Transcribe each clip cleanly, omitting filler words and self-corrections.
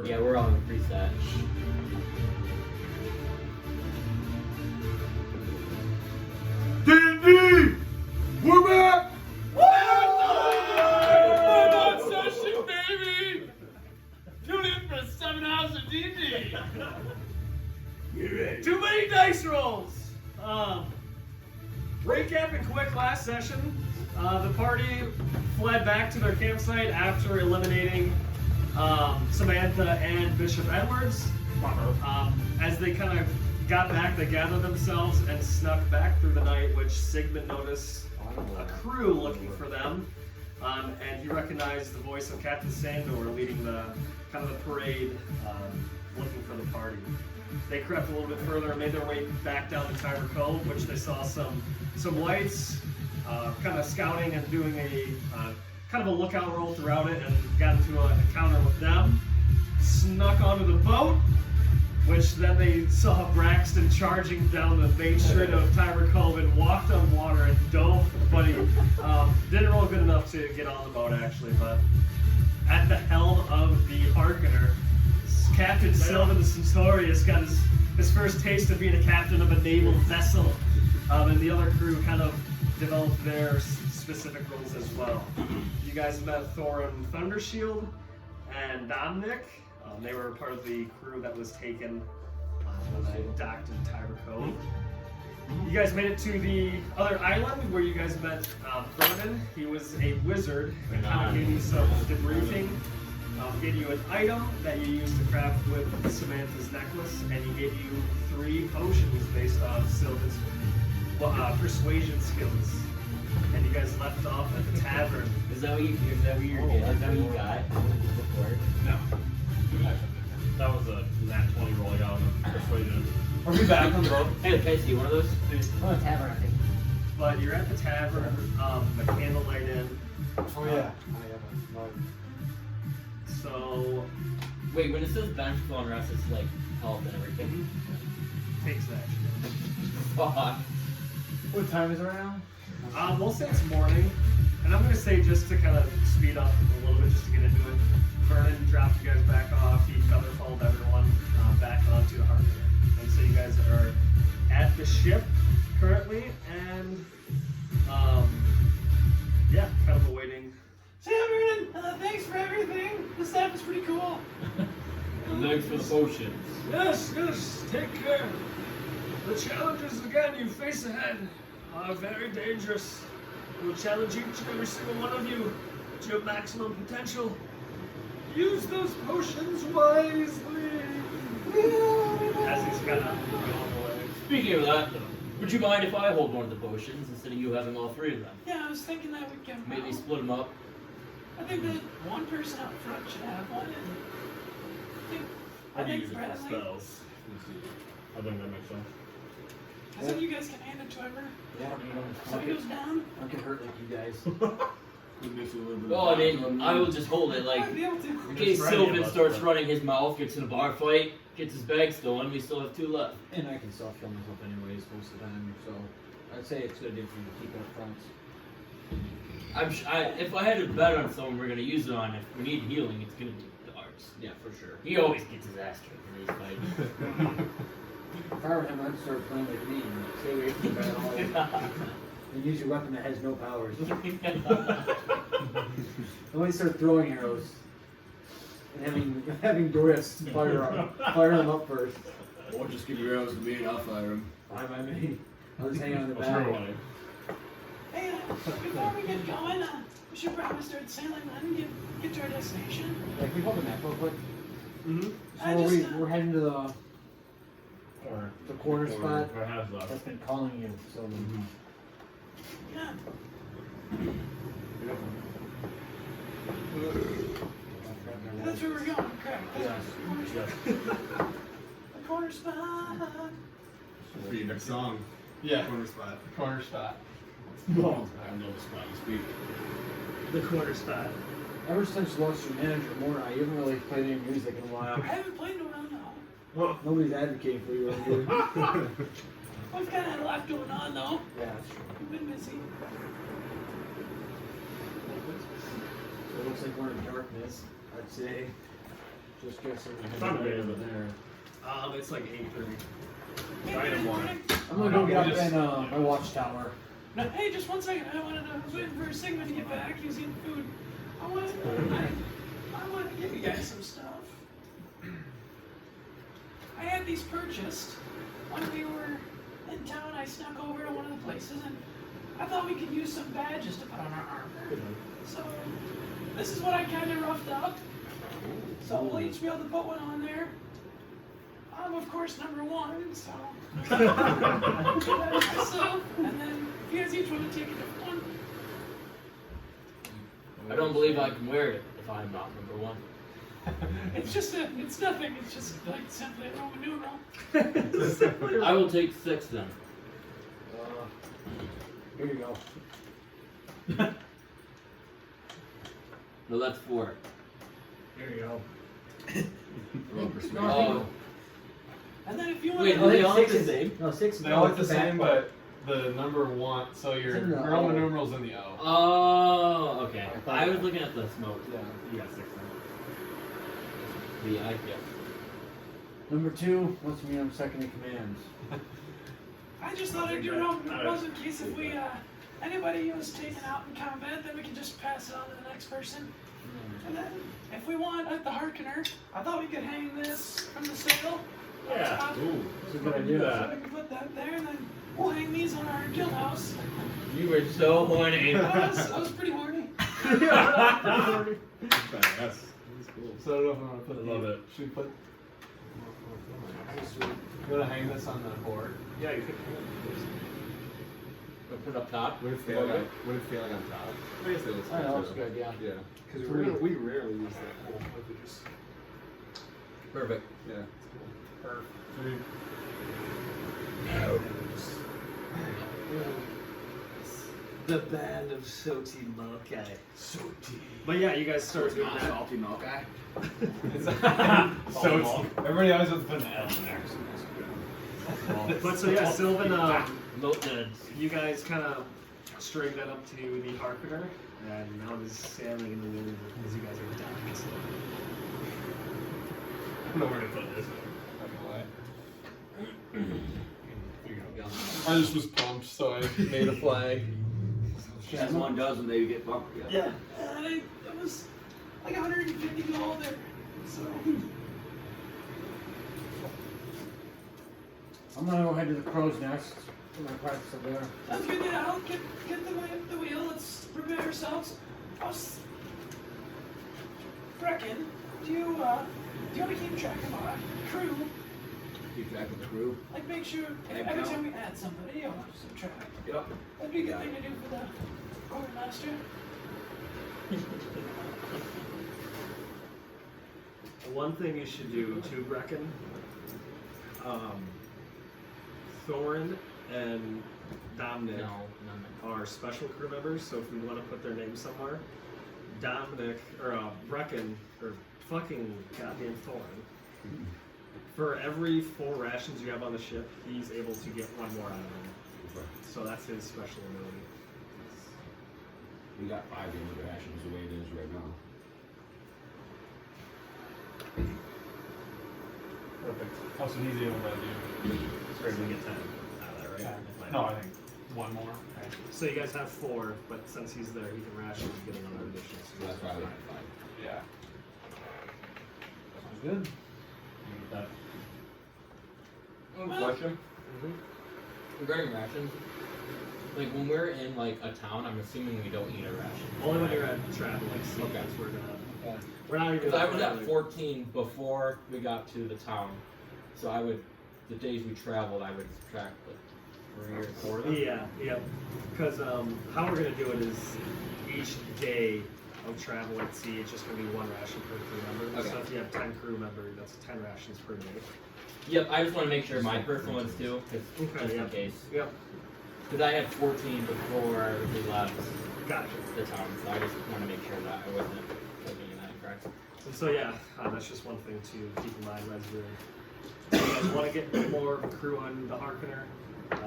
Yeah, we're on reset. D&D! We're back! Marathon session, baby! Tune in for 7 hours of D&D. Too many dice rolls. Recapping quick last session. The party fled back to their campsite after eliminating Samantha and Bishop Edwards. As they kind of got back, they gathered themselves and snuck back through the night, which Sigmund noticed a crew looking for them. And he recognized the voice of Captain Sandor leading the kind of the parade, looking for the party. They crept a little bit further and made their way back down to Tiber Cove, which they saw some lights, kind of scouting and doing a kind of a lookout roll throughout it, and got into an encounter with them. Snuck onto the boat, which then they saw Braxton charging down the main street of Tiber Cove and walked on water and dove, but he didn't roll good enough to get on the boat actually. But at the helm of the Harkoner, Captain Sylvan the Centaurius got his first taste of being a captain of a naval vessel, and the other crew kind of developed their specific roles as well. You guys met Thorin Thundershield and Dominic. They were part of the crew that was taken when they docked in Tiber Cove. You guys made it to the other island where you guys met Vernon. He was a wizard and kind of gave you some debriefing. Gave you an item that you used to craft with Samantha's necklace, and he gave you 3 potions based on Sylvan's persuasion skills. And you guys left off at the tavern. Is that what you got before? No. That was a nat 20 roll I got on the persuasion. Are we back on the road? Hey, can I see one of those? Oh, tavern, I think. But you're at the tavern, the candlelight inn. Oh yeah. So, Wait, when it says bountiful on rest, it's like health and everything. takes that. Fuck. What time is it right now? We'll say it's morning, and I'm gonna say just to kind of speed up a little bit, just to get into it. Vernon dropped you guys back off. He feather followed everyone back onto the harbor, and so you guys are at the ship currently, and yeah, kind of awaiting. Sam Vernon, thanks for everything. The staff is pretty cool. Thanks for the potions. Yes, take care. The challenges again you face ahead are very dangerous. We'll challenge each and every single one of you to your maximum potential. Use those potions wisely. As he's kind of going away. Speaking of that, though, would you mind if I hold one of the potions instead of you having all 3 of them? Yeah, I was thinking that we can. Maybe split them up. I think that one person out front should have one. I think Bradley. Spells. I think that makes sense. I think you guys can hand it to whoever. Yeah, So he goes down. I don't get hurt like you guys. Well, I mean, I will just hold it, I like, might be able to. in case It's ready, Sylvan but- starts running his mouth, gets in a bar fight, gets his bag stolen, we still have 2 left. And I can self-kill myself anyways most of the time, so I'd say it's a good idea for you to keep it up front. If I had to bet on someone we're gonna use it on, if we need healing, it's gonna be the arts. Yeah, for sure. He always gets his ass kicked in these fights. If I were him, I'd start playing like me and stay away from the battle and use your weapon that has no powers. Only start throwing arrows and having Doris fire them up first. Or just give your arrows to me and I'll fire him. Fine by me. I'll just hang on the I'll back. throw one. Hey, before we get going, we should probably start sailing then and get to our destination. Like, can we hold the map real quick? Mm-hmm. So we're heading to the corner spot Or half left. that's been calling you. So Yeah. That's where we're going, correct? Yes. The corner spot. For your next song. Yeah. Corner spot. Corner spot. I know the spot you speak. The corner spot. Ever since you lost your manager, Mora, you haven't really played any music in a while. I haven't played in a while now. Nobody's advocating for you over here. We've kind of had a lot going on though. Yeah, that's true. We've been busy. So it looks like we're in darkness, I'd say. Just guessing. Thunder over there. It's like 8:30. Item one. I'm gonna go get up in my watchtower. No, hey, just one second. I was waiting for Sigmund to get back. He was eating food. I wanted to give you guys some stuff. I had these purchased when we were in town. I snuck over to one of the places, and I thought we could use some badges to put on our armor. So this is what I kind of roughed up. So we'll each be able to put one on there. I'm of course number one, so. Myself, and then if you guys each want to take a different one. I don't believe I can wear it if I'm not number one. It's nothing. It's just like simply a Roman numeral. I will take 6 then. Here you go. No, that's 4. Here you go. Roll persuasion. Oh, And then if you want wait, to. are they all the 6 is- same? No, 6 is They all look the back same, part. but the number 1, so your It's in the Roman O. numerals in the O. Oh, okay. I was looking at the smoke. Yeah, you got 6 then. The I guess. Number 2 wants me on second in command. I just thought I'd do Roman numerals in case if we anybody was taken out in combat, then we can just pass it on to the next person. And then if we want at the Harkener, I thought we could hang this from the sail. Yeah. Top, Ooh. That's a good do idea. that. so we can put that there, and then we'll hang these on our guild house. You were so horny. I was pretty horny. Badass. That's cool. So I don't know if I want to put I love the, it. Should we put. You want to hang this on the board? Yeah, you could. Put it up top. Would it feel like on top? I guess it looks I know, good it's too. good, yeah. Yeah. Because we rarely use that pool. Like we just. Perfect. Yeah. Perfect. The band of Soti Mokai. But yeah, you guys start doing that. Salty milk guy. So it's, everybody always wants to put an L in there. But so yeah, Sylvan, Moat duds. you guys kind of string that up to the Harkener, and now he's sailing in the wind as you guys are down. So. I don't know where to put this. Not gonna lie. I just was pumped, so I made a flag. As one does when they get bumped together. Yeah. And it was like 150 gold there. So I'm gonna go ahead to the crow's nest. Put my practice up there. sounds good. Yeah, I'll get the wheel. Let's prepare ourselves. I was reckon. Do you want to keep track of our crew? Keep track of the crew. Like make sure Head every count. time we add somebody, you know, some track. Yep. That'd be a good thing to do for the quartermaster. One thing you should do too, Brecken. Thorin and Dominic No, none. are special crew members, so if we want to put their names somewhere, Dominic or Brecken or fucking goddamn Thorin. For every 4 rations you have on the ship, he's able to get 1 more out of them. So that's his special ability. We got 5 daily rations the way it is right now. Perfect. Oh, so he's able to do. So we're gonna get 10 out of that, right? No, I think one more. Okay. So you guys have 4, but since he's there, he can ration and get another addition. So that's why we have 5. Yeah. Sounds good. Question? Regarding rations, like when we're in like a town, I'm assuming we don't eat a ration. Only when you're at travel, like sea, Okay. that's where we're gonna. Okay. We're not even. Because I was gonna at 14 before we got to the town, so I would, the days we traveled, I would subtract like 3 or 4 of them. Yeah. Because how we're gonna do it is each day of travel at sea, it's just gonna be 1 ration per crew member. Okay. So if you have 10 crew members, that's 10 rations per day. Yep, I just want to make sure my personal ones too, because Okay, just yeah. in case. Yep. Because I had 14 before we left Gotcha. the town, so I just want to make sure that I wasn't looking at that correct. And so yeah, that's just one thing to keep in mind as you're. If you guys want to get more of a crew on the Harkener, that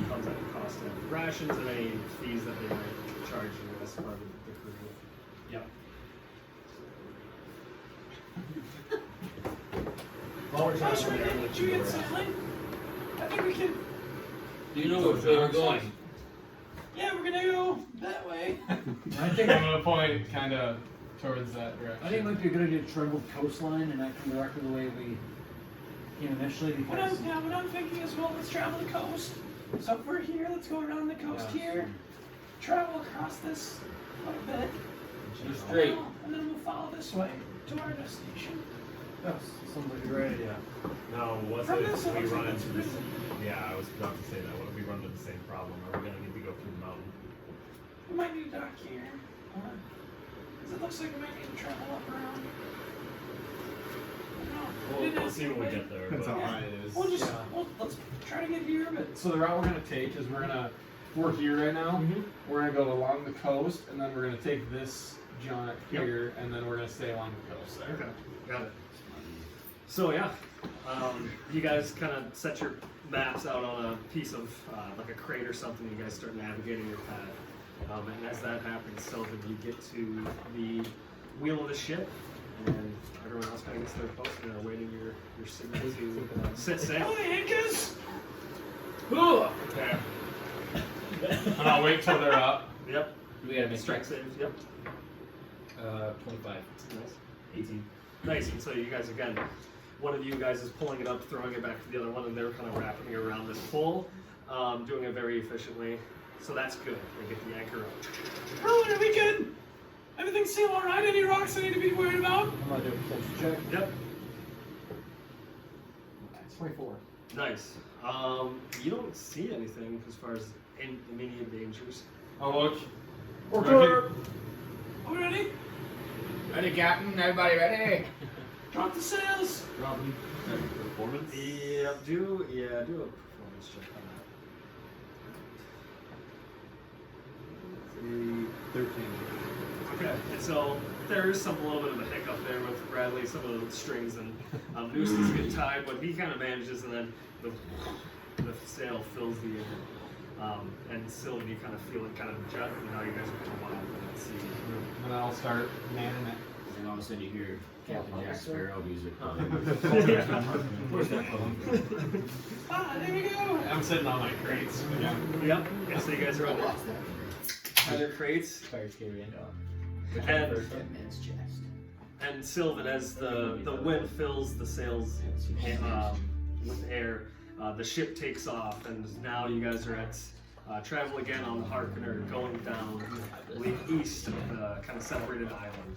comes at the cost of rations and any fees that they might charge you as part of the crew. Yep. While we're Gosh, trying we to didn't you get sailing? I think we can. Do you know which way we're going? Yeah, we're gonna go that way. I think I'm gonna point kind of towards that direction. I think it might be a good idea to try to move the coastline and not come directly the way we came initially What because I'm thinking is, well, let's travel the coast. So if we're here, let's go around the coast here. Travel across this quite a bit. Just straight. And then we'll follow this way to our destination. yes, sounds like a great idea. No, what From if this, it we looks run like into it's this? pretty- Yeah, I was about to say that. What if we run into the same problem? Are we gonna need to go through the mountain? We might need to dock here. Because it looks like we might need to travel up around. We'll see when we get there. Depends but- how high it is. We'll just, Yeah. let's try to get here, but So the route we're gonna take is we're here right now. Mhm. We're gonna go along the coast, and then we're gonna take this jaunt Yep. here, and then we're gonna stay along the coast there. Okay, got it. So yeah, you guys kind of set your maps out on a piece of like a crate or something. You guys start navigating your path, and as that happens, Sylvan, you get to the wheel of the ship, and everyone else kind of gets their post and are waiting your signal to set sail. oh, the Incas! Okay. And I'll wait till they're up. Yep. We gotta make Strike save. Yep. 25. Nice. 18. Nice. And so you guys again, one of you guys is pulling it up, throwing it back to the other one, and they're kind of wrapping it around this pole, doing it very efficiently. So that's good. They get the anchor up. Rowan, are we good? Everything seem alright? Any rocks I need to be worried about? I'm gonna do a close check. Yep. 24. Nice. You don't see anything as far as immediate dangers. I'll look. Are we ready? Ready, Captain? Everybody ready? Drop the sails! Robin, performance? Yeah, do a performance check on that. 13. Okay, and so there is a little bit of a hiccup there with Bradley. Some of the strings and nooses get tied, but he kind of manages, and then the sail fills the air. And Sylvan, you kind of feel it kind of jet, and now you guys are kind of wild at sea. And I'll start manning it. And all of a sudden you hear Captain Jack Sparrow music. Where's that from? Ah, there we go! I'm sitting on my crates. Yeah. Yep. And so you guys are on your crates, Fire Carrion. and Dead man's chest. and Sylvan, as the wind fills the sails with air, the ship takes off, and now you guys are at travel again on the Harkener, going down east of the kind of separated island.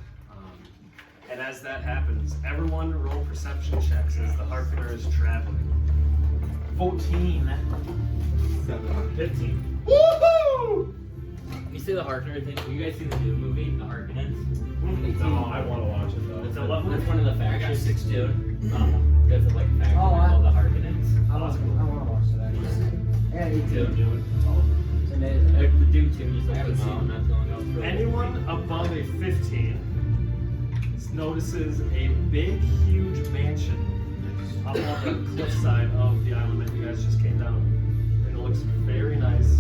And as that happens, everyone roll perception checks as the Harkener is traveling. 14. 15. Woohoo! You say the Harkener thing? You guys see the new movie, The Harkonnens? No, I want to watch it though. It's a what? That's one of the factions. 6 2. There's a, like a faction called the Harkonnens. I want to watch that actually. Yeah, you Dude, too. dude. It's amazing. The dude too, he's like, haven't oh, seen I'm not going out for Anyone above a 15 notices a big, huge mansion up on the cliffside of the island that you guys just came down. And it looks very nice,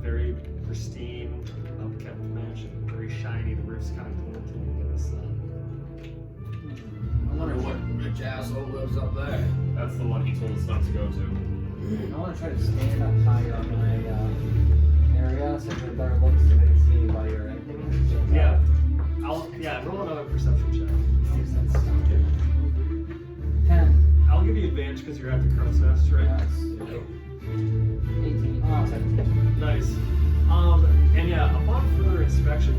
very pristine, upkept mansion, very shiny. The roof's kind of glinting in the sun. I wonder what. Rich asshole lives up there. That's the one he told us not to go to. I want to try to stand up higher on my area so there's better looks so they can see anybody or anything. Yeah, roll another perception check. See if that's 10. I'll give you advantage because you're at the crow's nest, right? Yes. 18. Oh, 17. Nice. And yeah, upon further inspection,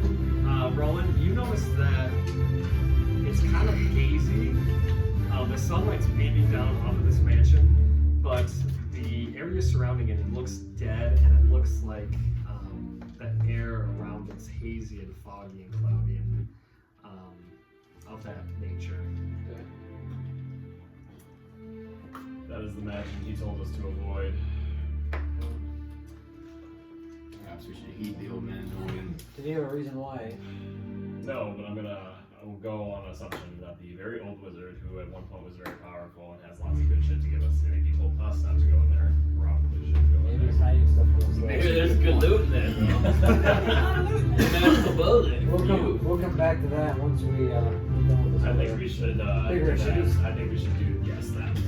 Rowan, you notice that it's kind of hazy. The sunlight's beaming down onto this mansion, but the area surrounding it looks dead, and it looks like the air around it's hazy and foggy and cloudy and of that nature. That is the mansion he told us to avoid. Perhaps we should heed the old man's warning. Did you have a reason why? No, but I will go on assumption that the very old wizard, who at one point was very powerful and has lots of good shit to give us, if he told us not to go in there, probably should go in Maybe he's there. hiding stuff for us. Maybe there's good loot in there, though. Magical building. We'll for come, you. We'll come back to that once we done with this. I think we should. Bigger do that. issues. I think we should do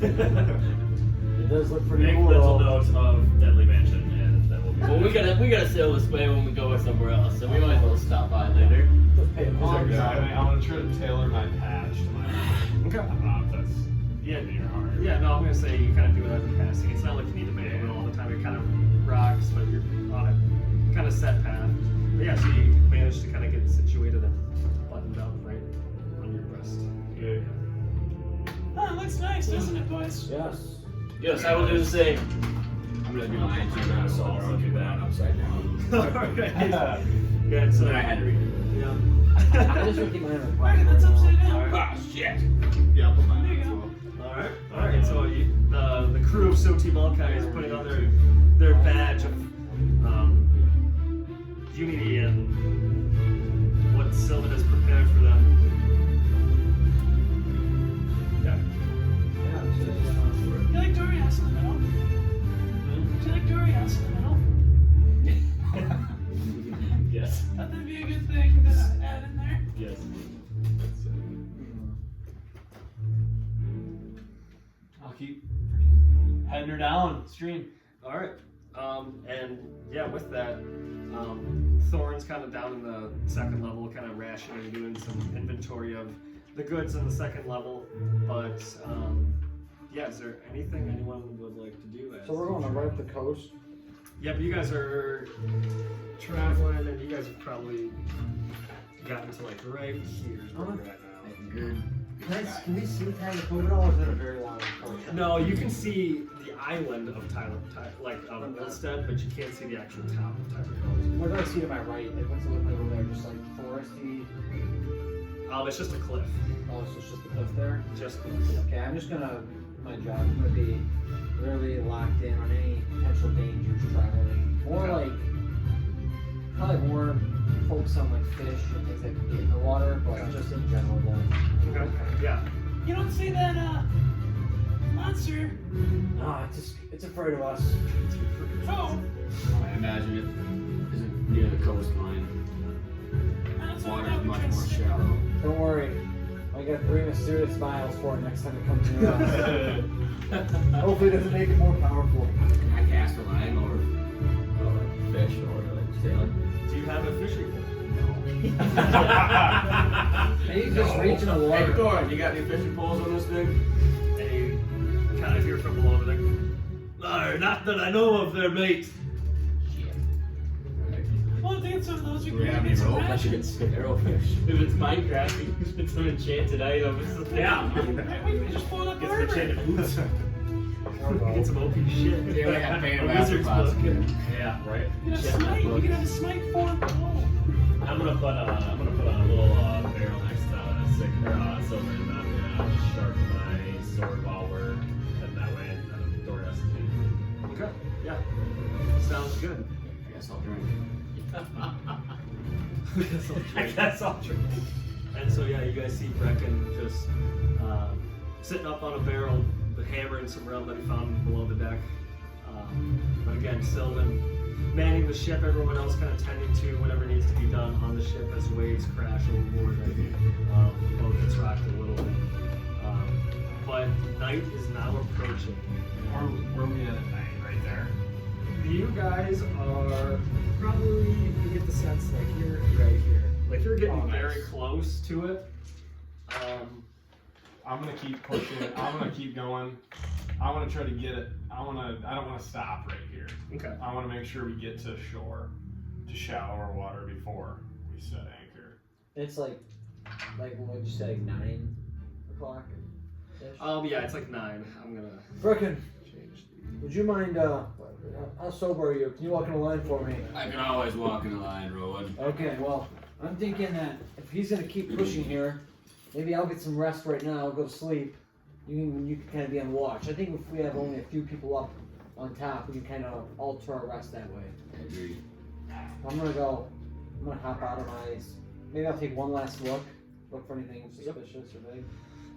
that. It does look pretty Make cool. mental notes of Deadly Mansion, and then we'll be. Well, we gotta sail this way when we go somewhere else, so we might as well stop by later. Just pay a visit. I want to try to tailor my patch to my. Okay. I don't know if that's Yeah. in your heart. Yeah, no, I'm gonna say you kind of do it as you're passing. It's not like you need to make it all the time. It kind of rocks, but you're on a kind of set path. But yeah, so you managed to kind of get situated and buttoned up right on your breast. Yeah. Oh, it looks nice, doesn't it, boys? Yes. Yes, I will do the same. I'm gonna do mine too, but so I'll do that upside down. Alright. Yeah, so So then I had to read it. yeah. I just want to keep my hand in my Look at pocket. that's upside down. Ah, shit. Yeah, I'll put mine There you as go. well. Alright. Alright, so the crew of Soti Balkai is putting on their badge of unity and what Sylvan has prepared for them. Yeah. Yeah, so, You like Dorias in the middle? Do you like Dorias in the middle? Yes. Thought that'd be a good thing to add in there. Yes. I'll keep freaking heading her down stream. All right. And yeah, with that, Thorn's kind of down in the second level, kind of rationing, doing some inventory of the goods in the second level. But yeah, is there anything anyone would like to do? so we're going to right up the coast. Yeah, but you guys are traveling, and you guys have probably gotten to like right here. Is where you're at now. Making good. Can we see Tyler Cove at all, or is it a very long coast? No, you can see the island of Ilstead, but you can't see the actual town of Tyler Cove. What do I see to my right? Like, what's it look like over there? Just like foresty? It's just a cliff. Oh, so it's just the cliff there? Just Okay, I'm just gonna, my job, I'm gonna be really locked in on any potential dangers traveling. More Okay. like, probably more focus on like fish and things that can get in the water, but Okay. just in general then. okay. Yeah. You don't see that monster? No, it's afraid of us. Oh, I imagine it isn't near the coastline. that's what Water's I'm much trying to more say. shallow. Don't worry. I got 3 mysterious vials for it next time it comes near us. Hopefully it doesn't make it more powerful. Can I cast a line or like fish or like sail? Do you have a fishing pole? Maybe just reach in the Hey, water. Thor, you got any fishing poles on this thing? And you kind of hear from below the deck. No, not that I know of, there, mate. Well, if they get some of those, we Do can we have get any some rope? I should rations. get some arrowfish. If it's Minecraft, you can get some enchanted items. Yeah. We can just pull it up Get the some river. enchanted boots. Get some OP shit. Yeah, we have paint A of wizard's apricots book. again. Yeah, right. You can have Check my smite. You book. can have a smite form. Oh. I'm gonna put on a little barrel next to Silver, and I'm gonna sharpen my sword while we're heading that way, and then Dorias is Okay. Yeah. Sounds good. I guess I'll drink. I guess I'll try. And so yeah, you guys see Brecken just sitting up on a barrel, but hammering some rum that he found below the deck. But again, Sylvan manning the ship, everyone else kind of tending to whatever needs to be done on the ship as waves crash overboard. The boat gets rocked a little bit. But night is now approaching. Where are we at night? Right there. You guys are probably, you get the sense like you're right here. Like you're getting Oh, nice. very close to it. I'm gonna keep pushing it. I'm gonna keep going. I want to try to get it. I don't want to stop right here. Okay. I want to make sure we get to shore, to shallower water before we set anchor. It's like what would you say, 9 o'clock? Yeah, it's like 9. I'm gonna Brecken, change would you mind, how sober are you? Can you walk in a line for me? I can always walk in a line, Rowan. Okay, well, I'm thinking that if he's gonna keep pushing here, maybe I'll get some rest right now, I'll go to sleep. You can kind of be on watch. I think if we have only a few people up on top, we can kind of alter our rest that way. I agree. I'm gonna hop out of my, maybe I'll take one last look for anything suspicious or big.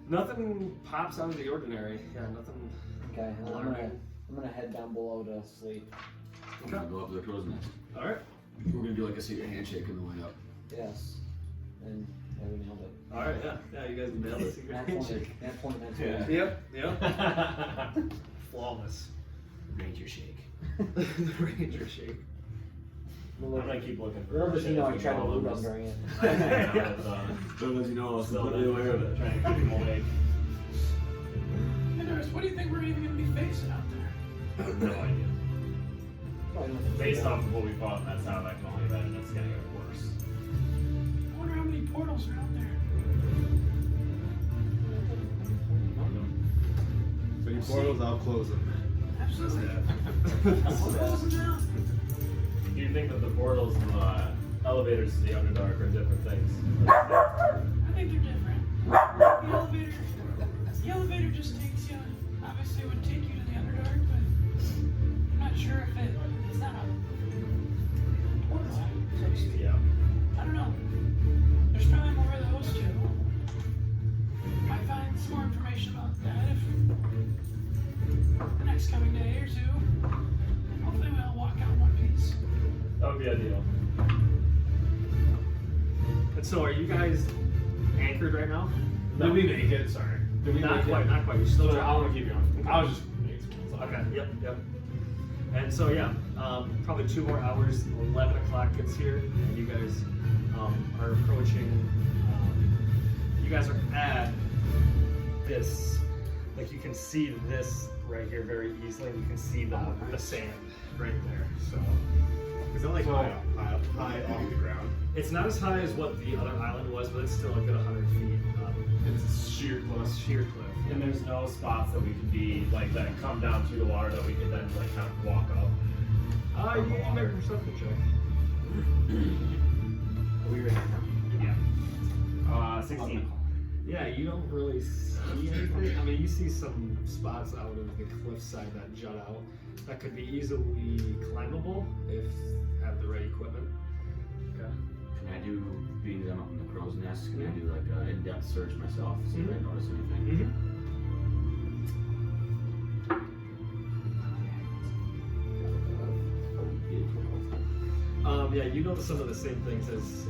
Nothing pops out of the ordinary. Yeah, nothing. Okay, and alarming. I'm gonna head down below to sleep. I'm gonna go up to the crow's nest. All right. We're gonna do like a secret handshake on the way up. Yes. and we nailed it. All right, yeah, you guys nailed it. That point, that's Yeah. Yep. Flawless. Ranger shake. The Ranger shake. I'm gonna keep looking for. Little does he know I shit tried to while I'm loot him just- during it. Little as you know, I'm Still completely aware of it. trying to keep him awake. Anyways, what do you think we're even gonna be facing out there? I have no idea. Probably nothing Based bad. off of what we fought in that town, I can only imagine it's gonna get worse. I wonder how many portals are out there. If any portals, I'll close them. Absolutely. I'll close them down. Do you think that the portals and the elevators to the Underdark are different things? I think they're different. The elevator just takes you, obviously it would take you to the Underdark, but I'm not sure if it's not a portal, so to speak. Yeah. I don't know. There's probably more of those too. Might find some more information about that if the next coming day or two. Hopefully we'll walk out in one piece. That would be ideal. And so, are you guys anchored right now? Did we make it? Sorry. Did we Not make quite. it? Not quite. You're still So I driving. want to keep you on. I was just. Okay, yep. And so yeah, probably 2 more hours, 11 o'clock gets here, and you guys are approaching, you guys are at this, like you can see this right here very easily, and you can see the sand right there, so. Is that like So- high off the ground? It's not as high as what the other island was, but it's still a good 100 feet up. It's a sheer cliff. Sheer cliff. And there's no spots that we could be like that come down through the water that we could then like kind of walk up. You can make a perception check. Are we ready now? Yeah. 16. Yeah, you don't really see anything. I mean, you see some spots out of the cliffside that jut out that could be easily climbable if have the right equipment. Okay. Can I do, being that I'm up in the crow's nest, can I do like an in-depth search myself, see if I notice anything? Yeah, you notice some of the same things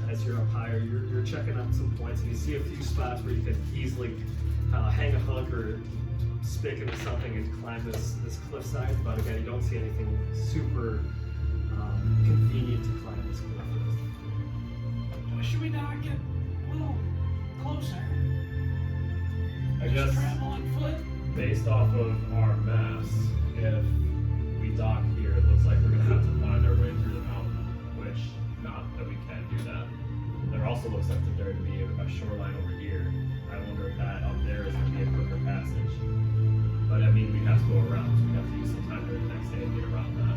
as you're up higher. You're checking out some points, and you see a few spots where you could easily hang a hook or stick into something and climb this cliffside. But again, you don't see anything super convenient to climb this cliff. Should we not get a little closer? I Just guess travel on foot? based off of our maps, if we dock here, it looks like we're gonna have to find our way through the mountain, which not that we can do that. There also looks like that there to be a shoreline over here. I wonder if that up there is gonna be a quicker passage. But I mean, we'd have to go around, so we'd have to use some time during the next day to get around that.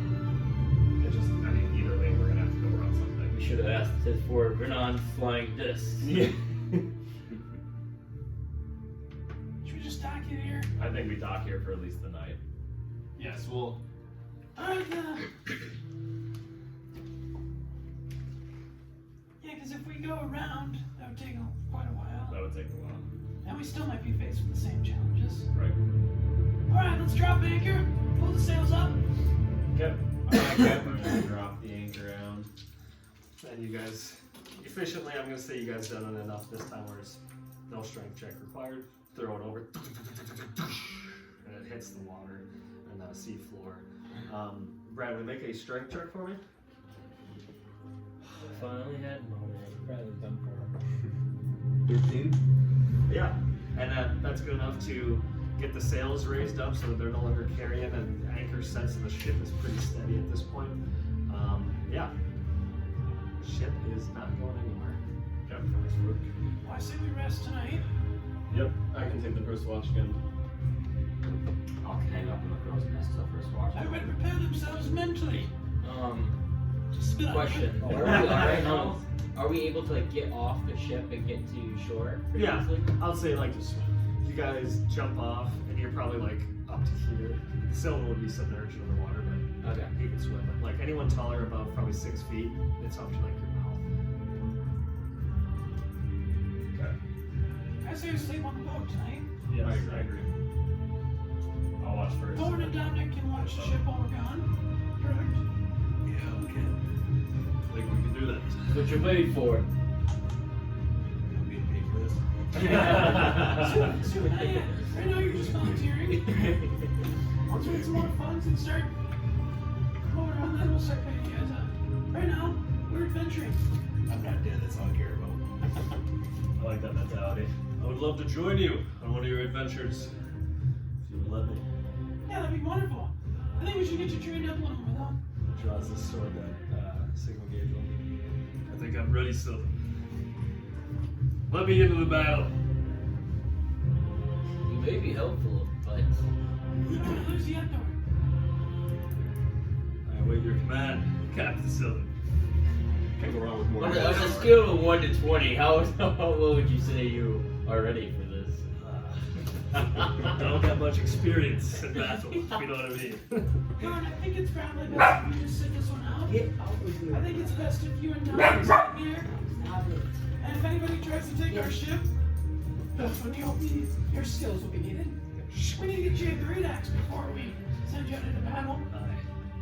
It just, I mean, either way, we're gonna have to go around something. We should have asked it for Vernon flying discs. Yeah. Should we just dock it here? I think we dock here for at least the night. Yes, well, Alright, yeah, because if we go around, that would take quite a while. That would take a while. And we still might be faced with the same challenges. Right. Alright, let's drop anchor, pull the sails up. Okay. Alright, Captain, drop the anchor down. And you guys, efficiently, I'm gonna say you guys done it enough this time where it's no strength check required. Throw it over, and it hits the water and the sea floor. Bradley, make a strength check for me. Finally had Rather done for 13. Yeah, and that's good enough to get the sails raised up so that they're no longer carrying, and the anchor sets and the ship is pretty steady at this point. Yeah, the ship is not going anywhere. Okay, nice work. Well, I say we rest tonight. Yep, I can take the first watch again. I'll hang up in the crow's nest till first watch. Everybody prepare themselves mentally. Just spit out Question. your- Right now, are we able to like get off the ship and get to shore pretty Yeah. easily? I'll say like you guys jump off and you're probably like up to here. Silva would be submerged underwater, but Okay. he can swim. Like anyone taller above probably 6 feet, it's up to like your mouth. Okay. I say we sleep on the boat tonight. Yes, I agree. I'll watch first. Thorn and Dominic can watch the ship while we're gone. Correct? Yeah, okay. I think we can do that. What you're waiting for? I know you're just volunteering. Once we get some more funds and start going around, then we'll start paying you guys up. Right now, we're adventuring. I'm not dead, that's all I care about. I like that mentality. I would love to join you on one of your adventures. If you would let me. Yeah, that'd be wonderful. I think we should get you trained up a little more, though. He draws this sword that Signal gave him. I think I'm ready, Sylvan. Let me into the battle. You may be helpful, but We don't want to lose the Endor. I await your command, Captain Sylvan. Can't go wrong with more. on a scale of 1 to 20, how well would you say you are ready for this? I don't have much experience in battle, if you know what I mean. Don, I think it's probably best if you just sit this one out. I think it's best if you and Don sit here. And if anybody tries to take our ship, that's when your skills will be needed. We need to get you a great axe before we send you out into battle.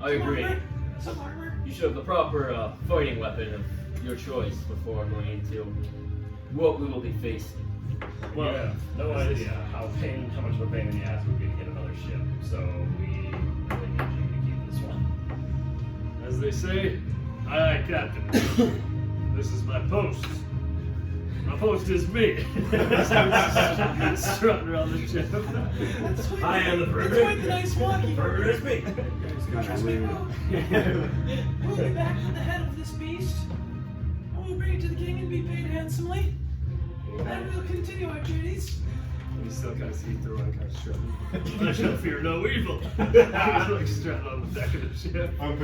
I agree. Some armor. You should have the proper fighting weapon of your choice before going into what we will be facing. Well, yeah, no idea how much of a pain in the ass it would be to get another ship. So we really need you to keep this one. As they say, aye, aye, Captain. This is my post. My post is me. Strutting around the ship. That's quite, I am the that's burger. quite the nice walking. Burger is me. Trust me, we'll be back to the head of this beast. And we'll bring it to the king and be paid handsomely. And we'll continue our journeys. You still kind of see through and kind of strutting. I shall fear no evil. He's like strutting on the deck of the ship. I'm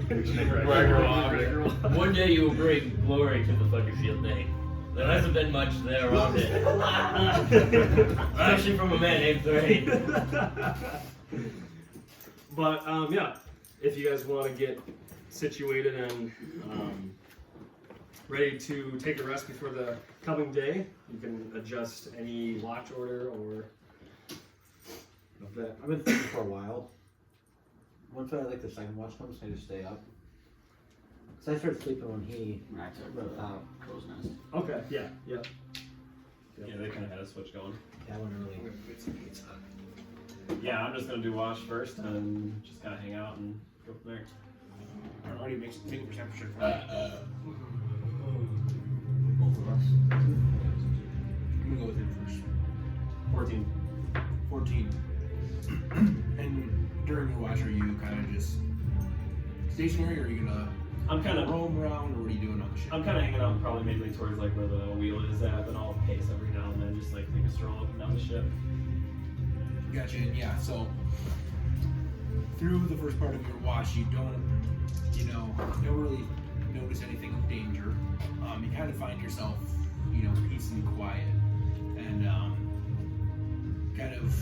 picturing Gregor, one day you will bring glory to the Thundershield name. There hasn't been much there around it. Especially from a man named Thrain. But yeah, if you guys want to get situated and ready to take a rest before the coming day, you can adjust any watch order or. I've been thinking for a while. Once I like the second watch comes, I just stay up. Cause I started sleeping when he I took the crow's nest. Okay, yeah. Yeah, they kind of had a switch going. that one early. Yeah, I'm just gonna do watch first and just kind of hang out and go from there. Already make a perception. Both of us. I'm gonna go with him first. 14. 14. And during your watch, are you kind of just stationary, or are you gonna I'm kind of roam around, or what are you doing on the ship? I'm kind of hanging out probably mainly towards like where the wheel is at, then I'll pace every now and then, just like take a stroll up and down the ship. Gotcha. And yeah, so through the first part of your watch, you don't really notice anything of danger. You kind of find yourself, peace and quiet, and kind of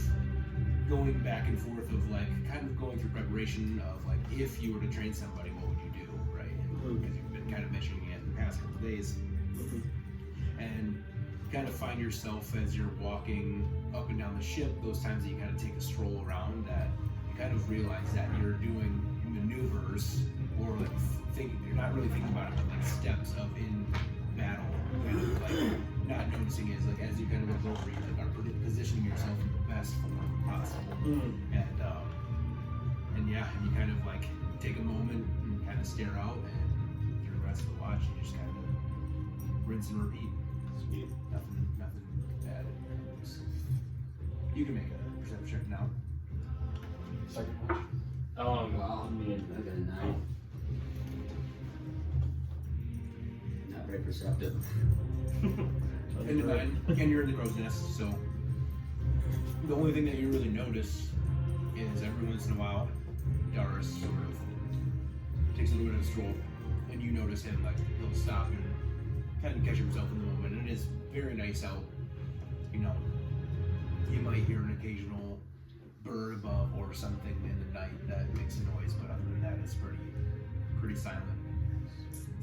going back and forth of kind of going through preparation of if you were to train somebody, what would you do, right? Because you've been kind of mentioning it in the past couple of days, and kind of find yourself as you're walking up and down the ship, those times that you kind of take a stroll around, that you kind of realize that you're doing maneuvers, or you're not really thinking about it, but steps of in battle, not noticing is as you kind of look over, you are positioning yourself in the best form possible, and yeah, and you kind of take a moment and kind of stare out, and through the rest of the watch, you just kind of rinse and repeat. Sweet. Nothing bad. You can make a perception check now. Second watch. Well, I got a 9. Not very perceptive. And you're in the crow's nest, so the only thing that you really notice is every once in a while, Darius sort of takes a little bit of a stroll, and you notice him he'll stop and kind of catch himself in the moment. And it is very nice out. You might hear an occasional bird above or something in the night that makes a noise, but other than that, it's pretty silent.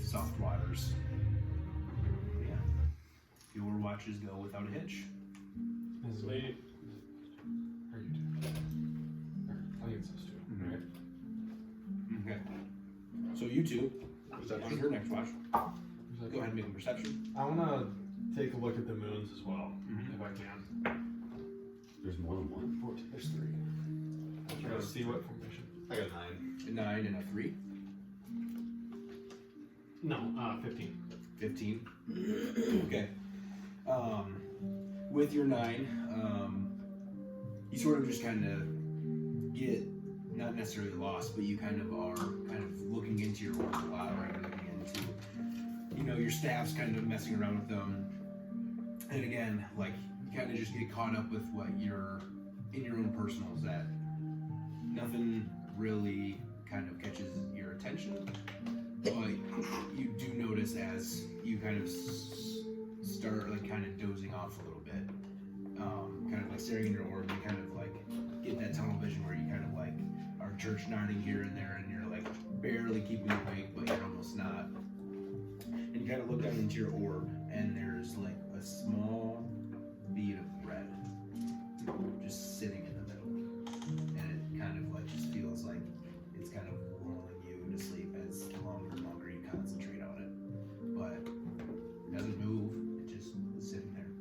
Soft waters. Yeah. Your watches go without a hitch. Sweet. I'll use those two. Okay. So you two, on your next watch, go ahead and make a perception. I wanna take a look at the moons as well, Mhm. if I can. There's more than one. 14. There's 3. I'm trying to see what formation. I got 9. A 9 and a 3. No, 15. 15. Okay. With your 9, you sort of just kind of get not necessarily lost, but you kind of are kind of looking into your orb a lot, right? Looking into, you know, your staff's kind of messing around with them, and again, like you kind of just get caught up with what you're in your own personals that nothing really kind of catches your attention, but you do notice as you kind of start like kind of dozing off a little bit, kind of like staring in your orb, you kind of like get that tunnel vision where you kind of like are church nodding here and there, and you're like barely keeping awake, but you're almost not. And you kind of look down into your orb, and there's like a small bead of red just sitting in the middle, and it kind of like just feels like it's kind of lulling you to sleep as longer and longer you concentrate on it, but it doesn't move. It just is sitting there.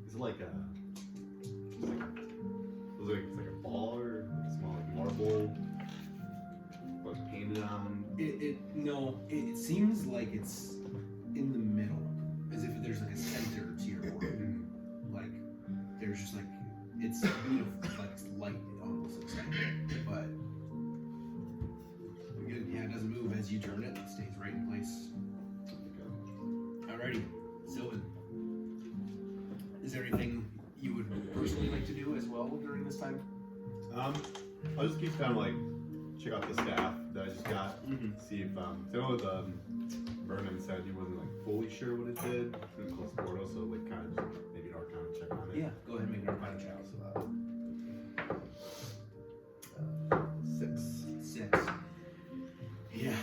Is it like a. It's like a ball or a small like marble? Like painted on? It seems like it's in the middle, as if there's like a center to your orb. Like there's just like it's beautiful, like light almost looks like, but yeah, it doesn't move as you turn it. It stays right in place. Alrighty, Sylvan. Is there anything you would personally like to do as well during this time? I'll just keep kind of like check out the staff that I just got. See if I know the Vernon said he wasn't like fully sure what it did. It was close to Portal, so like kind of just maybe an Arcana check on it. Yeah, go ahead and make an Arcana check. So 6. Yeah,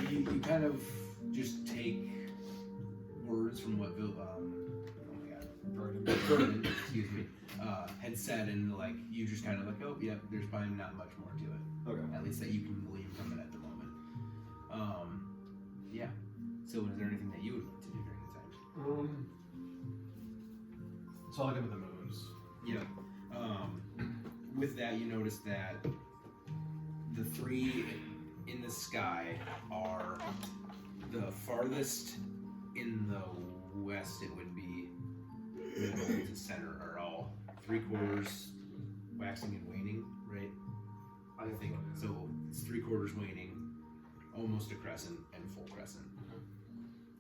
you kind of just take words from what Vernon, excuse me, had said, and like you just kind of like, oh, yeah, there's probably not much more to it. Okay. At least that you can glean from it at the moment. Yeah. So, is there anything that you would like to do during the time? So I'll look into the moons. Yeah. With that, you notice that the 3 in the sky are the farthest in the west. It would be middle to center are all 3/4 waxing and waning, right? I think so. It's 3/4 waning, almost a crescent, and full crescent,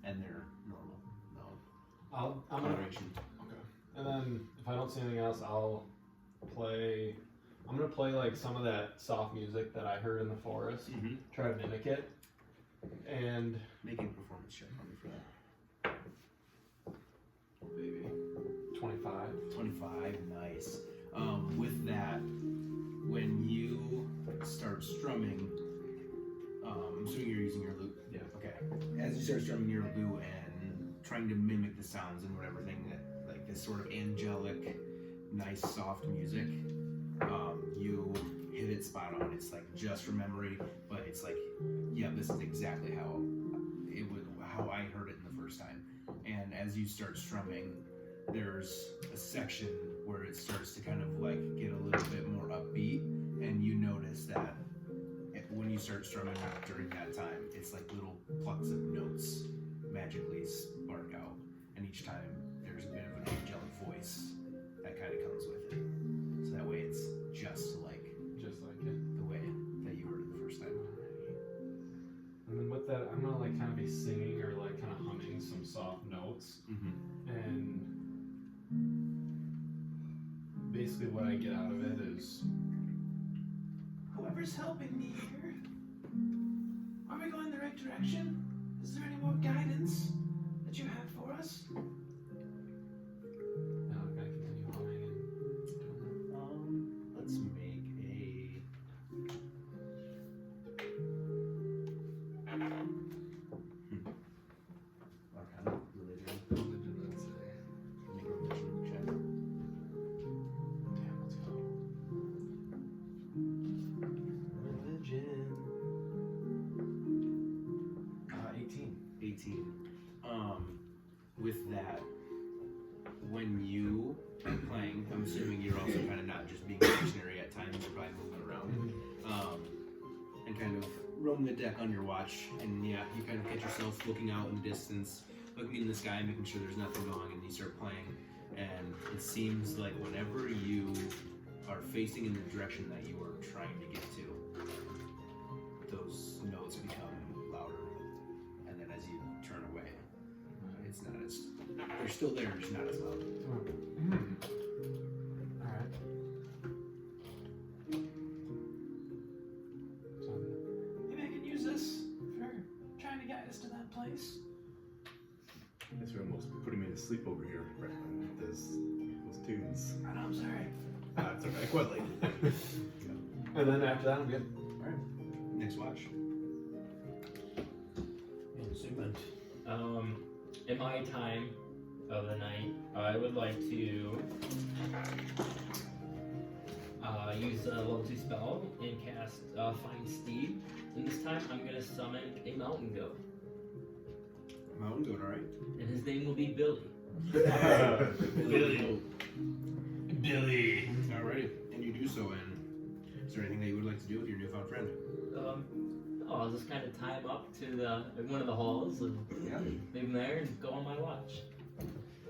and they're normal. No. I'm gonna coloration. Okay. And then if I don't see anything else, I'm gonna play like some of that soft music that I heard in the forest. Try to mimic it, and make a performance check on me for that. Maybe 25. 25, nice. With that, when you start strumming, I'm assuming you're using your lute. Yeah. Okay. As you start strumming your lute and trying to mimic the sounds and whatever thing that, like this sort of angelic, nice, soft music, you hit it spot on. It's like just from memory, but it's like, yeah, this is exactly how I heard it in the first time. And as you start strumming, there's a section where it starts to kind of like get a little bit more upbeat, and you notice that when you start strumming during that time, it's like little plucks of notes magically spark out, and each time there's a bit of an angelic voice that kind of comes with it. So that way it's just like it, the way that you heard it the first time. And then with that, I'm gonna like kind of be singing or like kind of humming some soft notes, and basically what I get out of it is, whoever's helping me here, are we going the right direction? Is there any more guidance that you have for us? and I'm gonna continue humming and doing that. Let's make a Arcana religion. Make a religion check. Damn, let's go. Religion. 18. With that, things are probably moving around. And kind of roam the deck on your watch. And yeah, you kind of catch yourself looking out in the distance, looking in the sky, making sure there's nothing going, and you start playing. And it seems like whenever you are facing in the direction that you are trying to get to, those notes become louder. And then as you turn away, it's not as, they're still there, just not as loud. Alright. Maybe I can use this for trying to guide us to that place. This room almost putting me to sleep over here, right? With those tunes. I'm sorry. It's okay, quite late. And then after that, I'm good. Alright, next watch. In my time of the night, I would like to use a level 2 spell and cast Find Steed. And this time, I'm gonna summon a mountain goat, Mountain goat, alright. and his name will be Billy. Billy. Billy. Alrighty, and you do so, and is there anything that you would like to do with your newfound friend? I'll just kind of tie him up to one of the halls and Yeah. leave him there and go on my watch.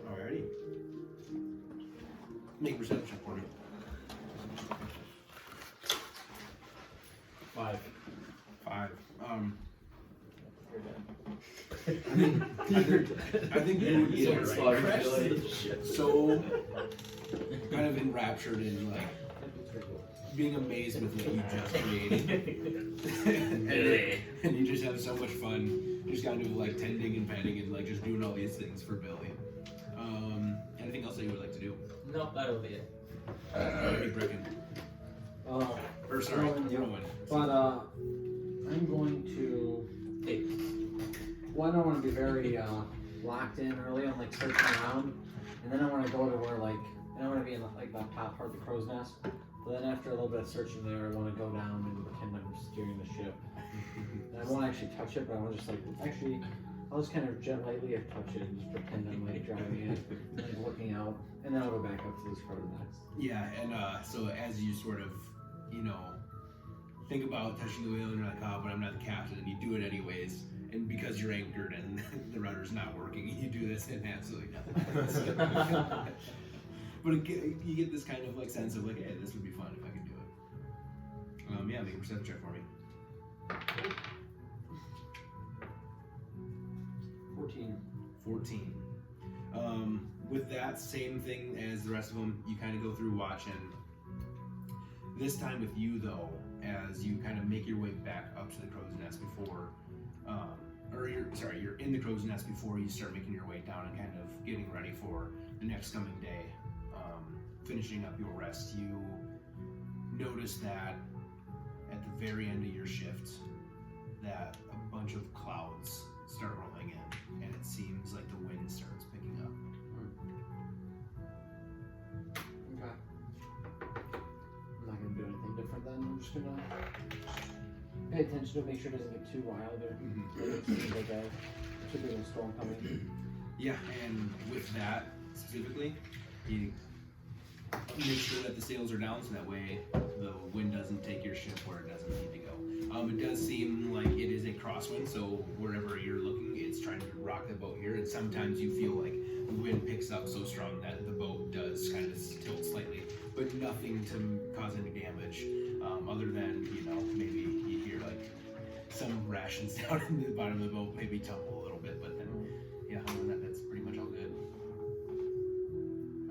Alrighty. Make a perception check for me. 5. 5. I think you would get so kind of enraptured in like being amazed with what you just created. and you just have so much fun just kind of like tending and petting and like just doing all these things for Billy. Anything else that you would like to do? Nope, that'll be it. Alrighty, Brecken. Or sorry, Rowan. But I'm going to. Hey. One, I want to be very locked in early on, like searching around, and then I want to go to where like, and I want to be in like that top part of the crow's nest. But then after a little bit of searching there, I want to go down and pretend I'm steering the ship. And I won't actually touch it, but I want to just like actually, I'll just kind of gently touch it and just pretend I'm like driving it, and like, looking out, and then I'll go back up to this crow's nest. Yeah, and so as you sort of, you know, think about touching the wheel and you're like, oh, but I'm not the captain, and you do it anyways. And because you're anchored and the rudder's not working, you do this and absolutely nothing. But you get this kind of like sense of like, hey, this would be fun if I could do it. Yeah, make a perception check for me. 14. With that same thing as the rest of them, you kind of go through watch, and this time with you though, as you kind of make your way back up to the crow's nest before, you're in the crow's nest before you start making your way down and kind of getting ready for the next coming day. Finishing up your rest, you notice that at the very end of your shift, that a bunch of clouds start rolling in, and it seems like the wind starts picking up. Okay. I'm not gonna do anything different then. I'm just gonna pay attention to it, make sure it doesn't get too wild or it seems like a typical storm coming. Yeah, and with that specifically, you make sure that the sails are down so that way the wind doesn't take your ship where it doesn't need to go. It does seem like it is a crosswind, so wherever you're looking, it's trying to rock the boat here, and sometimes you feel like the wind picks up so strong that the boat does kind of tilt slightly, but nothing to cause any damage, other than, you know, maybe you hear like some rations down in the bottom of the boat maybe tumble a little bit, but then, yeah, other than that, that's pretty much all good.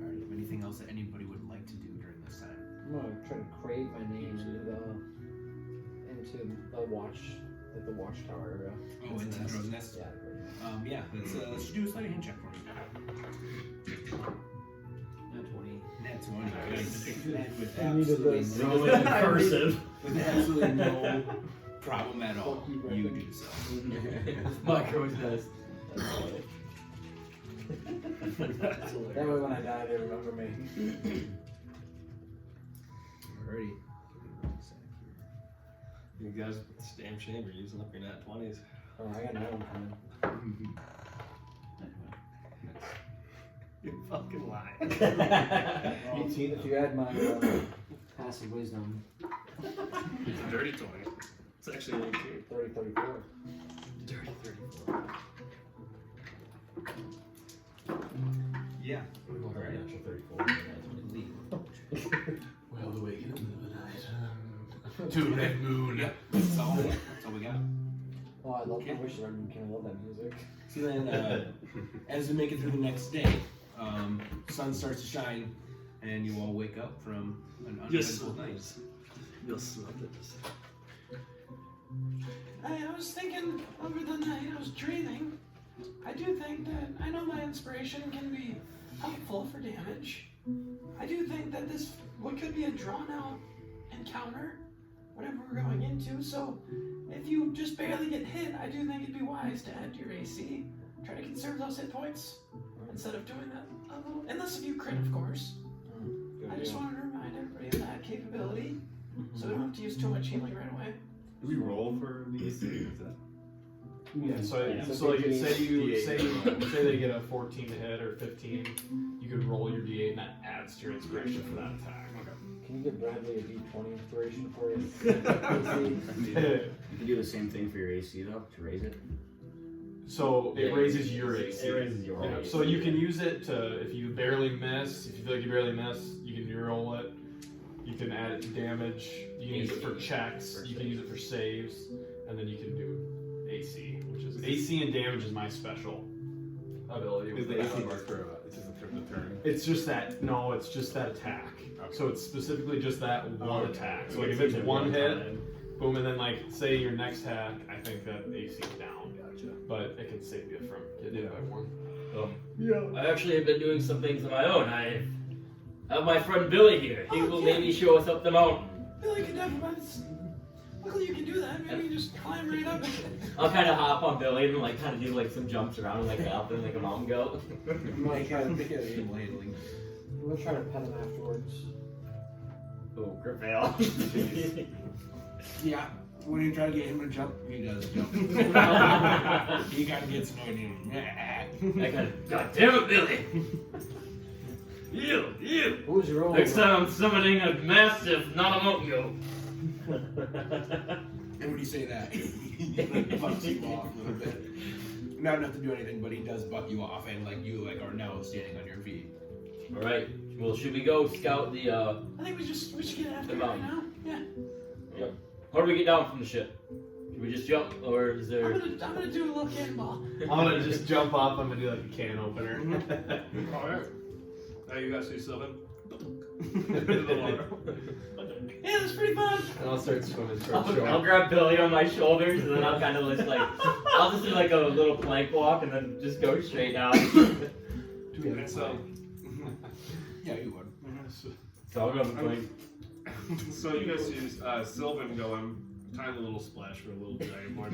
Alright, anything else that anybody would like to do during this time? I'm gonna try to crave my name into the watch, like the watchtower area. Oh, into the crow's nest? Yeah. Let's do a sleight of hand check for me. Nat 20. Nat 20. Nice. With I needed absolutely this. no Cursive. with absolutely no problem at all. Fuck you, You Brendan. do so. My crow's nest. That way when I die, they remember me. Alrighty. You guys, it's a damn shame you're using up your nat 20s. Oh, I got another one coming. You're fucking lying. 18 if you add my Passive wisdom. It's a dirty 20. It's actually only 2. 30, 34. Dirty 34. Yeah. Alright, natural 34. That's what we leave. Well, the waking in the middle of the night. To red moon. Yep. That's all we got. Oh, I love Okay. I wish I can love that music. So then, as we make it through the next day, sun starts to shine, and you all wake up from an uneventful night. Yes, I was thinking over the night, I was dreaming. I do think that, I know my inspiration can be helpful for damage. I do think that this, what could be a drawn out encounter, whatever we're going into, so if you just barely get hit, I do think it'd be wise to add to your AC. Try to conserve those hit points, instead of doing that a little, unless if you crit, of course. I just wanted to remind everybody of that capability, so we don't have to use too much healing right away. Do we roll for the AC? Is that? Yeah, so like say they get a 14 to hit or 15, you could roll your D8 and that adds to your inspiration for that attack. Can you give Bradley a D20 inspiration for his You can do the same thing for your AC though, to raise it. So it raises your AC. It raises your Yeah, AC. so you can use it to, if you barely miss, if you feel like you barely miss, you can re-roll it. You can add it to damage. You can use it for checks. You can use it for saves, and then you can do AC, which is AC and damage is my special ability. Is the AC mark for it's just a turn? It's just that. No, it's just that attack. Okay. So it's specifically just that one okay. attack. So like if it's one hit, boom, and then like say your next attack, I think that AC is down. Gotcha. But it can save you from getting hit by one. I actually have been doing some things of my own. I have my friend Billy here. He will maybe show us up the mountain. Billy can definitely, luckily you can do that, maybe you just climb right up. I'll kind of hop on Billy and like kind of do like some jumps around like up and like a mountain goat. Make a animal handling. We'll try to pet him afterwards. Oh, crit fail. Yeah. When you try to get him to jump, he does jump. He kind of gets annoyed. And I kind of, God damn it, Billy! You! What was your roll? Next time I'm summoning a mastiff, not a mountain goat. And when you say that, he bucks you off a little bit. Not enough to do anything, but he does buck you off, and like you are now standing on your feet. All right. Well, should we go scout the? I think we should get after it right now. Yeah. Yep. How do we get down from the ship? Should we just jump, or is there? I'm gonna do a little cannonball. I'm gonna just jump off. I'm gonna do like a can opener. Alright. Now you guys see Sylvan? In the water. Yeah, that's pretty fun. And I'll start swimming towards shore. I'll grab Billy on my shoulders, and then I'll kind of just like, I'll just do like a little plank walk, and then just go straight down. And so, Yeah, you would. So I'm gonna play. so you guys see Sylvan going, tiny little splash for a little dragonborn.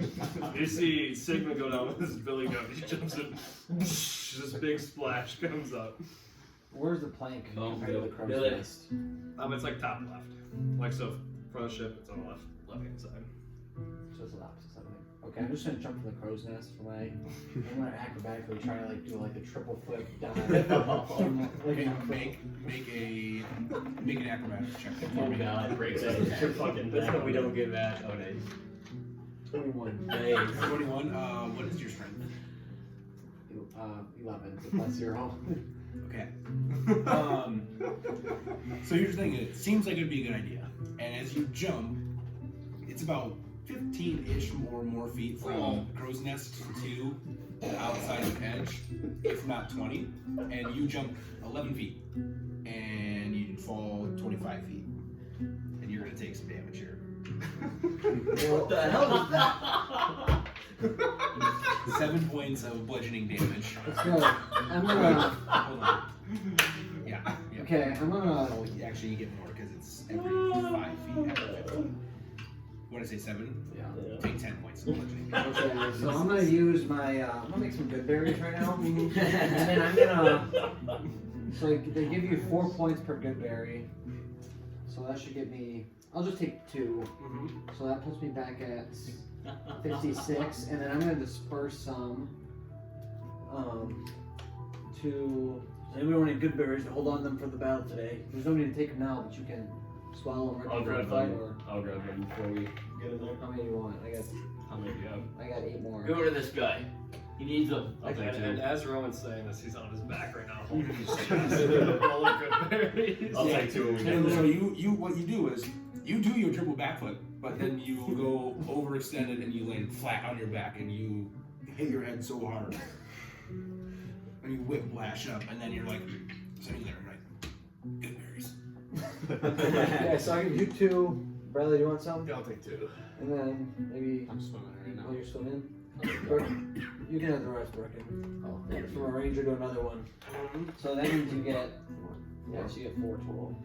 You see Sigma go down with his billy goat. He jumps in. This big splash comes up. Where's the plank Oh, compared to the crow's Billy. nest? It's like top left. Like so, for the ship, it's on the left hand side. So it's the opposite side of it. Okay, I'm just gonna jump from the crow's nest for my. I'm gonna acrobatically try to like do like a triple flip dive. Okay, make an acrobatics check. Oh god, breaks that. You're fucking That's why we don't get that. Oh, nice. 21. Nice. 21. What is your strength? 11. So plus 0. Okay. So here's the thing. It seems like it'd be a good idea. And as you jump, it's about 15-ish or more feet from crow's nest to the outside edge, if not 20. And you jump 11 feet, and you fall 25 feet. And you're gonna take some damage here. What the hell is that? 7 points of bludgeoning damage. Let's go. I'm gonna. Hold on. Yeah. Okay, I'm gonna. Oh, actually, you get more because it's every 5 feet. What did I say, 7? Yeah. Take 10 points of bludgeoning damage. Okay, so I'm gonna use my. I'm gonna make some good berries right now, and then I'm gonna. So they give you 4 points per good berry. So that should get me. I'll just take 2. So that puts me back at 56, and then I'm gonna disperse some. To. Does anybody want any good berries to hold on to them for the battle today? There's no need to take them now, but you can swallow them I'll right grab before the fight, them. or I'll grab them before we get in there. how many do you want? How many do you have? I got 8 more. Go to this guy. He needs them. I'll take And two. as Rowan's saying this, he's on his back right now, holding his chest with a bowl of good berries. I'll take two when we get And there. so you what you do is you do your triple backflip, but then you go overextended and you land flat on your back and you hit your head so hard. And you whiplash up and then you're like sitting there like good berries. Yeah, so I give you 2. Bradley, do you want some? Yeah, I'll take 2. And then maybe. I'm swimming right now. Oh, you're swimming? Burke, you can have the rest, Burkin. Oh, thank From a ranger to another one. So that means you get. Yeah, so you get 4 total.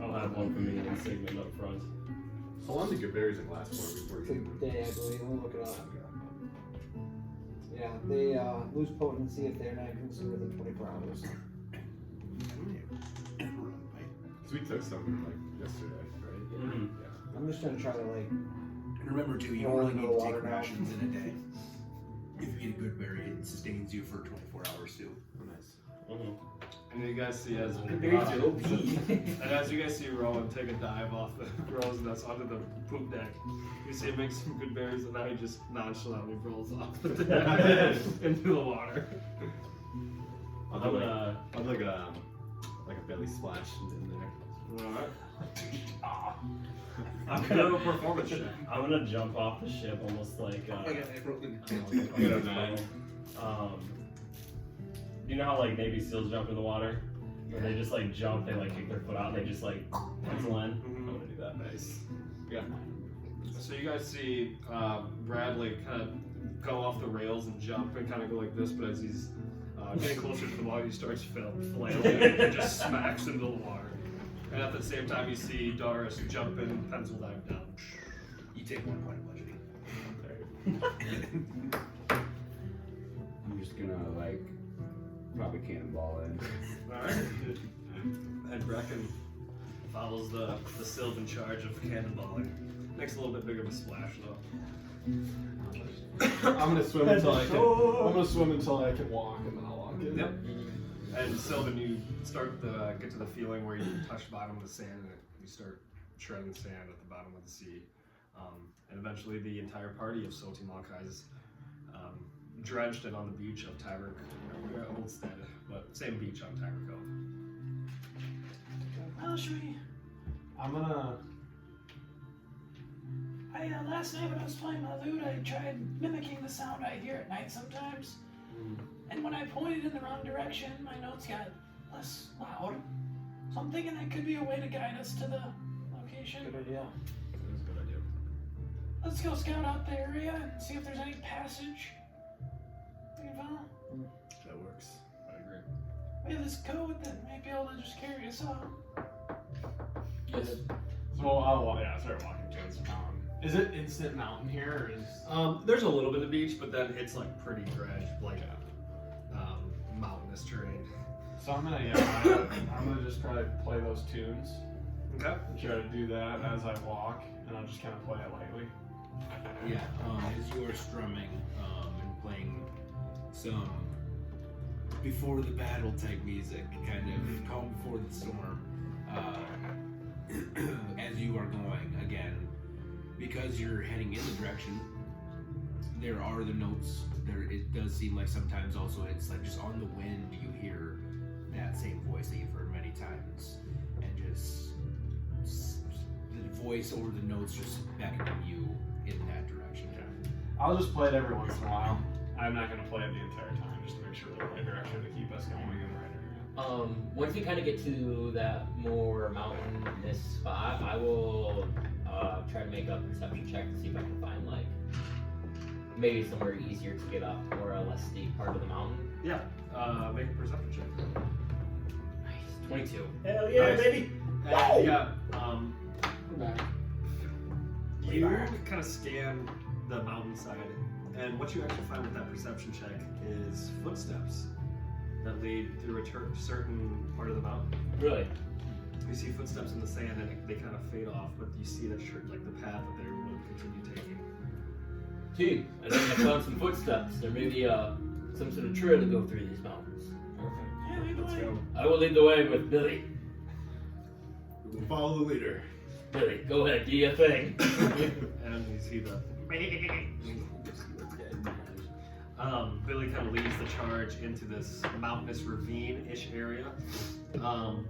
I'll have one for me and Sigmund up front. How long did your berries last for before It's a you? day, I believe. Let me look it up. Yeah, they lose potency if they're not consumed within 24 hours. Because we took some like yesterday, right? Mhm. Yeah. I'm just gonna try to like. And remember too, you Roll only into need the to take water now. rations in a day. If you get a good berry, it sustains you for 24 hours too. Nice. Mhm. And you guys see as berries are OP. and as you guys see Rowan take a dive off the crow's nest onto the poop deck, you see him make some good berries, and now he just nonchalantly rolls off the deck into the water. I'll do like a belly splash in there. Alright. I'm Kind of gonna a performance check. I'm gonna jump off the ship almost like I got a 9. You know how like Navy SEALs jump in the water? Where they just like jump, they like kick their foot out, and they just like pencil in. I'm gonna do that. Nice. Yeah. So you guys see Bradley kind of go off the rails and jump and kind of go like this, but as he's getting closer to the water, he starts flailing and just smacks into the water. And at the same time, you see Doris jump and pencil dive down. You take 1 point of bludgeoning. I'm just gonna like probably cannonball in. Alright. And Brecken follows the Sylvan charge of cannonballing. Makes a little bit bigger of a splash though. I'm gonna swim until I can. I'm gonna swim until I can walk, and then I'll walk in. Yep. And Sylvan, you start to get to the feeling where you touch the bottom of the sand and you start shredding sand at the bottom of the sea. And eventually the entire party of Soti Malkai is drenched and on the beach of Tyrek, Oldstead, but same beach on Tyrek Cove. Well, should we? I'm gonna. Last night when I was playing my lute, I tried mimicking the sound I hear at night sometimes. And when I pointed in the wrong direction, my notes got less loud. So I'm thinking that could be a way to guide us to the location. Good idea. That's a good idea. Let's go scout out the area and see if there's any passage we can follow. That works. I agree. We have this code that might be able to just carry us out. Yes. So I'll start walking towards the mountain. Is it instant mountain here, or is? There's a little bit of beach, but then it's like pretty dredged, like mountainous terrain. So I'm gonna I'm gonna just probably play those tunes. Okay. Try to do that as I walk, and I'll just kind of play it lightly. Yeah, as you are strumming and playing some before the battle type music, kind of calm before the storm, as you are going again, because you're heading in the direction, there are the notes. It does seem like sometimes also it's like just on the wind you hear that same voice that you've heard many times, and just the voice or the notes just beckoning you in that direction. I'll just play it every once in a while. I'm not gonna play it the entire time, just to make sure we're in the right direction to keep us going in the right area. Once we kind of get to that more mountainous spot, I will try to make a perception check to see if I can find like maybe somewhere easier to get up or a less steep part of the mountain. Yeah. Make a perception check. Nice, 22. Hell yeah, Nice. baby! And, yeah. We're back. You kind of scan the mountainside, and what you actually find with that perception check is footsteps that lead through a certain part of the mountain. Really? You see footsteps in the sand, and they kind of fade off, but you see that like the path that they will continue taking. Gee, I think I found some footsteps. There may be some sort of trail to go through these mountains. Perfect. Yeah, lead the Let's way. go. I will lead the way with Billy. We'll follow the leader. Billy, go ahead, do your thing. And you see the Billy kind of leads the charge into this mountainous ravine-ish area. And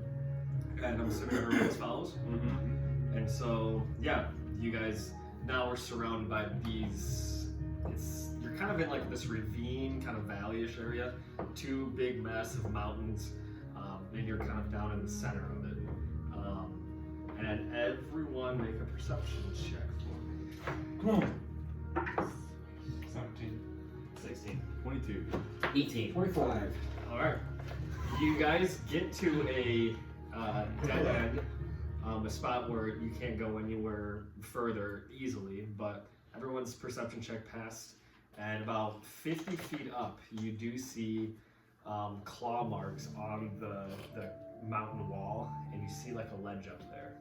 I'm assuming everyone else follows. Mm-hmm. And so, yeah, you guys now are surrounded by these. You're kind of in like this ravine, kind of valley-ish area. Two big, massive mountains, and you're kind of down in the center of it. And everyone make a perception check for me. Come on. 17. 16. 22. 18. 25. All right. You guys get to a dead end, a spot where you can't go anywhere further easily, but everyone's perception check passed, and about 50 feet up, you do see claw marks on the mountain wall, and you see like a ledge up there.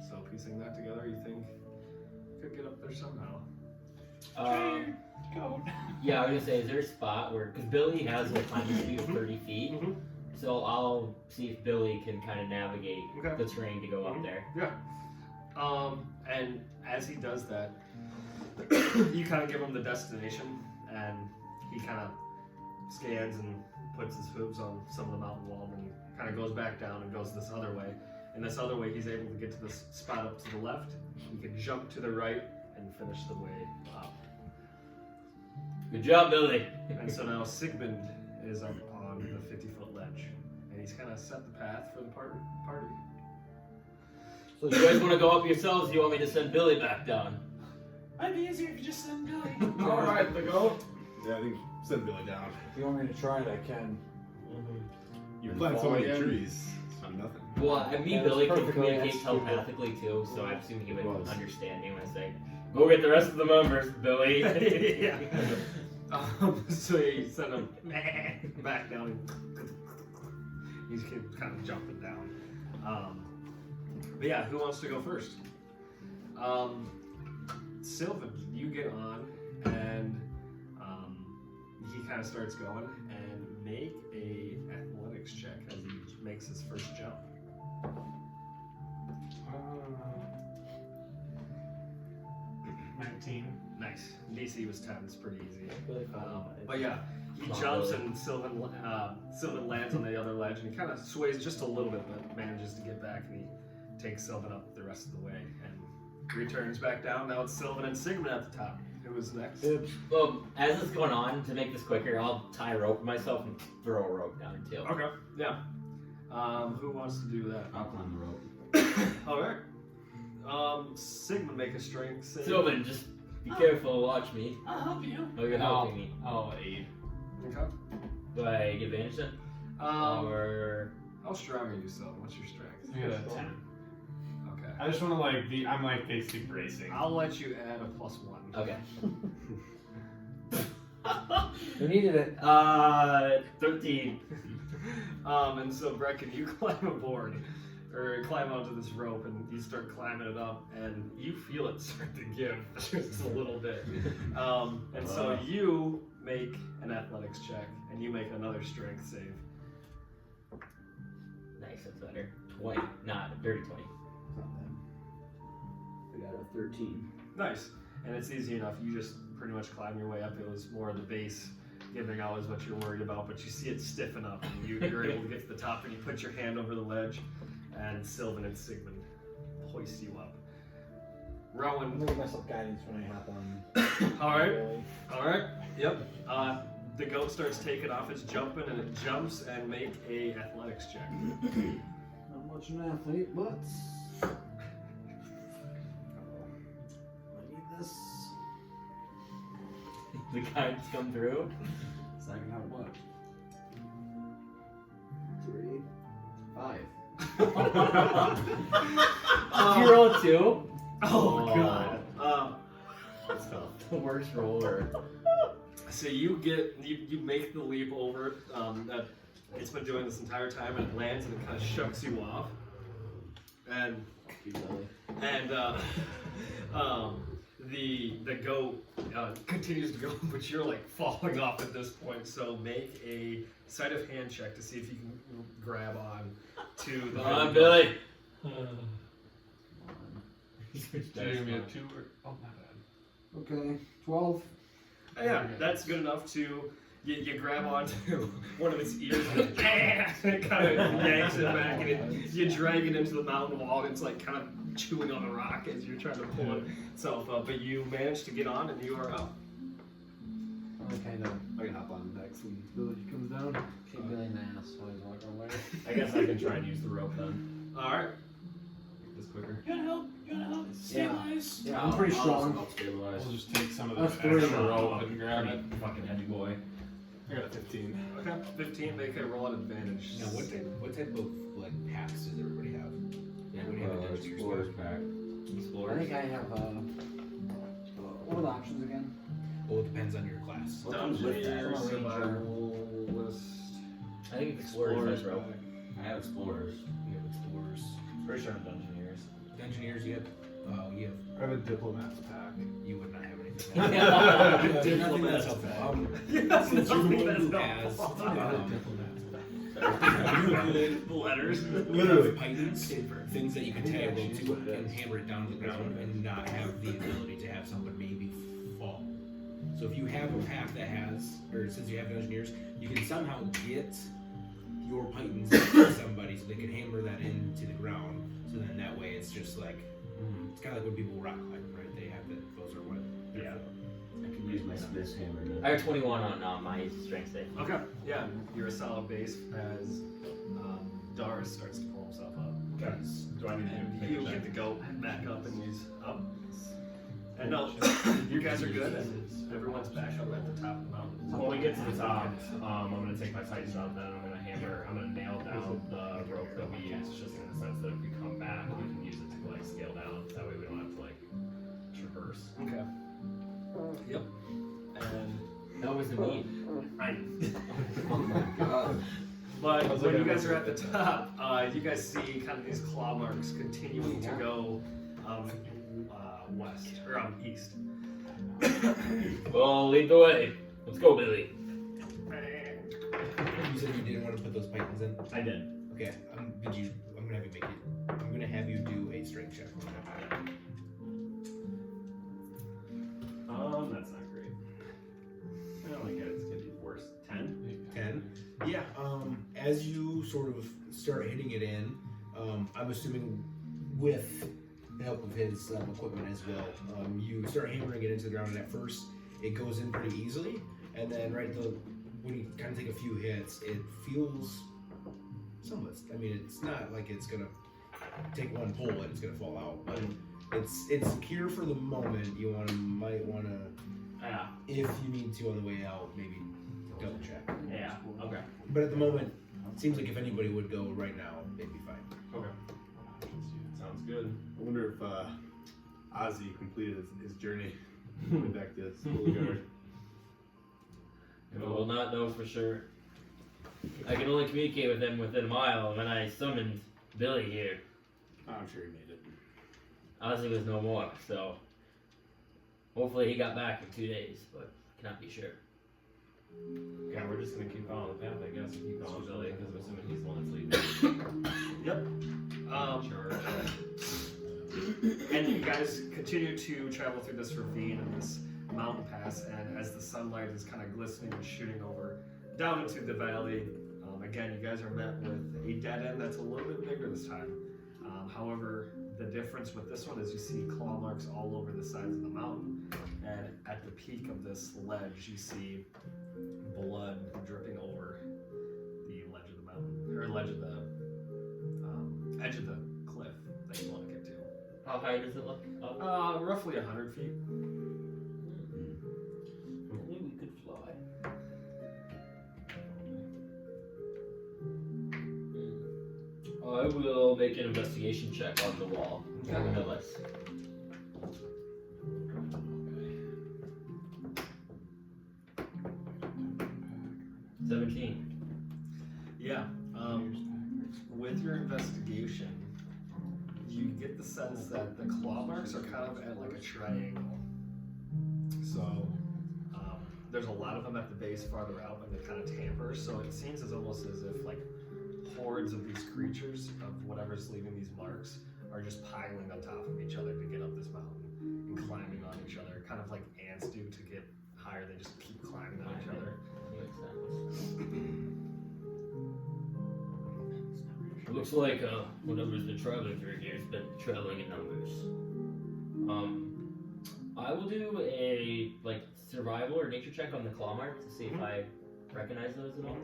So piecing that together, you think you could get up there somehow. Yeah, I was gonna say, is there a spot where, because Billy has a climbing speed of 30 feet, so I'll see if Billy can kind of navigate the terrain to go up there. Yeah. And as he does that, you kind of give him the destination, and he kind of scans and puts his hooves on some of the mountain wall, and kind of goes back down and goes this other way. And this other way, he's able to get to this spot up to the left. He can jump to the right and finish the way up. Good job, Billy. And so now Sigmund is up on the 50-foot ledge, and he's kind of set the path for the party. So you guys want to go up yourselves? Or you want me to send Billy back down? Might be easier if you just send Billy. Alright, the go. Yeah, I think send Billy down. If you want me to try it, I can. You And plant so fall many again. trees. It's not nothing. Well, and me Yeah, and Billy that's can perfectly communicate executed. telepathically too, so I assume he would Well, understand me when I say, "Go get the rest of the members, Billy." Yeah. So you send him back down. He's kind of jumping down. But yeah, who wants to go first? Sylvan, you get on, and he kind of starts going, and make a athletics check as he makes his first jump. 19. Nice. DC was 10. It's pretty easy. Really But yeah, he Come on, jumps Billy. and Sylvan lands on the other ledge, and he kind of sways just a little bit, but manages to get back, and he takes Sylvan up the rest of the way and returns back down. Now it's Sylvan and Sigmund at the top. Who was next? Well, as it's going on, to make this quicker, I'll tie a rope myself and throw a rope down too. Okay. Yeah. Who wants to do that? I'll climb the rope. All right. Sigmund, make a strength save. Sylvan, just be careful. Watch me. I'll help you. Oh, you're helping me. I'll aid. Okay. Do I get advantage then? Or How strong are you, Sylvan? What's your strength? I got a 10. Okay. I just want to like be. I'm like basically bracing. I'll let you add a +1. okay. We needed it. 13. And so Brecken, you climb aboard, or climb onto this rope, and you start climbing it up, and you feel it start to give just a little bit. And so you make an athletics check, and you make another strength save. Nice, that's better. 20, not dirty 20. I got a 13. Nice. And it's easy enough. You just pretty much climb your way up. It was more of the base giving out is what you're worried about, but you see it stiffen up, and you're able to get to the top, and you put your hand over the ledge, and Sylvan and Sigmund hoist you up. I'm Rowan. gonna give myself guidance when I hop on. All right. Yep. The goat starts taking off. It's jumping, and it jumps, and make a athletics check. Not much of an athlete, but I need this. The guides come through. Second out what? 3, 5. You roll 2. Oh god. That's the worst roller. So you make the leap over that it's been doing this entire time, and it lands, and it kind of shucks you off, and the goat continues to go, but you're like falling off at this point. So make a sleight of hand check to see if you can grab on to the. Come on, Billy. Did you give me a 2 or? Oh, not bad. Okay, 12. Yeah, that's good enough to. You grab onto one of its ears and it kind of yanks it back, and you drag it into the mountain wall, and it's like kind of chewing on the rock as you're trying to pull itself up. But you manage to get on, and you are up. I can hop on next when Billy comes down. Kick Billy in the ass while he's walking away. I guess I can try and use the rope then. All right. Make this quicker. You wanna help? Stabilize? Yeah, I'm pretty strong. I'll stabilize. We'll just take some of That's the three. extra rope and grab it. Fucking heavy boy. I got a 15. Okay. 15. Make a roll at advantage. Now, what type of like packs does everybody have? Yeah, what do you have in Explorer's pack. I Explorers. think I have, what are the options again? Well, it depends on your class. Dungeoneer, Ranger. survivalist. I think Explorers has rope. I have explorers. You have explorers. Pretty sure I'm Dungeoneers. Dungeoneers, you have. I have a diplomat's pack. You would not have anything. Yeah. Nothing that's helpful. Yes, Since you're nothing one who that's has letters. literally Pythons, things that you can tie a rope to and hammer it down to the ground and not have the ability to have someone maybe fall. So if you have a pack that has, or since you have engineers, you can somehow get your Pythons to somebody so they can hammer that into the ground. So then that way it's just like, it's kind of like when people rock climb, right? They have those are what? Yeah. I can use my Smith's hammer I to. have 21 on my strength save. Okay. Yeah, you're a solid base as Darius starts to pull himself up. Okay. Do I need to And make you a check? get the goat back up, and he's up. And no, you guys are good, and everyone's back up at the top of the mountain. When we get to the top, I'm gonna take my Titans out. Then I'm gonna nail down the rope that we use, just in the sense that if we come back, we can use it to like scale down. That way we don't have to like traverse. Okay. Yep. And That was the need. But I was when like, you I guys must are at the top, you guys see kind of these claw marks continuing to go west or east. Well, lead the way. Let's go, Billy. You said you didn't want to put those Pythons in? I did. Okay, I'm gonna have you make it. I'm gonna have you do a strength check. That's not great. I don't like it. It's gonna be worse. 10. 10. Yeah. As you sort of start hitting it in, I'm assuming with the help of his equipment as well, you start hammering it into the ground, and at first it goes in pretty easily, and then when you kind of take a few hits, it feels somewhat. I mean, it's not like it's gonna take one pull and it's gonna fall out, but it's secure for the moment. You might want to, Yeah. if you need to on the way out, maybe double check. Yeah. Okay. But at the moment, it seems like if anybody would go right now, they'd be fine. Okay. Sounds good. I wonder if Ozzy completed his journey back to Schoolgard. We'll not know for sure. I can only communicate with him within a mile when I summoned Billy here. I'm sure he made it. Ozzy was no more, so hopefully he got back in 2 days, but cannot be sure. Yeah, we're just gonna keep following the path, I guess, and keep following Billy, because I'm assuming he's the one that's leading. Yep. And you guys continue to travel through this ravine and this mountain pass, and as the sunlight is kind of glistening and shooting over down into the valley, again, you guys are met with a dead end that's a little bit bigger this time. However, the difference with this one is you see claw marks all over the sides of the mountain, and at the peak of this ledge, you see blood dripping over the ledge of the mountain, or ledge of the edge of the cliff that you want to get to. How high does it look up? Roughly 100 feet. Only we could fly. I will make an investigation check on the wall. Nonetheless. Yeah. With your investigation, you get the sense that the claw marks are kind of at like a triangle. So there's a lot of them at the base farther out, and they kind of tamper. So it seems almost as if like hordes of these creatures, of whatever's leaving these marks, are just piling on top of each other to get up this mountain and climbing on each other, kind of like ants do to get higher. They just keep climbing on each other. Makes sense. Looks like whatever's been traveling through here has been traveling in numbers. I will do a like survival or nature check on the claw mark to see if I recognize those at all.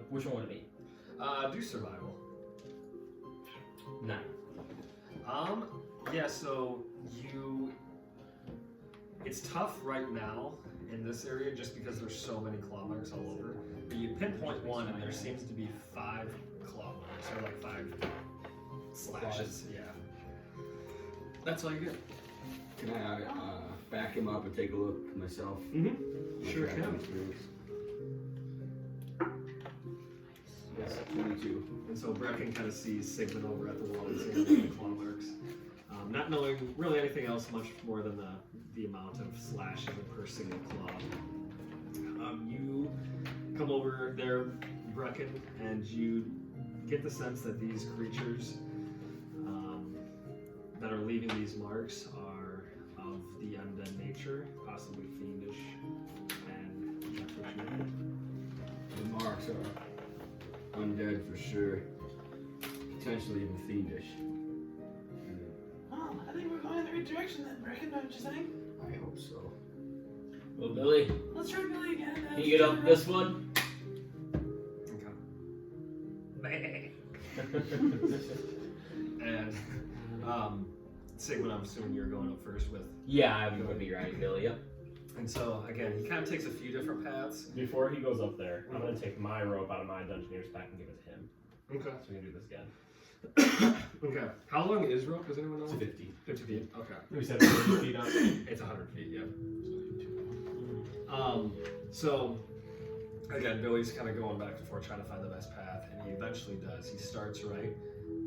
Which one would it be? Do survival. 9. Yeah, so it's tough right now in this area just because there's so many claw marks all over. But you pinpoint one and there seems to be 5 claw marks, or like 5 slashes. Yeah. That's all you get. Can I back him up and take a look myself? Mm-hmm. Sure can. Yes, 22. And so Brecken kind of sees Sigmund over at the wall and sees the claw marks. Not knowing really anything else much more than the amount of slashes per single claw. You come over there, Brecken, and you get the sense that these creatures that are leaving these marks are of the undead nature, possibly fiendish, and that's what you know. The marks are undead for sure. Potentially even fiendish. Oh, I think we're going in the right direction then, Brecken, don't you think? I hope so. Well, Billy, Let's try Billy again. can you get up this one? Okay. And Sigmund, I'm assuming you're going up first with. Yeah, I would be right, Billy. Yep. And so again, he kind of takes a few different paths. Before he goes up there, I'm gonna take my rope out of my Dungeoneer's pack and give it to him. Okay. So we can do this again. Okay. How long is rope? Does anyone know? It's 50. 50 feet. Okay. We said 50 feet up. It's 100 feet. Yeah. So again, Billy's kind of going back and forth trying to find the best path, and he eventually does. He starts right,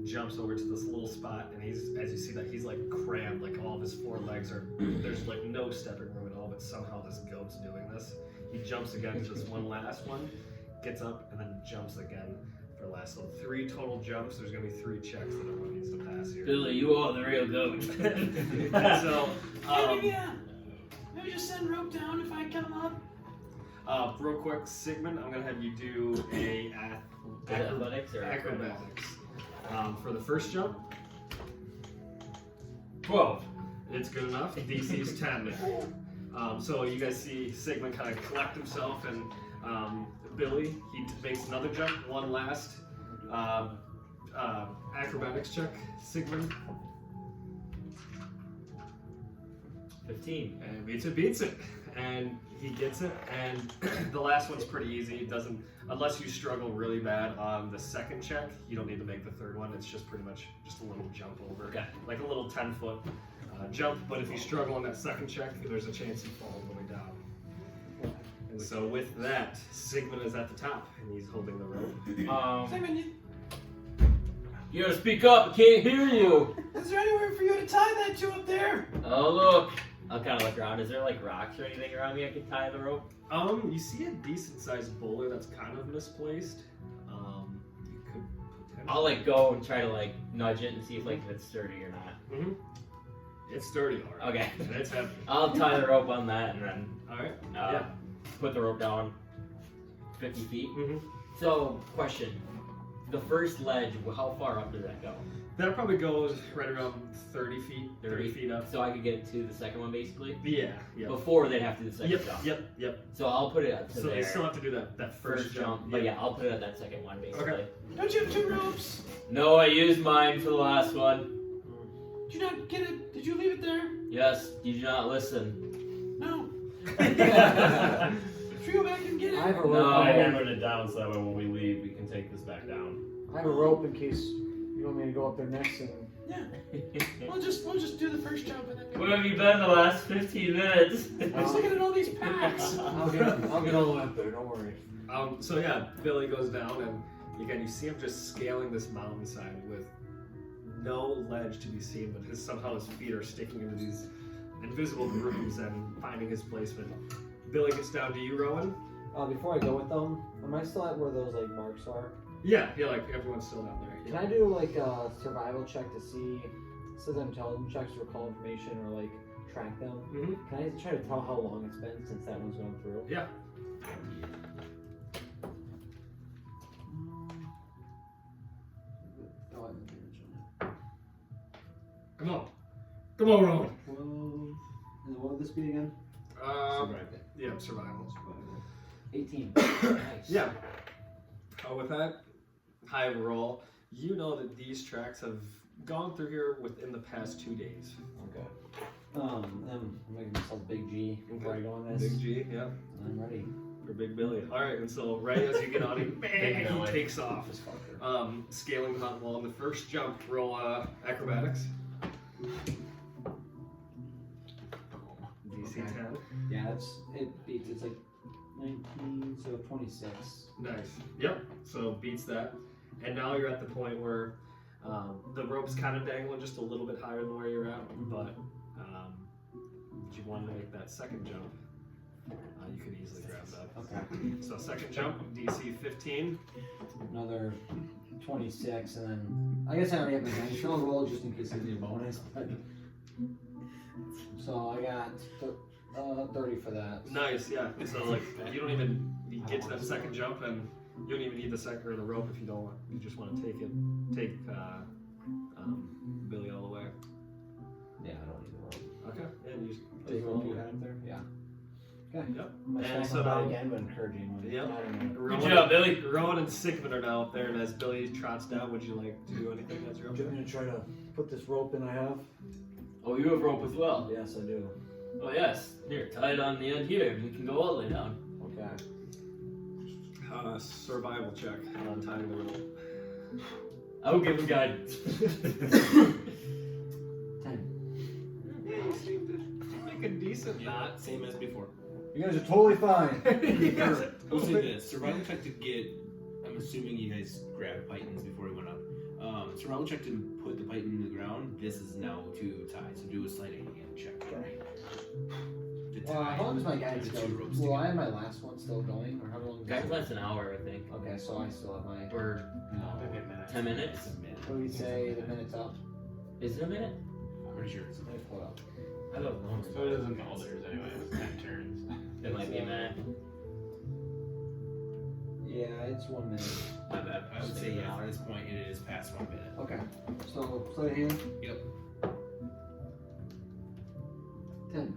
jumps over to this little spot, and he's, as you see that, he's like crammed, like all of his 4 legs are, there's like no stepping room at all, but somehow this goat's doing this. He jumps again, just one last one, gets up, and then jumps again for last. So 3 total jumps. There's gonna be 3 checks that everyone needs to pass here. Billy, you are the real goat. And so, Maybe just send rope down if I come up. real quick, Sigmund, I'm gonna have you do a Athletics or acrobatics. For the first jump, 12. it's good enough. DC's 10. So you guys see Sigmund kind of collect himself, and Billy, he makes another jump, one last acrobatics check. Sigmund. 15. And beats it. And he gets it, and the last one's pretty easy. It doesn't, unless you struggle really bad on the second check, you don't need to make the third one. It's just pretty much just a little jump over, Okay. like a little 10-foot jump. But if you struggle on that second check, there's a chance you fall all the way down. And so with that, Sigmund is at the top, and he's holding the rope. Sigmund, You gotta speak up, I can't hear you. is there anywhere for you to tie that to up there? Oh, look. I'll kind of look around. Is there like rocks or anything around me I can tie the rope? You see a decent-sized boulder that's kind of misplaced. You could potentially... I'll like go and try to like nudge it and see if like if it's sturdy or not. Mm-hmm. It's sturdy, alright. Okay. And it's heavy. I'll tie the rope on that and then Alright. Yeah. put the rope down 50 feet. Mm-hmm. So, question. The first ledge, how far up does that go? That probably goes right around 30 feet, 30 feet up. So I could get to the second one basically? Yeah, yeah. Before they'd have to do the second Yep, jump. yep. So I'll put it up to So there. they still have to do that first jump. But yeah, I'll put it at that second one basically. Okay. Don't you have 2 ropes? No, I used mine for the last one. Did you not get it? Did you leave it there? Yes, you do not listen. No. Should we go back and get it? I have a rope. No. I hammered it down so that way when we leave, we can take this back down. I have a rope in case you want me to go up there next and Yeah. We'll just do the first jump and then go. Where have you been the last 15 minutes? I was looking at all these packs. I'll get all the way up there. Don't worry. So yeah, Billy goes down, and again you see him just scaling this mountainside with no ledge to be seen, but somehow his feet are sticking into these invisible grooves and finding his placement. Billy gets down to you, Rowan. Before I go with them, am I still at where those like marks are? Yeah, like everyone's still down there. Can I do like a survival check to see, so them intelligence checks to recall information or like track them? Mm-hmm. Can I try to tell how long it's been since that one's gone through? Yeah. Oh, I have advantage on Come on, Rowan. it. 12. And what would this be again? Yeah, survival. 18. Nice. Yeah. With that high roll, you know that these tracks have gone through here within the past 2 days. Okay. I'm making myself Big G before I go on this. Big G, yeah. I'm ready. For Big Billy. Alright, and so right as you get on him, he takes off. This fucker. Scaling the mountain wall. On the first jump, roll acrobatics. DC 10. Yeah, it beats. It's like 19, so 26. Nice. Yep. So beats that. And now you're at the point where the rope's kind of dangling just a little bit higher than where you're at, but if you wanted to make that second jump, you could easily grab that. Okay. So second jump, DC 15. Another 26, and then I guess I already have my dice roll just in case I need a bonus. But so I got 30 for that. Nice, yeah. So like you don't even get to that second jump, and you don't even need the second or the rope if you don't want. You just want to take Billy all the way. Yeah, I don't need the rope. Okay. And you just Take all rope the you way. had up there? Yeah. Okay. Yep. I'm And so so now, again, but encouraging. When Yep. not in Rowan, Good job, Billy. Rowan and Sigmund are now up there, and as Billy trots down, would you like to do anything as you're up I'm there? gonna try to put this rope in I have. Oh, you have rope as well. Yes, I do. Oh yes. Here, tie it on the end here, and you can go all the way down. Okay. Survival check on tying the rope. I will give him guidance. 10. You seem to make a decent knot. Same as before. You guys are totally fine. We'll say this: survival check to get. I'm assuming you guys grabbed pythons before we went up. Survival check to put the python in the ground. This is now to tie. So do a sleight of hand check. Okay. To How long does my guidance the go? two ropes Will I together. have my last one still going, or how long? Guys, less an hour, I think. Okay, so I still have my. Or Maybe a minute. 10 minutes. What do we say? The minute's up. Is it a minute? I'm pretty sure it's. Let me pull it up. I don't know. So it isn't Baldur's anyway. It's 10 turns. It might be a minute. Yeah, it's 1 minute. My bad. I would say yeah. At this point, it is past 1 minute. Okay. So play hand. Yep. 10.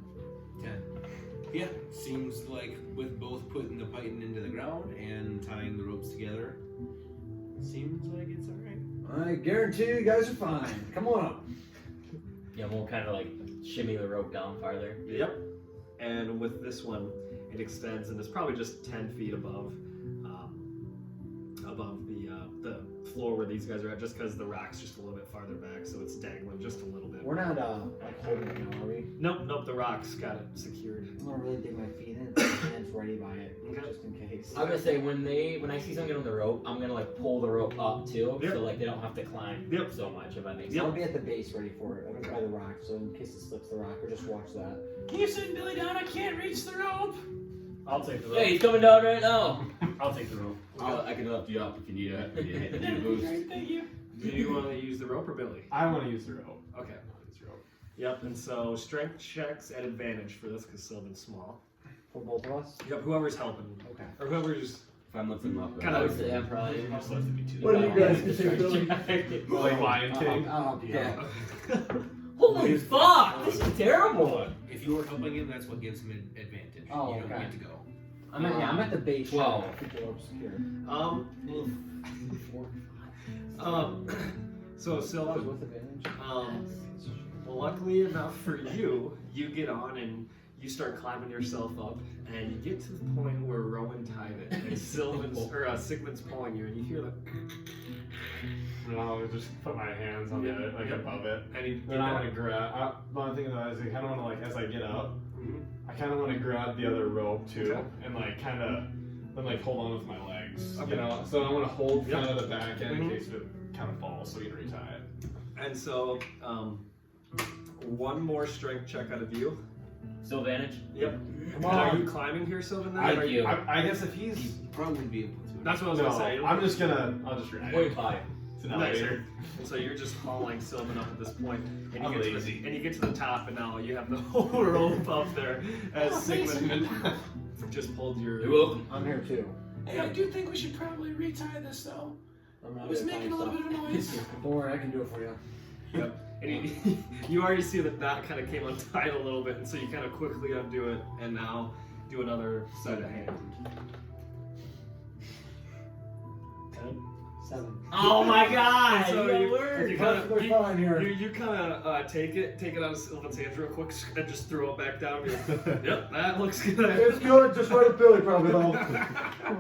10. Yeah, seems like with both putting the python into the ground and tying the ropes together, seems like it's alright. I guarantee you guys are fine. Come on up. Yeah, we'll kind of like shimmy the rope down farther. Yep. And with this one, it extends and it's probably just 10 feet above the floor where these guys are at, just because the rock's just a little bit farther back, so it's dangling just a little bit. We're not like holding it now, are we? Nope, the rock's got it secured. I'm gonna really dig my feet in. My hands ready by it, Okay. just in case. I'm gonna say when I see someone get on the rope, I'm gonna like pull the rope up too, Yep. so like they don't have to climb Yep. so much. If that makes I'll sense. be at the base ready for it, like, by the rock, so in case it slips the rock, or just watch that. Can you send Billy down? I can't reach the rope. I'll take the rope. Yeah, he's coming down right now. I'll take the rope. I can lift you up if you need a, if you need a boost. Thank you. Do you want to use the rope or Billy? I want to use the rope. Okay. I want to use the rope. Yep, and so strength checks at advantage for this because Sylvan's small. For both of us? Yep, whoever's helping. Okay. Or whoever's If I'm lifting them up, Kinda I would say I'm probably. Just lifted me too. What do you guys consider Billy? Like Lion King. I'll help you out. Holy fuck! This is terrible. If you were helping him, that's what gives him an advantage. Oh, you don't okay. get to go. I'm at the base. 12. Trying to keep the rope secure. So Sylvan, With advantage. well, luckily enough for you, you get on and you start climbing yourself up, and you get to the point where Rowan tied it, and Sigmund's pulling you, and you hear the, And I'll just put my hands on it, like above it. and you Then I want to grab. One thing that is, I kind of want to like as I get up, I kind of want to grab the other rope too, Okay. and like kind of, then like hold on with my legs. Okay. You know, so I want to hold Yep. kind of the back end Mhm. in case it kind of falls, so we can retie it. And so, one more strength check out of you. Still advantage? Yep. Come Are on. you climbing here, Sylvan? Then? Thank Are you. I guess if he's. Probably wouldn't be able to. That's what I was No, gonna say. I'm just gonna. I'll just ride. Point 5. It's an Nice. elevator. And so you're just hauling Sylvan up at this point, and I'm you get lazy. and you get to the top, and now you have the whole rope up there as Sigmund just pulled your. You're welcome. I'm here too. Hey, I do think we should probably retie this though. I'm It not was gonna making a find little bit of a noise. Don't worry, I can do it for you. Yep. And you already see that kind of came untied a little bit, and so you kind of quickly undo it, and now do another sleight of hand. 7. Oh my god! So you kind of We're fine here. you kind of take it out of Sylvan's hands real quick, and just throw it back down. You're like, yep, that looks good. It's good, just right at Billy probably though.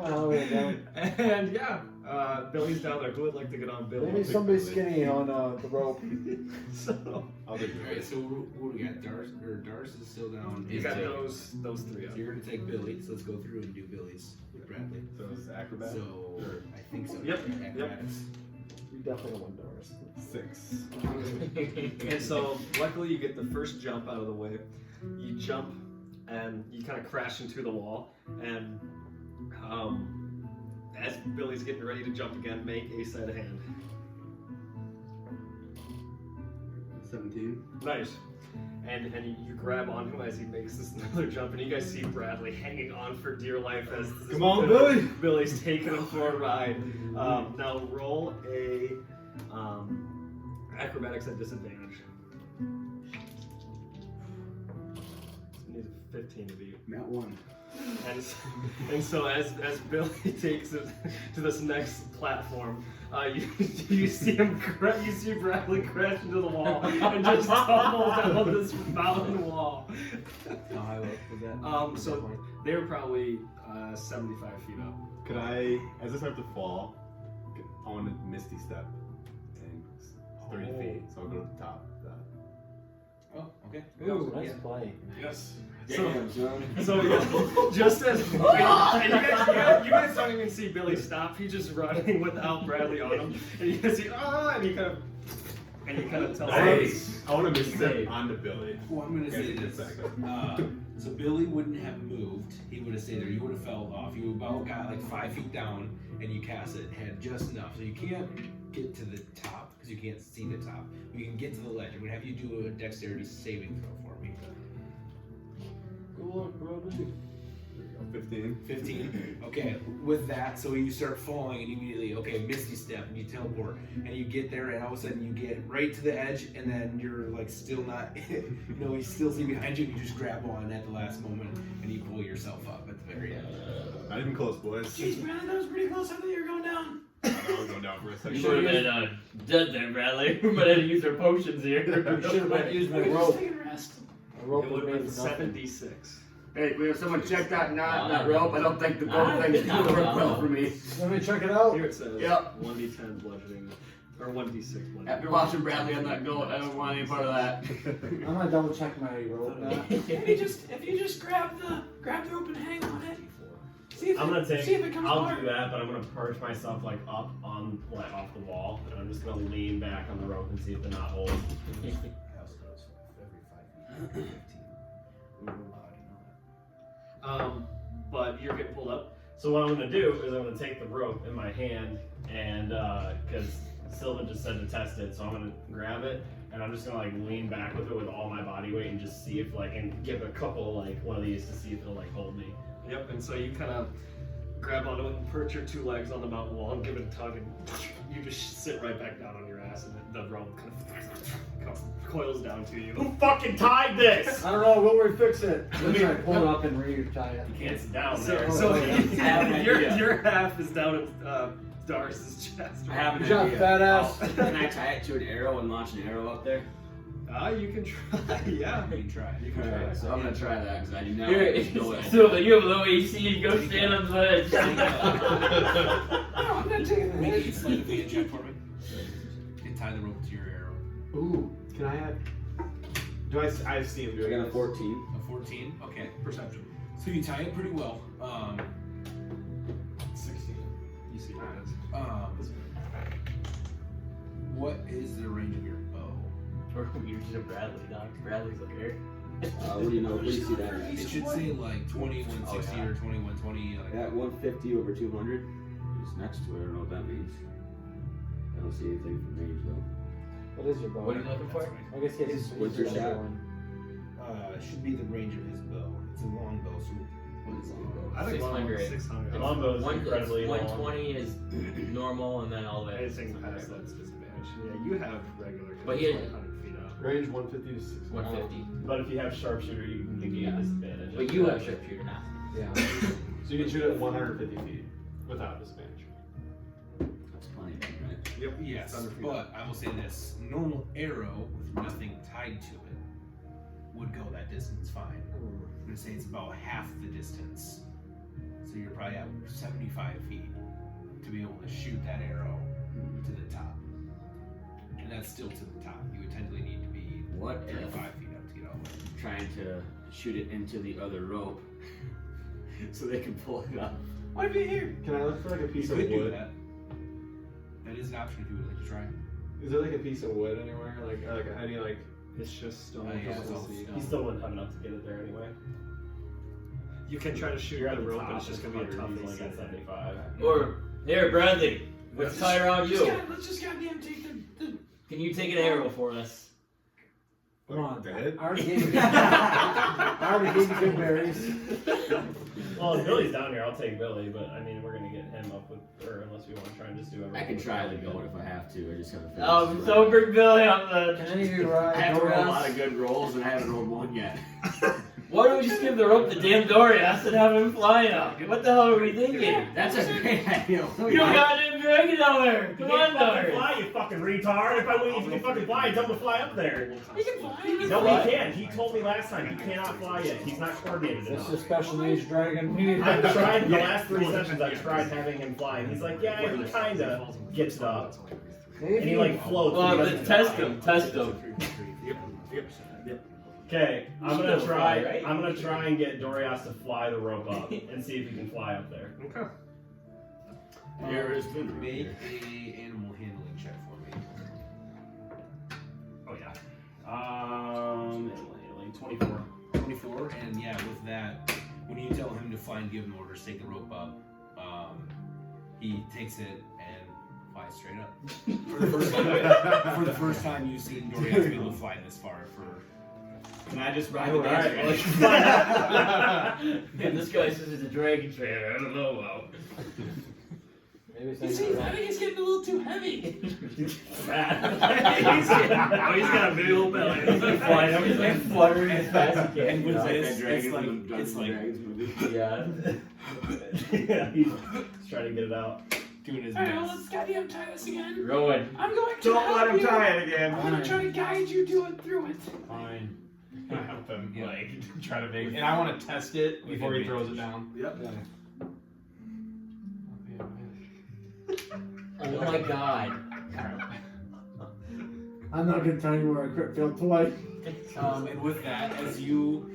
Oh, we're down. And yeah, Billy's down there. Who would like to get on Billy? Maybe somebody skinny on the rope. So I'll take Alright, it. so what do we got? Dars is still down. you got So those three up. you're gonna take Billy, so let's go through and do Billy's with Bradley. So it's acrobat. So Or I think so. Yep, yeah, acrobatics. We definitely won Doris. 6. And so, luckily, you get the first jump out of the way. You jump, and you kind of crash into the wall. And as Billy's getting ready to jump again, make a sleight of hand. 17. Nice. And you grab on him as he makes this another jump, and you guys see Bradley hanging on for dear life as Come on, Billy! Billy's taking him for a ride. Now roll a acrobatics at disadvantage. Need a 15 to beat. Not one. And so as Billy takes it to this next platform, you see you see Bradley crash into the wall and just tumble down this mountain wall. How high was that? So they were probably 75 feet up. Could I, as I start to fall, I want to Misty Step. And it's 30 feet, so I'll go to the top of that. Oh, okay. Ooh, nice play. Yes. So just as and you guys don't even see Billy stop. He's just running without Bradley on him, and you guys see and you kind of tell Nice. I want to Misty Step onto Billy. Well, I'm gonna say Yes, this. exactly. So Billy wouldn't have moved. He would have stayed there. You would have fell off. You about got like 5 feet down, and you cast it. Had just enough. So you can't get to the top because you can't see the top. You can get to the ledge. I'm gonna have you do a dexterity saving throw for me. Good luck, Bradley. There we go. 15. 15. Okay, with that, so you start falling and immediately, okay, Misty Step, and you teleport, and you get there, and all of a sudden you get right to the edge, and then you're like still not, you still see behind you, and you just grab on at the last moment, and you pull yourself up at the very end. Not even close, boys. Jeez, Brandon, that was pretty close. I thought you were going down. I was going down for a second. You should have been dead there, Bradley. We might have to use our potions here. You should have used my We're just rope. taking a rest. My rope It was would have made been for nothing. 76. Hey, can we have someone check that knot in that rope? I don't think the gold thing's gonna work well for me. Let me check it out. Here it says Yep. 1d10 bludgeoning, or 1d6 bludgeoning. After watching Bradley on that goat, I don't want any part of that. I'm gonna double check my rope now. If you just grab the rope and hang on it. See if I'm gonna see if it comes I'll apart. do that, but I'm gonna perch myself like up on like off the wall, and I'm just gonna lean back on the rope and see if the knot holds. But you're getting pulled up. So what I'm gonna do is I'm gonna take the rope in my hand, and because Sylvan just said to test it, so I'm gonna grab it and I'm just gonna like lean back with it with all my body weight and just see if like, and give it a couple like one of these to see if it'll like hold me. Yep, and so you kind of grab onto it and perch your two legs on the mountain wall and give it a tug, and you just sit right back down on your ass, and the rope kind of coils down to you. Who fucking tied this? I don't know, we'll refix it. Let me try to pull it up and re-tie it. You can't sit down So, there. so an your idea. half is down at Doris's chest. I have an Good job, idea. badass. Can I tie it to an arrow and launch an arrow up there? You can try. Yeah, You can try. you can try. Alright, so I'm gonna try that because I do not Here, know what so you have low AC, you go stand on the ledge. No, I'm not taking the Make hit. it sleight of hand check for me. And tie the rope to your arrow. Ooh, can I have? I see him I doing got a this. 14. A 14? Okay, perception. So you tie it pretty well. 16. You see what it is. What is the range of your bow? Or we to Bradley, Doc. Bradley's up here. What do you know? What do you see that? It should say like 2160 or 2120. Like At 150 over 200 is next to it. I don't know what that means. I don't see anything from range though. What is your bow? What are you looking for? I guess he has What's your shot? it should be the range of his bow. It's a long bow, so What is it? I think 600. 600. It's Longbow is one- incredibly long. 120 is normal, and then all the way. Anything past that's disadvantage. Yeah, you have regular. But he- 100 feet up. Range 150 to 600. 150. But if you have sharpshooter, you can negate disadvantage. But you have sharpshooter now. Yeah. So you can shoot at 150 feet without disadvantage. That's plenty, right? Yep. Yes, but I will say this: normal arrow with nothing tied to it would go that distance fine. I'm gonna say it's about half the distance, so you're probably at 75 feet to be able to shoot that arrow to the top, and that's still to the top. You would technically need to be What if 35 feet up to get all the way. trying to shoot it into the other rope so they can pull it up? What if you here? Can I look for like a piece You of could do wood? that. That is an option if you would like to try. Is there like a piece of wood anywhere? Like, or like any like? It's just stone. yeah, Just it's all see. He still wouldn't have enough to get it there anyway. You can try to shoot You're the at the rope, top, but it's just gonna be a tough easily thing. against 75. Or here, Bradley. Let's tie around you. Let's just goddamn take the Can you take an arrow for us? Come on. The head? I already gave you, I already gave you good berries. Well, if Billy's down here, I'll take Billy, but I mean, we're gonna get him up with her unless we want to try and just do everything. I can try the goat if I have to. I just haven't finished. So bring Billy on the. Can any of you I ride have rolled a lot Dorias? of good rolls and I haven't rolled one yet. Why don't we just give the rope to damn Dorias and have him fly up? What the hell are we thinking? That's a great idea. You goddamn dragon out there! Come on, Dorias! Fly, you fucking retard! If you can fucking fly, tell him to fly up there. He can fly. No, he can't. He told me last time he cannot fly yet. He's not coordinated This is enough. a special needs dragon. We need I've tried the last 3 sessions. I've tried having him fly, and he's like, yeah, he kinda gets it up, and he like floats. Well, but he then doesn't test fly. him, test him. Okay, I'm Still gonna fly, try. right? I'm gonna try and get Dorias to fly the rope up and see if he can fly up there. Okay. Here is the Make a animal handling check for me. Oh yeah. Animal handling 24. 24, and yeah, with that, when you tell him to fly and give him orders, take the rope up, he takes it and flies straight up. For the first time you've seen Dorian be able to fly this far. Can I just ride All the right, dance? Man, this guy says it's a dragon trainer. I don't know about. Maybe it's I think he's getting a little too heavy. He's got a big old belly. He's flying up. He's like fluttering as fast as he And can. with Like this, that dragon it's like, from the it's Dungeons like and Dragons movie. Yeah. Yeah, he's trying to get it out. doing his Alright, well, best. let's goddamn tie this again. Rowan. I'm going to Don't let help him you. tie it again. I'm gonna try to guide you through it. Fine. I help him Yeah. like try to make, and I want to test it before he throws it down. Yep. Oh my god. I'm not gonna tell you where I crit failed twice. And with that, as you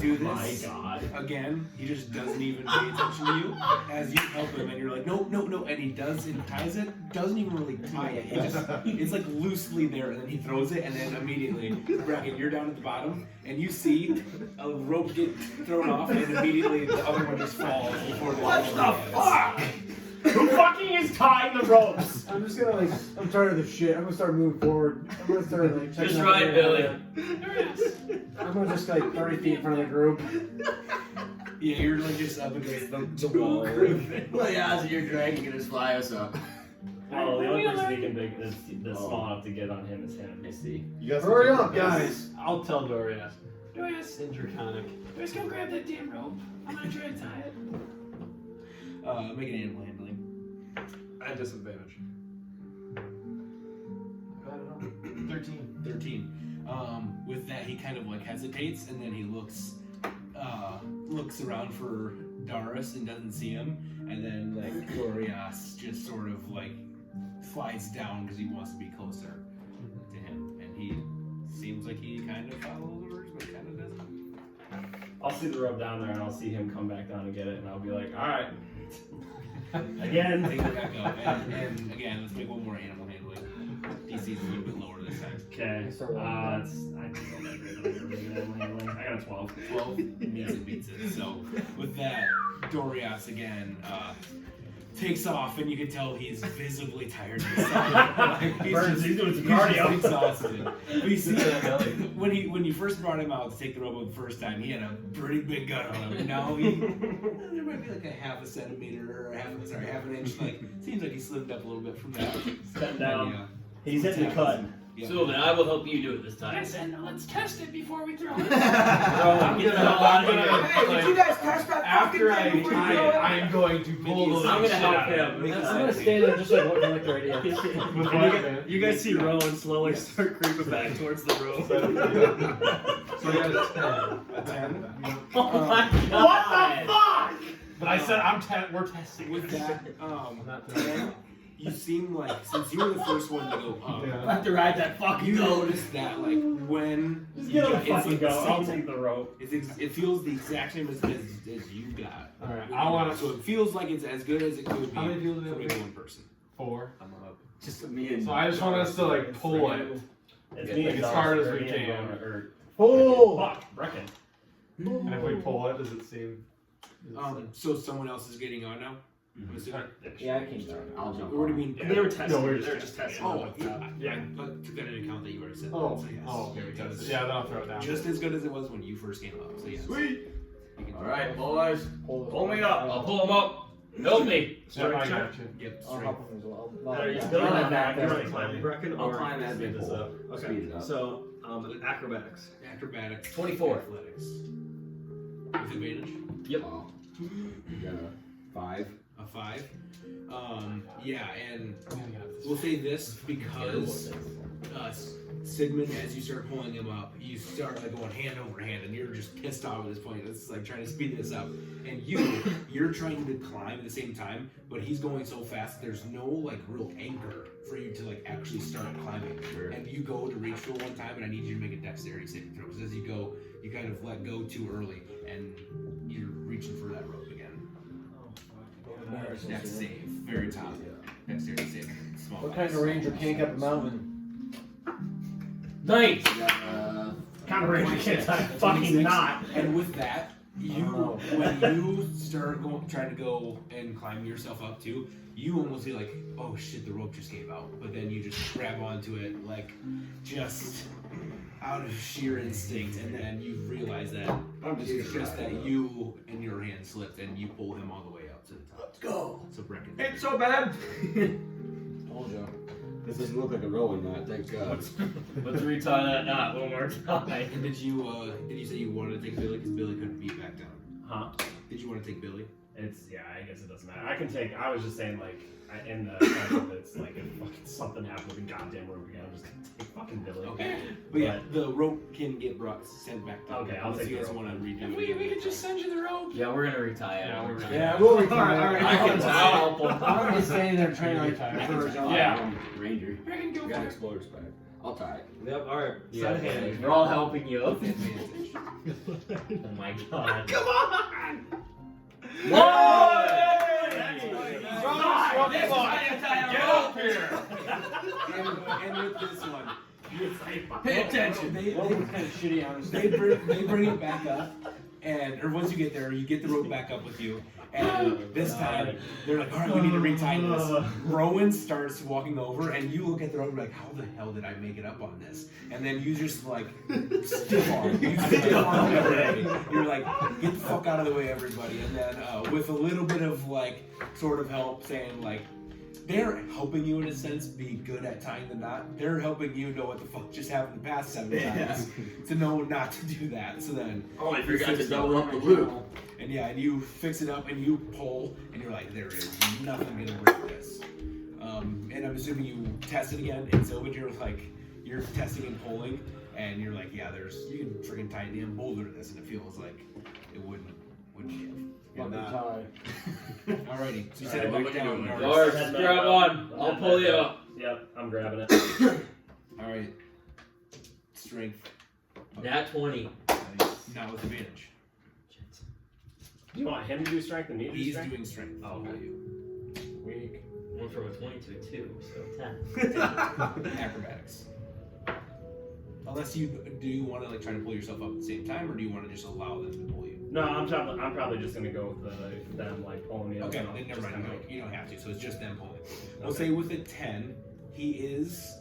do this, My God. again, he just doesn't even pay attention to you. As you help him, and you're like, no, no, no, and he does and ties it. Doesn't even really tie it. He just, it's like loosely there, and then he throws it, and then immediately, Bracken, you're down at the bottom, and you see a rope get thrown off, and immediately the other one just falls before the What the fuck? Who fucking is tying the ropes? I'm just gonna I'm tired of this shit. I'm gonna start moving forward. I'm gonna start like checking Just out ride, the Billy. area. I'm gonna just 30 feet in front of the group. Yeah, you're like just up against the wall. Well, yeah, so your dragon can just fly us up. Well, the only person he can big that's small enough to get on him is him. I see. You guys Hurry up, guys! I'll tell Dorias. Dorias, Draconic. Dorias, go grab that damn rope. I'm gonna try to tie it. Make an animal handling. At disadvantage. I don't know. 13. 13. With that, he kind of like hesitates, and then he looks around for Darius and doesn't see him, and then like Dorias just sort of like slides down because he wants to be closer to him, and he seems like he kind of follows orders, but kind of doesn't. I'll see the rope down there and I'll see him come back down and get it, and I'll be like, alright. Again. Take it back up, and again, let's make one more animal handling. DC's a little bit lower this time. Okay. Start rolling I got a 12. 12 meets it. So with that, Dorias again takes off, and you can tell he's visibly tired. He's doing some He's cardio. exhausted. We see when you first brought him out to take the rope the first time, he had a pretty big gut on him. Now there might be like a half a centimeter or half an inch. Like seems like he slimmed up a little bit from that. Step down. Yeah. He's hitting the cut. Yeah. Sylvan, I will help you do it this time. Listen, let's test it before we throw it. I'm Get the hell out of here. Hey, would you guys test that After fucking thing before you throw it? I am going to pull the I'm gonna shit help out of him. I'm gonna stand there just like looking like the radio. With what, man? You guys see Rowan slowly start creeping back towards the rope. So I got a 10. Oh my god! What the fuck? But I said we're testing With that, I'm not testing. you seem like since you were the first one to go up, I have to ride that fucking you goat. notice that like when Just you get on the it's fucking like goat. I'll same- take the rope. it feels the exact same as you got. Alright, I want So to. it feels like it's as good as it could be How many people for do we maybe have? one person. 4. I'm up. Just me and. So I just want us to like pull it. It's Yeah, me like and as hard as Darcy, we or me and can. Rowan, or Oh! fuck, Brecken. And if we pull it, does it seem? So someone else is getting on now. I'm assuming. Yeah, I came down. I'll jump. What do you on. mean? They were testing. No, we were they were just testing. Oh, them. yeah. I took that into account that you already said. Oh, that, so yes. oh, okay, because yeah, then I'll throw it down. Just as good as it was when you first came up. So yes. Sweet. You can- All right, boys, Pull pull me up. I'll pull him up. Help me. Yeah, I got you. Yep. I'll Straight. help him as well. Are you Yeah. still Yeah. on that? You're Yeah. already climbing, Brecken, I'll or climb as speed we this pull. up? Speed Okay. it up. So, acrobatics. Acrobatics. 24. Athletics. With advantage. Yep. Oh. You got a 5. A 5. Yeah, and we'll say this because Sigmund, as you start pulling him up, you start like going hand over hand, and you're just pissed off at this point. It's like trying to speed this up, and you're trying to climb at the same time, but he's going so fast. There's no like real anchor for you to like actually start climbing. And you go to reach for one time, and I need you to make a dexterity saving throw. Because as you go, you kind of let go too early, and you're reaching for that rope again. Dex save, very top. Dexterity save. Small. What kind of ranger can't get up a mountain? Nice. Kind of ranger can't tie fucking knot. And with that, when you start trying to go and climb yourself up too, you almost feel like, oh shit, the rope just gave out. But then you just grab onto it like just out of sheer instinct, and then you realize that it's just that you and your hand slipped, and you pull him all the way up to the top. Let's go. So Brecken. Ain't so bad. Told you. This doesn't look like a rolling knot, thank God. Let's retie that knot one more time. And did you say you wanted to take Billy because Billy couldn't beat back down? Huh? Did you want to take Billy? It's I guess it doesn't matter. I can take. I was just saying like in the sense it's like if fucking something happened with the goddamn rope again, I'm just gonna take fucking Billy. Okay. But yeah, the rope can get sent back down. Okay, I'll Unless take you the guys rope. want to redo We it. could just send you the rope. Yeah, we're gonna retie it. Yeah, we're gonna- Yeah, we'll retire. All right, I can help him. I'm just standing there trying to like encourage him. Yeah. Ranger. Brecken, go You got for it. explorer's back. I'll tie it. Yep. All right. Yeah, Side hand. we're all helping you. With advantage. Oh my god. Come on. Get up here! And with this one, Pay attention. They What was kind of shitty, honestly. they bring it back up, or once you get there, you get the rope back up with you. And this time, they're like, all right, we need to retie this. Rowan starts walking over, and you look at the rope and you're like, how the hell did I make it up on this? And then you just like, stiff arm. You stiff arm everybody. You're like, get the fuck out of the way, everybody. And then with a little bit of like, sort of help, saying like, they're helping you in a sense be good at tying the knot. They're helping you know what the fuck just happened the past 7 times to know not to do that. So then, Oh, I forgot to double up the loop. and yeah, and you fix it up and you pull, and you're like, there is nothing gonna break this. And I'm assuming you test it again, and so when you're testing and pulling, and you're like, yeah, you can freaking tie a damn boulder to this, and it feels like it wouldn't give. Fucking tie. Alrighty, so you set it Alright, back down. Lars, grab on. I'll pull you up. Yep. I'm grabbing it. Alright. Strength. Nat 20. Not with advantage. Do you want him to do strength and me to do He's strength? doing strength. Oh, not okay. you. Weak. Went from a 20 to a 2, so 10. Acrobatics. to you. Do you want to like try to pull yourself up at the same time, or do you want to just allow them to pull you? No, I'm probably just gonna go with them like pulling me up. Okay, and I'll then never just mind. kinda, You don't have to. So it's just them pulling. We'll Okay. say with a 10, he is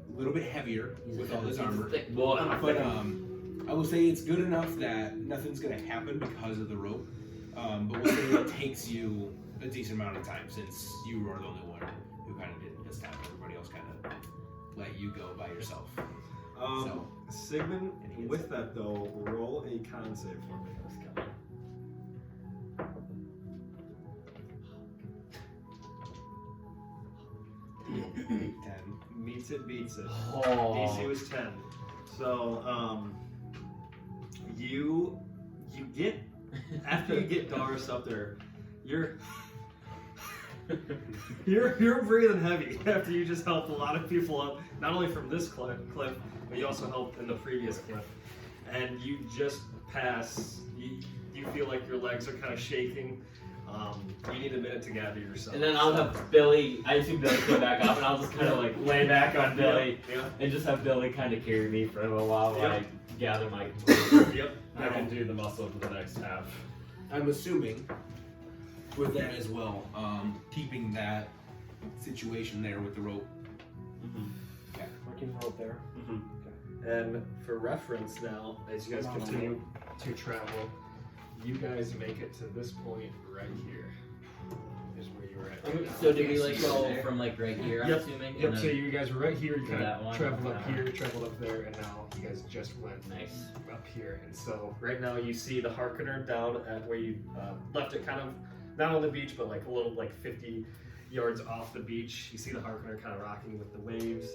a little bit heavier with all his armor. Thick boy. But I will say it's good enough that nothing's gonna happen because of the rope. But we'll say it takes you a decent amount of time since you are the only one who kind of did it this time. Everybody else kind of let you go by yourself. So Sigmund, And he is- with that though, roll a con save for me. 10. Meets it, beats it. Oh. DC was 10. So, you get, after you get Doris up there, you're breathing heavy after you just helped a lot of people up, not only from this cliff, but you also helped in the previous cliff. And you just pass, you feel like your legs are kind of shaking. You need a minute to gather yourself. And then I'll have Billy, I assume Billy come back up, and I'll just kind of like lay back on Billy, and just have Billy kind of carry me for a little while while I gather my composure. Yep. I can do the muscle for the next half. I'm assuming with that as well, keeping that situation there with the rope. Working rope there. And for reference now, as you guys continue to travel, you guys make it to this point right here. Is where you were at. Right now. So did we like go from like right here, I'm Yep. assuming? Yep, and so then you guys were right here, you to kind that of one? traveled up here, traveled up there, and now you guys just went Nice. up here. And so right now you see the Harkonnen down at where you left it, kind of not on the beach, but like a little like 50 yards off the beach. You see the Harkonnen kind of rocking with the waves,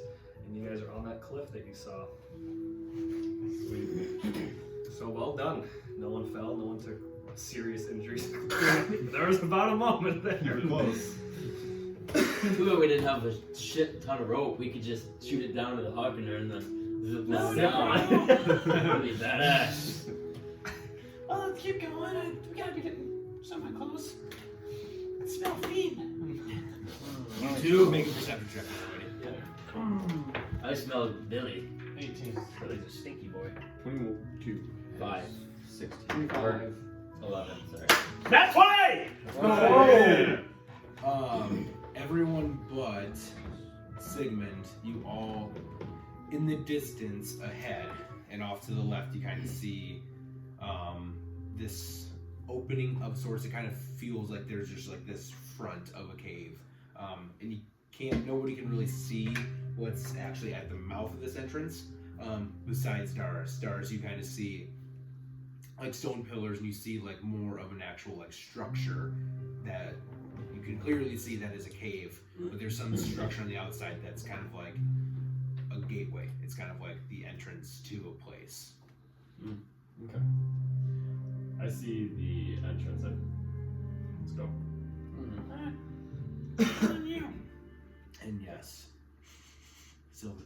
and you guys are on that cliff that you saw. So well done. No one fell, no one took serious injuries. There was about a moment there. You were close. Too bad we didn't have a shit ton of rope. We could just shoot it down to the Harkonnen and then zip line down. Really badass. Well, let's keep going. We gotta be getting somewhere close. I smell fiend. You two make a perception check already. I smell Billy. 18. Billy's a stinky boy. 22. 5. 16. Or 11, sorry. That's why! Everyone but Sigmund, you all in the distance ahead and off to the left, you kind of see this opening of sorts. It kind of feels like there's just like this front of a cave, and nobody can really see what's actually at the mouth of this entrance. Besides Dars, you kind of see like stone pillars, and you see like more of an actual like structure that you can clearly see that is a cave, but there's some structure on the outside that's kind of like a gateway. It's kind of like the entrance to a place. Okay. I see the entrance. Let's go. And yes, silver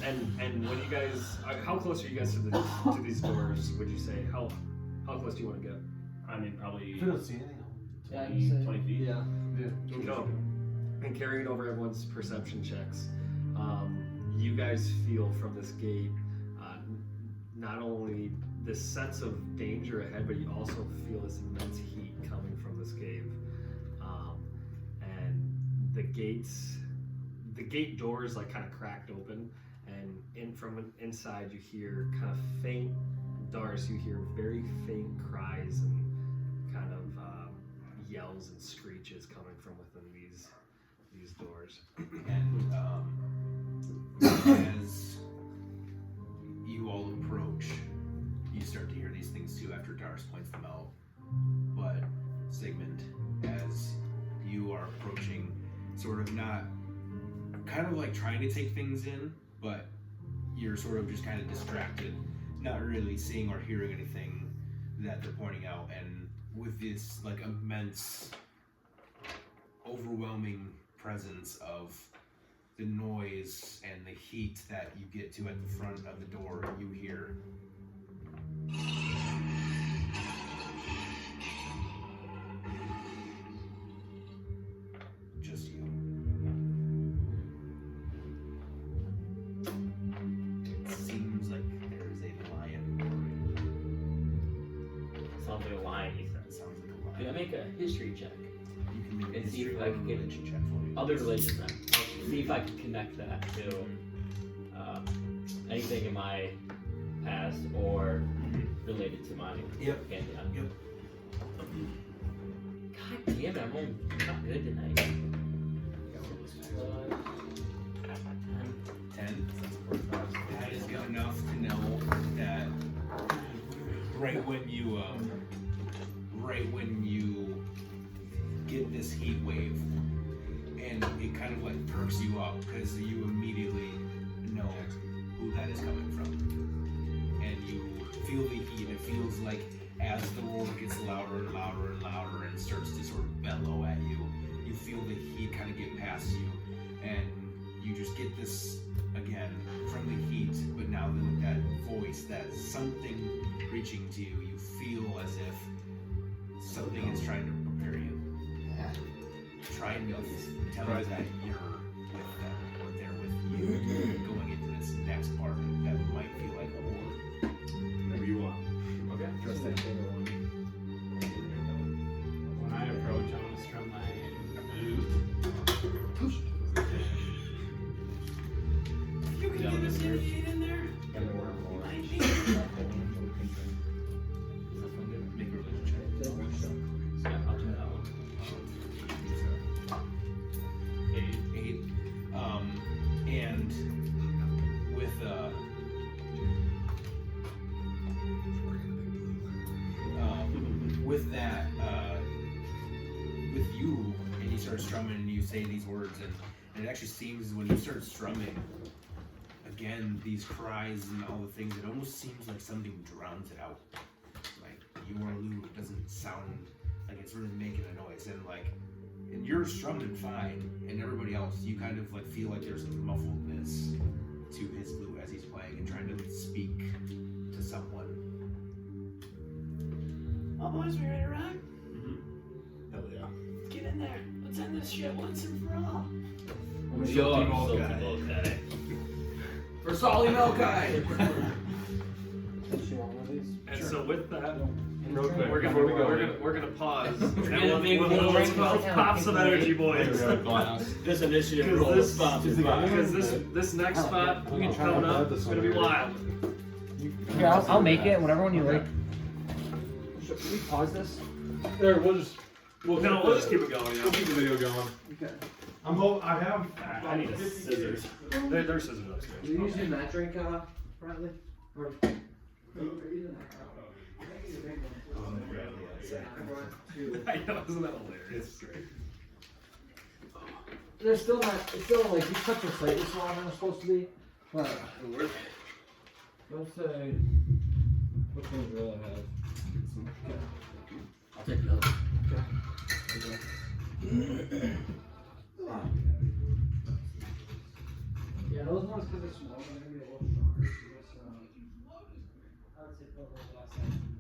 And when you guys, how close are you guys to these doors? Would you say how close do you want to get? I mean, probably If we don't see anything, 20 feet. Yeah. Go. And carrying over everyone's perception checks, you guys feel from this gate not only this sense of danger ahead, but you also feel this immense heat coming from this cave. And the gate doors like kind of cracked open, and from inside you hear kind of faint, Dars, you hear very faint cries and kind of yells and screeches coming from within these doors. And as you all approach, you start to hear these things too after Dars points them out. But Sigmund, as you are approaching, sort of not, kind of like trying to take things in, but you're sort of just kind of distracted, not really seeing or hearing anything that they're pointing out. And with this like immense, overwhelming presence of the noise and the heat that you get to at the front of the door, you hear just you. history check You can make a and see history if I can get religion check for me. other religions. I'll see if I can connect that to anything in my past or related to my Yep. pantheon. Yep. God damn it, I'm only not good tonight. 10. That is good enough to know that right when you get this heat wave, and it kind of like perks you up because you immediately know who that is coming from, and you feel the heat. It feels like as the roar gets louder and louder and louder and starts to sort of bellow at you, you feel the heat kind of get past you, and you just get this again from the heat, but now with that voice, that something reaching to you, you feel as if something is trying to prepare you, trying to tell you that you're with them, or they're with you, going into this next part that might feel like a war. Whatever you want. Okay. Trust it. When I approach, I want to strum my You can give us any heat in there. Might be. Make a religion check. Yeah, I'll do that one. 8. And with with that, with you, and you start strumming and you say these words, and it actually seems when you start strumming, again, these cries and all the things, it almost seems like something drowns it out. Like your lute doesn't sound like it's really making a noise, and you're strumming fine, and everybody else, you kind of like feel like there's a muffledness to his lute as he's playing and trying to speak to someone. Well, boys, we ready to rock? Hell yeah. Get in there. Let's end this shit once and for all. We are Salty Mokai. For Solly Melkai! And so with that, Real quick, we're before we go, we're gonna pause. gonna make We'll one let's drink. pop some energy, boys. This initiative Because roll this- is sponsored by. Because this next spot coming up is gonna be wild. Yeah, I'll make it. Whatever one you like. Should we pause this? There, we'll just We'll just keep it going. we'll keep the video going. Okay. I have. I need a scissors. There's scissors upstairs. Do you usually not drink, Bradley? Or... I know, isn't that hilarious? They're still not. It's still like these cuts are slightly smaller than they're supposed to be. But let's say which ones will I have? I'll take the other. Yeah, those ones because they're small, they're gonna be a little stronger. So I would say put those last time.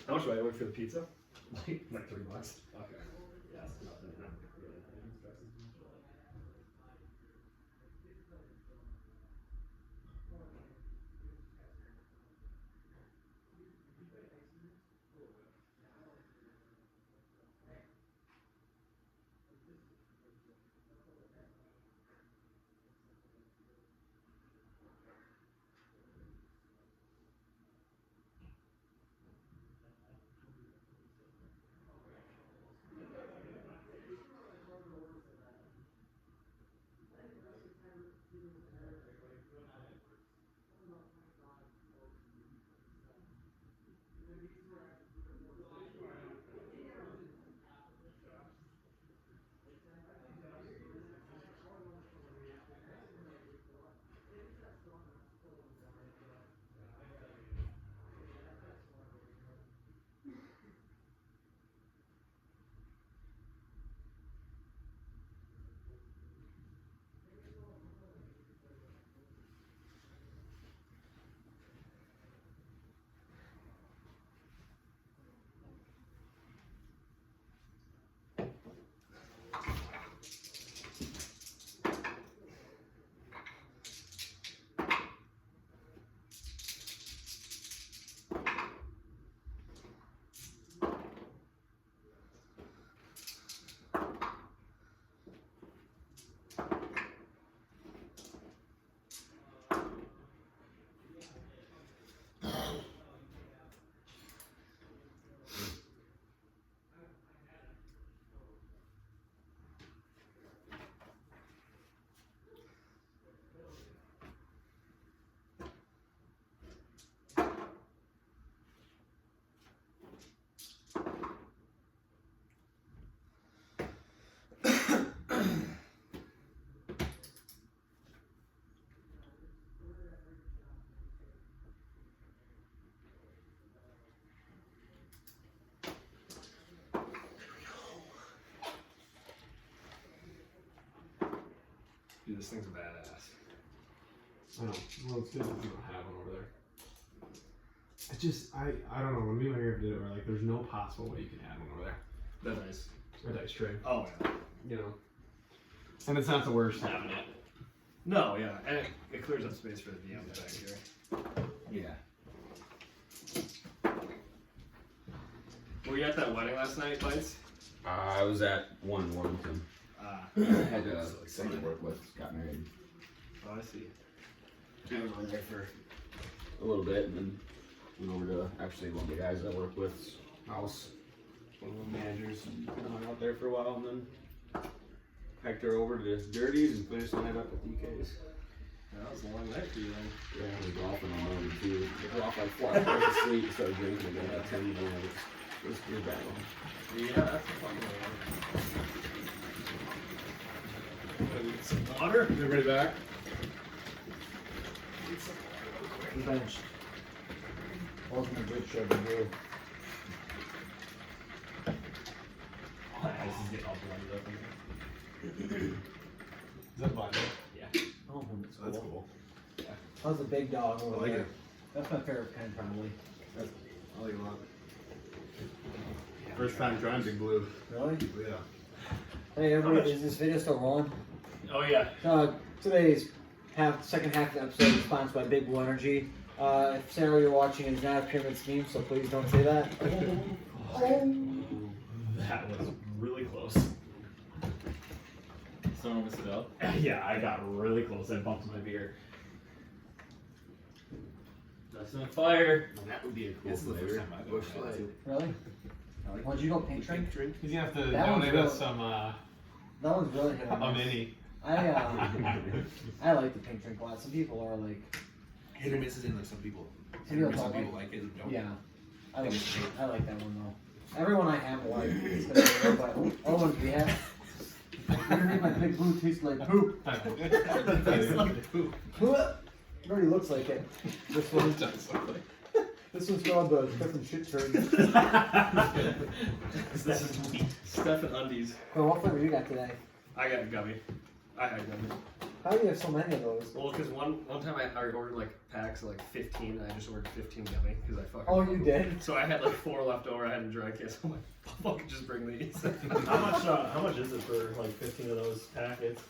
How much do I owe for the pizza? Like $3. Okay. Yeah, it's nothing. Dude, this thing's a badass. I know. Well, it's good that you don't have one over there. I don't know. When me and my grandpa did it, we're like, there's no possible way you can add one over there. That's nice. A dice tray. Oh, yeah. You know. And it's not the worst having it. No, yeah. And it clears up space for the DMs back here. Yeah. Were you at that wedding last night, Bites? I was at one in Warrington. Had someone I work with got married. Oh, I see. I was over there for a little bit, and then went over to actually one of the guys I work with's house, one of the managers, and hung out there for a while, and then hiked her over to Dirty's and finished the night up at DK's. That was a long night for you then. Yeah, I was golfing all morning too. I got off like 4 hours of sleep, started drinking again at 10 more. It was a bad one. Yeah, that's a fun one. Need some water. Everybody back? He benched. Wasn't a good show to do. This is getting all blended up in here. Is that fine? Yeah. Oh, that's cool. That's cool. That was a big dog over I like there. it. That's my favorite kind, probably. I like it a lot. First time trying Big Blue. Really? Yeah. Hey, everybody, is this video still rolling? Oh, yeah. Today's second half of the episode is sponsored by Big Blue Energy. If Sarah, you're watching, it's not a pyramid scheme, so please don't say that. That was really close. Someone missed it up? Yeah, I got really close. I bumped my beer. That's on fire. That would be a cool This is the first flavor. time I've Bush ever had light. it. Really? Why'd you go pink drink? He's gonna have to That one's donate us real- some, That one's really hit or a miss. mini. I like the pink drink a lot. Some people are like, Hit or misses in like some people. Some people Some don't people like it and don't. yeah. I like that one though. Everyone I have like, it's gonna be real, but Owen, do you have? Underneath my Big Blue tastes like poop. It's like poop. It already looks like it. This one This one's called the Stephen Shit Turd. This is Stephen Undies. Well, what flavor you got today? I got gummy. I had gummy. How do you have so many of those? Well, because one time I ordered like packs of like 15, and I just ordered 15 gummy because I fucking. Oh, you did? So I had like 4 left over. I had in dry case. I'm like, I'll fucking just bring these. How much is it for like 15 of those packets?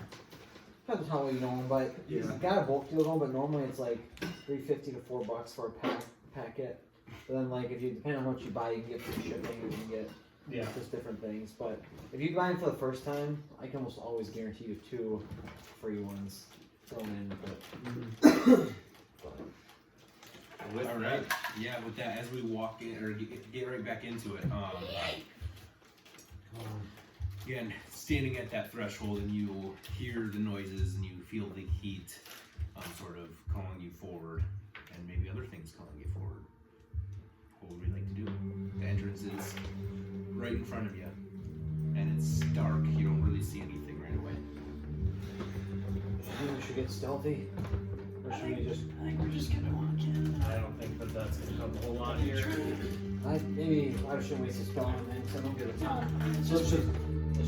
Depends how you know them, but you got a bulk deal going. But normally it's like $3.50 to $4 for a packet. But then like if you depend on what you buy, you can get free shipping. You can get just different things. But if you buy them for the first time, I can almost always guarantee you 2 free ones thrown in. All right. Yeah. With that, as we walk in or get right back into it, again, standing at that threshold, and you hear the noises, and you feel the heat, sort of calling you forward, and maybe other things calling you forward. What would we like to do? The entrance is right in front of you, and it's dark. You don't really see anything right away. I think we should get stealthy. Or should we just? I think we're just gonna walk in. I don't think that's gonna help a whole lot here. Maybe I shouldn't waste a spell on them because I don't get a ton. So let's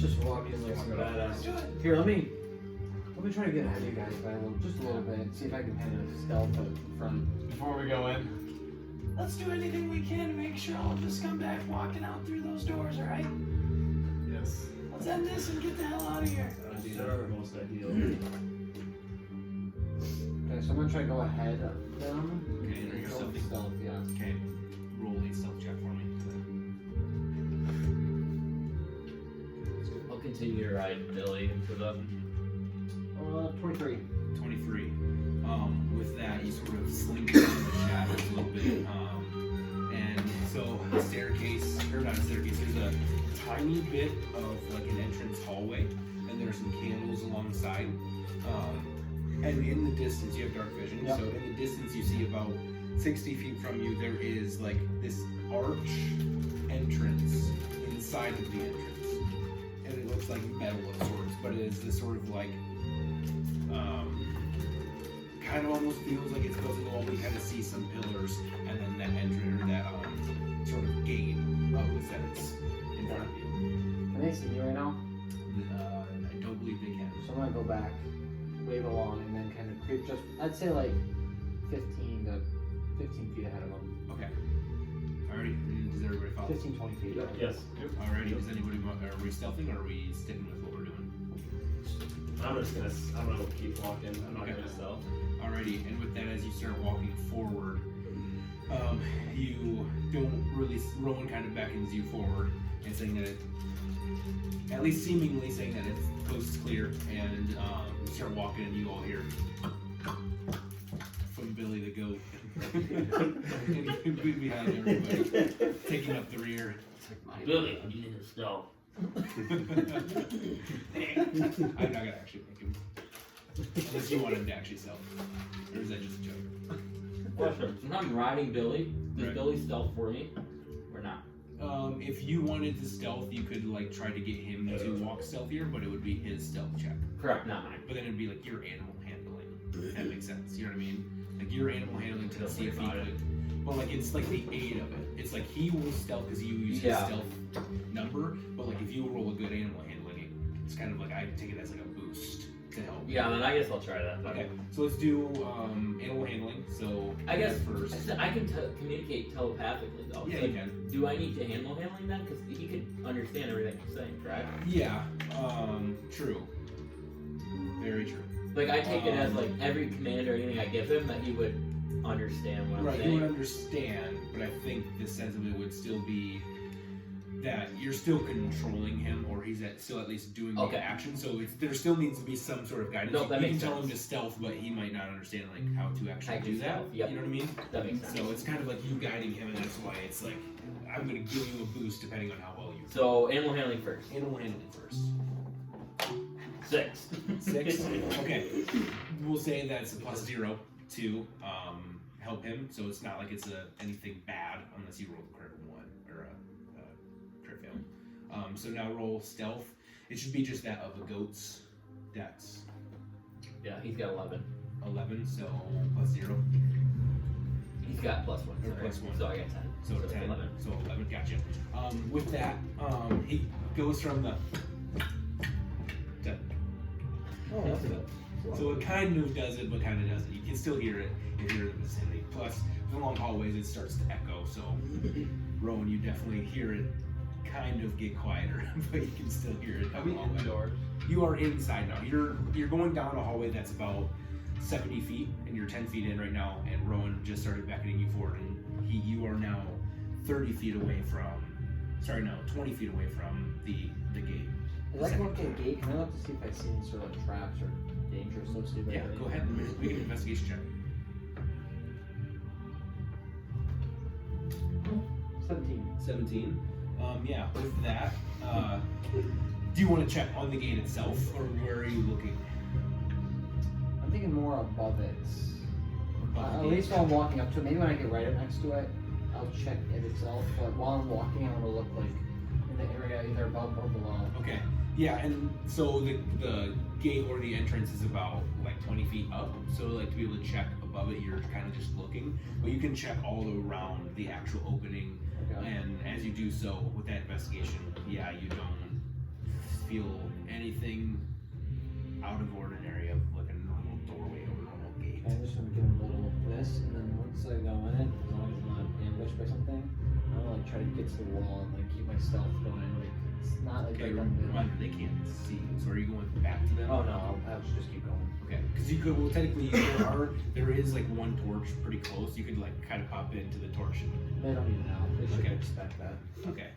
just walk in like some badass. Here, let me try to get ahead of you guys by just a little bit. See if I can kind of stealth it from. Before we go in. Let's do anything we can to make sure all of us come back walking out through those doors, alright? Yes. Let's end this and get the hell out of here. That'd be the most ideal. Okay, so I'm gonna try to go ahead of them. Okay, and you're stealthy? Stealth, yeah. Okay, roll a stealth check for me. I'll continue to ride Billy into the. 23. 23. With that, you sort of slink into the shadows a little bit. And so a staircase, or not a staircase, there's a tiny bit of like an entrance hallway, and there's some candles alongside. And in the distance, you have dark vision. Yep. So in the distance, you see about 60 feet from you, there is like this arch entrance inside of the entrance. And it looks like metal of sorts, but it is this sort of like, kind of almost feels like it's built in the wall. We kind of see some pillars, and then that entrance, or that sort of gate of the sense in front of you. Can they see me right now? I don't believe they can. So I'm gonna go back, wave along, and then kind of creep just, I'd say like 15 feet ahead of them. Okay. Alrighty. Does everybody follow? 15, 20 feet. Yes. Alrighty. Does anybody want? Are we stealthing, or are we sticking with what we're doing? I'm gonna keep walking. I'm not gonna stealth. Alrighty, and with that, as you start walking forward, you don't really. Rowan kind of beckons you forward and saying that at least seemingly saying that it's the coast is clear, and you start walking, and you all hear from Billy the goat, and behind everybody, taking up the rear. Billy, you need to stealth. I'm not gonna actually make him. Unless you want him to actually sell. Or is that just a joke? Question. When I'm riding Billy, does Right. Billy stealth for me? Or not? If you wanted to stealth, you could like try to get him to walk stealthier, but it would be his stealth check. Correct, not mine. But then it'd be like your animal handling. If that makes sense. You know what I mean? Like your animal handling to see if he could. Well, like it's like the aid of it. It's like he will stealth because you use his stealth number. But like if you roll a good animal handling, it's kind of like I take it as like a boost to help. Yeah, then I guess I'll try that. Okay, so let's do animal handling. So I guess first. I can communicate telepathically though. Yeah, So you can. Do I need to animal handling then? Because he could understand everything you're saying, correct? Yeah. True. Very true. Like I take it as like every command or anything I give him that he would understand what I'm Right, saying. you would understand, but I think the sense of it would still be that you're still controlling him, or he's still at least doing the action. So there still needs to be some sort of guidance. No, that you makes can tell sense. him to stealth, but he might not understand like how to actually I do can that. stealth, yep. You know what I mean? That makes sense. So it's kind of like you guiding him, and that's why it's like I'm gonna give you a boost depending on how well you. So animal handling first. Animal handling first. 6. 6. Okay. We'll say that's a +0 to help him, so it's not like it's anything bad unless you roll a crit 1 or a crit fail. So now roll stealth. It should be just that of the goat's dex. Yeah, he's got 11. 11, so +0. He's got +1. Or Sorry. +1. So I got 10. So 10. 11. So 11. Gotcha. With that, he goes from the. 10. Oh, that's good. So it kind of does it, but kind of doesn't. You can still hear it if you're in the vicinity. Plus, with the long hallways, it starts to echo. So, Rowan, you definitely hear it kind of get quieter, but you can still hear it. Are we indoors? You are inside now. You're going down a hallway that's about 70 feet, and you're 10 feet in right now. And Rowan just started beckoning you forward, and you are now 30 feet away from. Sorry, no, 20 feet away from the gate. As I go up to the gate, can I look to see if I see any sort of traps or danger associated with it? Yeah, go ahead and make an investigation check. 17. Yeah, with that, do you want to check on the gate itself, or where are you looking? I'm thinking more above it. Above the At gate? least while I'm walking up to it. Maybe when I get right up next to it, I'll check it itself. But while I'm walking, I want to look like in the area either above or below. Okay. Yeah, and so the gate or the entrance is about like 20 feet up. So like to be able to check above it, you're kind of just looking, but you can check all around the actual opening. Okay. And as you do so with that investigation, yeah, you don't feel anything out of ordinary of like a normal doorway or a normal gate. Okay, I'm just gonna give him a little this, and then once I go in it, as long as I'm not ambushed by something, I'm gonna like try to get to the wall and like keep my stealth going. Like it's not like Okay, right down the middle. reminder, they can't see. So are you going back to them? Oh no, I'll just keep going. Okay, because you could, well, technically there is like one torch pretty close. You could like kind of pop into the torch. They don't even know. They should Okay. expect that. Okay.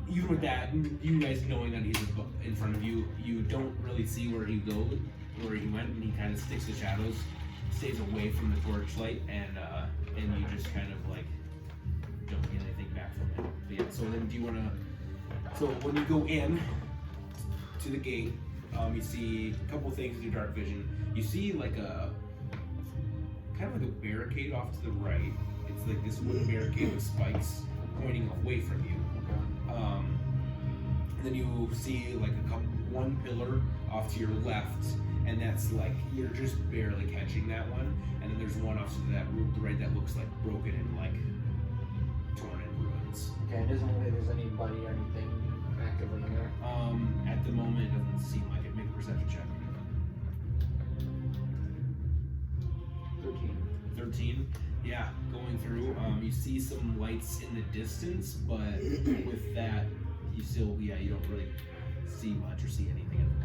Even with that, you guys knowing that he's in front of you, you don't really see where he goes, where he went, and he kind of sticks to shadows, stays away from the torchlight, and you just kind of like don't get anything back from him. But yeah, so then do you want to? So when you go in to the gate, you see a couple things with your dark vision. You see like a kind of like a barricade off to the right. It's like this wooden barricade with spikes pointing away from you. And then you see like one pillar off to your left, and that's like you're just barely catching that one. And then there's one off to the right that looks like broken and like torn in ruins. Okay, it doesn't look like there's anybody or anything active in there. At the moment, it doesn't seem like it. Make a perception check. 13. Yeah, going through. You see some lights in the distance, but with that, you still, you don't really see much or see anything at the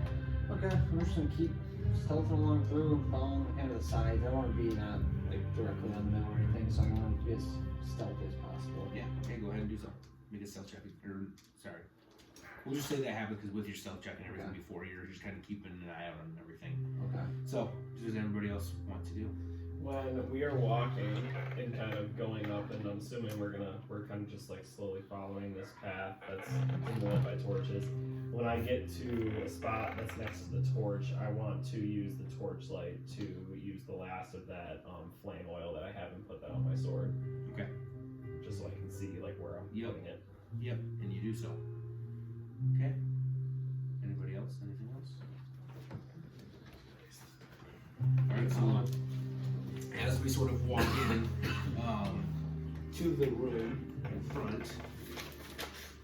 moment. Okay, I'm just gonna keep stealthing along through, following kind of the sides. I don't want to be not like directly on the middle or anything, so I want to be as stealthy as possible. Yeah, okay, go ahead and do so. Make a stealth check. Or, sorry. We'll just say that happened because with your stealth check and everything before, you're just kind of keeping an eye out on everything. Okay. So, does everybody else want to do? When we are walking and kind of going up, and I'm assuming we're kind of just like slowly following this path that's lit by torches. When I get to a spot that's next to the torch, I want to use the torchlight to use the last of that flame oil that I have and put that on my sword. Okay. Just so I can see like where I'm putting it. Yep, and you do so. Okay. Anybody else? Anything else? Alright, so as we sort of walk in to the room in front,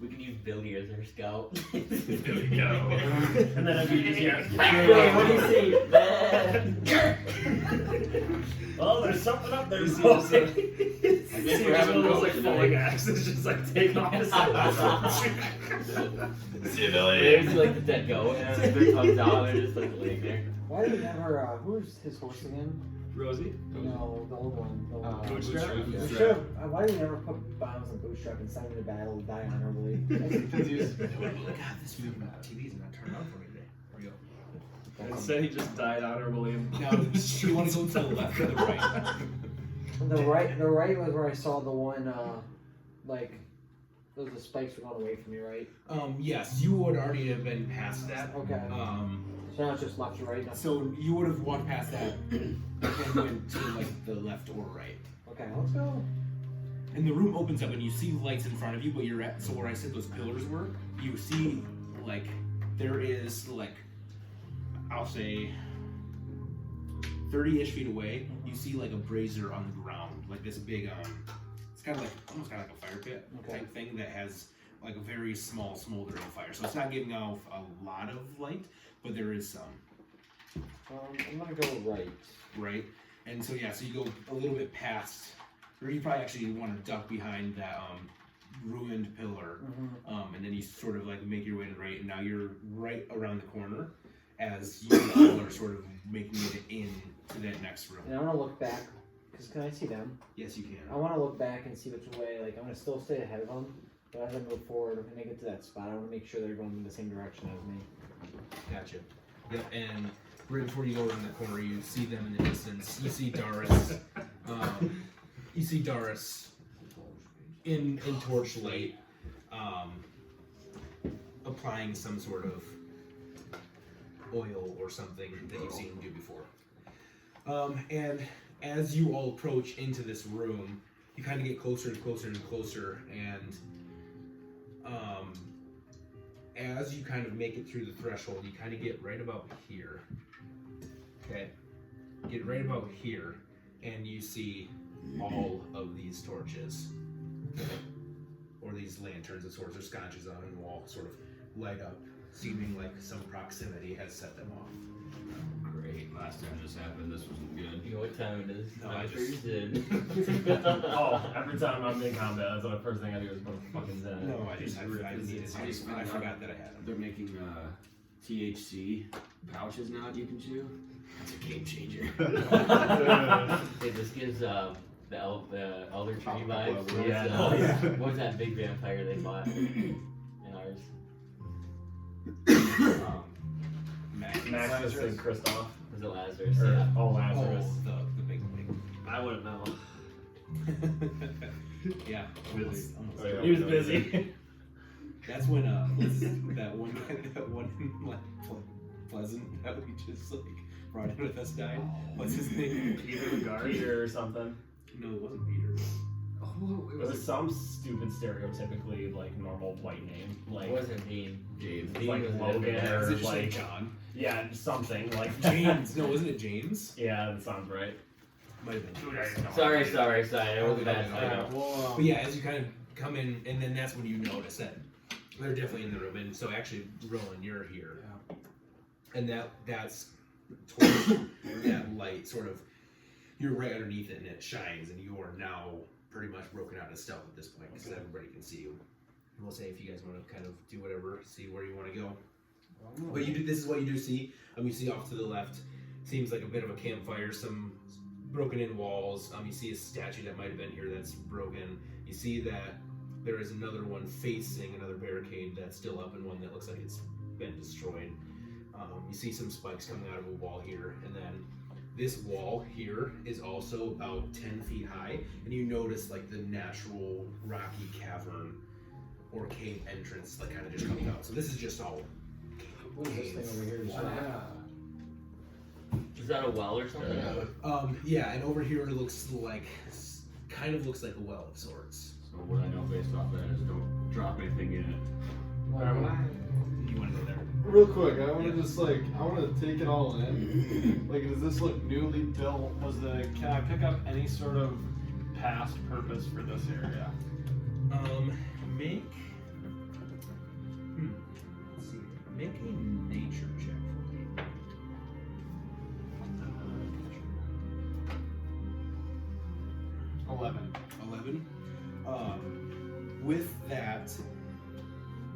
We could use Billy as our scout. There we go. And then I'd be just Billy, what do you see? Oh, there's something up there. You see I this, think see we're just having one of those fun like tonight. falling axes just like taking off his See you, Billy. They usually like to let go, and as it comes out, they're just like laying there. Why did we never, who's his horse again? Rosie? No, the old one. The one. Bootstrap? We should've- why did we never put bombs on Bootstrap and send him to battle to die honorably? God, this TV is not turned on for me today. There we go. Instead, he just died honorably. Now, do you want to go to the left or the right? The right was where I saw the one, like, those the spikes were going away from me, right? Yes, you would already have been past that. Okay. So now it's just left or right? Now? So you would have walked past that and went to like the left or right. Okay, let's go. And the room opens up and you see lights in front of you, but you're at, so where I said those pillars were, you see like there is like, I'll say 30-ish feet away, you see like a brazier on the ground, like this big, it's kind of like, almost kind of like a fire pit type thing that has like a very small smoldering fire. So it's not giving off a lot of light, but there is some. I'm gonna go right. Right? And so, yeah, so you go a little bit past, or you probably actually want to duck behind that ruined pillar. And then you sort of like make your way to the right, and now you're right around the corner as you all are sort of making it in to that next room. And I want to look back, because can I see them? Yes, you can. I want to look back and see which way, like, I'm going to still stay ahead of them, but as I move forward, when I get to that spot, I want to make sure they're going in the same direction as me. Gotcha. Yep, and right before you go around the corner, you see them in the distance. You see Doris. In torchlight, applying some sort of oil or something that you've seen him do before. And as you all approach into this room, you kind of get closer and closer and closer, and as you kind of make it through the threshold, you kind of get right about here. Okay, get right about here, and you see all of these torches, or these lanterns of sorts, or scotches on the wall, sort of light up, seeming like some proximity has set them off. Great. Last time this happened, this wasn't good. You know what time it is? No, I just- Oh, every time I'm in combat, that's the first thing I do is put a fucking Zen. No, I forgot that I had them. They're making THC pouches now that you can chew. That's a game changer. Hey, this gives the Elder Tree vibes. Yeah. What was that big vampire they fought in ours? Maximus and Kristoff. Was it Lazarus? Or, Yeah. oh, Lazarus. Oh, the big thing. I wouldn't know. Yeah. Busy. Almost. Oh, yeah. He was busy. That's when what's that one like Pleasant that we just like brought in with us died. What's his name? Peter the Guard or something. No, it wasn't Peter. Oh, it was some stupid stereotypically like normal white name. Like It wasn't Dean. Dave. Dean like was Logan different. or Was it just like John? yeah, something like James. No, wasn't it James? Yeah, that sounds right. Might have been. Sorry. That was a bad I title. know. But yeah, as you kind of come in, and then that's when you notice that they're definitely in the room. And so actually, Roland, you're here, and that's towards that light, sort of. You're right underneath it, and it shines, and you are now pretty much broken out of stealth at this point because everybody can see you. And we'll say if you guys want to kind of do whatever, see where you want to go. But you do. This is what you do see. You see off to the left, seems like a bit of a campfire, some broken in walls. You see a statue that might have been here that's broken. You see that there is another one facing another barricade that's still up, and one that looks like it's been destroyed. You see some spikes coming out of a wall here, and then this wall here is also about 10 feet high, and you notice like the natural rocky cavern or cave entrance like kind of just coming out. So this is just all What is this thing over here? Is that a well or something? Yeah, and over here it looks like kind of looks like a well of sorts. So what I know based off that is don't drop anything in it. You want to go there? Real quick, I want to just like, I want to take it all in. Like, does this look newly built? Can I pick up any sort of past purpose for this area? Make. Let's see. Make a nature check for me. 11. With that,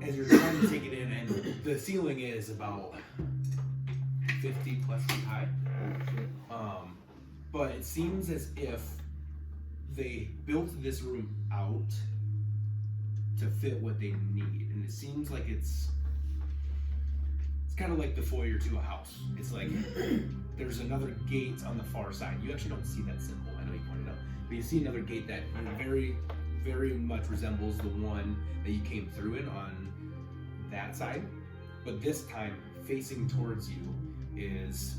as you're trying to take it in, and the ceiling is about 50 plus feet high. But it seems as if they built this room out to fit what they need, and it seems like it's kind of like the foyer to a house. It's like there's another gate on the far side. You actually don't see that symbol. I know you pointed out, but you see another gate that very, very much resembles the one that you came through in on that side. But this time, facing towards you is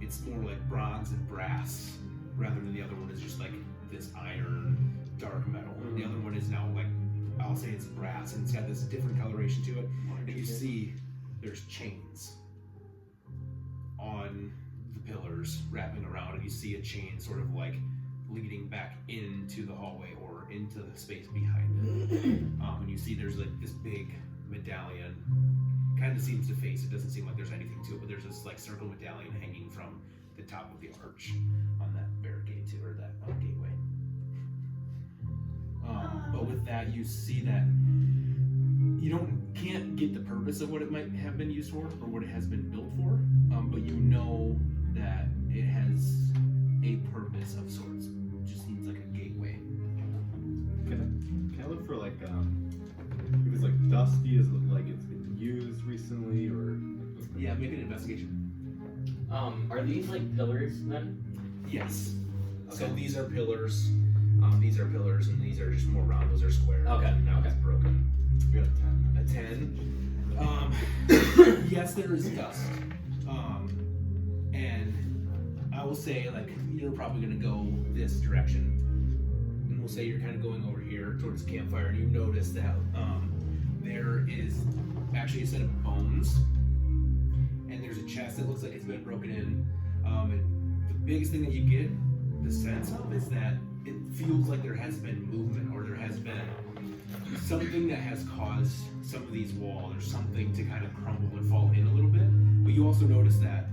it's more like bronze and brass, rather than the other one is just like this iron, dark metal. And the other one is now like, I'll say it's brass, and it's got this different coloration to it. And you see there's chains on the pillars wrapping around, and you see a chain sort of like leading back into the hallway or into the space behind it. And you see there's like this big medallion kind of seems to face. It doesn't seem like there's anything to it, but there's this like circle medallion hanging from the top of the arch on that barricade too, or that gateway. But with that, you see that you can't get the purpose of what it might have been used for or what it has been built for, but you know that it has a purpose of sorts. It just seems like a gateway. Can I look for like if it's like dusty? Does it look like it's been used recently or? Yeah, make an investigation. Are these like pillars then? Yes. So Okay. these are pillars. These are pillars, and these are just more round. Those are square. Okay, Now okay. it's broken. We got a 10. A 10. Yes, there is dust. And I will say, like, you're probably gonna go this direction. And we'll say you're kind of going over here towards the campfire, and you notice that there is actually a set of bones, and there's a chest that looks like it's been broken in. And the biggest thing that you get the sense of is that it feels like there has been movement, or there has been something that has caused some of these walls or something to kind of crumble and fall in a little bit. But you also notice that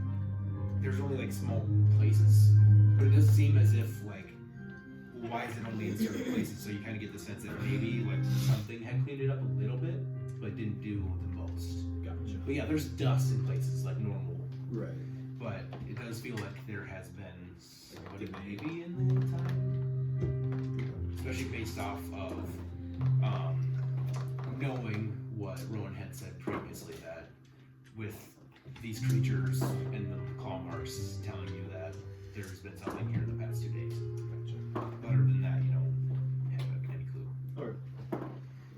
there's only like small places, but it does seem as if like, why is it only in certain places? So you kind of get the sense that maybe like something had cleaned it up a little bit, but didn't do the most. Gotcha. But yeah, there's dust in places like normal, Right. but it does feel like there has been somebody maybe in the time, especially based off of knowing what Rowan had said previously, that with these creatures and the claw marks telling you that there's been something here in the past 2 days. But other than that, you don't have any clue.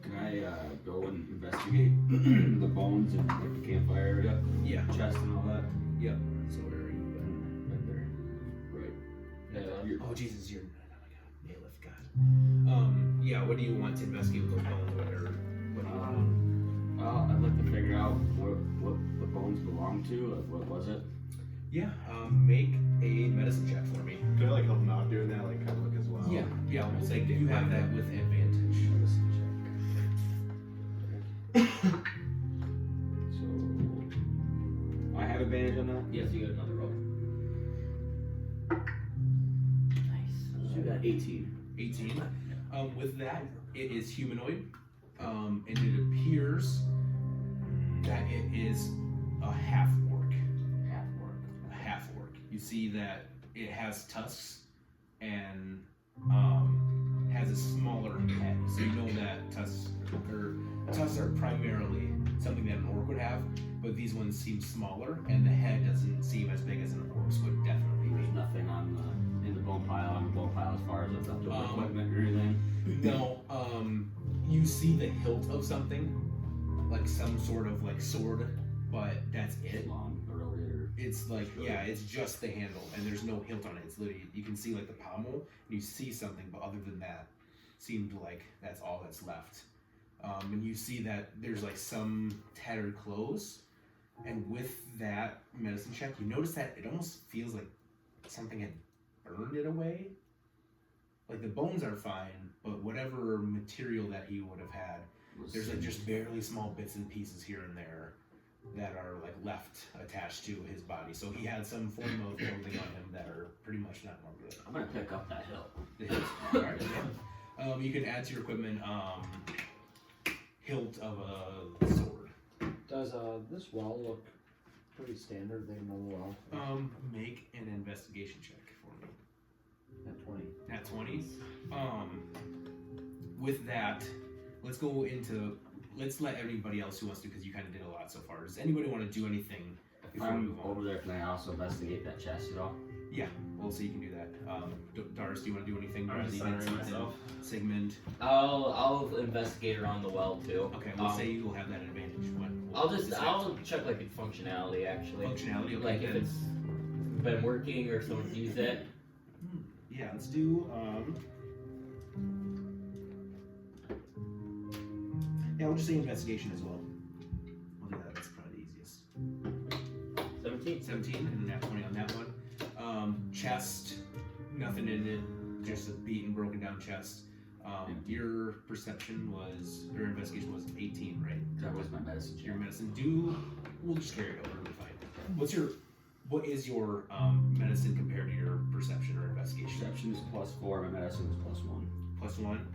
Can I go and investigate the bones and like, the campfire area? Yeah. Chest and all that? Yep. So where are you? Right there. Right. Oh Jesus, you're. Oh my God, Malif, God. Yeah. What do you want to investigate with those bones? What do you want? Well, I'd like to figure out what the bones belong to. Like, what was it? Yeah. Make a medicine check for me. Can I like help him out doing that? Like kind of look as well. Yeah. Yeah. We'll say you have that with advantage. Medicine check. So I have advantage on that. Yes, you got another roll. Nice. So I got 18. 18. With that, it is humanoid, and it appears that it is a half orc. A half orc. You see that it has tusks and has a smaller head. So you know that tusks are primarily something that an orc would have, but these ones seem smaller, and the head doesn't seem as big as an orc's would definitely be. There's nothing in the bone pile as far as the equipment or anything. No, you see the hilt of something, like some sort of like sword, but that's it. Long earlier. It's like, yeah, it's just the handle, and there's no hilt on it. It's literally, you can see like the pommel, and you see something, but other than that, seemed like that's all that's left. And you see that there's like some tattered clothes, and with that medicine check, you notice that it almost feels like something had burned it away. Like the bones are fine, but whatever material that he would have had, there's like just barely small bits and pieces here and there that are like left attached to his body. So he had some form of clothing on him that are pretty much not more good. I'm gonna pick up that hilt. The hilt. Alright, yeah. You can add to your equipment hilt of a sword. Does this well look pretty standard? They know well. Make an investigation check for me. At 20. At 20. With that, let's go into. Let's let everybody else who wants to, because you kind of did a lot so far. Does anybody want to do anything before we I'm move on? over there. Can I also investigate that chest at all? Yeah, well, so you can do that. Doris, do you want to do anything? I'm just Bradley, centering Vincent, myself. Sigmund. I'll investigate around the well too. Okay, we'll say you will have that advantage. I'll check like its functionality actually. Functionality, okay, Like if then. it's been working or someone's used it. Yeah, let's do. Yeah, we'll just say investigation as well. We'll do that. That's probably the easiest. 17. 17 and a nat 20 on that one. Chest, nothing in it, just a beaten, broken down chest. Your perception was, your investigation was 18, right? That was my medicine. Your medicine. We'll just carry it over. We'll be fine. What is your medicine compared to your perception or investigation? Perception is +4. My medicine was +1. +1.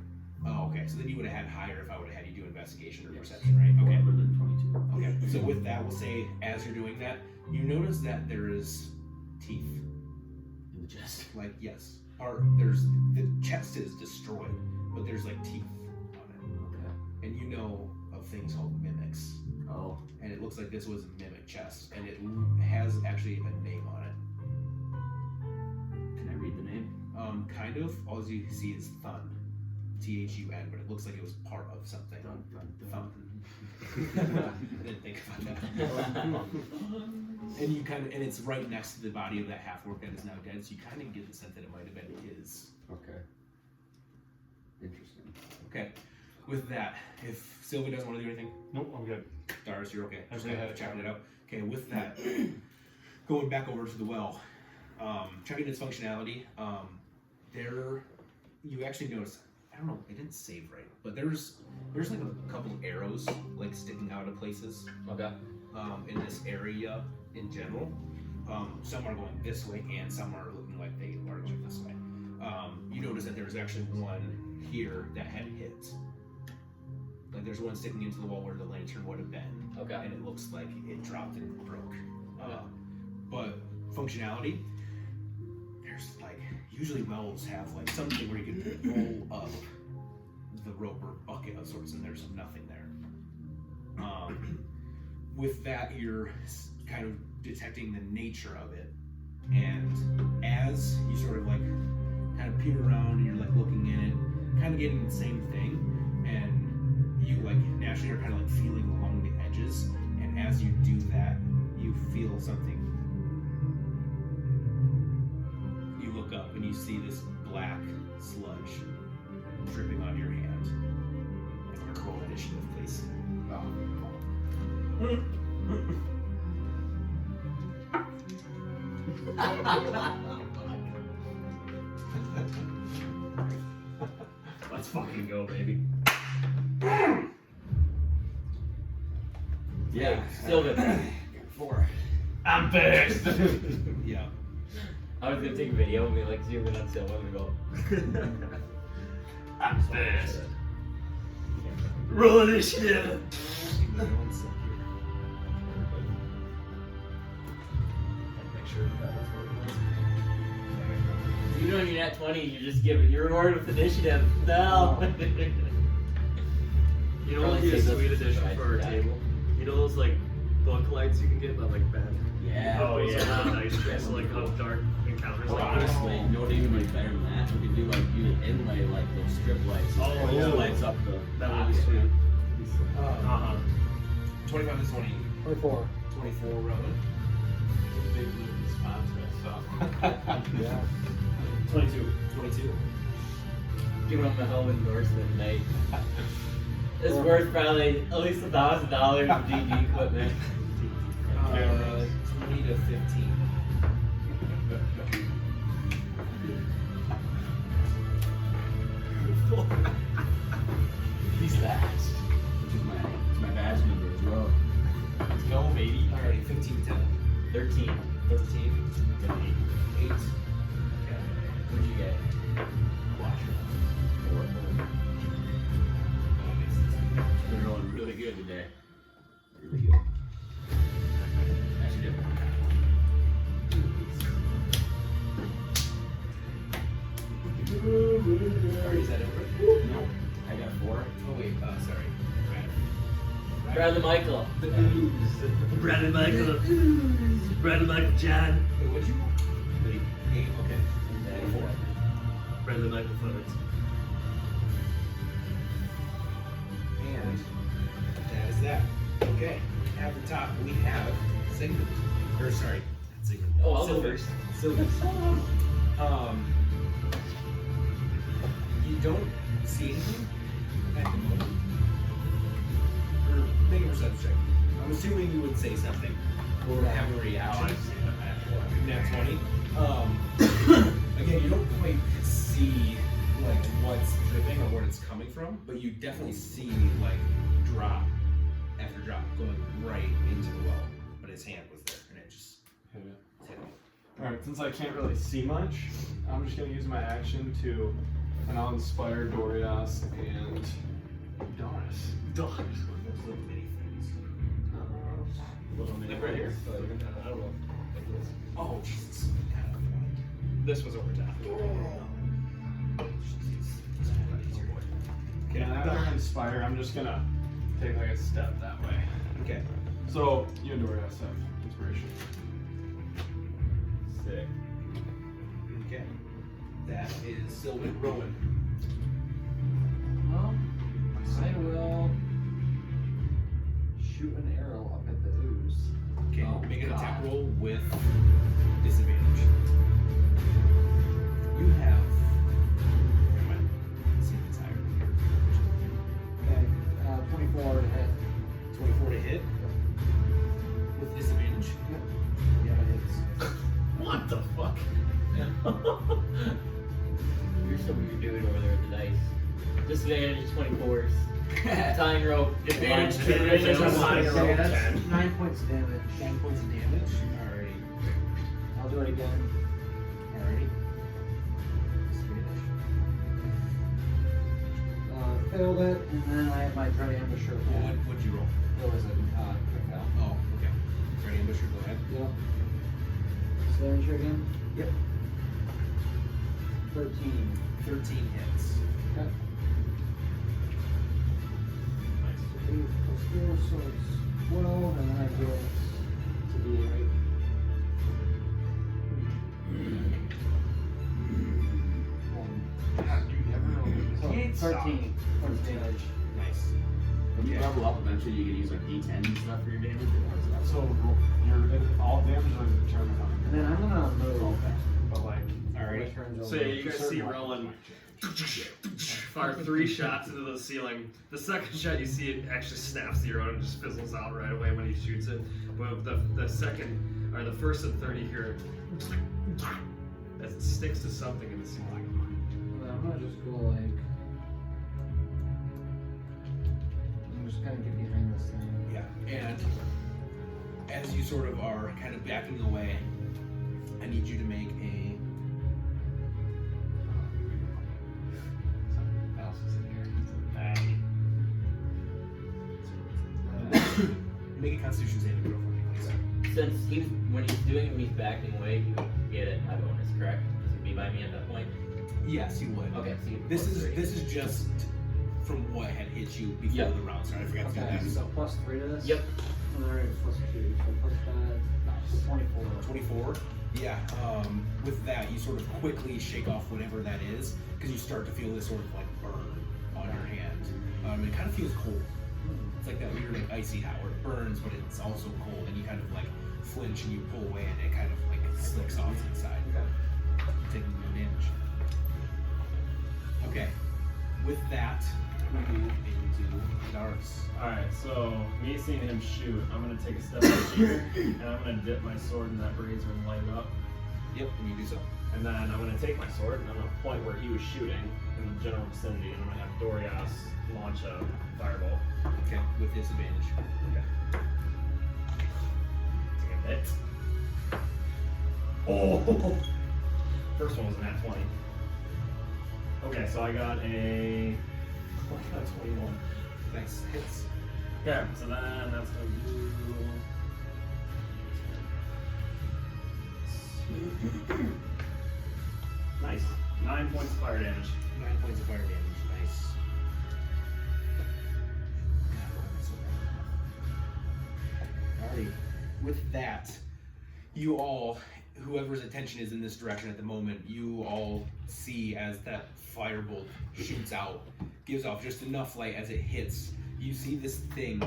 Oh, okay. So then you would have had higher if I would have had you do investigation or perception, right? Okay. Would have been 22. Okay. So with that, we'll say as you're doing that, you notice that there is teeth in the chest. Like yes, there's the chest is destroyed, but there's like teeth on it. Okay. And you know of things called mimics. Oh. And it looks like this was a mimic chest, and it has actually a name on it. Can I read the name? Kind of. All you see is Thun. Thun, but it looks like it was part of something. Thun. I didn't think about that. And you and it's right next to the body of that half-orc that is now dead, so you kind of get the sense that it might have been his. Okay. Interesting. Okay. With that, if Sylvie doesn't want to do anything, Nope, I'm good. Darius, you're okay. Just Okay. kind of checking it out. Okay, with that, going back over to the well, checking its functionality. You actually notice. I don't know. It didn't save right, but there's like a couple arrows like sticking out of places. Okay. In this area in general, some are going this way and some are looking like they are going this way. You notice that there's actually one here that had hit. Like there's one sticking into the wall where the lantern would have been. Okay. And it looks like it dropped and broke. But functionality, there's like, usually wells have like something where you can roll up the rope or bucket of sorts, and there's nothing there. With that, you're kind of detecting the nature of it. And as you sort of like kind of peer around and you're like looking in it, kind of getting the same thing, and you like naturally are kind of like feeling along the edges, and as you do that, you feel something. You look up and you see this black sludge dripping on your hand. And roll initiative, please. Let's fucking go, baby. Yeah, Sylvan. 4. I'm pissed. Yeah. I was gonna take a video and be like zooming on Sylvan and go. I'm pissed. Roll initiative. Make sure that's working. You know you're at 20, you're just giving your reward with initiative. No. You know, like a sweet addition for our table. You know those like book lights you can get that like bed. Yeah. Oh Those yeah. are nice. Just like of dark encounters like this. Honestly, you know what even like better than that? We could do like inlay like those strip lights. Oh, Those yeah. lights up the. That would be sweet. 25 to 20. 24. 24, Rowan. Big movie sponsor, so. Yeah. 22. 22. Giving them a home endorsement tonight. It's worth probably at least $1,000 for DD equipment. 20 to 15. He's fast. Which is my badge number as well. Let's go, baby. Alrighty, 15, 10. 13. 13. 8. Okay. What'd you get? They're rolling really good today. Really good. Actually, did. Alright, is that over? No, I got 4. Oh, wait, sorry. Bradley Michael. Bradley Michael. Bradley Michael John. Wait, what'd you roll? 8, okay. 4. Bradley Michael Foot. And that is that. Okay, at the top we have Sigmund. Or sorry, not Sigmund. Oh, I'll go Sylvan. first. Sylvan. You don't see anything at the moment. Or make a perception check. I'm assuming you would say something or have a reaction. Nat 20. Again, you don't quite see like what's dripping or what it's coming from, but you definitely see like drop after drop going right into the well. But his hand was there, and it just Hit it. hit him. Alright, since I can't really see much, I'm just gonna use my action to, and I'll inspire Dorias and Doris. Doris. Those little mini things. Little mini Like right here? I don't know. Like this. Oh Jesus! This was over top. Okay, and after I inspire, I'm just gonna take like a step that way. Okay. So, you and Dorias have inspiration. Sick. Okay. That is Sylvan Rowan. Well, I will shoot an arrow up at the ooze. Okay. Oh, Make an attack God. roll with disadvantage. You have. Never mind. Let's see if it's higher than here. Okay, 24 to hit. 24 to hit. With disadvantage. Yeah, it hits. What the fuck? You're so weird doing over there with the dice. Disadvantage 24s. Tying rope. Advantage Line- to advantage on line Line- rope. Okay, that's 10. 9 points of damage. 9 points of damage. Alrighty. I'll do it again. Alrighty. Disadvantage. Failed it, and then I have my Dread Ambusher. What'd you roll? It was a quick fail. Oh, okay. Ready, ambusher, go ahead. Yep. Disadvantage again? Yep. 13. 13 hits. Okay. 8 plus 4, so it's 12, and then I get to the 8. So 13 points of damage. Nice. When you level up, eventually you can use like D10 and stuff for your damage. Or how does that So, work? all damage is determined on. And then I'm gonna move. Okay. But like, Alright. So yeah, you guys see Rowan fire 3 shots into the ceiling. The second shot you see it actually snaps the arrow and just fizzles out right away when he shoots it. But the second, or the first and third you hear as it sticks to something in the ceiling. I'm gonna just go like. I'm just gonna get behind this thing. Yeah. And as you sort of are kind of backing away, I need you to make a. What else is in here? Make a Constitution saving throw for me, please. Since when he's doing it, when he's backing away, he would get it my bonus, correct? Because he'd be by me at that point. Yes, you would. Okay, so This is just from what had hit you before Yep. the round started. I forgot to do Okay, that. so plus 3 to this? Yep. Alright, plus 2. So plus 5, 24. 24. Yeah. With that, you sort of quickly shake off whatever that is because you start to feel this sort of like burn on your hand. It kind of feels cold. It's like that weird like icy hot where it burns, but it's also cold, and you kind of like flinch and you pull away, and it kind of like slicks off inside. Taking no damage. Okay. With that, we move into Doris. Alright, so me seeing him shoot, I'm gonna take a step up here, and I'm gonna dip my sword in that brazier and light it up. Yep, and you do so. And then I'm gonna take my sword and I'm gonna point where he was shooting in the general vicinity, and I'm gonna have Dorias launch a fireball. Okay, with disadvantage. Okay. Damn it. Oh! First one was an nat 20. Okay, so I got a 21. Nice hits. Okay, so then that's gonna do. Nice. 9 points of fire damage. 9 points of fire damage. Nice. Alrighty. With that, you all, whoever's attention is in this direction at the moment, you all see as that firebolt shoots out, gives off just enough light as it hits. You see this thing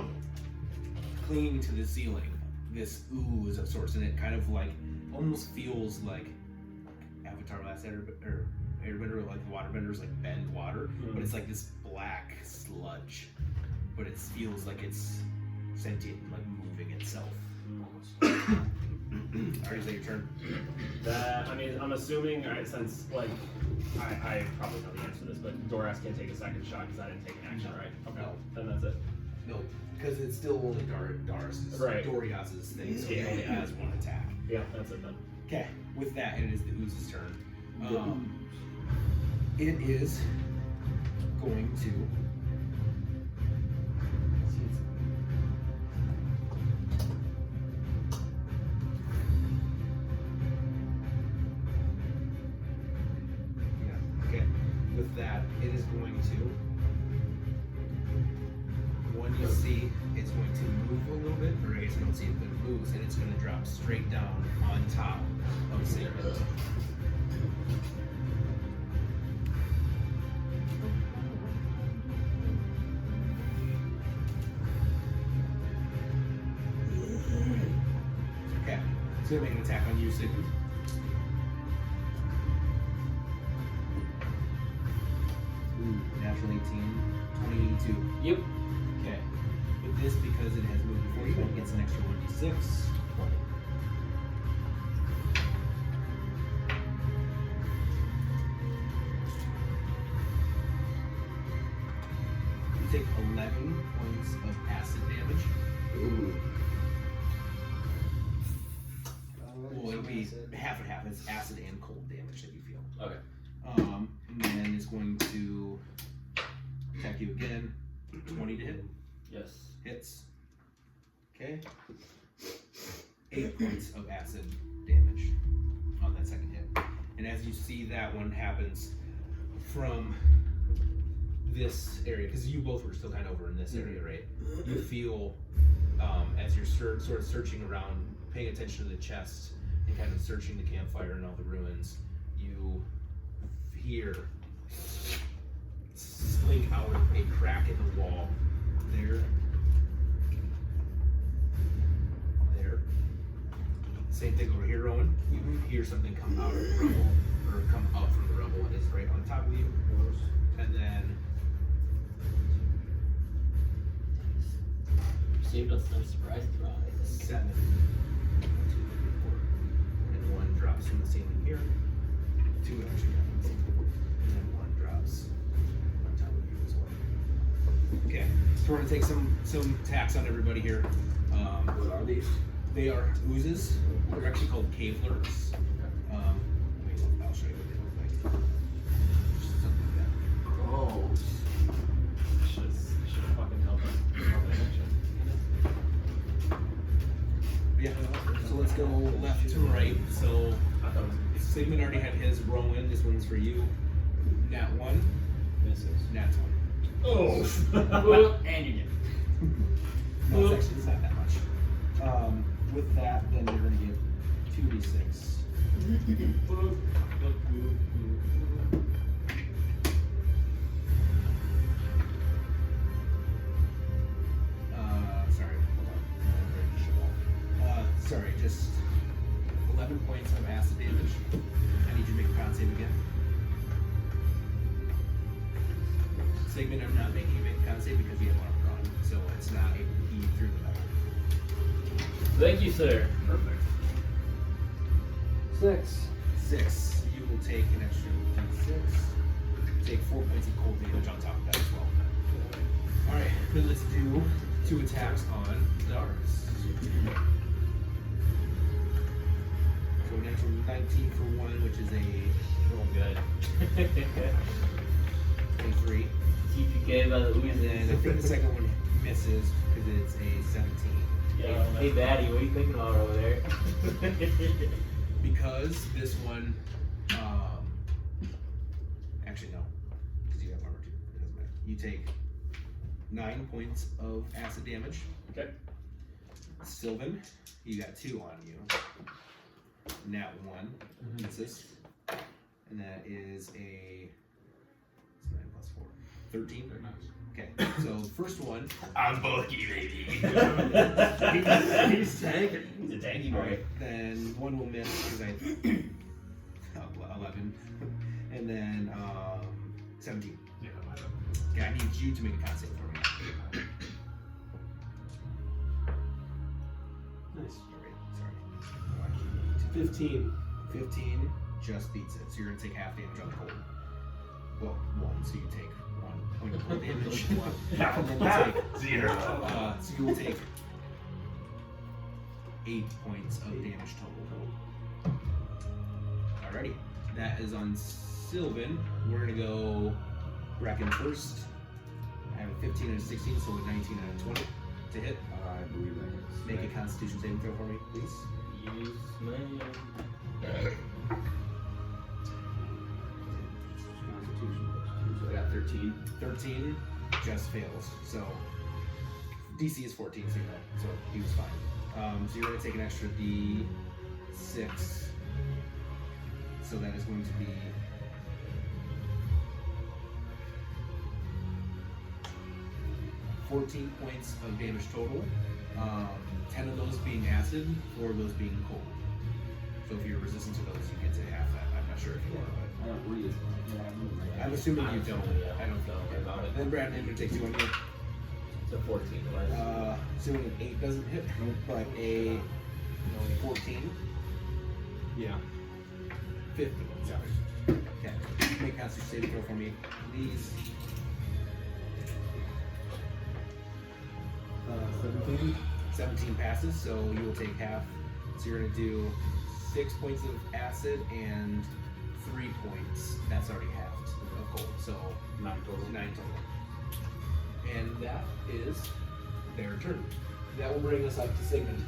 clinging to the ceiling, this ooze of sorts, and it kind of like almost feels like Avatar Last Airbender, like the waterbenders like bend water, but it's like this black sludge, but it feels like it's sentient, like moving itself. Alright, is that your turn? That, I mean, I'm assuming, alright, since, like, I probably know the answer to this, but Doras can't take a second shot because I didn't take an action, right? Okay. No. Then that's it. No, because it's still only Doris's, Right. Dorias's thing, so he Yeah. only has one attack. Yeah, that's it then. Okay, with that, it is the ooze's turn. It is going to. Yeah, okay. With that, it is going to. One you see, it's going to move a little bit, or I guess you don't see it, but it moves, and it's going to drop straight down on top of Sigmund. Okay, it's gonna make an attack on you, Sigmund. Ooh, natural 18, 22. Yep. Okay. With this, because it has moved before you, it gets an extra 1d6. You take 11 points of acid damage. Ooh. Well, it'll be half and half. It's acid and cold damage that you feel. Okay. And then it's going to attack you again. 20 to hit. Yes. Hits. Okay. 8 points of acid damage on that second hit. And as you see that one happens from this area, because you both were still kind of over in this area, right? You feel as you're sort of searching around, paying attention to the chest and kind of searching the campfire and all the ruins, you hear slink out a crack in the wall. There. Same thing over here, Rowan. You hear something come out of the rubble, or come up from the rubble, and it's right on top of you. And then Saved us some surprise throw. 7. 1, 2, 3, 4. And 1 drops from the ceiling here. 2 actually happens. And then 1 drops on top of you as well. Okay, so we're gonna take some attacks on everybody here. What are these? They are oozes. They're actually called cave lurks. Wait, I'll show you what they look like. Just something like that. Gross. Should have fucking helped us. Yeah, so let's go left to right. So I thought it was Sigmund already had his Rowan. This one's for you. Nat 1. misses. Nat 20. Oh! And you did. No, it's not that much. With that, then you're gonna get 2d6. Sorry, hold on. I'm ready to show off. Sorry, just 11 points of acid damage. I need you to make a con save again. Sigmund, I'm not making you make a con save because you have armor on, so it's not able to eat through the metal. Thank you, sir. Perfect. 6. 6. You will take an extra d6. Take 4 points of cold damage on top of that as well. Alright, then let's do 2 attacks on Doris. So an extra 19 for 1, which is a Oh, good. 23. TPK by the And oozes. then I think the second one misses because it's a 17. Hey, Daddy, what are you thinking about over there? Because this one, actually no, because you have armor too. It doesn't matter. You take 9 points of acid damage. Okay. Sylvan, you got 2 on you. Nat 1 misses, and that is a 9 plus 4, 13. Very nice. Okay, so first one. I'm bulky, baby. He's tanky. He's a tanky boy. Then 1 will miss because I 11, and then 17. Yeah, Okay, I need you to make a con save for me. Nice. Alright, sorry. 15. 15. just beats it. So you're gonna take half damage on the cold. Well, 1, so you take 1 point of cold damage. Yeah, And then you take 0. so you will take 8 points of damage total. Alrighty, that is on Sylvan. We're gonna go Bracken first. I have a 15 and a 16, so a 19 and a 20 to hit. I believe that hits. Make a Constitution saving throw for me, please. Use my. Constitution plus 2, so I got 13. 13 just fails. So DC is 14, so he was fine. So you're gonna take an extra D6. So that is going to be 14 points of damage total. 10 of those being acid, 4 of those being cold. So if you're resistant to those, you get to half that. I'm not sure if you are, I don't read it. but I'm assuming you don't. I don't know about it. Then Brad, I'm gonna take 2 on you. So 14 was. Assuming an 8 doesn't hit, but a 14. Yeah. 15. Sorry. Okay. Make a Constitution saving throw for me, please. 17. 17 passes, so you will take half. So you're gonna do 6 points of acid and 3 points. That's already halved of cold, so 9 total. 9 total. And that is their turn. That will bring us up to Sigmund.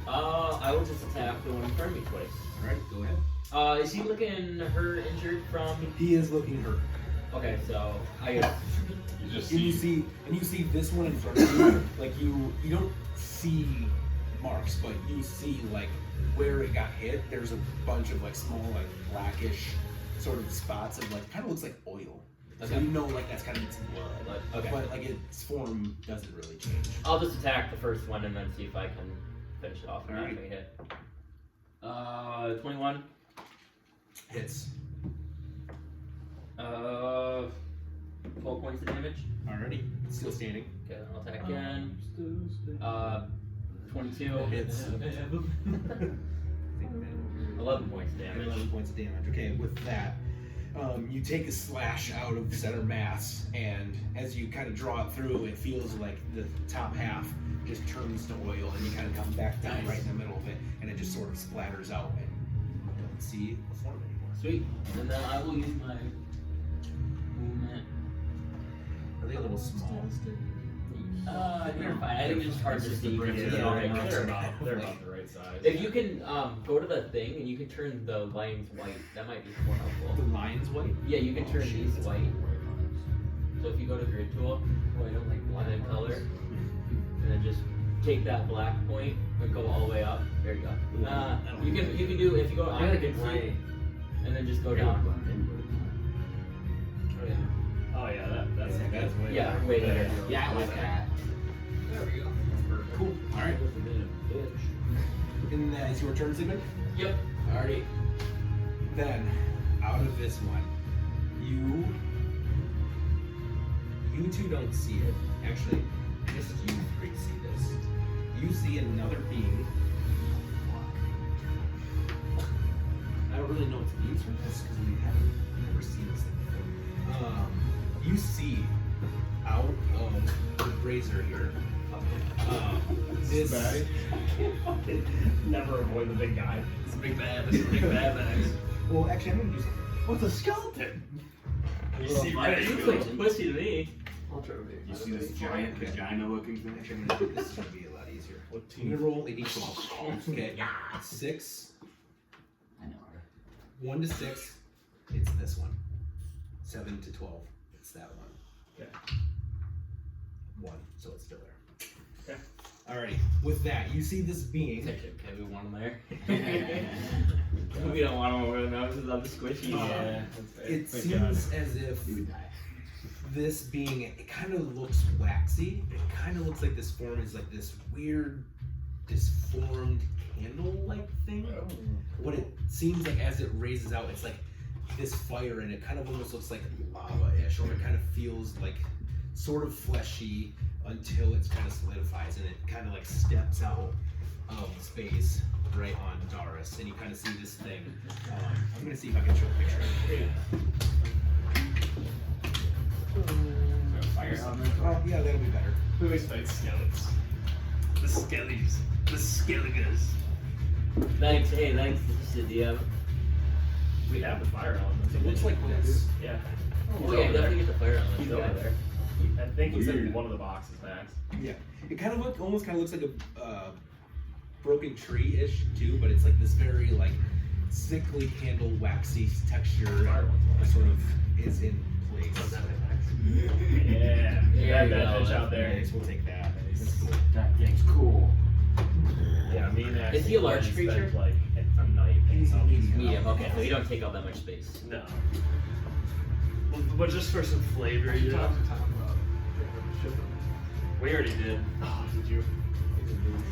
I will just attack the one in front of me twice. Alright, go ahead. Is he looking hurt, injured from? He is looking hurt. Okay, so I guess. You just And see. you see this one in front of you. Like you don't see marks, but you see like where it got hit. There's a bunch of like small, like blackish sort of spots of like kind of looks like oil. Like Okay. you know, like that's kind of its blood. Okay. But like its form doesn't really change. I'll just attack the first one and then see if I can finish it off and Alright. actually hit. 21. Hits. 12 points of damage. Alrighty. Still standing. Okay, then I'll attack again. 22. Hits. 11 points of damage. 11 points of damage. Okay, with that, you take a slash out of center mass, and as you kind of draw it through, it feels like the top half just turns to oil, and you kind of come back down right in the middle of it, and it just sort of splatters out, and you don't see the form anymore. Sweet. And then I will use my movement. Are they a little small? You're fine. I think it's just hard to see. Yeah, Yeah, they're about the right size. If you can go to the thing and you can turn the lines white, that might be more helpful. The lion's white? Yeah, you can turn these white. So if you go to grid tool, I don't like line color, and then just take that black point and go all the way up. There you go. You can do if you go on gray, and then just go down. Oh yeah, that's way Yeah, better. way better. Yeah, I like that. There we go. Cool. Alright. And that is your turn, Sigmund? Yep. Alrighty. Then, out of this one, you two don't see it. Actually, just you three see this. You see another being. I don't really know what to use for this because we haven't never seen this thing before. You see out of the brazier here. This Never avoid the big guy. It's a big bad. It's a big bad bag. Well, actually, I'm gonna use it. Oh, it's a skeleton! You see right You into like it. pussy to me. I'll try to make You see this giant vagina looking thing? Actually, I'm gonna, this is gonna be a lot easier. I'm gonna roll a d12. Okay, 6. I know. 1 to 6, it's this one. 7 to 12, it's that one. Okay. 1, so it's still there. Okay. Alrighty, with that, you see this being. Okay, we want him there. We don't want him over the noses of the squishy. Yeah. It seems as if this being, it kind of looks waxy. It kind of looks like this form is like this weird, disformed candle-like thing. What it seems like as it raises out, it's like this fire, and it kind of almost looks like lava-ish, or it kind of feels like sort of fleshy until it kind of solidifies, and it kind of like steps out of space right on Doris, and you kind of see this thing. I'm gonna see if I can show a picture of it. Fire helmet. Oh, yeah, that'll be better. We always fight skelets. The skellies. The skelligas. Thanks, hey, thanks, DM. We have the fire elements. It looks like this. Yeah. Oh, yeah, definitely get the fire on He's the over there. I think he's in one of the boxes, Max. Yeah, it kind of almost kind of looks like a broken tree-ish too, but it's like this very like sickly candle waxy texture that sort of is in place. Yeah. Yeah, that bitch out there. Nice, we'll take that. That's cool. That thing's cool. Yeah, me and Max. Is he a large spent, creature? Like a night. He's a medium. Medium, okay, so you don't take up that much space. No. But just for some flavor, you know. We already did. Oh, did you?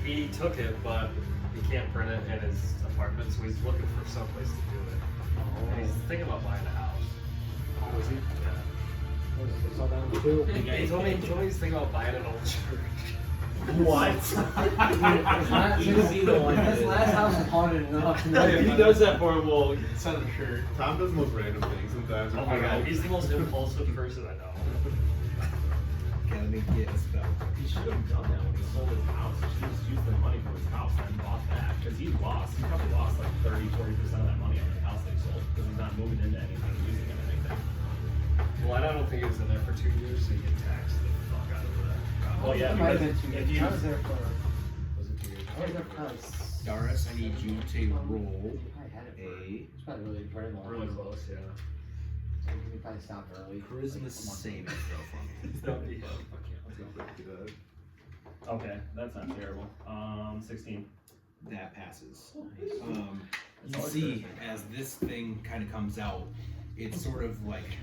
He took it, but he can't print it in his apartment, so he's looking for someplace to do it. And he's thinking about buying a house. Oh, is he? Yeah. It's all down to two. He told me he's thinking about buying an old church. What? His last house is haunted enough. If he does that for him, we'll send him a shirt. Tom does the most random things sometimes. Oh my god, he's the most impulsive person I know. Okay, let me get a spell. He should have done that when he sold his house. He should have used the money from his house and bought that. Because he probably lost like 30-40% of that money on the house that he sold. Because he's not moving into anything, using it or anything. Well, I don't think he was in there for 2 years, so you get taxed the fuck out of that. Well, yeah, Might have because been 2 if years. you... I was there for. Was it 2 years? I was there for Doris, I need you to roll I had it for. a It's probably really long. Really close, yeah. So we probably stopped early. charisma saving throw for me. Okay, that's not terrible. 16. That passes. You see, as this thing kind of comes out, it's sort of like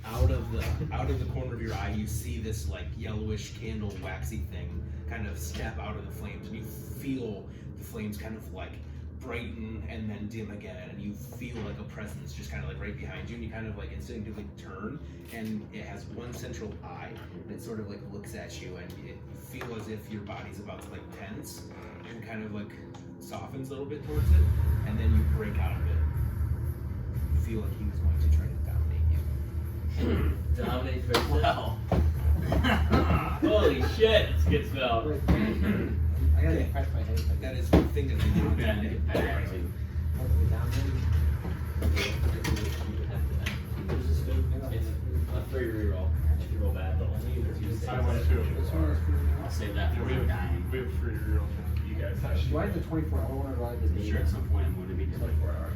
out of the corner of your eye, you see this like yellowish candle waxy thing kind of step out of the flames, and you feel the flames kind of like brighten and then dim again, and you feel like a presence just kind of like right behind you, and you kind of like instinctively turn, and it has one central eye, and it sort of like looks at you, and you feel as if your body's about to like tense, and kind of like softens a little bit towards it, and then you break out of it. You feel like he was going to try to dominate you. Dominate very well. Holy shit, it's good spell. I gotta get cracked my head. That is one thing that they do. Yeah, to get better at it. It's a free reroll. If you roll bad, but only either two saves. I went too. I'll save that for We when I'm dying. have free real. You guys Do I have the 24 hour one or do I have the I'm day? sure at some point I'm going to be It's doing 24 hour.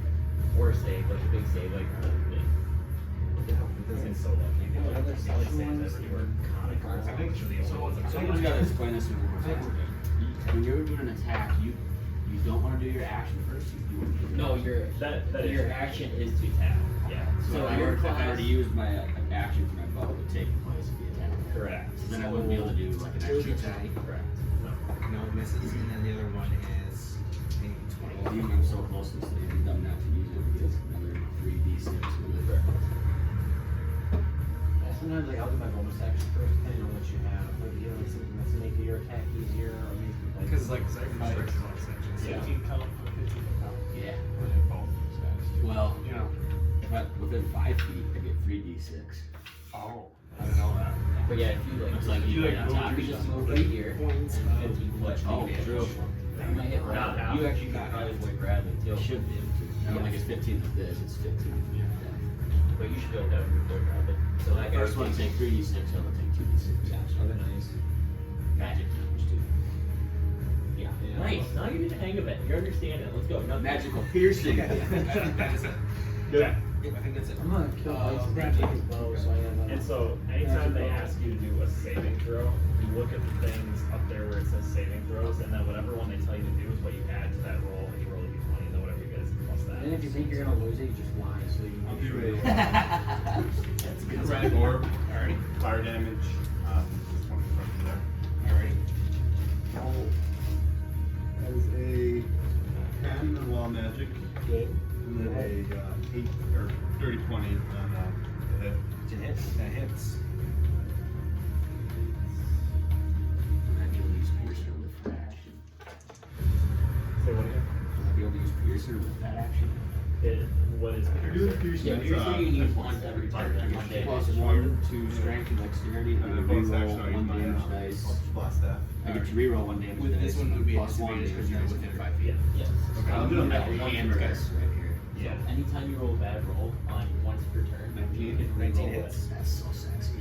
Or save, like a big save, like me. It's so lucky. Oh, are there Solid special saves ones? everywhere. I think it's the only ones that Someone's got to explain this to me one more time. When you're doing an attack, you don't want to do your action first. You do it. No, your action is to attack. Yeah. So if your I class. already used my action for my bow, it would take the place of the attack. Correct. So then I wouldn't be able to do like an extra attack. Correct. No misses, and then the other one is maybe 20. Well, even I'm so close to this thing, I'm done not to use it because another 3d6 with it. Yeah, sometimes like I'll do my bonus action first, depending on what you have. Like you know, like something that's making your attack easier, or maybe like. Because like restricted on sections. Yeah. 15 count for 15 count. Yeah. Both those guys. Well, You know. but within 5 feet, I get 3d6. Oh, I didn't know that. But yeah, if you like, It's like you right like on top, move you just yourself move right here. Points And of 15 foot. Oh, advantage. true. You might hit Not Bradley. half. You actually could probably avoid Bradley too. I should be able to. I don't think it's 15 with this, it's 15. Yeah. But you should be able to avoid Bradley. So that guy First one take 3d6, other one take 2d6. Other nice. Magic damage too. Yeah. Nice. Now you're getting the hang of it. You understand it. Let's go. Nothing. Magical piercing. I think that is it. Yeah. Yep, I think that's it. I'm gonna kill Ice and take his bow, so I have. And so anytime they ask you to do a saving throw, you look at the things up there where it says saving throws, and then whatever one they tell you to do is what you add to that roll, and you roll a d20, and then whatever you get is plus that. And if you think you're gonna lose it, you just lie. So you. I'll do a that's a good red orb. Alrighty. Fire damage. Just one from there. Alrighty. That is a 10 on wall magic. Good. And then a 8 or 30 20 on the hit. To hit. That hits. I can at least pierce her with fraction. So what piercer with that action? What is piercer? Yeah, usually you use once every turn. One day. Plus 1 to strength and dexterity, and I bonus reroll action, I use 1 my, damage dice. blast staff. I get to reroll 1 damage With dice. this one would be plus 1 disadvantage because you're damage within dice. 5 feet. Yes. Okay, I'm doing like a One hammer per dice right here. Yeah. Anytime you roll a bad roll on once per turn, you can 19 reroll hits. it. That's so sexy.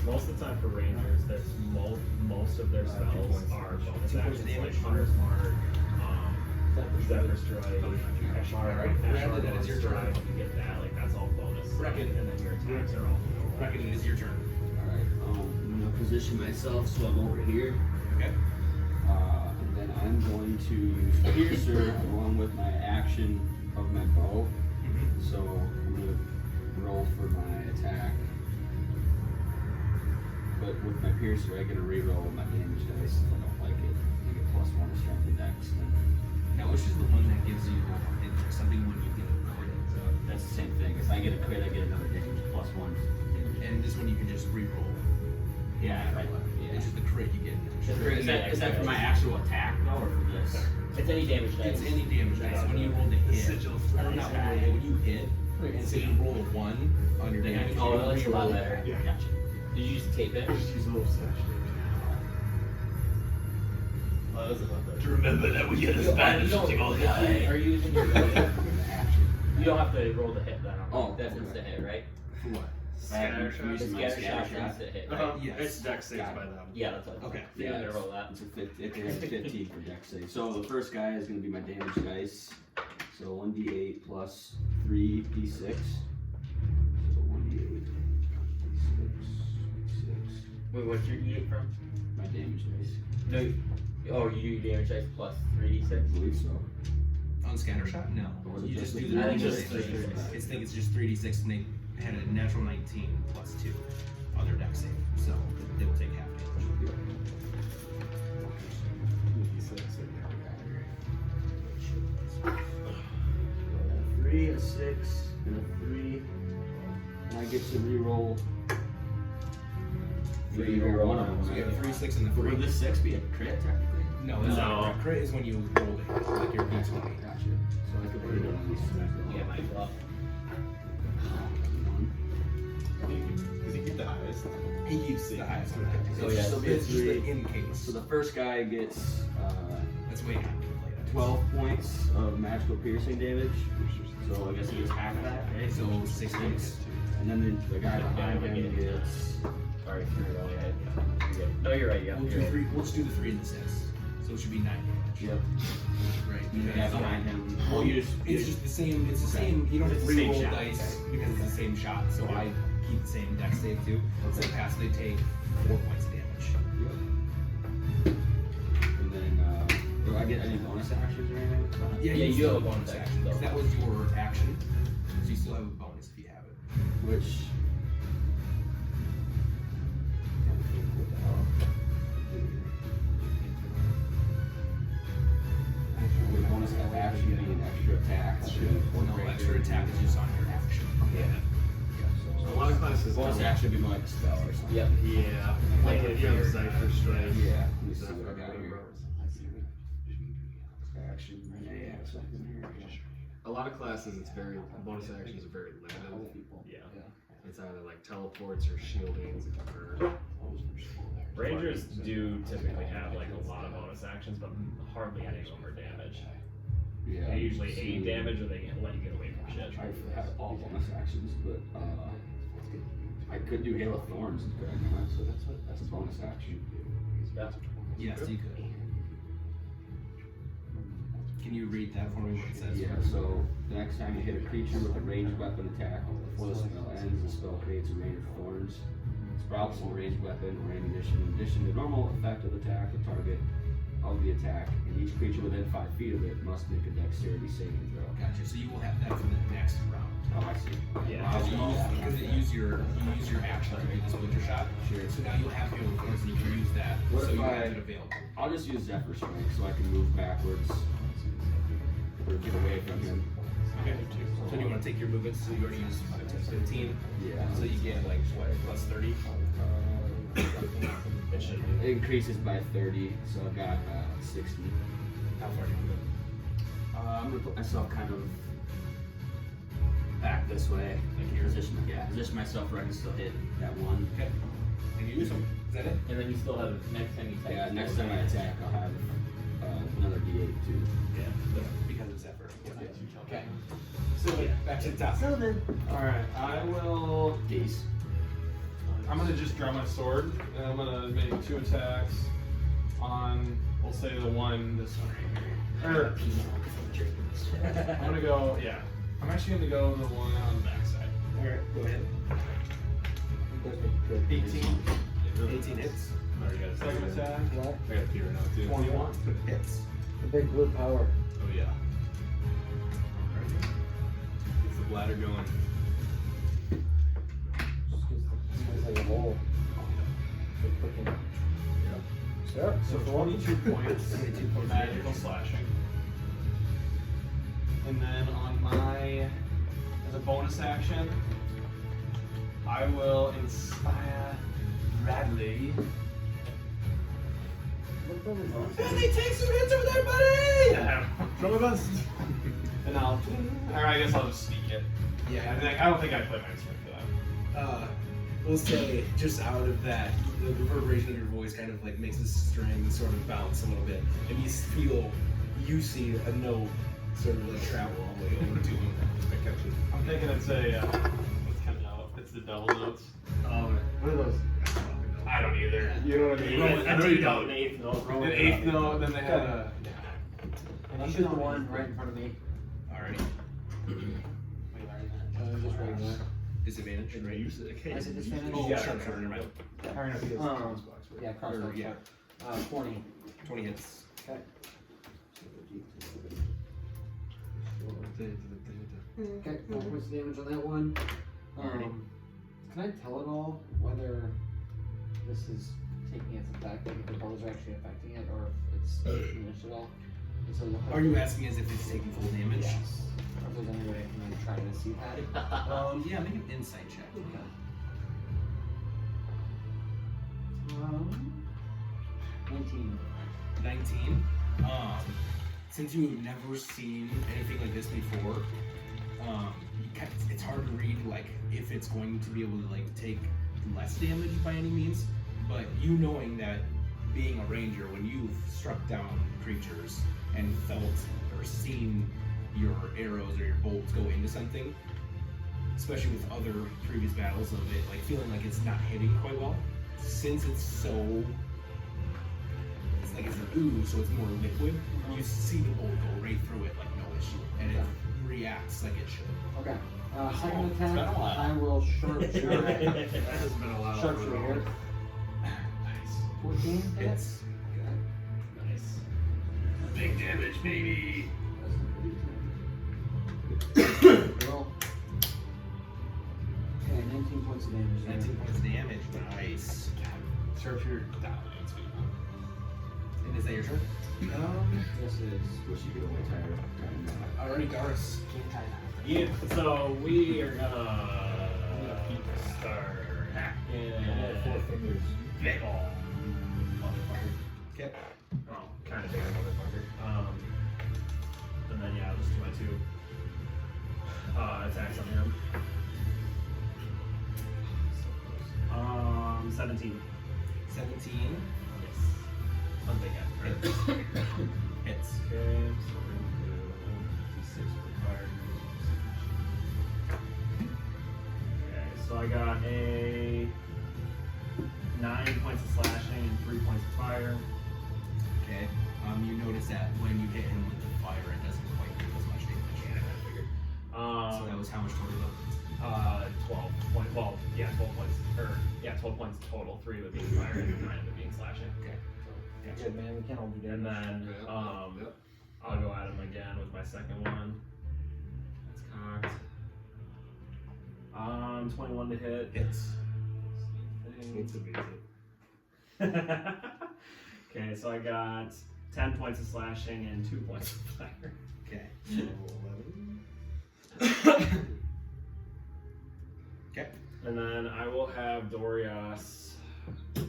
Most of the time for rangers, there's most of their spells are bonus 2 points actions of like damage. Hunter's Mark, Zephyr Strike, Alright, Bradley, that is your turn. Strike, you get that, like that's all bonus. Reckon. And then your attacks are all Reckon it is your turn. Alright, I'm gonna position myself so I'm over here. Okay. And then I'm going to use Piercer along with my action of my bow. So I'm gonna roll for my attack. But with my Piercer, I get a reroll my damage dice if I don't like it. I get +1 to strength and dex. Now, which is the one that gives you something when you get a crit? That's the same thing. If I get a crit, I get another damage +1 damage. And this one you can just re-roll. Yeah, right. It's just the crit you get. Is that for my actual attack though, or for this? It's any damage dice. It's any damage dice. When you roll the hit, or not when you roll, when you hit, and say you roll a 1 on your damage. Oh, you that's a lot re-roll better. it. Gotcha. Did you just tape it? Just use a little sash. Oh, that's about that. To remember that we get a Spanish guy. Are you using your You don't have to roll the hit then. Oh, That's okay. instant hit, right? For what? Scatter I'm using The my scatter shot's shot. instant hit, right? Yes. It's dex saves by them. Yeah, that's what. Okay. So you're Yeah, gonna roll that. It's it has 15 for dex save. So the first guy is going to be my damage dice. So 1d8 plus 3d6. So 1d8, d6, Wait, what's your E8 from? my damage dice. No. Oh, you do damage dice plus 3d6. I believe so. On scatter shot? No. Or was it You just just do the the I think regular just 3d6. I think it's just 3d6 and they had a natural 19 plus 2 on their dex save. So they will take half damage. 3, a 6, and a 3. And I get to reroll. Reroll one of them. So you have a 3, 6, and a 3. Would this 6 be a crit technically? No, it's not. A crit is when you roll it, like your d20. Gotcha. So I could put it on these Yeah, my bluff. Does he keep the highest? He keeps the highest. Oh, yeah. So it's just Three. the in case. So the first guy gets That's way after you play that. 12 points of magical piercing damage. So I guess he gets half of that, right? So 6 points. And then the guy behind him gets. Sorry, you're wrong. Yeah. No, you're right. Yeah. We'll do 3. We'll just do the 3 and the 6. So it should be 9 damage. Yep. Right. And the guy behind him. Well, it's just the same. It's the same. You don't It's the same re-roll shot, dice because it's the same shot. So I keep the same dex save too. So they pass. They take 4 points of damage. And then, do I get any bonus actions or anything? Yeah, you do still have a bonus action, though. 'cause that was your action. So you still have a bonus if you have it. Which. The bonus of action being extra attack. No extra attack is just on your action. A lot of classes Bonus don't. action would be more like a spell or something. Yep. Yeah. Like if you have Zephyr Strike. Yeah. Let me see what I got here. Action. Yeah, second here. A lot of classes, it's very bonus actions are very limited. Yeah. It's either like teleports or shieldings. Or Rangers do typically have like a lot of bonus actions, but hardly any of them are damage. Yeah. They usually aid damage or they let you get away from shit. I have all bonus actions, but I could do Hail of Thorns, could I not? So that's a bonus action. Yeah. Yes, you could. Can you read that for me? What it says? Yeah, so the next time you hit a creature with a ranged weapon attack, before the spell ends, the spell creates a rain of thorns. Sprouts from a ranged weapon or ammunition. In addition to the normal effect of attack, the target of the attack, and each creature within 5 feet of it must make a dexterity saving throw. Gotcha. So you will have that for the next round. Oh, I see. Yeah. Because you use your action to do the splinter shot. Sure. So now you'll have your thorns and you can use that. What so if you I- have it available. I'll just use Zephyr Strike so I can move backwards or get away from him. Okay. So do you want to take your movement? So you already used 15. Yeah. So you get like what, plus 30? It should be. It increases by 30, so I've got 60. How far do you want to go? I'm gonna put myself kind of back this way. Like here? Position myself right and still hit that one. Okay. And you use them. Is that it? And then you still have next time you attack. Yeah, next time I attack, I'll have another D8 too. Yeah. Because of Zephyr. Okay. So yeah, back to the top. Alright, I will. Geese. I'm gonna just draw my sword, and I'm gonna make 2 attacks on, we'll say the one, this one right here. I'm gonna go, yeah. I'm actually gonna go the one on the backside. Alright, go ahead. 18. 18 hits. Alright, you guys Second attack. What? I got a Peter now too. 21. Hits. The big blue power. Oh yeah. Gets the bladder going. It's like a hole. Sure. So 22 points. 22 points. Magical slashing. And then on my, as a bonus action, I will inspire Bradley. Bradley, take some hits over there, buddy! Yeah, from a bust. And I'll, or I guess I'll just sneak it. Yeah. I don't think I play my instrument for that. We'll say just out of that, the reverberation of your voice kind of like makes the string sort of bounce a little bit, and you feel, you see a note sort of like travel all the way over to him. I'm thinking it's a, what's kind of note? It's the double notes. What are those? I don't either. You know what I mean? I know you don't. An eighth note. An eighth note, then they had a. And you shoot the one right in front of me. Alrighty. Just right there. Disadvantage, right? Use it. Okay. Is it disadvantage? Oh, Yeah, sure, sure, never mind. Yeah, crossbow. Yeah. 20. 20 hits. Okay. Okay, 4 points of damage on that one. Can I tell at all whether this is taking its effect, like if the bullets are actually affecting it, or if it's diminished at all? Does it look like Are you asking as if it's taking full damage? Yes. Or if there's any way I can like, try to see that? Yeah, make an insight check. Okay. 19. 19. Since you've never seen anything like this before, it's hard to read like if it's going to be able to like take less damage by any means. But you knowing that being a ranger, when you've struck down creatures and felt or seen your arrows or your bolts go into something, especially with other previous battles of it, like feeling like it's not hitting quite well, since it's so. It's like it's an ooze, so it's more liquid. You see the bolt go right through it like no issue, and it reacts like it should. Okay. Second it's been a attack, while. I will sharpshooter. That has been a while. Sharpshooter here. Nice. 14 Hits. Nice. Big damage, baby. Roll. Okay, 19 points of damage. 19 points of damage. Nice. Sharpshooter down. And is that your turn? Yes, it is. Wish you could only tire. Alrighty, Doris. Yeah, so we are gonna start hacking. 4 fingers. Big ol' motherfucker. Okay. Well, kind of bigger motherfucker. And then yeah, I'll just do my 2 attacks on him. 17. 17. Yes. On big guy, right? Hits. Okay, so we're gonna do D6 per card. Okay, so I got a 9 points of slashing and 3 points of fire. Okay. You notice that when you hit him with the fire, it doesn't quite do as much damage. Yeah, I figured. So that was how much total though? 12 points. Well, yeah, 12 points. Or yeah, 12 points total. 3 of it being fire and 9 of it being slashing. Okay. Yeah, good man, we can't all do And damage. then I'll go at him again with my second one. That's cocked. 21 to hit. Hits. It's amazing. Okay, so I got 10 points of slashing and 2 points of fire. Okay. So 11. Okay. And then I will have Dorias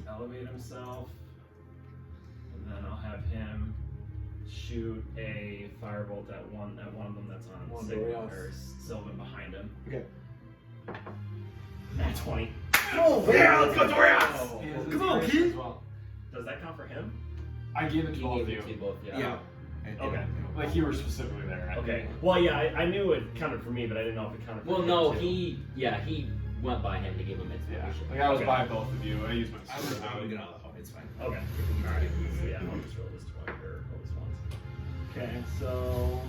elevate himself. And then I'll have him shoot a firebolt at one of them that's on One Sigma Borealis. or Sylvan behind him. Okay. Nat 20. Oh, Yeah, let's go Dorian! Oh, Come on, kid. Well. does that count for him? I gave it to You both of gave you. it to both, yeah. Yeah. Okay. Like you were specifically there. Okay. Well, yeah, I knew it counted for me, but I didn't know if it counted for Well, him no, too. he went by him to give him Yeah. inspiration. Like I was Okay. by both of you. I used my I'm sword. gonna get out of the home. It's fine. Okay. Alright. So yeah, I'll just roll this 20 or roll this once. Okay, so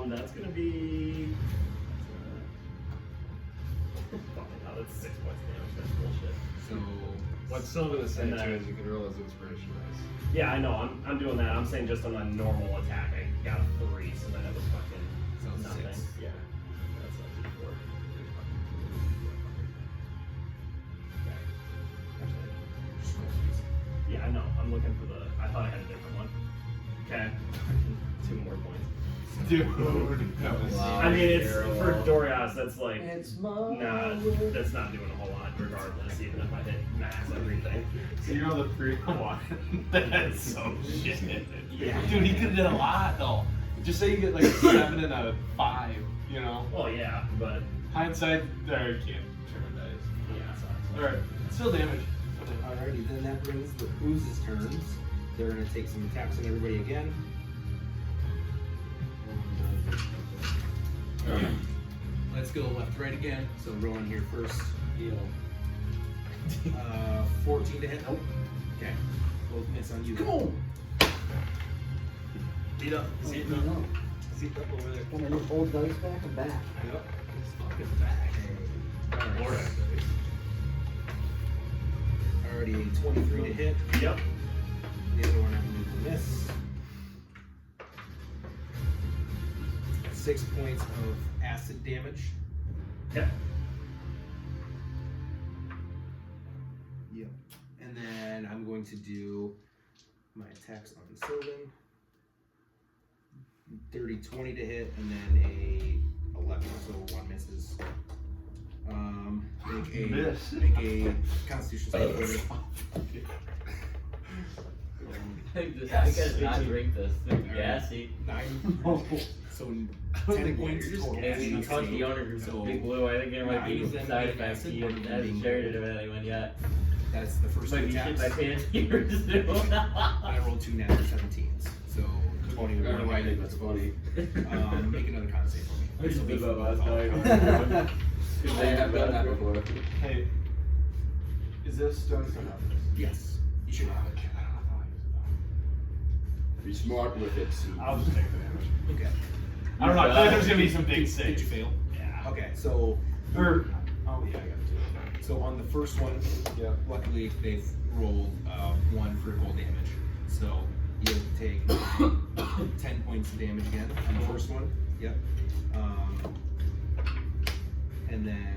that's gonna be fucking hell, that's 6 points of damage, that's bullshit. So What Sylvan is saying And too then- is you can roll as inspiration dice. Yeah, I know, I'm doing that. I'm saying just on a normal attack I got a 3, so then it was fucking So nothing. 6. Yeah. That's not D4. Yeah, I know. I'm looking for the. I thought I had a different one. Okay. 2 more points. Dude, that was. Wow. I mean, it's Terrible. for Dorias. That's like It's my not. world. That's not doing a whole lot, regardless. Even if I hit max everything. So you know the 3-1. That's so shit. Yeah. Dude, he could have done a lot though. Just say you get like a 7 and a 5. You know. Well, yeah, but Hindsight, there you can't turn dice. yeah, it sucks. All right, still damage. Alrighty, then that brings the Ooze's turns. They're gonna take some attacks on everybody again. Let's go left right again. So rolling here first. Deal. 14 to hit. Nope. Okay. Both miss on you. Come on. Beat up. Oh, See it? no. See it up over there. Can I just hold dice back and back? Yep. It's fucking back. Alright. Already a 23 to hit. Yep. The other one I believe will miss. 6 points of acid damage. Okay. Yep. And then I'm going to do my attacks on Sylvan. 30, 20 to hit, and then a 11, so 1 misses. Make a Constitution save for me. I gotta not drink this. It's gassy. 9. So 10 points total. Maybe you caught the owner of some big blue. I think there might be some side effects. He hasn't shared it with anyone yet. That's the first two Might be shit attacks. my pants here too. I rolled 2 natural 17s, so 20 would I don't know why I be think that's funny. Make another con save for me. I just did that last night. I have done that before. Hey, is this done for nothing? Yes, you should have it. Be smart with it. I'll just take the damage. Okay. I don't know. I feel like there's gonna be some big Did saves. you fail? Yeah. Okay, so Or, oh yeah, I got it. so on the first one, Yeah. luckily they've rolled 1 for cold damage. So you'll take 10 points of damage again on the first one. Yep. And then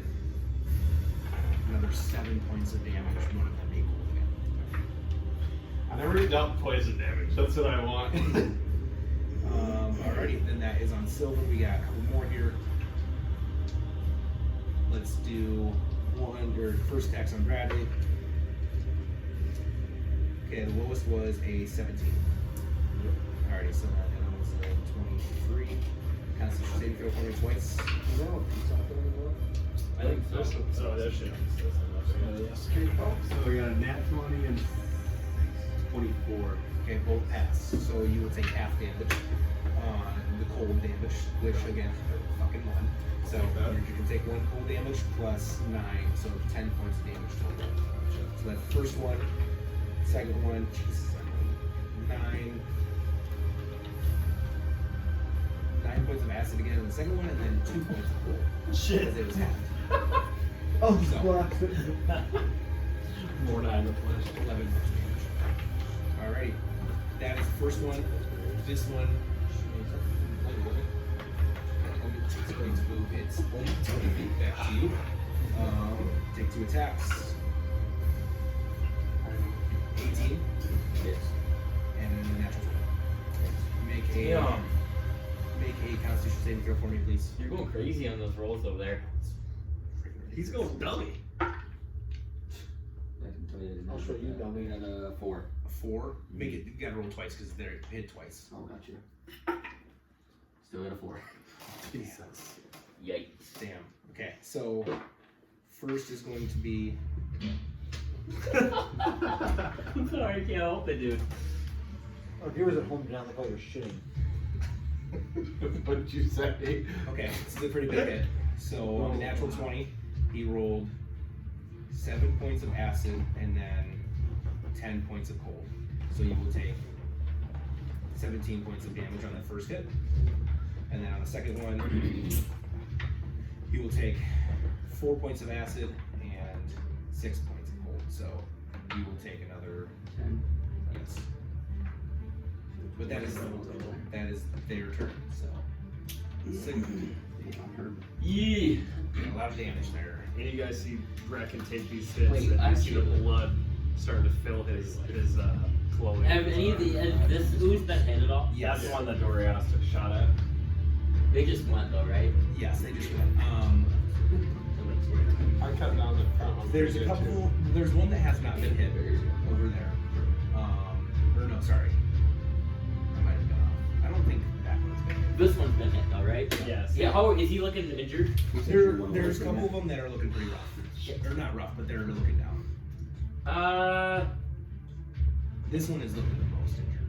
another 7 points of damage, one of them being cold again. I never dealt poison damage. That's what I want. Alrighty, then that is on Sylvan. We got a couple more here. Let's do first attacks on Bradley. Okay, the lowest was a 17. Alrighty, so that was a 23. Constitution saving throw for me twice. I think so. So there should So we got a nat 20 and 24. Okay, both pass. So you will take half damage on the cold damage, which again, fucking 1. So you can take 1 cold damage plus 9, so 10 points of damage total. So that's the first one. Second one, Jesus, 9 points of acid again on the second one, and then 2 points of cold. Shit. Because it was half. Oh, So, fuck. More 9 to flash. 11 points of damage. Alrighty. That is the first one. This one. It's going to move its only 20 feet back to you. Take 2 attacks. 18. Yes. And then a natural 20. Make a Yeah. Constitution saving throw for me, please. You're going crazy on those rolls over there. He's going dummy. I can tell I'll show you, dummy. And a 4. A 4. Make it. You gotta roll twice because they're hit twice. Oh, gotcha. Still at a 4. Jesus. Yikes. Damn. Okay. So first is going to be. I'm sorry, I can't help it, dude. Our viewers at home do not like how you're shitting. What did you say? Okay, this is a pretty big hit. So on the natural 20, he rolled 7 points of acid and then 10 points of cold. So you will take 17 points of damage on that first hit. And then on the second one, you will take 4 points of acid and 6 points of cold. So you will take another 10. Yes. But that is their turn. So Yeah. a lot of damage there. And you guys see Brecken take these hits, Wait, and you see the actually- blood starting to fill his clothing. Have any of the this who's been hit at all? That's the one that Dorias took a shot at. They just went though, right? Yes, they just went. I cut down the front one. There's a couple. There's one that has not been hit over there. Or no, sorry. I might have been off. I don't think that one's been hit. This one's been hit though, right? Yes. Yeah. How is he looking injured? There's a couple of them that are looking pretty rough. They're not rough, but they're looking down. This one is looking the most injured.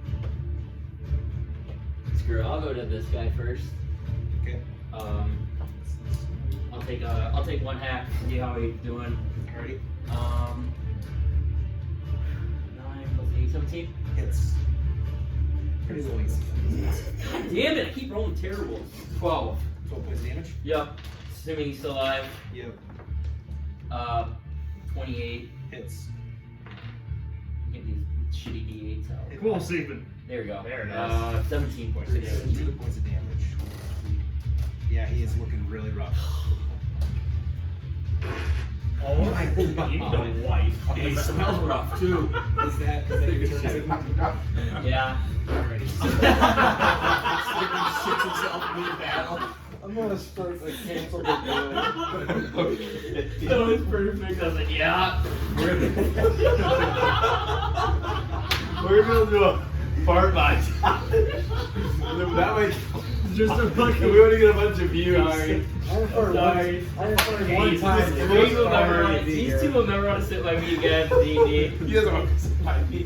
Screw it, I'll go to this guy first. Okay. I'll take one hack, see how he's doing. Alrighty. 9 plus 8, 17. Hits. Pretty low AC. God damn it, I keep rolling terrible. 12. 12 points of damage. Yep. Assuming he's still alive. Yep. 28. Hits. Get these shitty D8s out. Cool, Stephen. There we go. There it is. 17 points of damage. 17 points of damage. Yeah, he is looking really rough. Oh my god. You need a wife. He smells rough too. Is that your turn, Sigmund? Yeah. Alrighty. Shits himself mid-battle. I'm gonna start like cancel the game. That was perfect. I was like, yeah. We're gonna do a fart box. That way, Just a fucking. we want to get a bunch of views. Sorry. I haven't farted Sorry. one time. These two will never want to sit by me again, D&D. He doesn't want to sit by me.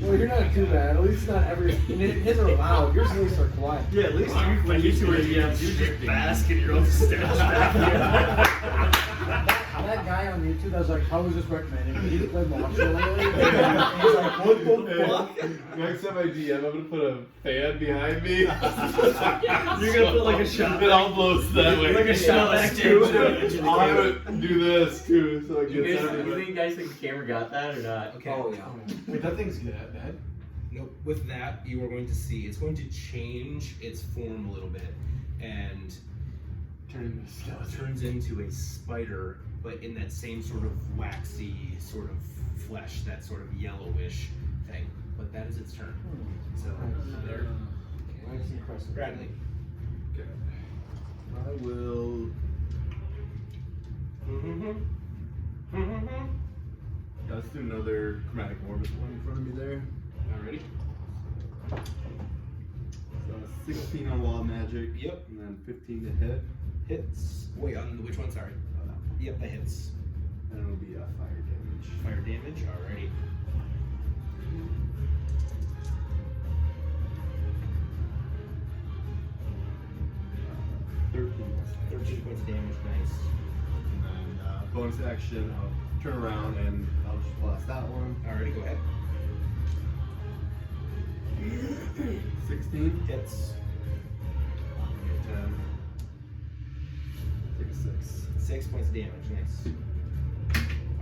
Well, you're not too bad. At least not every. His are loud. Yours at least are quiet. Yeah, at least when you two are DMs, you just bask in your own stench back That guy on YouTube that was like, how was this recommended? He played Monster lately. And he's like, what the fuck? Next time I DM, I'm gonna put a fan behind me. You're gonna put like a shot. It all blows that way. Like a shot back too. I'm gonna do this too, so it You gets guys, everywhere. you guys think the camera got that or not? Okay. Oh, yeah. Wait, that thing's good at bad. Nope. With that, you are going to see it's going to change its form a little bit, and turns into a spider, but in that same sort of waxy sort of flesh, that sort of yellowish thing. But that is its turn. So there, That's impressive. Bradley. I will. Let's do another chromatic orbit one in front of me there. Alrighty. So 16 on wall magic. Yep. And then 15 to hit. Hits. Wait, on which one? Sorry. Yep, that hits. And it'll be fire damage. Fire damage. Alrighty. Uh, 13 points of damage. Nice. And then bonus action, I'll turn around and I'll just blast that one. Alrighty, go ahead. 16. Hits. 10. Take a 6. 6 points of damage. Nice.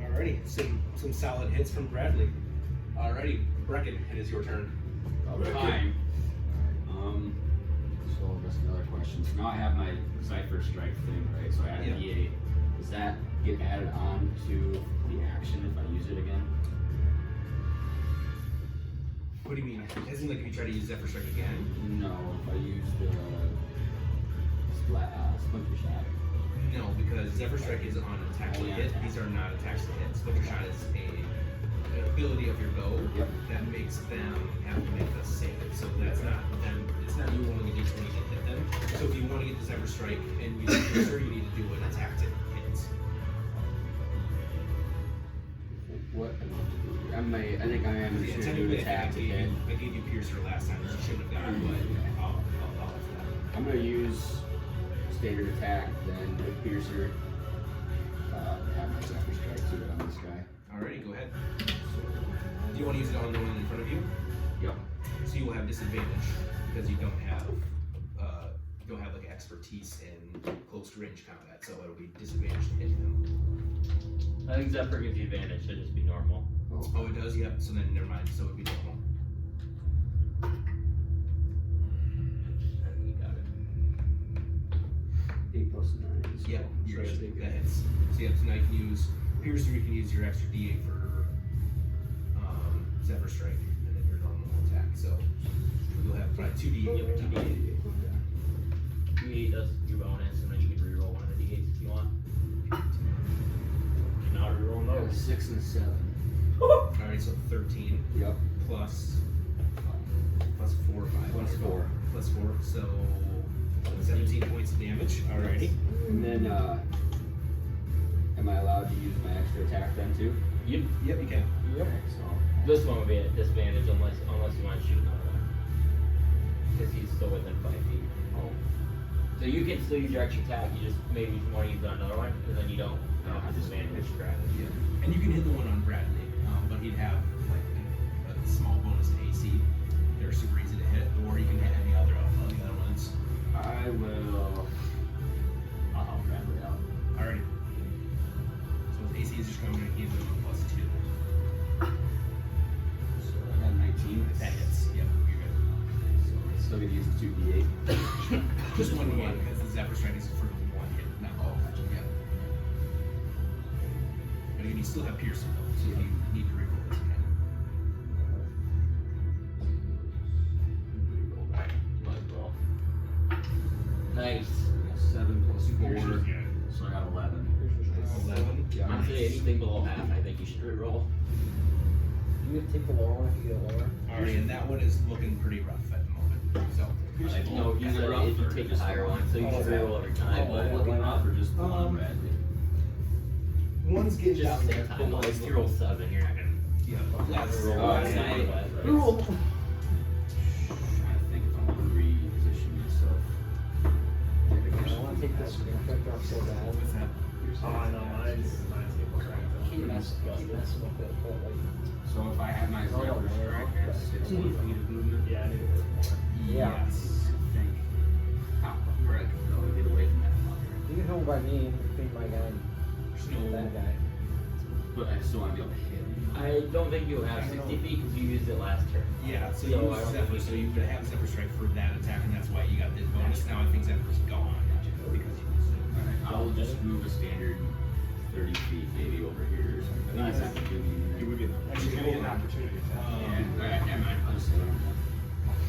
Alrighty, some solid hits from Bradley. Alrighty, Brecken, it is your turn. Time. So that's another question. So now I have my Cypher Strike thing, right? So I add Yeah. D8. Does that get added on to the action if I use it again? What do you mean? Isn't like if you try to use Zephyr Strike again? No, if I use the Splinter Shot. No, because Zephyr Strike is on attack to Only on hit. attack. These are not attacks to hit. Splinter Shot is a ability of your bow, Yep. that makes them have to make us save it. So that's not them. It's not you rolling a d20 to hit them. So if you want to get the Zephyr Strike and use the piercer, you need to do an attack to hit. What? I think I am Yeah, just gonna do technically, an attack I gave again. you, I gave you piercer last time, which you shouldn't have gotten, but I'll for that. I'm gonna use standard attack, then with piercer. Have my Zephyr Strike to it on this guy. Alrighty, go ahead. Do you want to use it on the one in front of you? Yep. So you will have disadvantage because you don't have like expertise in close range combat, so it'll be disadvantage to hit him. I think Zephyr gives you advantage, should just be normal. Oh, it does? Yep. So then never mind. So it would be normal. You got it. 8 plus 9. So Yep. so I think That hits. So yeah, so now you can use piercer. You can use your extra d8 for Zephyr Strike, and then your normal attack. So you'll have probably 2d8. Yep, 2d8. D8 does your bonus, and then you can reroll one of the D8s if you want. Now reroll I got a those. 6 and a 7. Alright, so 13 Yep. plus 4 or 5. Plus 4. Plus 4, so 17 points of damage. Alrighty. And then, am I allowed to use my extra attack then too? Yep. Yep, you can. Yep. So, This one would be at disadvantage unless you want to shoot another one. Because he's still within 5 feet. oh, So you can still use your extra attack, you just maybe want to use another one, and then you don't have disadvantage. Yeah. And you can hit the one on Bradley, but he'd have like a small bonus to AC. They're super easy to hit, or you can hit any other of the other ones. I will. I'll help Bradley out. Alrighty. So with AC is just going to give them a +2. So I got 19. That hits. Yep, you're good. So I'm still gonna use the 2d8. Just one d8 because the Zephyr Strike is for one hit, not all. Gotcha. Yeah. But again, you still have piercing though, so if you need to reroll it, you can. Might as well. Nice. 7 plus 4. Piercer's good. So I got 11. 11. Yeah. Honestly, anything below half, I think you should reroll. You can take the lower one if you get lower. Alrighty, and that one is looking pretty rough at the moment. So. No, you said if you take the higher one, so you should reroll every time. Looking rough or just the one Bradley? One's getting Just down the there. same time. Like, if you roll 7, you're not gonna Yeah. roll Oh, one. yeah. Trying I think if I want to reposition myself. I want to take this infector off so bad. What's that? Oh, I know, mine's Keep messing with it, but like, So if I have my Zephyr Strike, I have 16 feet of movement. Yeah, I need to work more. Yeah. Yes. I think. Oh, where I can go and get away from that fucker. you can hold by me and think my guy, There's no. that guy. But I still want to be able to hit him. I don't think you'll have 60 feet because you used it last turn. Yeah, so So you I use don't Zephyr, think so you you would have Zephyr Strike for that attack, and that's why you got this bonus. Now I think Zephyr's gone because you used it. Alright, I'll just move a standard 30 feet maybe over here or something. That's not gonna do me anything. You would get Actually, gonna get an opportunity attack. Yeah, alright, never mind. I'll just stay on that.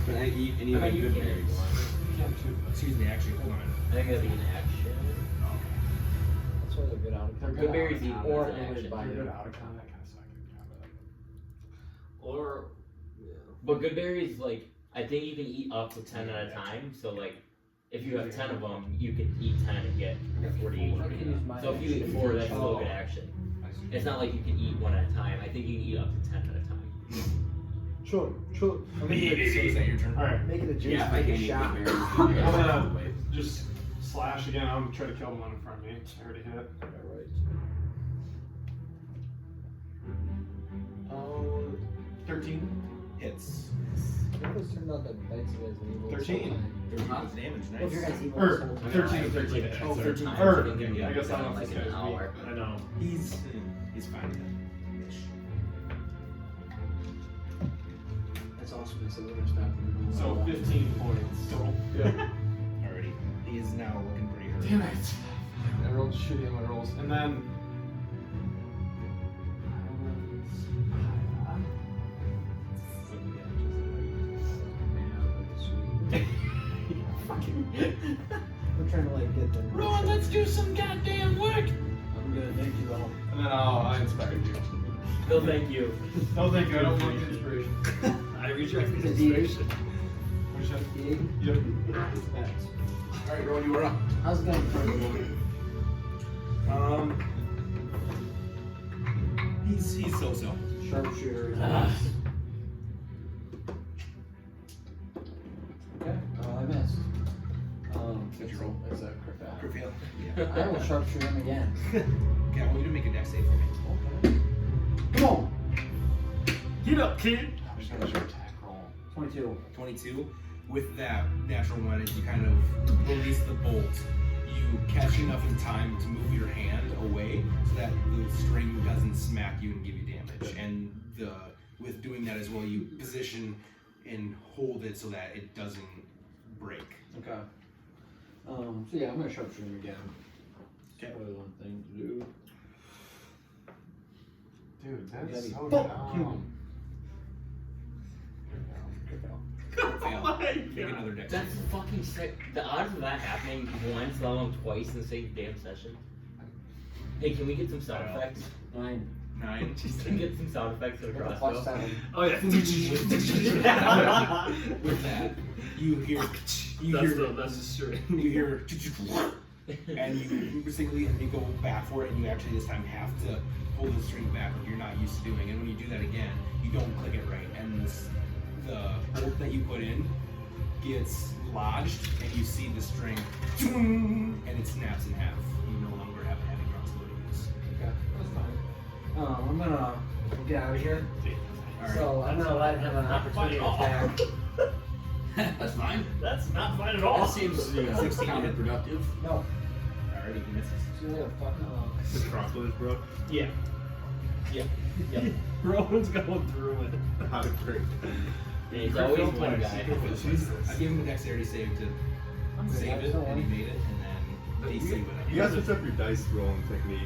Can I eat any of my I mean, you good can. berries? Excuse me, actually, hold on. I think that'd be an action. That's why they're good out of Good berries eat or as an limited action. by You're you. good out of combat, kind of suck in combat. Or, but good berries, like, I think you can eat up to 10 at a time. So, like, if you have 10 of them, you can eat 10 and get 48. I can use my So if you eat 4, that's still a good action. It's not like you can eat 1 at a time. I think you can eat up to 10 at a time. Sure. So is that your turn? Alright. Make it a juice, Yeah, if I make can a eat shot. good berries, I'm then gonna wait. just slash again. I'm gonna try to kill the one in front of me. I already hit. Oh, 13. Hits. Nicholas turned out that bites you guys when you rolled 13. 13 points damage, Well, if your nice. guys evil Or this whole time. 13 to 13. Oh, 13. Or, Yeah, I guess I Done don't like think an it's me. hour. I know. He's fine with it. That's awesome. It's a winter stop. So 15 points total. Yeah. Alrighty. He is now looking pretty hurt. Damn it. I rolled shitty on my rolls. And then. We're trying to like get them. Rowan, let's do some goddamn work. I'm good, thank you all. And then I inspired you. No, thank you. No, thank you. I don't want the inspiration. I reject the It's a D8. inspiration. What is that? D8? Yep. Alright, Rowan, you were up. How's it going? He's so-so. Sharpshooter. Okay, I missed. Did you roll? Is that crit fail? Crit fail? I will sharpshoot him again. Okay, I want you to make a dex save for me. Okay. Come on! Get up, kid. I just got a short attack roll. 22. 22. With that natural one, as you kind of release the bolt, you catch enough in time to move your hand away so that the string doesn't smack you and give you damage. And with doing that as well, you position and hold it so that it doesn't break. Okay. So yeah, I'm gonna sharpshoot him again. Okay. Probably one thing to do. Dude, Gotta that's be so fuck dumb. you. Crit fail. Fail. Oh my Make God. another dex That's save. fucking sick. The odds of that happening once, let alone twice in the same damn session. Hey, can we get some sound effects? 9. 9. Just to get some sound effects for the Plus crossbow. 7. Oh yeah. With that, you hear That's just straight. you hear and you basically and you go back for it, and you actually this time have to pull the string back, like you're not used to doing. And when you do that again, you don't click it right, and the bolt that you put in gets lodged, and you see the string, and it snaps in half. You no longer have a heavy crossbow to use. Okay, that's fine. I'm gonna get out of here. All right. So I'm gonna let him have an opportunity to attack. That's fine. That's not fine at all. That seems 16 counterproductive. No. Alrighty, he misses. See you later, fucking The crossbows broke. Yeah. Rowan's going through it. How to break. It's always one guy. I gave him a dexterity save to save it, and he made it, and then DC went up. You guys switch up your dice rolling technique.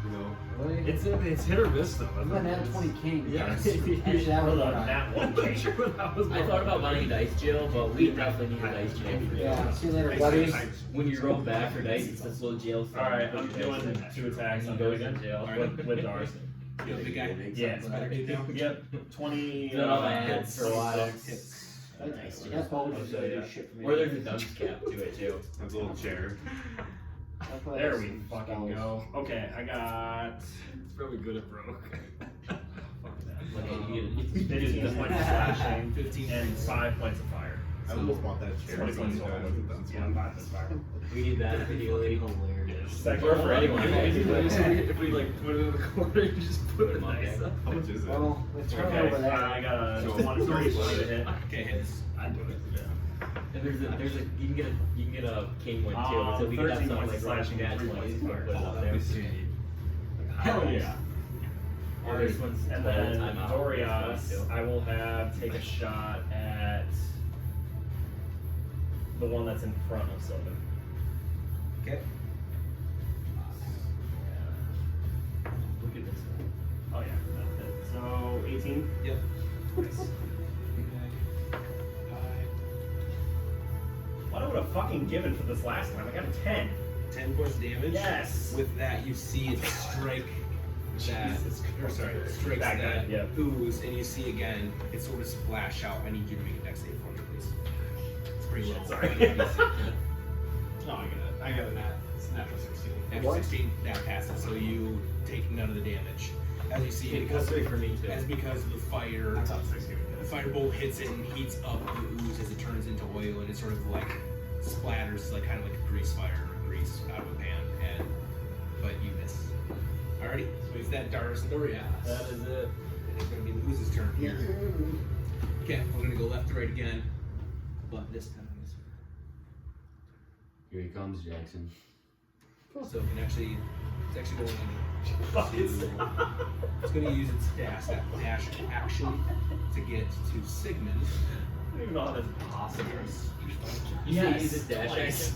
You know. Really? It's hit or miss though. I'm gonna add 20 king. Yeah. Actually, that was alright. That one. I thought about buying a dice jail, but we definitely need a dice jail for Yeah, jail. see you later, buddies. When you roll back for dice, it's this little jail thing. Alright, I'm doing 2 attacks. I'm going to jail with Doris. You know the big guy? Yeah. Spider dude now? Yep. 20. Doing all my ads for a while. Hits. Dice jail. That's probably I'll just show gonna you. do shit for me. Or there's a dunce cap to it too. That's a little chair. That's why There there's we some fucking spells. go. Okay, I got It's probably good at broke. Like, you 15 points of slashing, 15 and 5 points of fire. I almost bought that chair. 20 so points you total. guys with that Yeah, one. 5 points of fire. we need that immediately. Second Or for anyone. If we like put it in the corner, you just put it nice up. How much is it? Well, let's turn Okay, over there. I got a 23 to hit. Okay, hits. I'd do it. Yeah. And there's a you can get a king one too. So we could have 13 something points like of slashing, Rocky 3 Dad points 20s, of fire. put it up That'd there. be sweet. Hell yeah. Or this one's And put a then timeout. Dorias, Too. I will have take a shot at the one that's in front of Sylvan. Okay. Look at this one. Oh yeah, that's it. So 18. Yep. Nice. What I would have fucking given for this last time? I got a 10. 10 points of damage. Yes. With that, you see it strike that, or sorry, strikes That guy, that yep. ooze, and you see again, it sort of splash out. I need you to make a dex save for me, please. It's pretty low. Sorry. No, I got a natural 16. Natural 16, that passes, so you take none of the damage. As you see, That's great for me too. that's because the fire, I thought 16 the firebolt hits it and heats up the ooze as it turns into oil, and it sort of like splatters, like kind of like a grease fire or grease out of a pan, but you miss. Alrighty, so it's that Darius and Dorias. That is it. And it's gonna be the ooze's turn here. Okay, we're gonna go left to right again, but this time Here he comes, Jackson. so it can actually, it's actually going to, it's gonna use its dash action to get to Sigmund. I don't even know how that's possible. You Yes, say use this dash twice. action?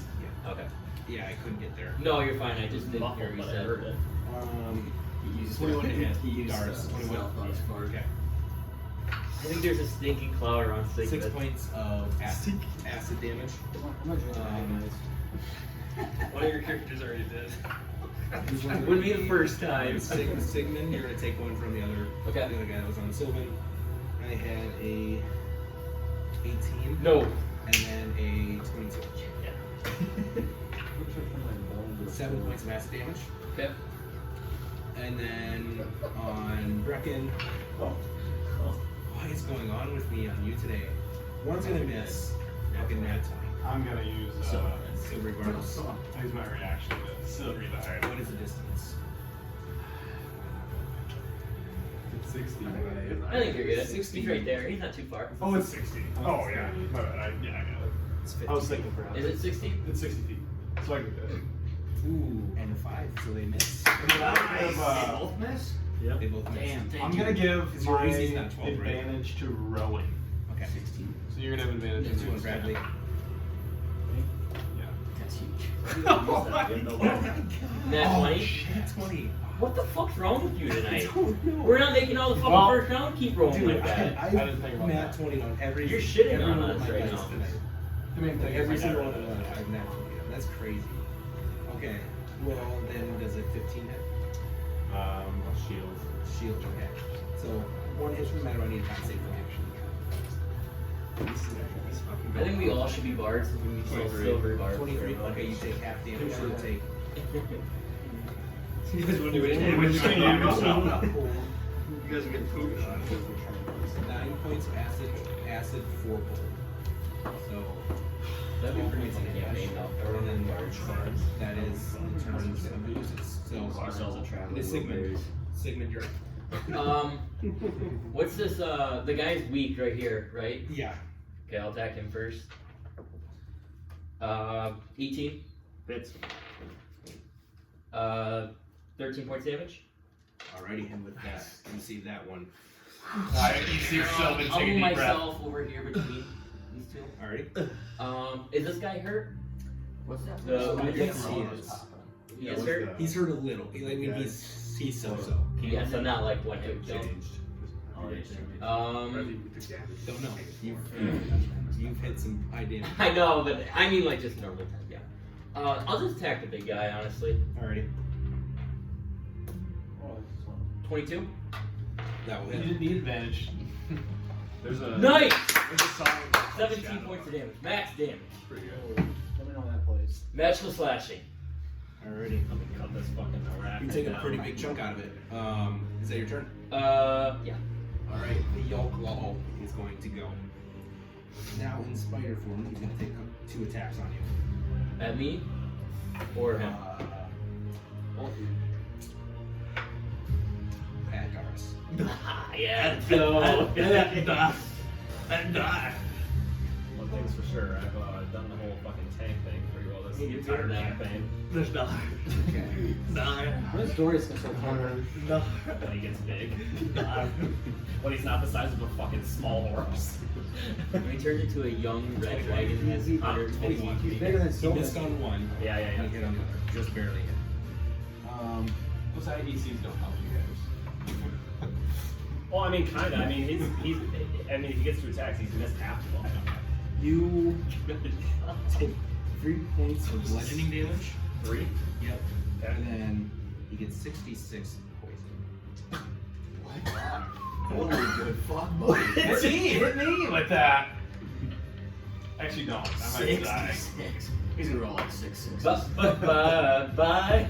Okay. Yeah, I couldn't get there. No, you're fine. I just didn't hear Muffled, you but I said. heard it. He used 21 to hit. He used Darius, 21. stealth on his card. Okay. I think there's a stinking cloud around 6 Sigmund. points of acid damage. I'm not drinking that, guys. One of your characters already did. Wouldn't be the first time. Sigmund, you're gonna take one from the other Okay. the other guy that was on Sylvan. I had a 18. No. And then a 22. Yeah. 7 points of acid damage. Okay. And then on Brecken, what is going on with me on you today? One's gonna miss. Fucking nat 20. I'm gonna use So regardless. I'll use my reaction to Silvery the Hard. What is the distance? It's 60, right? I think you're good. 60. He's right there. He's not too far. Oh, it's 60. Oh, yeah. My bad. I got it. It's 50. I was thinking for Is it 60? It's 60 feet. So I can do it. Ooh, and a 5, so they miss. They both miss? Yep. They both miss. Damn. I'm gonna give Because your my AC is not 12, right? advantage to rowing. Okay. So you're gonna have advantage. That's 2 on Bradley. Yeah. That's huge. Nat Oh, 20? shit, 20. What the fuck's wrong with you tonight? don't know. We're not making all the fucking Well, first round. Keep rolling Dude, like that. I didn't think about nat that. 20 on every. You're shitting every on one of us my right dice now. tonight. The main thing Every is single my one of them, I've nat 20 on. That's crazy. Okay. Well, then does a 15 hit? Shield. Shield, okay. So, 1 hit from matter, I need a con save from I think we all should be bards and we still 23. silver bards. 23. Okay, you take half damage, so you'll take. You guys want to do it? What you saying? You guys are getting pooped on. 9 points of acid 4 pull. So, That'd be 12 pretty points fun of campaign damage. though. And then bards. That is the turns of the uses. So, the Sigmund. Sigmund, you're. What's this? The guy's weak right here, right? Yeah. Okay, I'll attack him first. 18. Hits. 13 points damage. Alrighty, and with that, you see that one. You see yourself and I'll take a move deep breath. myself over here between these two. Alrighty. Is this guy hurt? What's that? Yes, he is. He is hurt? He's hurt a little. I mean, he's so-so. Yeah, so not like one hit kill. Don't know. You've hit some high damage. I know, but I mean like just normal time, yeah. I'll just attack the big guy, honestly. Alrighty. 22? That will You hit. didn't need advantage. There's a Nice! There's a song. 17 points of damage. Max damage. Pretty good. Let me know that place. Matchless slashing. Alrighty. Let me cut this fucking rack. You take a pretty big chunk out of it. Is that your turn? Yeah. Alright, the Yolk Law is going to go. Now in spider form, he's going to take 2 attacks on you. At me? Or him? At Doris. Yeah, let's go. And die. One thing's for sure, I've done the whole fucking tank thing pretty well this entire campaign. There's not. Okay. Nine. Where's Doris gonna start talking? No. When he gets big. When he's not the size of a fucking small horse. When he turns into a young red dragon, he has 150 He's HP. bigger than He Sylvan. missed on 1. Yeah, And he hit on the other. Just barely hit. Those IECs don't help you guys. Well, I mean, kinda. I mean, he's. I mean, if he gets 2 attacks, he's missed half of them. You take 3 points of bludgeoning damage. 3. Yep. Okay. And then he gets 66 poison. Holy good fuck, boy. Hit me with that. Actually, don't. I might die. 66. He's gonna roll like 6 6. Bye. Bye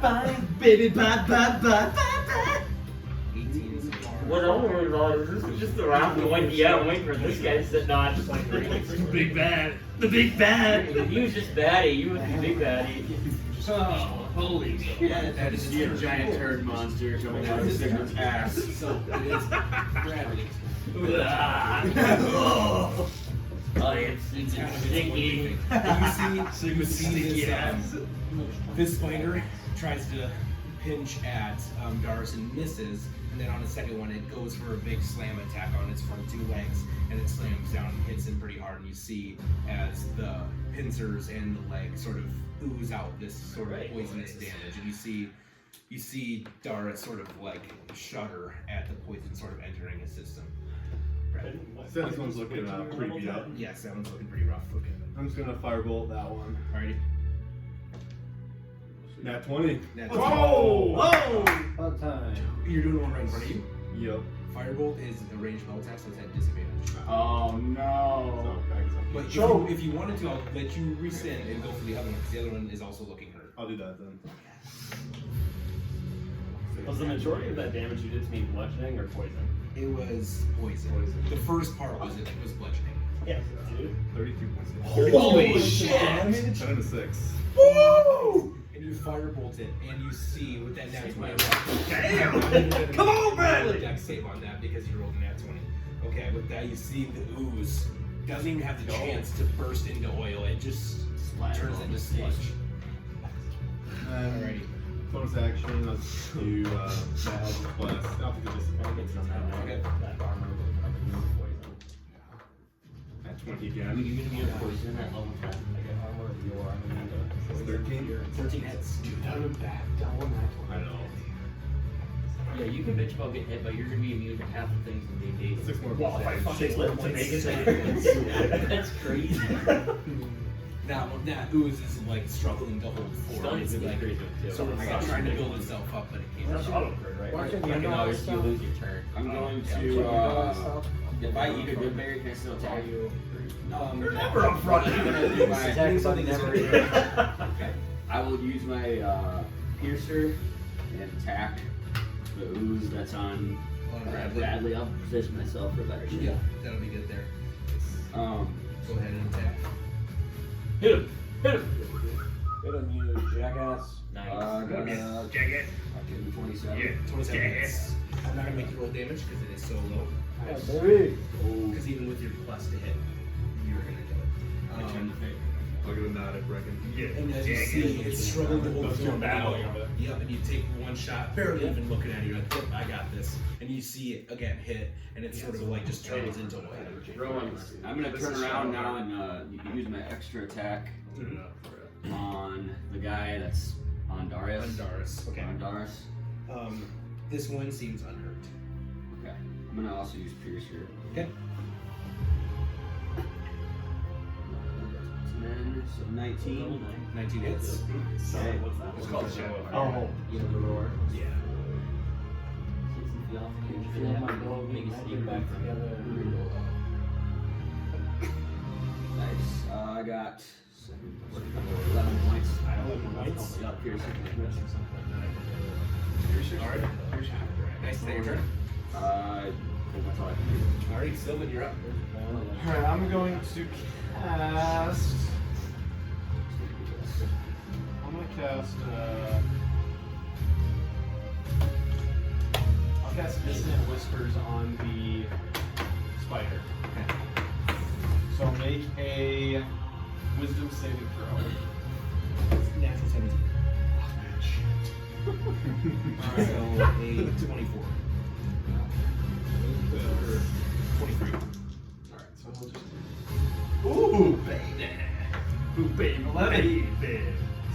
bye, baby, bye bye bye bye. 18 is far. What I'm worried about is this is just the round going, yeah, I'm waiting for this guy sitting on. Big bad. The big bad. He was just baddie, you was the big baddie. Oh, holy shit. That is You a giant turd monster coming out of Sigmund's ass. So it is gravity. I am It's kind of stinky. You see this spider tries to pinch at Doris and misses, and then on the second one it goes for a big slam attack on its front 2 legs, and it slams down and hits him pretty hard, and you see as the pincers and the leg sort of ooze out this sort of poisonous damage, and you see Doris sort of like shudder at the poison sort of entering his system. So this one's looking pretty beat up. Yes, that one's looking pretty rough. Okay. I'm just gonna firebolt that one. Alrighty. Nat 20. Nat Whoa! Whoa! About time. You're doing the one right in front of you. Yep. Firebolt is a ranged spell attack, so it's at disadvantage. Oh no. So, back is up. But if you wanted to, I'll let you rescind and go for the other one, because the other one is also looking hurt. I'll do that then. Was the majority of that damage you did to me bludgeoning or poison? It was poison. The first part was bludgeoning. Yes, dude. 32.6. Holy shit! 10 and a 6. Woo! And you firebolt it, and you see with that nat 20. Damn! Come on, Bradley! Dex save on that because you rolled a nat 20. Okay, with that you see the ooze doesn't even have the chance to burst into oil. It just turns into sludge. Alrighty. Bonus action, let's do Bad Blast. I'll take a disadvantage. Okay. That armor was covered in poison. At 20 You again. even get poison at level 10. I get armor, your armor, and It's 13. 13 hits. Dude, that would have back down that one. I know. Yeah, you can bitch about getting hit, but you're gonna be immune to half the things in D&D. 6 more Well, if I damage. fucking live to make it That's crazy. That ooze is like struggling to hold forward. Stun It's is like crazy too. sort of like trying to build itself up, but it can't. That's auto crit, right? Watch it, You you can know always stuff. lose your turn. I'm going Check to, your dog stuff. if I eat a good berry, can I still attack you? No. You're never up front. I'm gonna do my, Attack button never okay. I will use my piercer and attack the ooze that's on Bradley. I'll position myself for better shit. Yeah, that'll be good there. Go ahead and attack. Hit him! Hit him! Hit him, you jackass. Nice. I'll give him 27. 27 hits. I'm not gonna make you roll damage because it is so low. Yeah, baby. Because even with your plus to hit, you're gonna kill it. I'll give a nod at Brecken. And as you see, it's struggling to hold Those its two own. battling over there. Yep, and you take one shot, barely even looking at it. You're like, yep, I got this. And you see it again hit, and it sort of like just turns into oil. Rowan, I'm gonna turn around now and use my extra attack on the guy that's on Darius. Undaris. Okay. On Darius. This one seems unhurt. Okay. I'm gonna also use Piercer. Okay. And then, so 19. 19 hits. Okay. It's called Shadow. Oh. You have the roar. Yeah. Feel my dog Make a get sneak back back from together. Nice. I got 11 points. I don't have points. Yeah, Piercer. Alright. Nice thing, your turn. I think that's all I can do. Alright, Sylvan, you're up. Alright, I'm going to cast. I'm gonna cast. I'll cast Dissonant Whispers on the spider. Okay. So make a Wisdom saving throw. Natural 17. Alright, so a 24. 23. Alright, so he'll just. Ooh, baby! Ooh, baby, baby.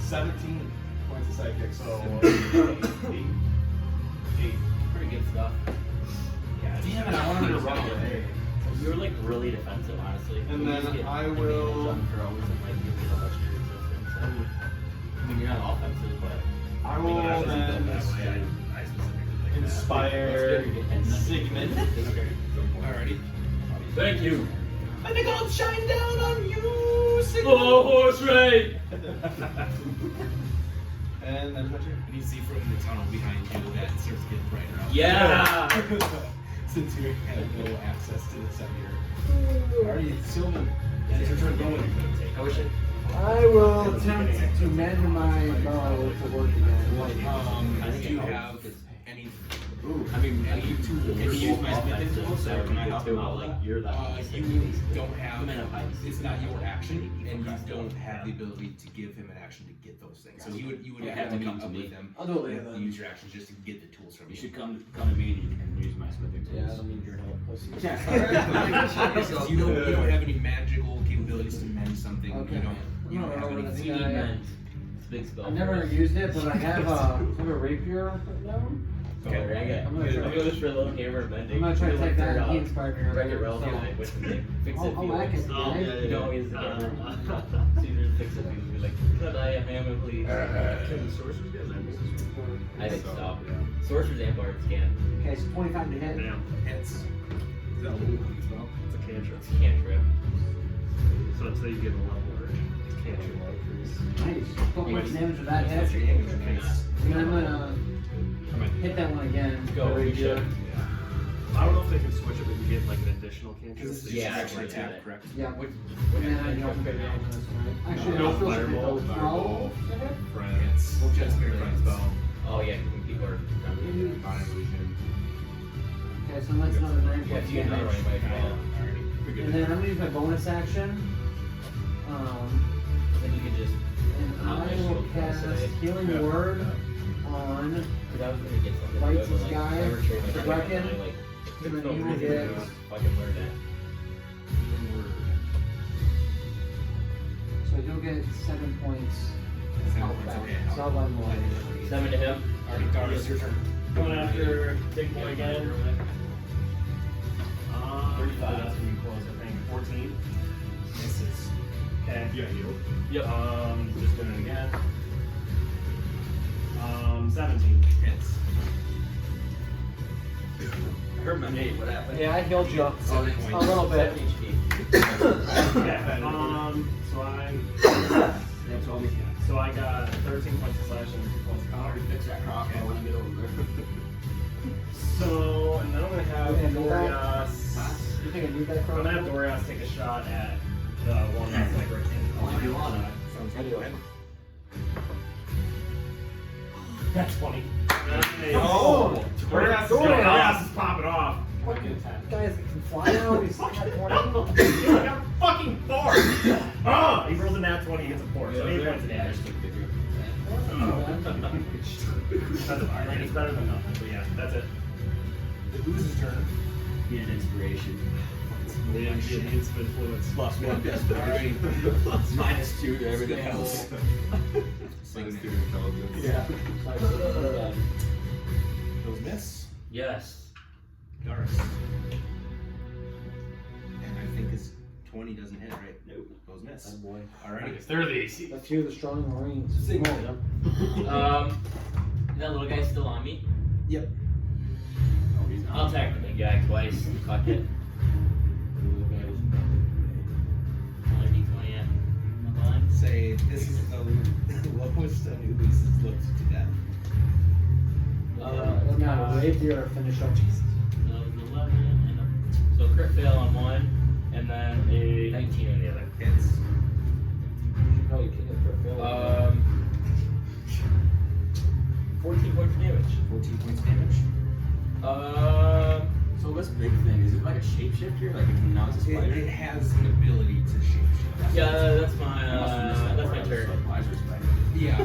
17 points of psychic, so. 8. Pretty good stuff. Yeah, damn it, I wanted to run away. You were like really defensive, honestly. And You then just get I advantage will- on throws and like you get a much resistance. I mean, you're not offensive, but I will then inspire Sigmund. Alrighty. Thank you. And the gold shine down on you, Sigmund. Oh, horse raid! And then what's your? And you see from the tunnel behind you that it starts getting brighter out. Yeah! Since you have no access to the center. Alright, Sylvan. It's your turn going. I wish it. I will attempt to mend my bow to work again. Do you have any? Ooh, I mean, Any tools? can you use my smithing tool, so can I help him out? Like you're the You don't have. I'm in a pipe. It's not your action, and you don't have the ability to give him an action to get those things. So you would Yeah, have to come meet to up me. with him. I'll do it later and then. Use your actions just to get the tools from You you. should come to me and use my smithing tools. Yeah, I don't need your help. You don't have any magical capabilities to mend something. Okay. You don't have any. You need men. It's a big spell. I've never used it, but I have a rapier put down. Okay. I got. I'm gonna try- I'm going for a little hammer bending. I'm gonna try to take that. He He inspired me earlier. Wreck-It Ralph, so- yeah, what's his name? Fix I'll it whack it, Felix. guys. You know, he's the hammer. Caesar Fix it Felix. Be like, could I have hammer, please? Can the sorcerers get that? I think so. Sorcerers and bards can. Okay, so 25 to hit. Damn. Hits. Is that a little spell? It's a cantrip. It's a cantrip. So until you get a level or cantrip. Nice. 12 points of damage with that hit. And then I'm gonna hit that one again. Go, Very you should. good. I don't know if they can switch it, but you get like an additional cantrip. Because this is Yeah, just extra actually, attack, yeah. correct? Yeah. Which And then I jump it down this way. Actually, No, no, still should be fireball, those fireball. 12. Friends. Well, just Friend friends. spell. Oh yeah, people are. Non-illusion. Okay, so that's another 9 Yeah, points if you get another one, damage. you might fall. And then I'm gonna use my bonus action. Then you can just. And I will cast Healing Word on Because I was gonna get something. Lights good, but, this guy, I retrieved my the camera, Brecken, and I, like, and then no you will reason get to fucking learn that. So you'll get 7 points. Okay. So I'll run more. 7 to him. Alright, Darius, your turn. Going after Big Boy again. 35. That's gonna be close, I think. 14. Misses. Okay. Yeah, heal. Yep. Just doing it again. 17. Hits. I heard my name. What happened? Yeah, I healed you up a little bit. 7 HP. Okay. So I got 13 points of slash and 2 points of power. Fix that crossbow when I get over there. So, and then I'm gonna have You think I Dorias. You think I need that I'm crossbow? gonna have Dorias take a shot at the one that's like right in. If you want to. Sounds good. Go ahead. That's 20. Oh! Dorias is popping off. Guys can fly now. He's got 20. He's got fucking 4! Oh! He rolls a nat 20, he gets a 4. So 8 points of damage. That's alright, it's better than nothing, but yeah, that's it. The ooze's turn. Be an inspiration. Yeah, instant influence. Plus 1. Alright. -2 to everything else. Thanks to intelligence. Yeah. Those miss. Yes. Darius. And I think his 20 doesn't hit, right? Nope. Those miss. Oh boy. Alright. They're the AC. A few of the strong Marines. That little guy's still on me. Yep. Oh, he's I'll attack the big guy twice. Fuck it. Another D20 at my line. Say this is the lowest Anubis has looked to death. Doesn't matter. Rapier or finish up. So it was 11 and a, so crit fail on one, and then a 19 on the other. Hits. Probably kick it for a fail. 14 points of damage. 14 points of damage. So this big thing, is it like a shapeshifter? Like it can now it's a spider? It has an ability to shapeshift. Yeah, that's my turn. Yeah,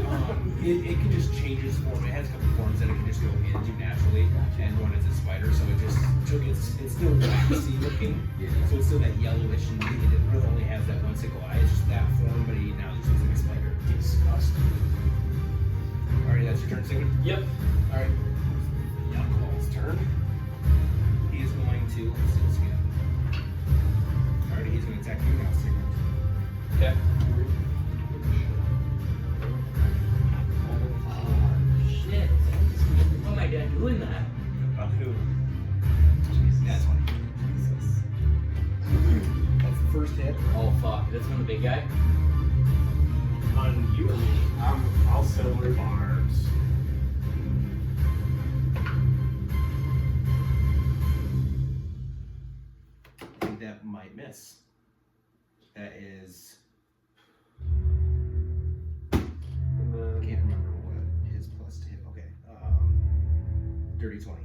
it can just change its form. It has a couple forms that it can just go into naturally, and one is a spider, so it just took it's still waxy looking, so it's still that yellowish, and it really only has that one single eye. It's just that form, but he now just looks like a spider. Disgusting. Alright, that's your turn, Sigmund? Yep. Alright. Yalkal's turn. He is going to let's see this again. Alright, he's going to attack you now, Sigmund. Okay. Shit. How am I doing that? Who? Jeez, that's one. That's the first hit. Oh fuck, that's from the big guy? On you or me? I'll silver barbs. I think that might miss. That is. I can't remember what his plus to hit. Okay. Dirty 20.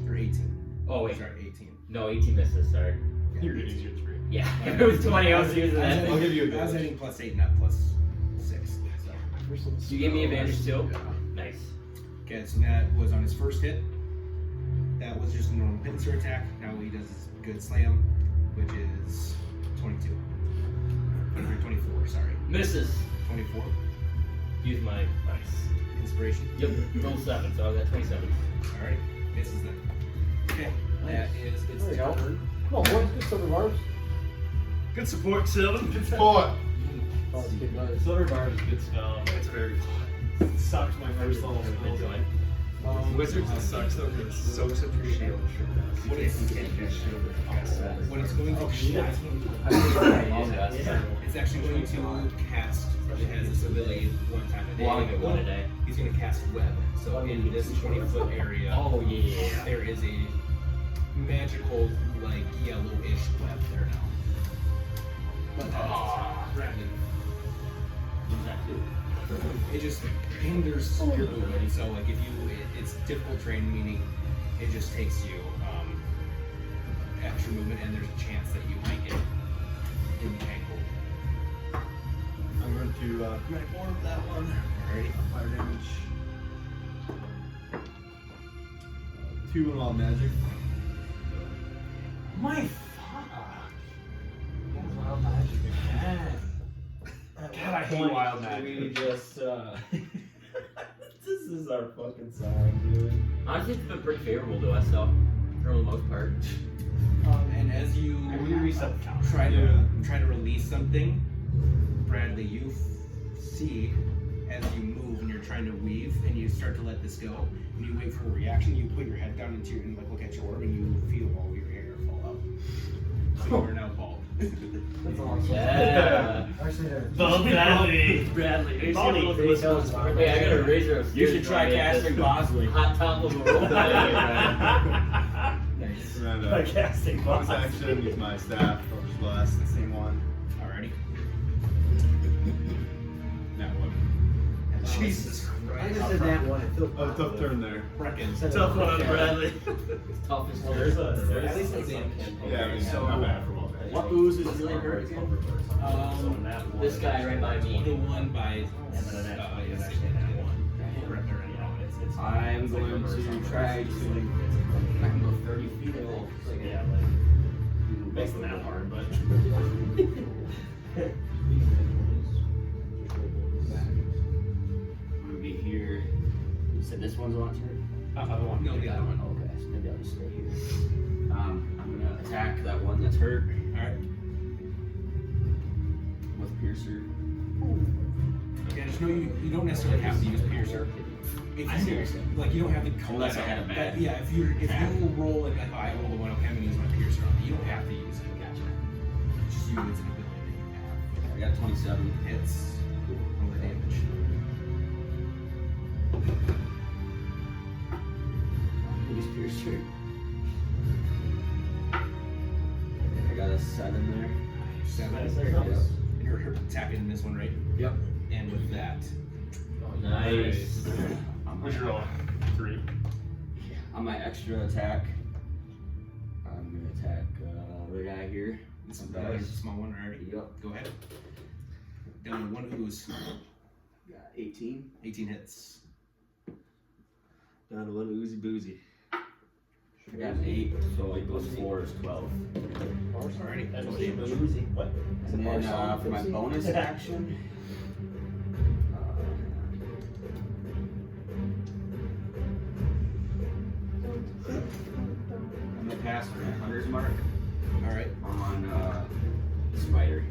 Or 18. Oh wait. Sorry, 18. No, 18 misses, sorry. Yeah, You're 18. easier to read. Yeah, if it was 20, I was using that. I'll give you I was advantage. hitting plus 8, not plus 6. So. You gave me advantage too? Yeah. Nice. Okay, so that was on his first hit. That was just a normal pincer attack. Now he does his good slam, which is 22. 24, sorry. Misses. 24. Use my nice. Inspiration. Yep, roll 7, so I got 27. Alright, misses then. Okay, that is its There you go. turn. Come on, boys, get silver barbs. Good support, 7. Good sport. Oh, it's good guys. Silver bar is good stuff. It's very Sucks my first level. Wizards, it sucks though because it soaks up your shield. What it's going to do, it's actually going to cast, it has its ability one time a day. Well, I get one a day. He's going to cast web. So in this 20-foot area, Oh yeah. there is a magical, like, yellowish web there now. But Brandon, What's that do? it just hinders your movement. So, like, if you, it's difficult terrain, meaning it just takes you extra movement, and there's a chance that you might get entangled. I'm going to chromatic orb that one. Alrighty. Fire damage. 2 and all magic. My fuck. Wild magic again. God, I hate wild magic. We just, this is our fucking song, dude. Honestly, it's been pretty favorable to us, though, for the most part. And as you We reset the count. try to release something, Bradley, you see as you move and you're trying to weave and you start to let this go and you wait for a reaction, you put your head down into your, and like look at your orb and you feel all of your hair fall out. So you're now bald. That's awesome. Yeah. Actually, there. Bradley. Hey, Bobby. Bobby. Hey, I got a razor of You should try casting Bosley. hot top of a roll. Nice. And, By casting bonus boss. action, use my staff, Eldritch Blast, the same one. Alrighty. That one. Jesus I Christ. just did that one. It feels Oh, tough turn there. Reckon. Tough one on Bradley. Toughest Well, there's a At least it's in. Yeah, I mean, So- not bad for both. What ooze is really hurt again? This guy right by me. The one by I'm going to try to. I can go 30 feet. Yeah, like, makes the map hard, but. I'm gonna be here. You said this one's on turn? Other one. No, the other one. Okay, so maybe I'll just stay here. I'm gonna attack that one that's hurt Alright. with Piercer. Okay, just know you don't necessarily have to use Piercer. If I you see what you're saying. like, you don't have to call Unless that I had out. a bad But, yeah, if you roll like I roll the one, okay, I'm gonna use my Piercer on it. You don't have to use it. Gotcha. Just use an ability that you have. I got 27. Hits. Roll the damage. Use Piercer. I got a 7 there. 7. Yep. You're attacking this one, right? Yep. And with that, Nice. What's your roll? 3. On my extra attack, I'm gonna attack the guy here. it's a small one already. Yep. Go ahead. Down to one ooze. Got 18. 18 hits. Down to one oozy boozy. I got an 8, so 8 plus 4 is 12. Alrighty. That's Roll damage. What? And then for my bonus action, I'm gonna pass my hunter's mark Alright. on spider.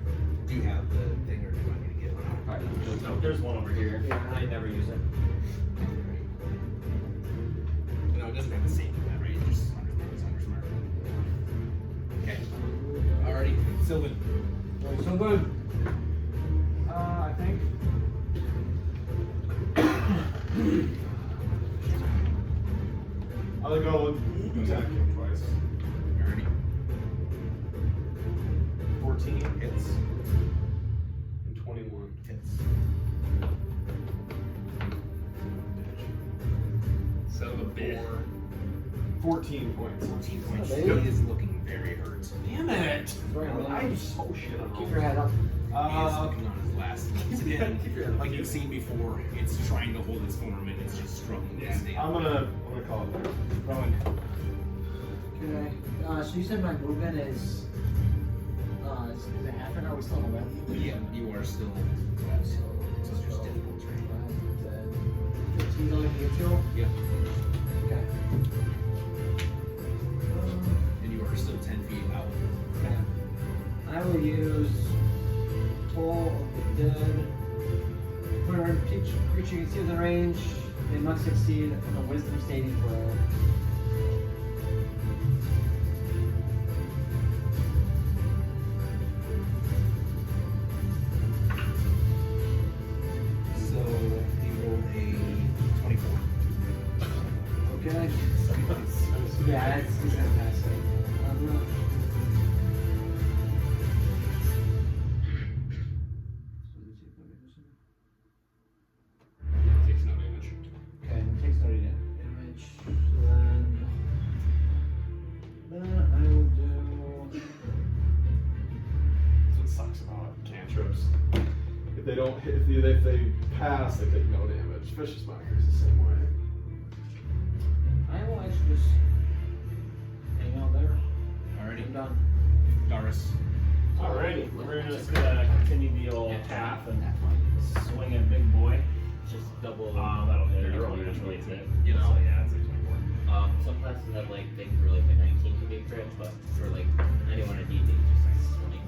Do you have the thing or do you want me to get one? Probably not. There's one over here. I never use it. No, it doesn't have the same that, right? It just Hunter's Mark. Okay. Alrighty. Sylvan. So good. I think. I'll go with attack him twice. Alrighty. 14 Hits. and 21. Hits. Son of a bitch. 14 points. 14 points. Oh, He baby. is looking very hurt. Damn it! I'm so shit on Keep your head up. He is looking on his last legs again. Like you've seen before, it's trying to hold its form and it's just struggling to stay I'm up. gonna call it there. Rowan. Okay. So you said my movement is it half an hour? We still on the web? Yeah, you are still wet, so it's just difficult terrain. He's only can get 2? Yeah. Okay. And you are still 10 feet out. Okay. I will use Toll of the Dead. Whenever creature you can see within range, they must succeed on a Wisdom saving throw. So he rolled a 24. Okay. Yeah, he's gonna pass it. Takes no damage. Okay, it takes 30 damage. So then I will do. That's what sucks about cantrips. If they don't hit, if they pass, they take no damage. Vicious Mockery's the same way. I will actually just hang out there. Alrighty. I'm done. Doris. Alrighty, we're just gonna continue the old path and swing at big boy. Just double. That'll hit. Thirty Everyone points. naturally hit. You know. So yeah, it's like 24. Some classes have like things where like a 19 can be a crit, but for like anyone in D&D, just like swing.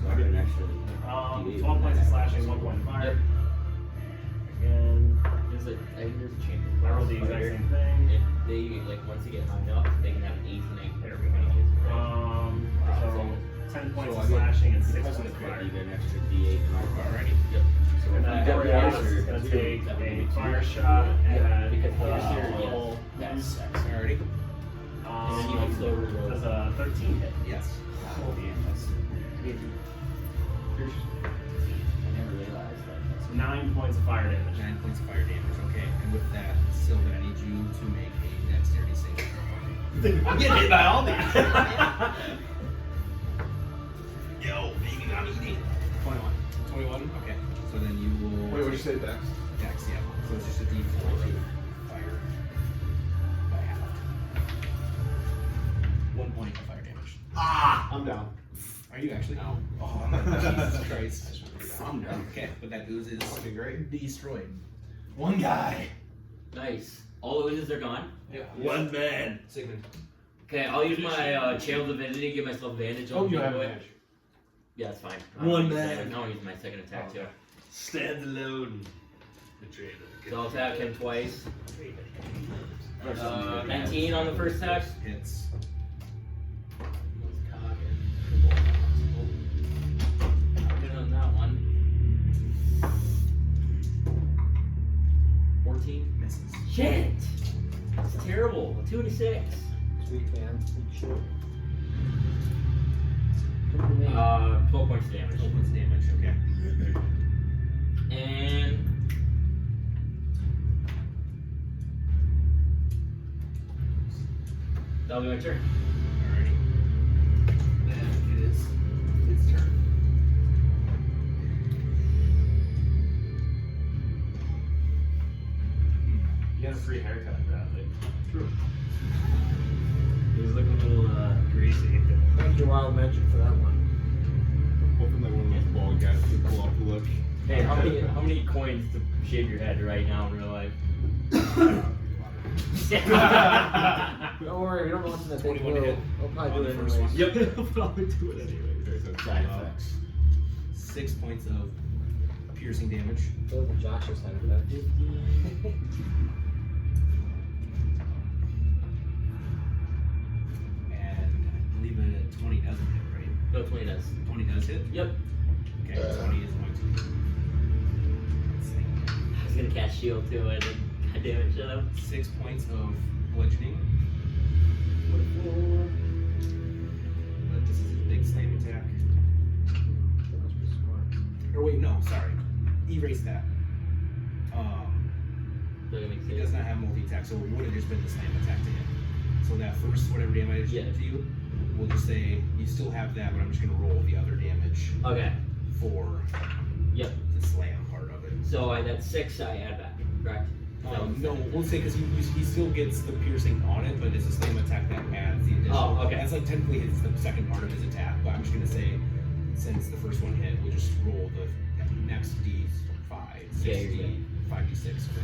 So I get an extra. 12 points of slashing, 1 point of fire. Again, There's a, I think there's a champion I rolled class the exact fighter. same thing. If they like once they get high enough, they can have an 18 There we go. So 10 points So of I get- slashing and 6 because points of of the crit, fire. you get an extra D8 and Alrighty. Yep. So And if then you get Borealis extra is going to take that would a be fire shot and because the here's your little that's sex. Alrighty. And then you can still reroll. does a 13 hit. Yes. Oh, damn, that's. I never realized that. So 9 points of fire damage. 9 points of fire damage. Okay. And with that, Sylvan, I need you to make a dexterity saving throw. I'm getting hit by all these. Yo, baby, I'm eating. 21. 21? Okay. So then you will. Wait, what'd you say, Dex? Dex, yeah. So it's just a d4 of fire by half. 1 point of fire damage. I'm down. Are you actually? No. Oh, I'm like, Jesus Christ. I'm done. Okay, but that ooze is Okay, great. destroyed. One guy. Nice. All the oozes are gone. One man. Sigmund. Okay, I'll use my Channel Divinity to give myself advantage on Oh, you Big have Boy. advantage. Yeah, it's fine. One I man. want to use my second attack too. Stand alone. Betrayed. So I'll attack him twice. 19 on the first attack. Hits. Good on that one. 14. Misses. Shit! That's terrible. 2 to 6. Sweet man. Good shit. 12 points of damage. 12 points damage, okay. And that'll be my turn. Alrighty. Then it is its turn. You got a free haircut, Bradley. True. He was looking a little greasy. Thank you, Wild Magic, for that one. Hoping like one of those bald guys can pull off the lip. Hey, how many coins to shave your head right now in real life? Don't worry, we don't know what's in that big 21 to hit. We'll probably do it On the first anyways. one. Yep. He'll probably do it anyway. Okay, so Side effects. 6 points of piercing damage. Those are Josh's side effects. And I believe a 20 doesn't hit, right? No, 20 does. 20 does hit? Yep. Okay, 20 is going to. Let's see. I was gonna cast shield too, and then god damn it, shut up. 6 points of bludgeoning. But this is a big slam attack. That must be smart. Or wait, no, sorry. Erase that. So it makes He it- does not have multi-attack, so it would have just been the slam attack to him. So that first whatever damage I did to you, we'll just say you still have that, but I'm just gonna roll the other damage Okay. for Yep. the slam part of it. So that's 6 I add back, correct? No, we'll say because he still gets the piercing on it, but it's a slam attack that adds the additional. Oh, okay. That's like technically it's the second part of his attack, but I'm just gonna say since the first one hit, we'll just roll the next D5. Yeah, 6D. you're 5d6 for.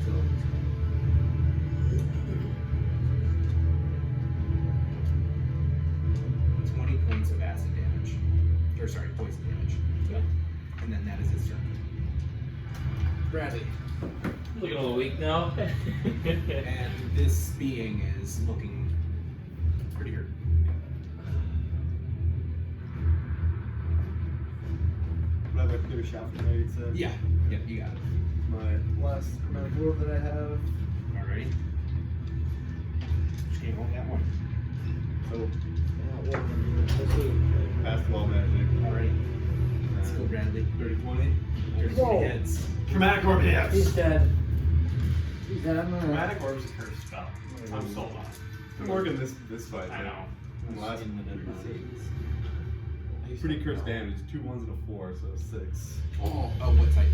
So 20 points of acid damage. Or sorry, poison damage. Yep. And then that is his turn. Bradley. Looking a little weak now. And this being is looking pretty hurt. Would I like to do a shot for me, you said? Yeah. Yep, you got it. My last chromatic orb that I have. Alrighty. Just can't hold that one. So, pass the wall magic. Alrighty. Let's go, Bradley. 30-20. 30 heads. Dramatic orb hits. He's dead. He's dead. I'm gonna. Dramatic orb's a cursed spell. I'm sold on. I'm working this fight. I know. And last pretty cursed damage. 2 1s and a 4, so 6. Oh, what type?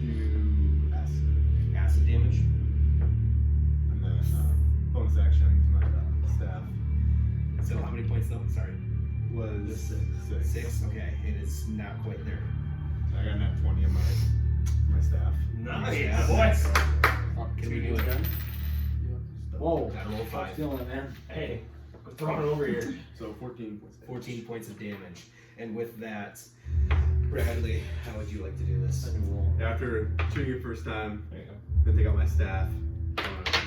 Do acid. Acid damage. And then bonus action to my staff So how many points though? Sorry. was 6. 6. Okay, it is not quite there. I got nat 20 on my staff. Nice. Boys. Can we do it then? Whoa. Gotta roll 5. Feeling it, man. Hey, we're throwing it over here. So 14 points. 14 points of damage. And with that, Bradley, how would you like to do this? After shooting it first time, then take out my staff,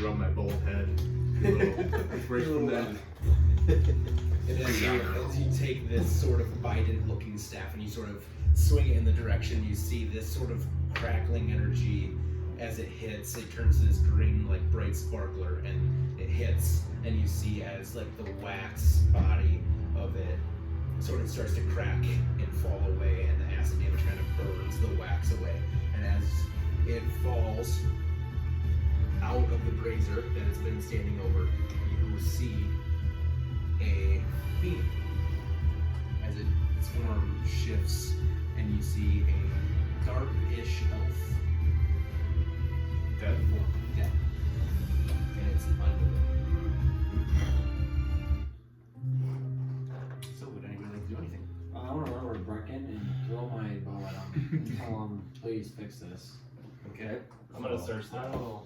rub my bald head, do a little inspiration from that. And as you take this sort of bident looking staff and you sort of swing it in the direction, you see this sort of crackling energy as it hits. It turns to this green, like bright sparkler, and it hits, and you see as like the wax body of it sort of starts to crack and fall away, and the acid damage kind of burns the wax away. And as it falls out of the brazier that it's been standing over, you see a beam as its form shifts, and you see a dark-ish elf. Dead? Dead. And it's under it. So would anyone like to do anything? I want to run over to Brecken and throw my bow at him and tell him, please fix this. Okay. I'm gonna search that. Oh.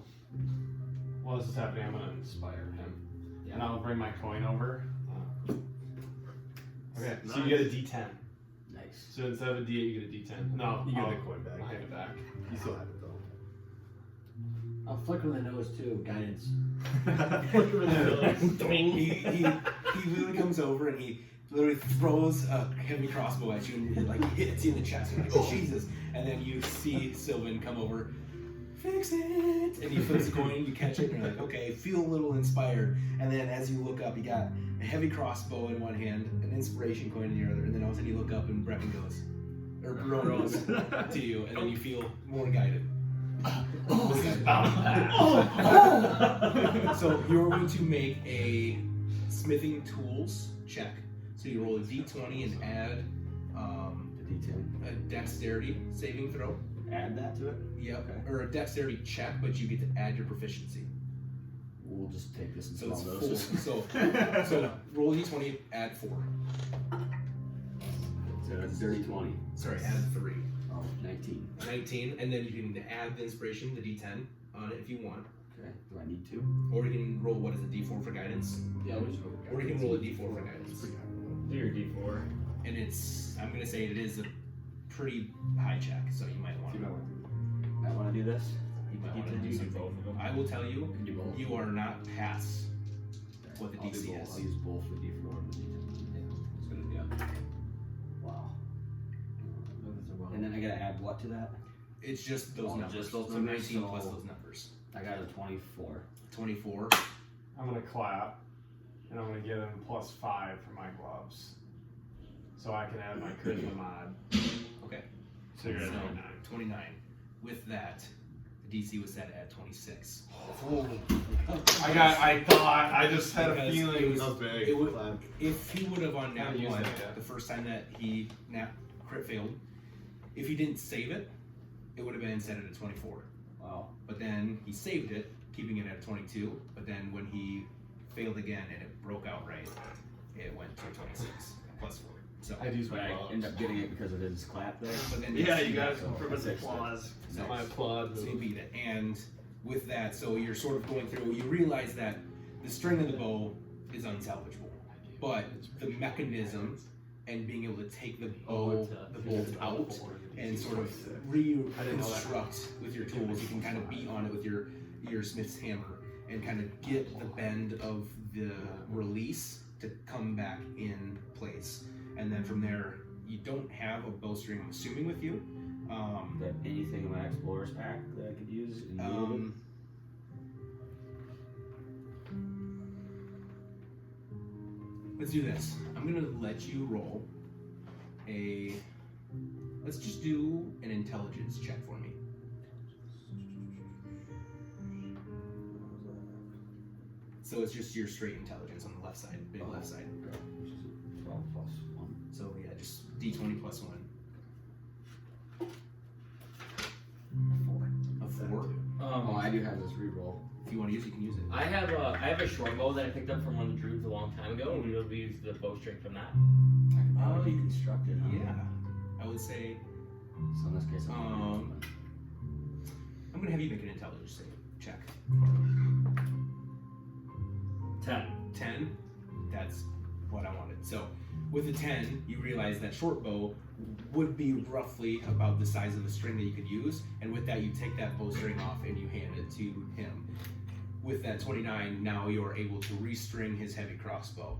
While this is happening, I'm gonna inspire him. And I'll bring my coin over. Okay, so you get a D10. Nice. So instead of a D8, you get a D10. No, You get the coin back. I'll hand it back. You still have it though. I'll flick him in the nose too, guidance. he literally comes over and he literally throws a heavy crossbow at you and it, like hits you in the chest. You're like, oh Jesus! And then you see Sylvan come over, fix it, and he flips the coin, you catch it, and you're like, okay, feel a little inspired. And then as you look up, you got a heavy crossbow in one hand, an inspiration coin in the other, and then all of a sudden you look up and Brecken goes, or Baron goes to you, and then you feel more guided. So you're going to make a smithing tools check. So you roll a d20 and add The D10. a dexterity saving throw. Add that to it. Yep. Or a dexterity check, but you get to add your proficiency. We'll just take this in So small it's doses. full. So roll a d20, add 4. So that's dirty 20. Sorry, add 3. Oh, 19. 19, and then you can add the inspiration, the d10, on it if you want. Okay. Do I need to? Or you can roll what is a d4 for guidance. Yeah, we'll just roll. Or you can roll a d4 for guidance. Do your D4. And it's, I'm gonna say it is a pretty high check, so you might want to. I want to do this. You might You want to can do do something. both of them. I will tell you, Can do both. you are not past what the I'll do DC both. is. I'll use both the D4 and the D10. It's good, yeah. Wow. Those are well. And then I gotta add what to that? It's just those Oh, numbers. just those so numbers, 19 so- plus those numbers. I got a 24. 24. I'm gonna clap, and I'm gonna give him +5 for my gloves. So I can add my charisma mod. Okay. So you're at So, 29. 29. With that, the DC was set at 26. I just had a Because feeling. it was- That was big. It would, if he would have on nat Haven't used 1, that yet. the first time that he crit failed, if he didn't save it, it would have been set at a 24. Wow. But then he saved it, keeping it at 22. But then when he failed again and it broke out right, it went to 26 plus 4. So I do But I end up getting it because of his clap there. but then Yeah, it's- you got so from his I fixed it. applause. so- My applaud. So you beat it. And with that, so you're sort of going through, you realize that the string of the bow is unsalvageable. But the mechanism and being able to take the bow, the bolt out and sort of reconstruct with your tools, you can kind of beat on it with your smith's hammer and kind of get the bend of the release to come back in place. And then from there, you don't have a bowstring, I'm assuming, with you. Is that anything in my explorer's pack that I could use in lieu of it? Let's do this. I'm gonna let you roll a. Let's just do an intelligence check for me. So it's just your straight intelligence on the left side, big left side. 12 plus 1. So yeah, just D20 plus 1. A 4. Oh, I do have this reroll. If you want to use it, you can use it. I have a short bow that I picked up from one of the druids a long time ago. We would use the bowstring from that. I could probably deconstruct it. Huh? Yeah, I would say. So in this case, I'm gonna have you make an intelligence check. 10. That's what I wanted. So with a 10, you realize that short bow would be roughly about the size of the string that you could use, and with that you take that bowstring off and you hand it to him. With that 29, now you're able to restring his heavy crossbow.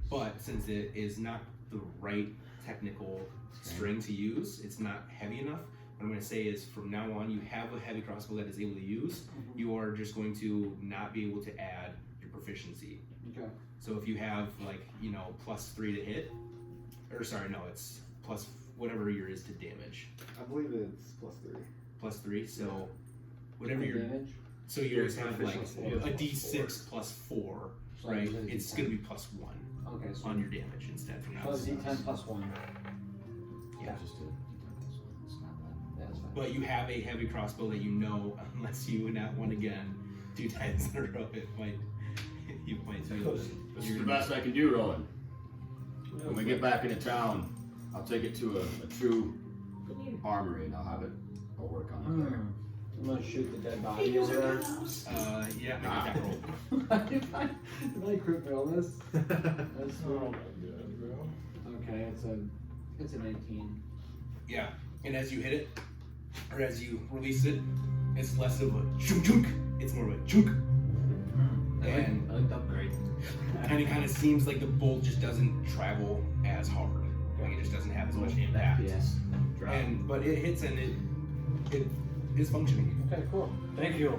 But since it is not the right technical string to use, it's not heavy enough, what I'm going to say is from now on you have a heavy crossbow that is able to use, you are just going to not be able to add your proficiency. Okay. So if you have +3 to hit, or sorry, no, it's plus whatever your is to damage. I believe it's +3. +3, so whatever your damage. so yours Yeah, have like proficiency a is D6 +4, So right? it's It's gonna be +1 Okay, so on your damage instead from now. so it's D10 plus 1. Yeah. Just a D10 plus 1. It's not bad. Yeah, that's fine. But you have a heavy crossbow that you know, unless you not one again, 2 times in a row, it might you might feel. This is the best I can do, Rowan. When we get back into town, I'll take it to a true armory and I'll have it. I'll work on it there. I'm gonna shoot the dead He body was over in there. the house. Yeah, make that roll. Did I crit fail this? That's okay. It's an 18. Yeah, and as you hit it, or as you release it, it's less of a chunk chunk. It's more of a chunk. And I like the upgrade. and it kind of seems like the bolt just doesn't travel as hard. Like it just doesn't have as much impact. Yes. But it hits and it is functioning. Okay, cool. Thank you.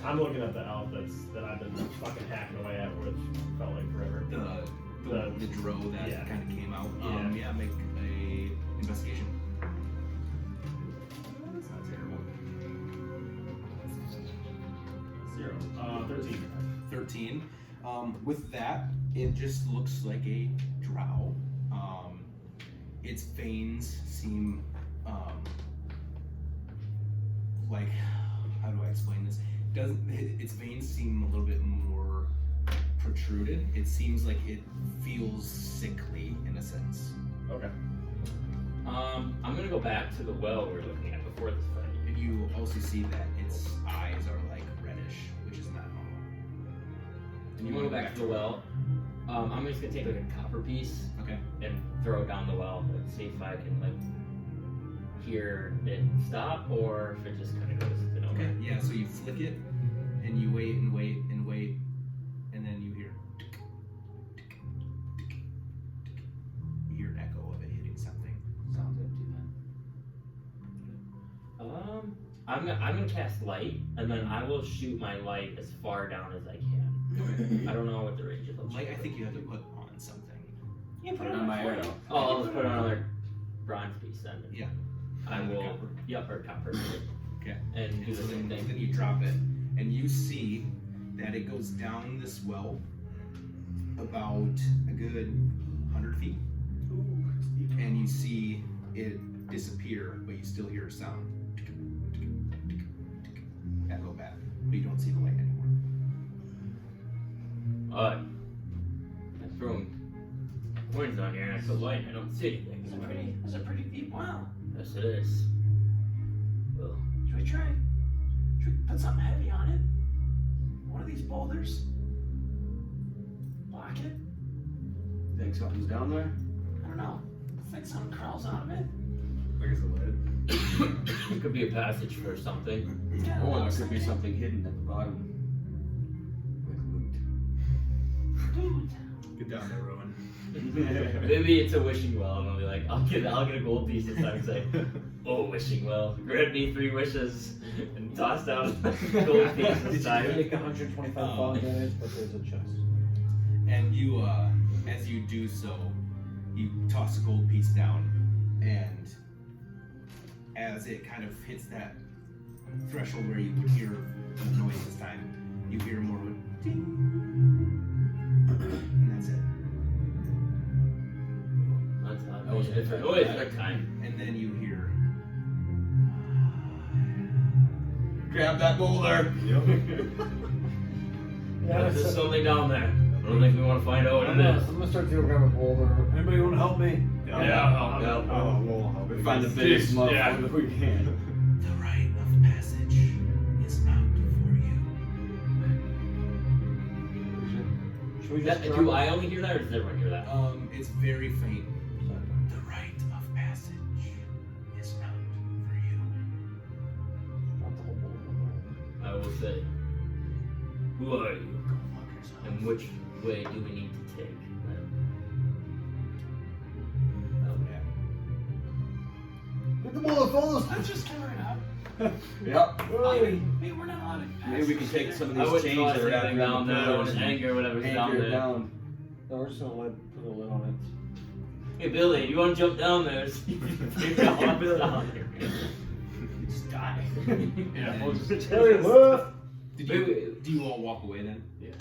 I'm looking at the elf that I've been fucking hacking away at, which felt like forever. The dro that Yeah. kind of came out. Yeah. Make a investigation. That's not terrible. 0. 13. 13. With that, it just looks like a drow. Its veins seem like, how do I explain this? Its veins seem a little bit more protruded. It seems like it feels sickly in a sense. Okay. I'm gonna go back to the well we were looking at before this fight. And you also see that its eyes are like reddish, which is not normal. And you want to go back to the well. I'm just gonna take like a copper piece Okay. and throw it down the well and see if I can like hear it stop or if it just kind of goes to nowhere. Okay. Yeah. So you flick it, and you wait and wait and wait, and then you hear. You hear an echo of it hitting something. Sounds empty then. I'm gonna cast light and then I will shoot my light as far down as I can. I don't know what the range is. Light, I think you have to put on something. You Put it on my arrow. Oh, I'll just put another bronze piece then. Yeah. I will. Copper. Yep, or copper. Okay. And do And the so same then thing. you drop it, and you see that it goes down this well about a good 100 feet. And you see it disappear, but you still hear a sound. Echo back, but you don't see the light anymore. I throw him points on here and I put light and I don't see anything. It's a pretty deep well. Yes, it is. Well, Should we try? Should we put something heavy on it? One of these boulders? Block it? Think something's down there? I don't know. I think something crawls out of it. Like it's a lid. it could be a passage for something. Yeah, Or there looks could be like it. something hidden at the bottom. Like Dude. Get down there, Rowan. loot. Maybe it's a wishing well, and I'll be like, I'll get a gold piece this time and say, oh, wishing well, grant me 3 wishes, and toss down a gold piece this You time. take 125 falling damage, but there's a chest. And you, as you do so, you toss a gold piece down, and as it kind of hits that threshold where you can hear the noise this time, you hear more of a ding, and that's it. That's not That was a different noise that time. And then you hear, Grab that boulder! Yeah, there's something down there. I don't think we want to find out what I'm it gonna, is. I'm gonna start to grab a boulder. Anybody want to help me? Oh, we'll help it. Find the biggest motherfucker if we can. the rite of passage is not for you. Should we just Do I only hear that, or does everyone hear that? It's very faint. The rite of passage is not for you. Not the whole boulder. I will say, who are you? And which way do we need to take? Get the boulder, fellas! Let's just cover it up. Yep. Maybe we're not allowed to Maybe we can take some of I these would chains toss that are wrapped anything around down the there, pillars and anger, whatever's down anchor it there. down. No, we're just gonna put a lid on it. Hey Billy, you want to jump down there? Figure out what's down here. Just die. Yeah, we'll just Do you all walk away then? Yeah.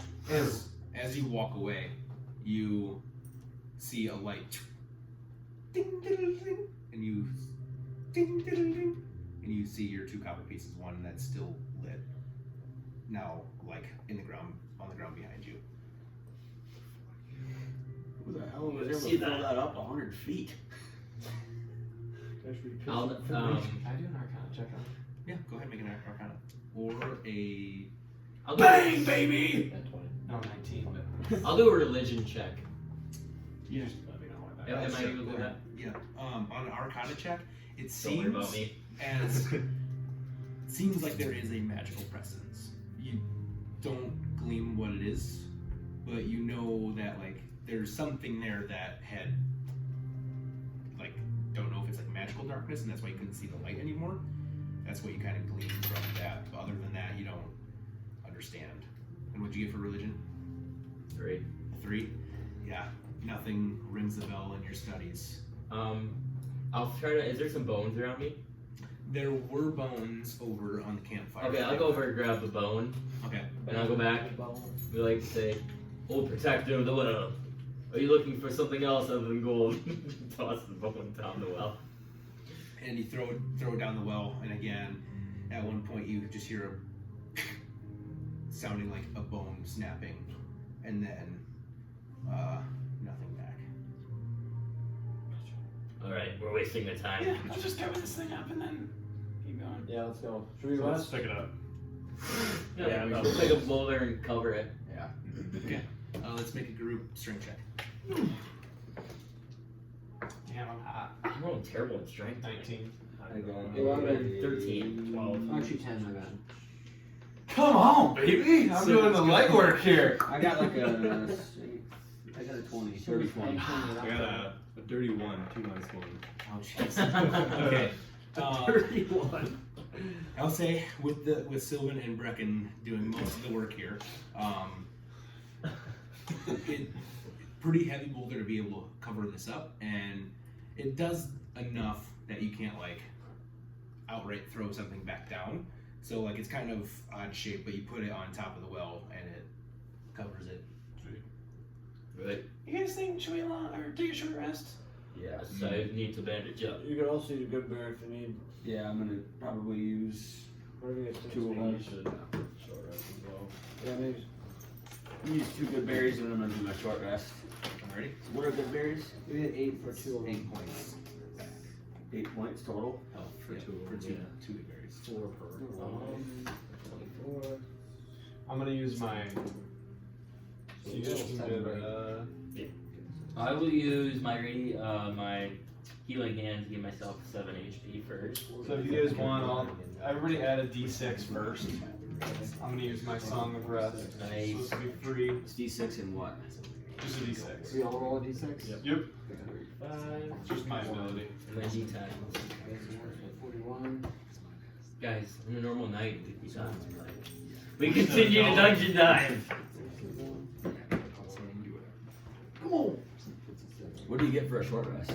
As you walk away, you see a light. Ding, ding, ding, and you ding, ding, ding, and you see your 2 copper pieces, one that's still lit. Now, like in the ground, on the ground behind you. Who the hell was able See to fill that? that up 100 feet? I'll, Can I do an Arcana check on Yeah, go ahead and make an Arcana or a I'll bang, baby. it? 20. No, 19. I'll do a religion check. You just let me know what that Am is. I able to do that? Yeah. On an Arcana check, it Don't worry about seems me. as seems like there is a magical presence. You don't glean what it is, but you know that like there's something there that had like don't know if it's like magical darkness, and that's why you couldn't see the light anymore. That's what you kind of glean from that. But other than that, you don't understand. And what'd you get for religion? 3. 3. Yeah. Nothing rings the bell in your studies. I'll try to. Is there some bones around me? There were bones over on the campfire. Okay, I'll go over and grab the bone, Okay. and I'll go back. We like to say, "Old protector of the widow, are you looking for something else other than gold?" Toss the bone down the well. And you throw it down the well, and again, at one point you just hear a sounding like a bone snapping, and then nothing back. All right, we're wasting the time. Yeah, I'll just cover this thing up and then keep going. Yeah, let's go. Should we So let's rest? pick it up. Yeah, we'll take a boulder and cover it. Yeah. Okay. Let's make a group strength check. Damn, I'm hot. I'm rolling terrible in strength. 19. I got 11, 13, 12. Actually, 10 I got. Come on, baby. I'm doing the legwork here. I got like a. I got a 20. 30, 20. I got a dirty 1, 2 minus 1. Oh jeez. Okay. 31. I'll say with Sylvan and Brecken doing most of the work here, it pretty heavy boulder to be able to cover this up, and it does enough that you can't like outright throw something back down. So like it's kind of odd shape, but you put it on top of the well and it covers it. Right. You guys think should we take a short rest? Yes, I need to bandage up. You could also use a good bear if you need. Yeah, I'm gonna probably use Whatever you guys think. 2 of them. Yeah, maybe. Use 2 good berries and I'm gonna do my short rest. Alrighty. What are the berries? We did 8 for 2 of them. 8 points. 8 points total. Oh, For two berries. 4 per. 24. I'm gonna use my. So you guys can get, I will use my my healing hand to give myself 7 HP first. So if you guys want, everybody add a D6 first. I'm gonna use my Song of Rest. Nice. So this will be free. It's D6 and what? Just a D6. We all roll a d6? Yep. 5. It's just my ability. And my D10. 41. Guys, on a normal night, we'd be done. We continue to dungeon dive. Come on! What do you get for a short rest?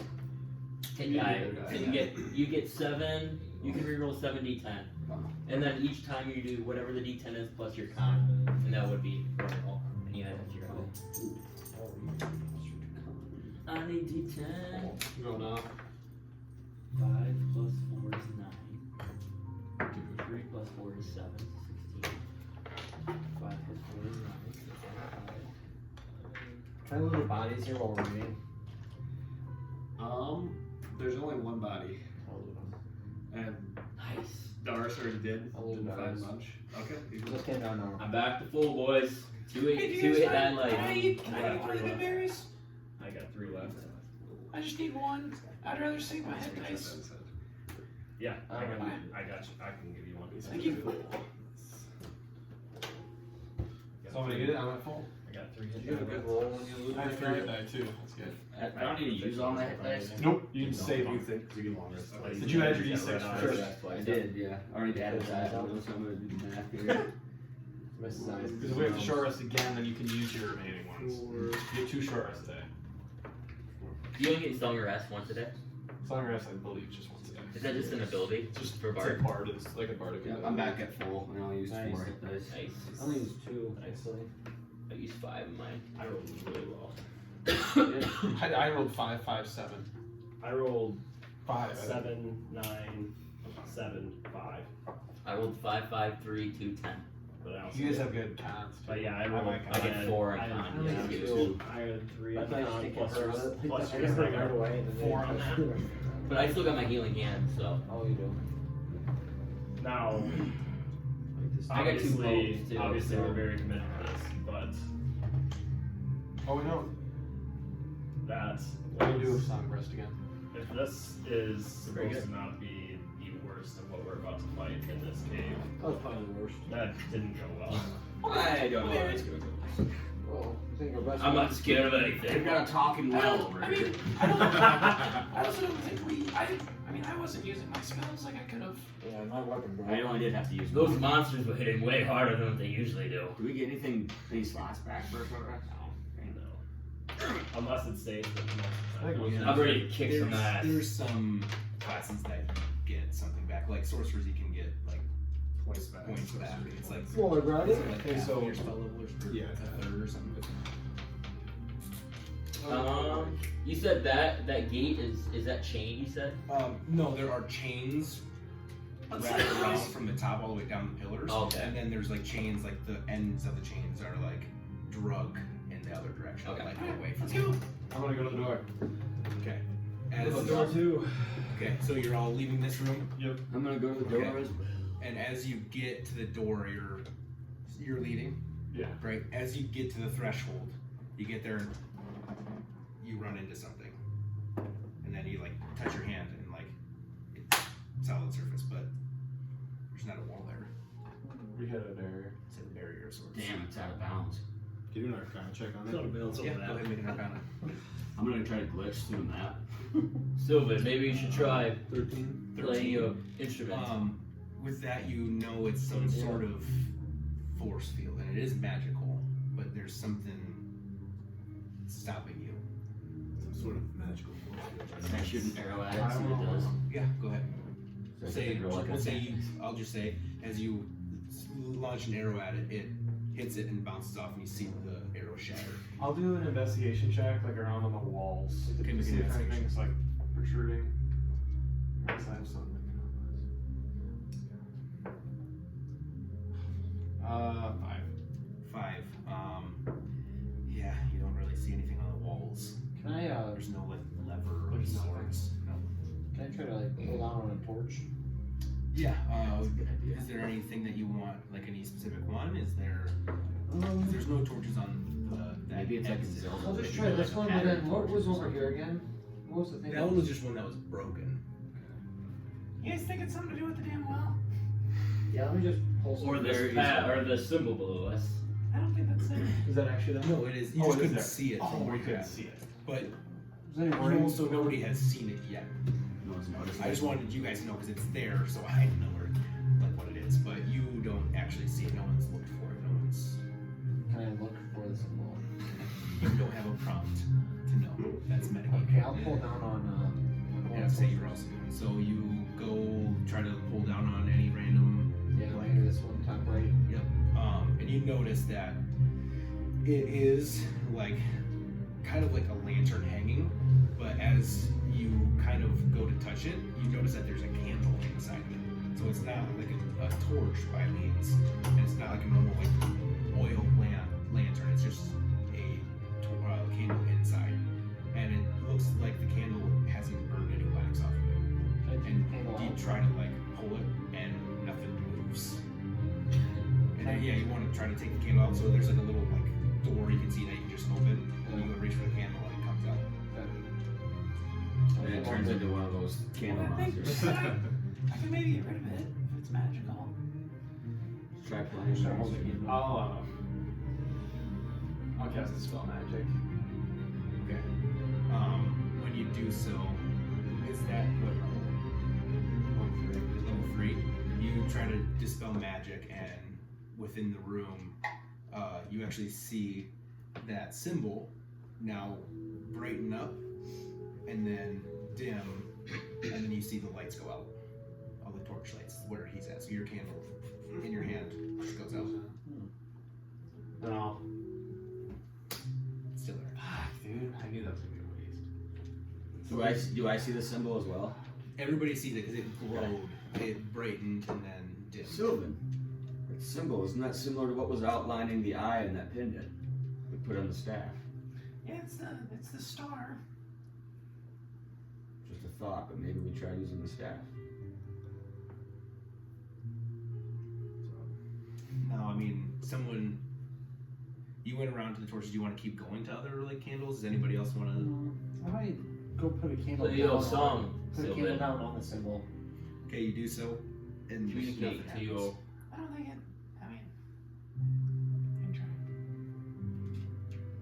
So you get 7. You can reroll 7 D10, and then each time you do whatever the D10 is plus your con, and that would be normal. And you add it to your own. I need D10. Going up. 5 plus 4 is 9. 3 plus 4 is 7. 16. 5 plus 4 is 9. Can I move the bodies here while we're reading? There's only one body. And Nice. Doris already did. I'll Didn't find Doris. much. Okay. Just came down now. I'm back to full, boys. 2 Hey, hit, do 2 you hit guys that find- light. Can I eat one of the berries? I got 3 left. I just need one. I'd rather save my head dice. Yeah, I got Alright. you. I can give you one. Thank you. Somebody get it? I went full. I got 3 hit You have a good roll when you lose I have your 3 hit die. die too. That's good. I don't need to use all my hit dice. Nope, you can save them. You get longer. Did you add your D6 Right first? I did, yeah. I already added that. So I'm gonna do the math here. Mrs. Eyes. Because if we have to short rest again, then you can use your remaining ones. You get 2 short rests a day. You only get Song of Rest once a day? Song of Rest, I believe, just once a day. Is that just an ability? Just for it's Bard? a bard. It's like a bardic Yeah, ability. I'm back at full, and I'll use Nice. 4 hit dice. Nice. I only used 2, actually. I used 5 in mine. I rolled really well. I rolled 5, 5, 7. I rolled 5. 7, 9, 7, 5. I rolled 5, 5, 3, 2, 10. But I also You guys have good cons. But yeah, I rolled. rolled. I get 4 in I- con. yeah, You get two. 2. I had 3 I thought you con should plus take yours. it Plus I yours. just I went right got away. And then 4 on that. But I still got my healing hand, so. Oh, you do. Now, I got 2 obviously, bows, too, obviously so. we're very committed to this, but Oh, we don't. that What do you do with Song of Rest again? if this is Very supposed good. to not be the worst of what we're about to fight in this cave, That was probably the worst. that didn't go well. I don't know how it's gonna go. Well, I think our best I'm one- not scared of We've anything. got a talking well over I here. mean, I also don't think I mean, I wasn't using my spells like I could have. Yeah, my weapon broke. I only did have to use Those one. monsters were hitting way harder than what they usually do. Do we get any slots back for a short rest? No. Unless it's safe. but most of the I think time- it was- I'm ready to kick some ass. There's some classes that get something back. Like sorcerers, you can get like Points back. points back. It's like Smaller brother. is it like Okay, half so- of your spell level or Yeah, a third or something. You said that gate is that chained, you said? No, there are chains wrapped around from the top all the way down the pillars. Okay. And then there's like chains, like the ends of the chains are like drug in the other direction, Okay. like away from Let's you. go. I'm gonna go to the door. Okay. Door 2. Okay, so you're all leaving this room, I'm gonna go to the door Okay. as well. and as you get to the door, you're leading. Yeah. Right. As you get to the threshold, you get there, and you run into something, and then you like touch your hand, and like it's solid surface, but there's not a wall there. We hit a barrier. It's a barrier of sorts. Damn, it's out of bounds. Can you do an arcana check on It's not a it? build, Yeah, over go that. ahead and make an arcana. I'm gonna try to glitch through the map. Sylvan, maybe you should try 13. playing your instrument. With that, you know it's some sort of force field, and it is magical, but there's something stopping you. Some sort of magical force. Can I shoot an arrow at it? See what it does. Yeah, go ahead. So I Say, can roll like a- we'll say you, I'll just say, as you launch an arrow at it, it hits it and bounces off, and you see the arrow shatter. I'll do an investigation check, like around on the walls. Okay, to make see an if investigation. anything's like protruding. Unless I have something. 5. 5. Yeah, you don't really see anything on the walls. torch? Yeah. Is there anything that you want? Like any specific one? Is there? There's no torches on the. Maybe it's like a exit. Zelda. I'll just try this one, but then what was over here again? What was the thing? That one was just one that was broken. You guys think it's something to do with the damn well? Yeah, let me just pull some. Or the symbol below us. I don't think that's it. Is that actually them? No, it is. You Oh, just it is couldn't there. see it Oh, from where we you're couldn't at. see it. But Is any you wording? also nobody has seen it yet. No one's noticed. I just wanted you guys to know because it's there, so I know where, like what it is. But you don't actually see it. No one's looked for it. No one's. Can I look for the symbol? You don't have a prompt to know. That's metagame. Okay, I'll pull down on. Yeah, say you're also doing. So you go try to pull down on any random. Yeah, like this one, top right. Yep. And you notice that it is like kind of like a lantern hanging, but as you kind of go to touch it, you notice that there's a candle inside of it. So it's not like a torch by means, and it's not like a normal like oil lantern. It's just a candle inside, and it looks like the candle hasn't burned any wax off of it. And you try to like pull it, and nothing moves. And then, yeah, you want to try to take the candle out. So there's like a little like door you can see that you can just open. And you go to reach for the candle, and it comes out. And it turns into one of those candle I think monsters. I can maybe get rid of it if it's magical. Try playing. I'll cast Dispel Magic. Okay. When you do so, is that what level? Level 3. You try to dispel magic, and within the room, you actually see that symbol now brighten up, and then dim, and then you see the lights go out. All the torch lights where he's at. So your candle in your hand just goes out. No. It's still there. Fuck, dude. I knew that was gonna be a waste. Do I see the symbol as well? Everybody sees it because it glowed, it brightened, and then dimmed. Sylvan. That symbol, isn't that similar to what was outlining the eye in that pendant we put on the staff? Yeah, it's the star. Just a thought, but maybe we try using the staff. No, I mean, you went around to the torches. Do you want to keep going to other like candles? Does anybody else want to? I might go put a candle Play the down. old song, Put a candle Sylvan. down on the symbol. Okay, you do so, and Communicate nothing to happens. your. I don't think it. I mean,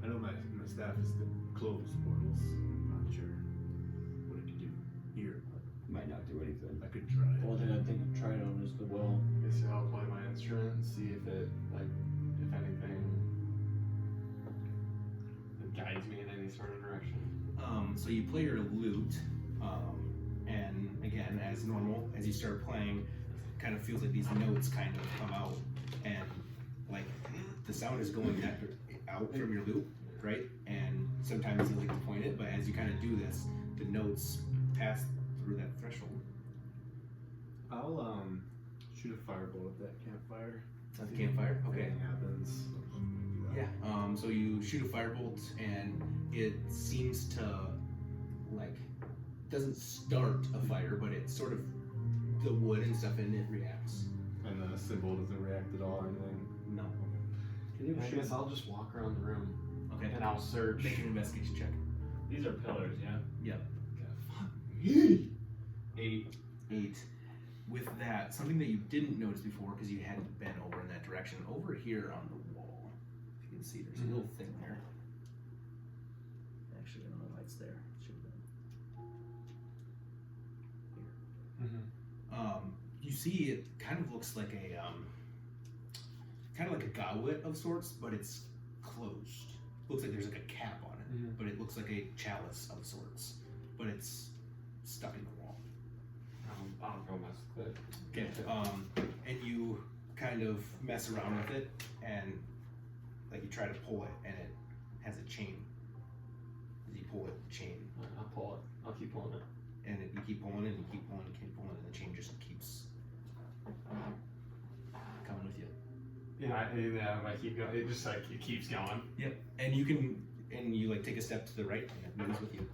I know my staff is to close portals. I'm not sure what it could do here, but Might not do anything. I could try. The only thing I think of trying on is the well. I guess I'll play my instrument and see if it, like, if anything, it guides me in any sort of direction. So you play your lute, and again, as normal, as you start playing, kind of feels like these notes kind of come out, and like the sound is going out from your lute, right? And sometimes you like to point it, but as you kind of do this, the notes pass through that threshold. I'll shoot a firebolt at that campfire. At the campfire? If Okay. anything happens. Yeah. So you shoot a firebolt, and it seems to like doesn't start a fire, but it sort of the wood and stuff in it reacts. And the symbol doesn't react at all or anything. No. I guess I'll just walk around the room Okay. and I'll search. Make an investigation check. These are pillars, yeah? Yep. 8. 8. With that, something that you didn't notice before because you hadn't been over in that direction, over here on the wall, if you can see, there's a little thing there. Actually, I don't know why it's there. It should have been. You see, it kind of looks like a kind of like a goblet of sorts, but it's closed. Looks like there's like a cap on it, but it looks like a chalice of sorts, but it's stuck in the wall. I'll go mess with it. Okay. And you kind of mess around with it, and like you try to pull it, and it has a chain. As you pull it, the chain, I'll pull it. I'll keep pulling it. and you keep pulling it, and you keep pulling it, and the chain just keeps coming with you. Yeah, I keep going. It just like it keeps going. Yep. And you like take a step to the right, and it moves with you.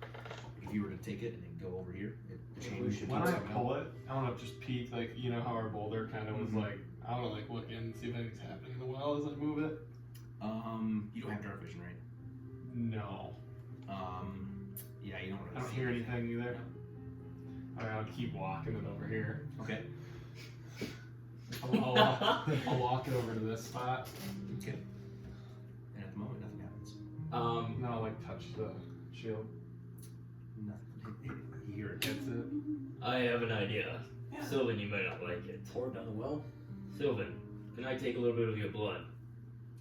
if you were to take it and then go over here, the chain should When keep I coming pull out. it, I want to just peek, like, you know how our boulder kind of was like, I want to like look in and see if anything's happening in the well as I move it. You don't have dark vision, right? No. Yeah, you don't really I don't see hear anything either. Alright, I'll keep walking it over here. Okay. I'll walk it over to this spot. Okay. And at the moment, nothing happens. And then I'll like touch the shield. Nothing. You hear it. Hits it. I have an idea. Yeah. Sylvan, you might not like it. Pour it down the well. Sylvan, can I take a little bit of your blood?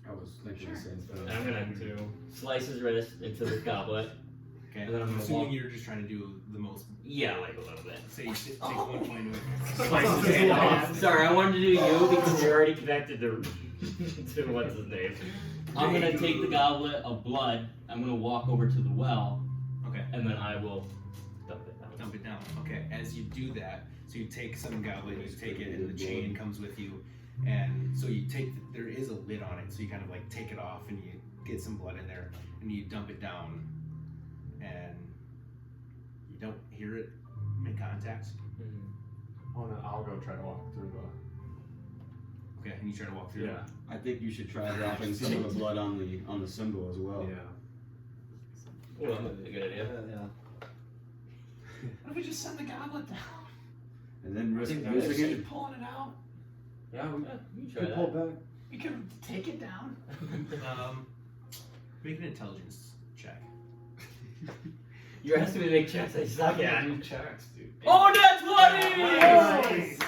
I was thinking the same thing. I'm going to slice his wrist into this goblet. Okay. And then I'm I'm gonna assuming walk. you're just trying to do the most. Yeah, like a little bit. Say you take 1 point of Slice his hand off. Sorry, I wanted to do you because you're already connected to what's his name. I'm gonna take the goblet of blood. I'm gonna walk over to the well. Okay. And then I will dump it down. Dump it down. Okay. As you do that, so you take some goblet, you take it, and the chain comes with you, and so you take. There is a lid on it, so you kind of like take it off, and you get some blood in there, and you dump it down, and you don't hear it make contact. Oh, and then I'll go try to walk through the. Okay, and you try to walk through. Yeah. I think you should try dropping some of the blood on the symbol as well. Yeah. Well, that's a good idea. What if we just send the goblet down? And then risk Just using it. keep pulling it out. Yeah, we can try Pull that. back. We could take it down. Make an intelligence check. You're asking me to make checks I suck at. Do checks, dude. Oh, that's 20! Nice.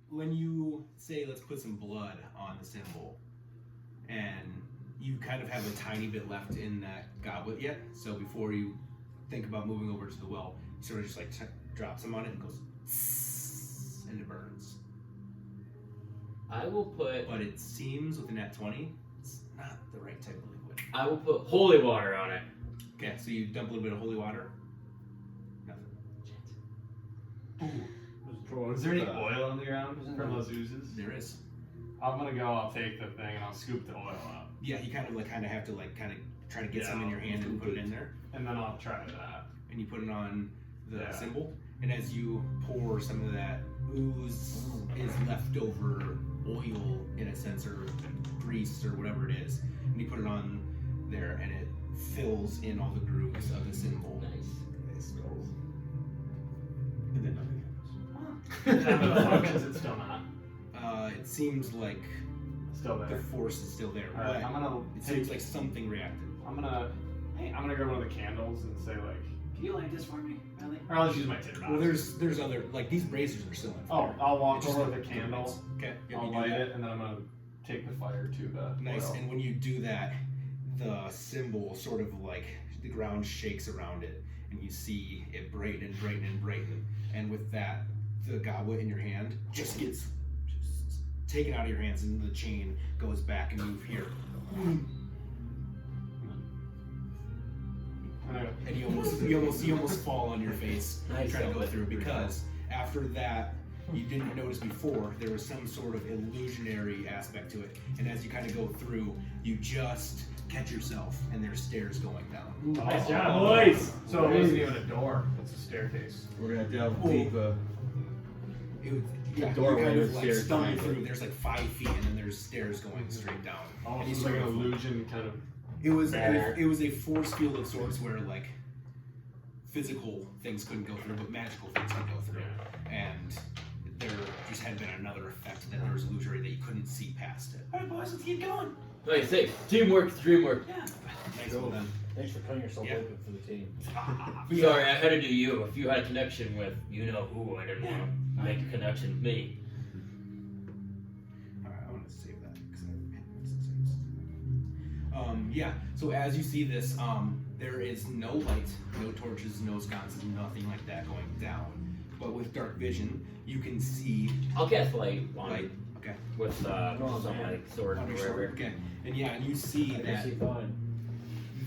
When you say, let's put some blood on the symbol, and you kind of have a tiny bit left in that goblet yet, so before you think about moving over to the well, you sort of just like drop some on it and goes, and it burns. I will put. But it seems with the nat 20, it's not the right type of liquid. I will put holy water on it. Okay, so you dump a little bit of holy water. Nothing. Is there any oil on the ground from those oozes? There is. I'm gonna go. I'll take the thing and I'll scoop the oil up, Yeah, you kind of have to try to get some in your hand and put it in there. and then I'll try that. And you put it on the Yeah. symbol, and as you pour some of that ooze is leftover oil in a sense, or grease or whatever it is, and you put it on there, and it fills in all the grooves of the symbol. Nice. And then nothing Functions, it's still not. It seems like Still the there. force is still there, Alright, but I'm gonna it take. seems like something reacted. I'm gonna grab one of the candles and say like, Can you light this for me, Ellie? or I'll just use my tinder box. Well, there's other, like, these braziers are still in Oh, fire. I'll walk It's just over like with the candle. remains. Okay, yeah, I'll you do light that. it, and then I'm gonna take the fire to the Nice, oil. and when you do that, the symbol sort of like the ground shakes around it, and you see it brighten and brighten and brighten. And with that, the goblet in your hand just gets taken out of your hands, and the chain goes back and move here. And you almost fall on your face Nice, trying to go Elwood. through, because after that, you didn't notice before, there was some sort of illusionary aspect to it. And as you kind of go through, you just catch yourself, and there's stairs going down. Nice job, boys. So it wasn't even a door; it's a staircase. We're gonna delve Ooh. deep. It was, yeah, doorway you kind with of like stairs stumble behind through. it. There's like 5 feet, and then there's stairs going straight down. Almost And you like sort an of- illusion, kind of. It was Barrier. it was a force field of sorts where like physical things couldn't go through, but magical things could go through. And there just had been another effect that there was illusory that you couldn't see past it. Alright, boys, let's keep going. Like I say, teamwork is dreamwork. Yeah. Nice one then. Thanks for cutting yourself Yeah. open for the team. Sorry, I had to do you. If you had a connection with you know who, I didn't want to make a connection with me. Alright, I want to save that because I have saves. Yeah, so as you see this, there is no light, no torches, no sconces, nothing like that going down. But with dark vision, you can see I'll cast light on light. Okay. with some like sword or On your whatever. sword. Okay. And yeah, and you see I can that see fine.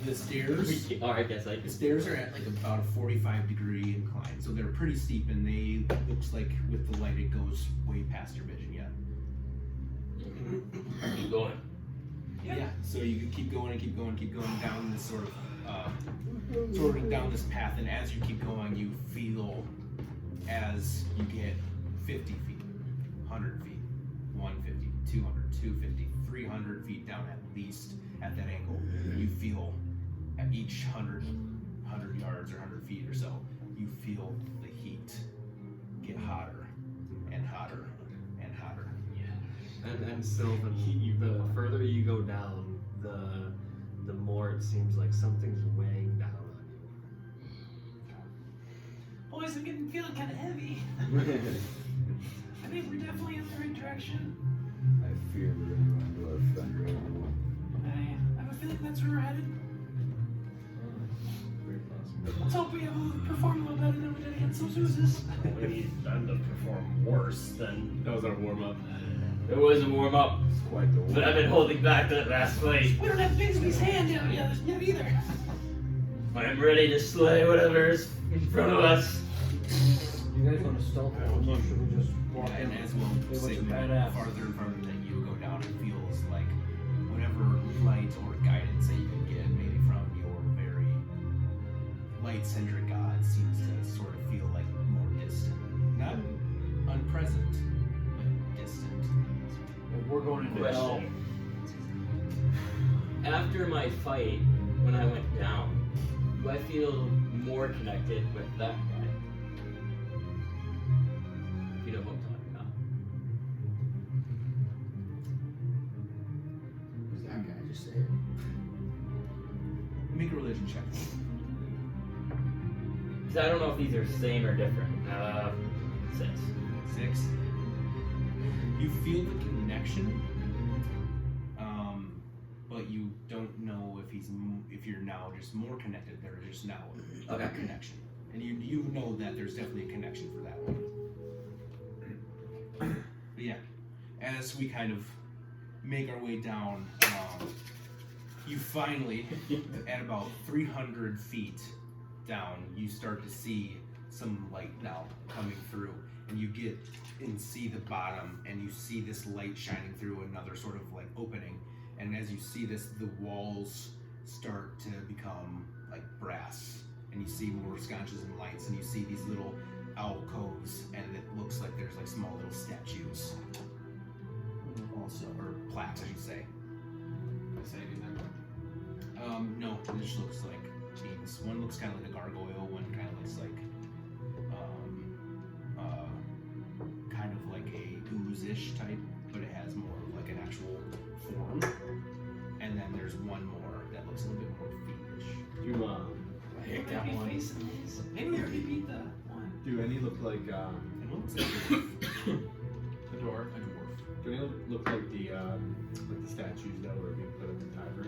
the stairs. Alright, guess I The stairs are at like about a 45-degree incline, so they're pretty steep, and they looks like with the light it goes way past your vision yet. keep going. Yeah. So you can keep going and keep going and keep going down this sort of sort of down this path, and as you keep going, you feel as you get 50 feet, 100 feet, 150, 200, 250, 300 feet down at least at that angle, you feel at each 100 yards or 100 feet or so, you feel the heat get hotter and hotter and hotter. And Sylvan, the further you go down, the more it seems like something's weighing down on you. Boys, I'm feeling kind of heavy. I think we're definitely in the right direction. I fear we're gonna run into our friend right I have a feeling that's where we're headed. Let's hope we perform a little better than we did against those oozes. We need them to perform worse than. That was our warm up. It was a warm up, quite the but I've been holding back that last fight. We don't have Bigsby's hand yet either. I'm ready to slay whatever's in front of us. You guys want to stealth or should we just walk in? And as well, Hey, what's your segment badass? farther and farther that you go down, it feels like whatever light or guidance that you can get, maybe from your very light-centric god, seems to sort of feel like more distant. Not unpresent, but distant. We're going into Well, after my fight, when I went down, do I feel more connected with that guy? If you know who I'm talking about. Who's that guy? Just say it. Make a religion check. Because I don't know if these are same or different. 6. 6. You feel the connection, but you don't know if you're now just more connected. There is just now a connection, and you know that there's definitely a connection for that one. But yeah, as we kind of make our way down, you finally, at about 300 feet down, you start to see some light now coming through, and you get and see the bottom, and you see this light shining through another sort of like opening, and as you see this, the walls start to become like brass, and you see more sconces and lights, and you see these little alcoves, and it looks like there's like small little statues also, or plaques I should say. No, it just looks like beams. One looks kind of like a gargoyle, one kind of looks like kind of like a ooze-ish type, but it has more of like an actual form. And then there's one more that looks a little bit more fiendish. I hate that one. Maybe we already beat that one. Do any look like It looks like a dwarf? a dwarf. Do any look like the statues that were being put in the Tiber?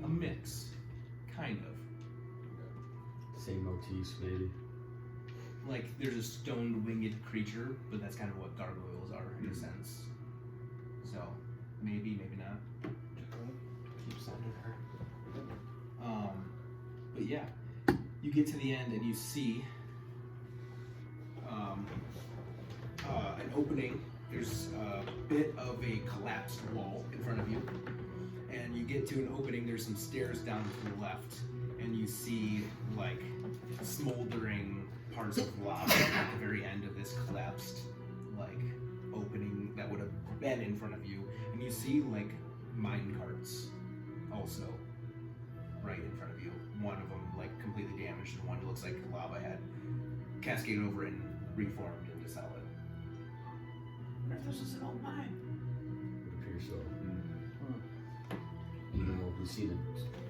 A mix, kind of. Same motifs, maybe. Like there's a stone winged creature, but that's kind of what gargoyles are in a sense. So maybe, maybe not. Keep sending her. But yeah, you get to the end and you see an opening. There's a bit of a collapsed wall in front of you, and you get to an opening. There's some stairs down to the left, and you see like smoldering parts of lava at the very end of this collapsed like opening that would have been in front of you, and you see like mine carts also right in front of you. One of them like completely damaged, and one looks like lava had cascaded over it and reformed into solid. I wonder if this is an old mine. It appears so. You know, we see the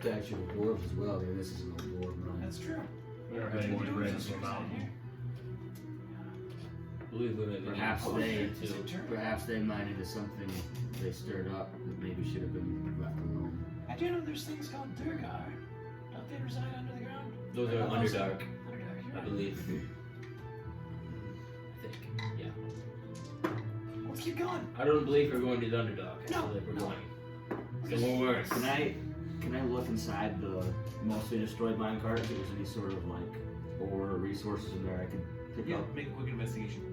statue of dwarves as well. Maybe this is an old dwarf mine. That's true. We are heading to the mountain. Believe it or not, Perhaps they might into something they stirred up that maybe should have been left alone. I do know there's things called Durgar. Don't they reside under the ground? Those are Underdark. Underdark, Underdark, you're I right. believe. I think, yeah. Let's keep going. I don't believe we're going to the Underdark. I No, believe we're no. going somewhere worse. Can I look inside the mostly destroyed minecart if there's any sort of like ore or resources in there I could pick Yeah, up? make a quick investigation.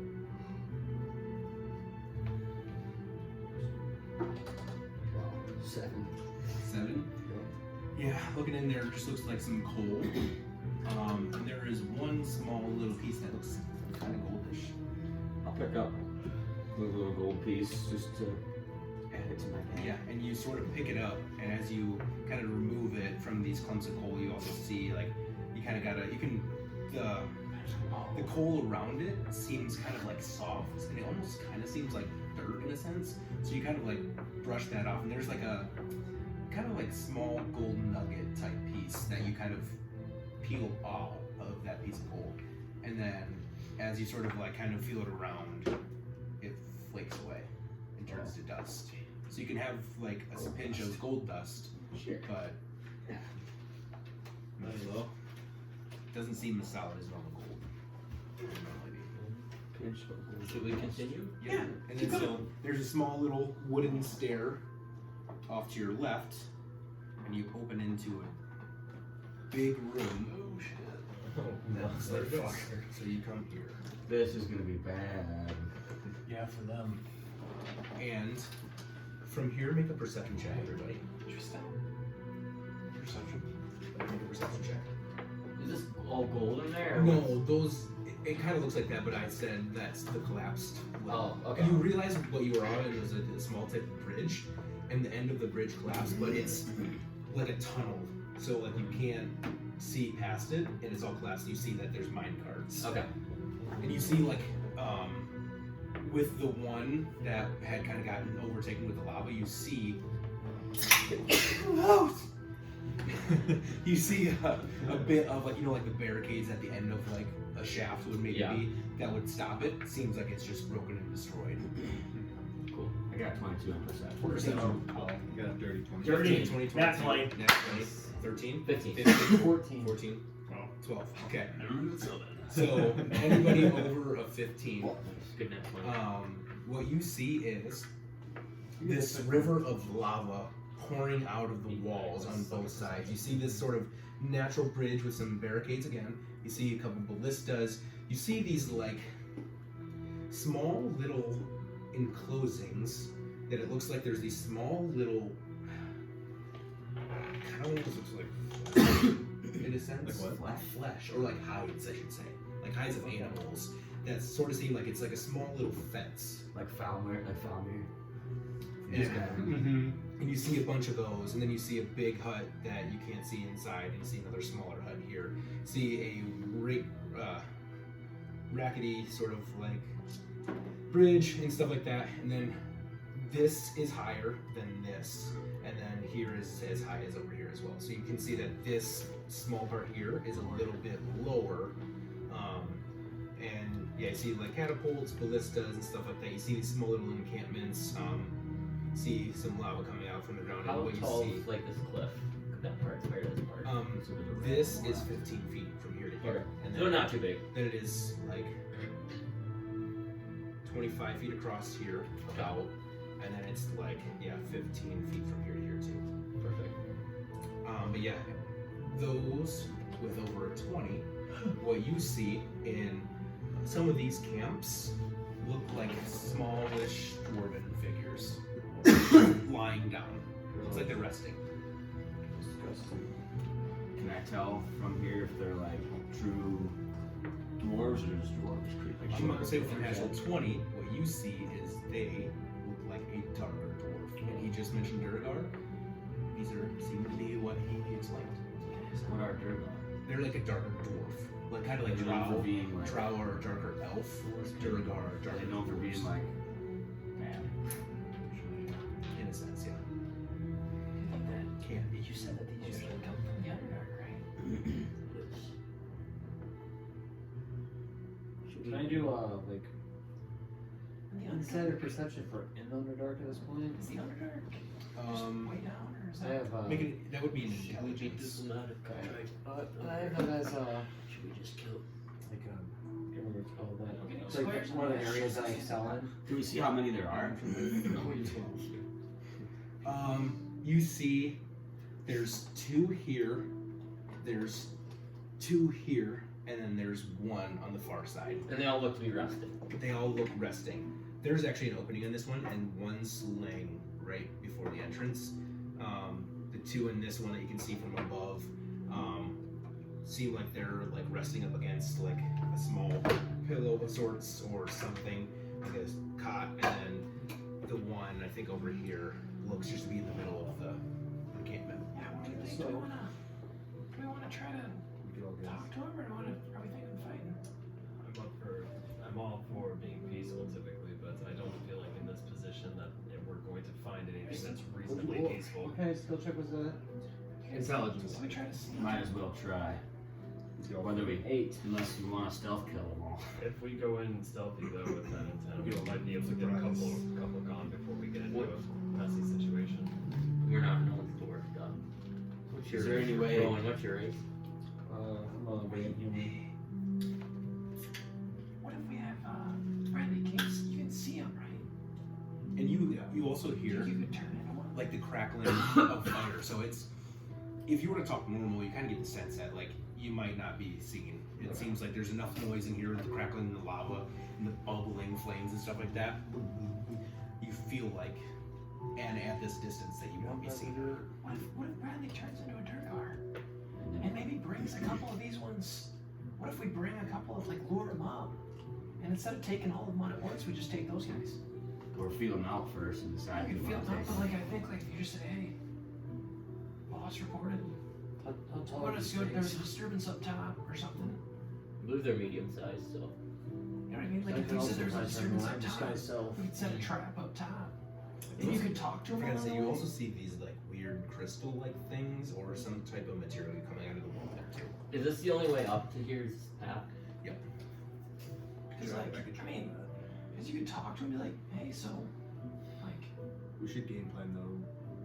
Wow. 6 7. 7? Yeah, looking in there, it just looks like some coal. And there is one small little piece that looks kind of goldish. I'll pick up a little gold piece just to add it to my bag. Yeah, and you sort of pick it up, and as you kind of remove it from these clumps of coal, you also see like you kind of the coal around it seems kind of like soft, and it almost kind of seems like dirt in a sense. So you kind of like brush that off, and there's like a kind of like small gold nugget type piece that you kind of peel off of that piece of coal, and then as you sort of like kind of feel it around, it flakes away and turns to dust. So you can have like a pinch of gold dust, but it doesn't seem as solid as normal gold. Should we continue? Yeah. And then so there's a small little wooden stair off to your left, and you open into a big room. Oh shit. That's like this. So you come here. This is gonna be bad. Yeah, for them. And from here, make a perception check, everybody. Interesting. Perception. Make a perception check. Is this all gold in there? or No, what's- those. It kind of looks like that, but I said that's the collapsed level. Oh, okay. You realize what you were on, it was a small type of bridge, and the end of the bridge collapsed, but it's like a tunnel, so like you can't see past it, and it's all collapsed. You see that there's mine carts. Okay. And you see like with the one that had kind of gotten overtaken with the lava, you see you see a bit of like, you know, like the barricades at the end of like a shaft would maybe be that would stop it. Seems like it's just broken and destroyed. Cool. I got 22 on perception. Perception. You got a dirty 20. 30. That's like 13? 15. 14. 14? 12. Okay. So anybody over a 15, Good net 20. what you see is this river of lava pouring out of the walls on both sides. You see this sort of natural bridge with some barricades again. You see a couple ballistas. You see these like small little enclosings that it looks like there's these small little kind of almost looks like in a sense. Like what? Flesh or like hides, I should say. Like hides of animals that sort of seem like it's like a small little fence. Like Falmir. Yeah. And you see a bunch of those, and then you see a big hut that you can't see inside, and you see another smaller hut here. See a rackety sort of like bridge and stuff like that, and then this is higher than this, and then here is as high as over here as well. So you can see that this small part here is a little bit lower, and yeah, you see like catapults, ballistas, and stuff like that. You see these small little encampments. See some lava coming out from the ground. How and what tall you see, is like this cliff? That part compared to this part? this is 15 feet from here to here, Okay. and So not too big. Then it is like 25 feet across here, about, and then it's like 15 feet from here to here too. Perfect. But yeah, those with over a 20, what you see in some of these camps look like smallish dwarven figures lying down. Looks like they're resting. Can I tell from here if they're like true dwarves or just dwarves creeping? I'm gonna say from natural 20, what you see is they look like a darker dwarf. And he just mentioned Duragar. These seem to be what he explained. What are Durgar? They're like a darker dwarf. Like kind of like They're known for being like. Drow or a darker elf. Duragar or Are darker they known for being dwarves. like bad? In a sense, yeah. Can be. You said that these usually come from the Underdark, right? Can I do like insider perception for in the Underdark at this point? Is the Underdark way down, or is that? Make it, that would be an intelligence. I have that as should we just kill like I can't remember what it's called, that. It's like one of the areas I excel in. Do we see how many there are? You see, there's 2 here, there's 2 here, and then there's 1 on the far side. And they all look to be rested. They all look resting. There's actually an opening in this one, and one's laying right before the entrance. The two in this one that you can see from above seem like they're like resting up against like a small pillow of sorts or something, like a cot, and then the one I think over here looks just to be in the middle of the encampment. Yeah, what do you think? Do we wanna try to talk to him, or are we thinking fighting? I'm all for being peaceful typically, but I don't feel like in this position that if we're going to find anything that's reasonably peaceful. Okay, skill check was that? Intelligence. Let me try to see. Might as well try. Whether we 8. unless you want to stealth kill them all. If we go in stealthy though with that intent, we might be able to get a couple gone before we get into a messy situation. We're not known for work done. What's your Is there any way- Rowan, what's your race? I'm a great human. What if we have Bradley Case? You can see him, right? And you also hear You could turn into one. like the crackling of fire. So it's, if you were to talk normal, you kind of get the sense that like you might not be seen. It seems like there's enough noise in here with the crackling, the lava, and the bubbling flames and stuff like that. You feel like, and at this distance, that you won't be seen. What if Bradley turns into a Durgar? And maybe brings a couple of these ones. What if we bring a couple of, like, lure them up? And instead of taking all of them on at once, we just take those guys. Or feel them out first and decide You who can we feel want to them, take. but, like, I think, like, if you just said, hey, boss reported. How tall What are is these good? There's a things? disturbance up top or something. I believe they're medium sized, so. You know what I mean? Like, I if can you also said there's a find disturbance someone up like top, this guy's self. we could set a trap up top. And you could talk to I him forgot to along say, the you way. also see these like weird crystal-like things or some type of material coming out of the wall there too. Is this the only way up to here's path? Because, like, I mean, because you could talk to him and be like, hey, so, like, We should game plan though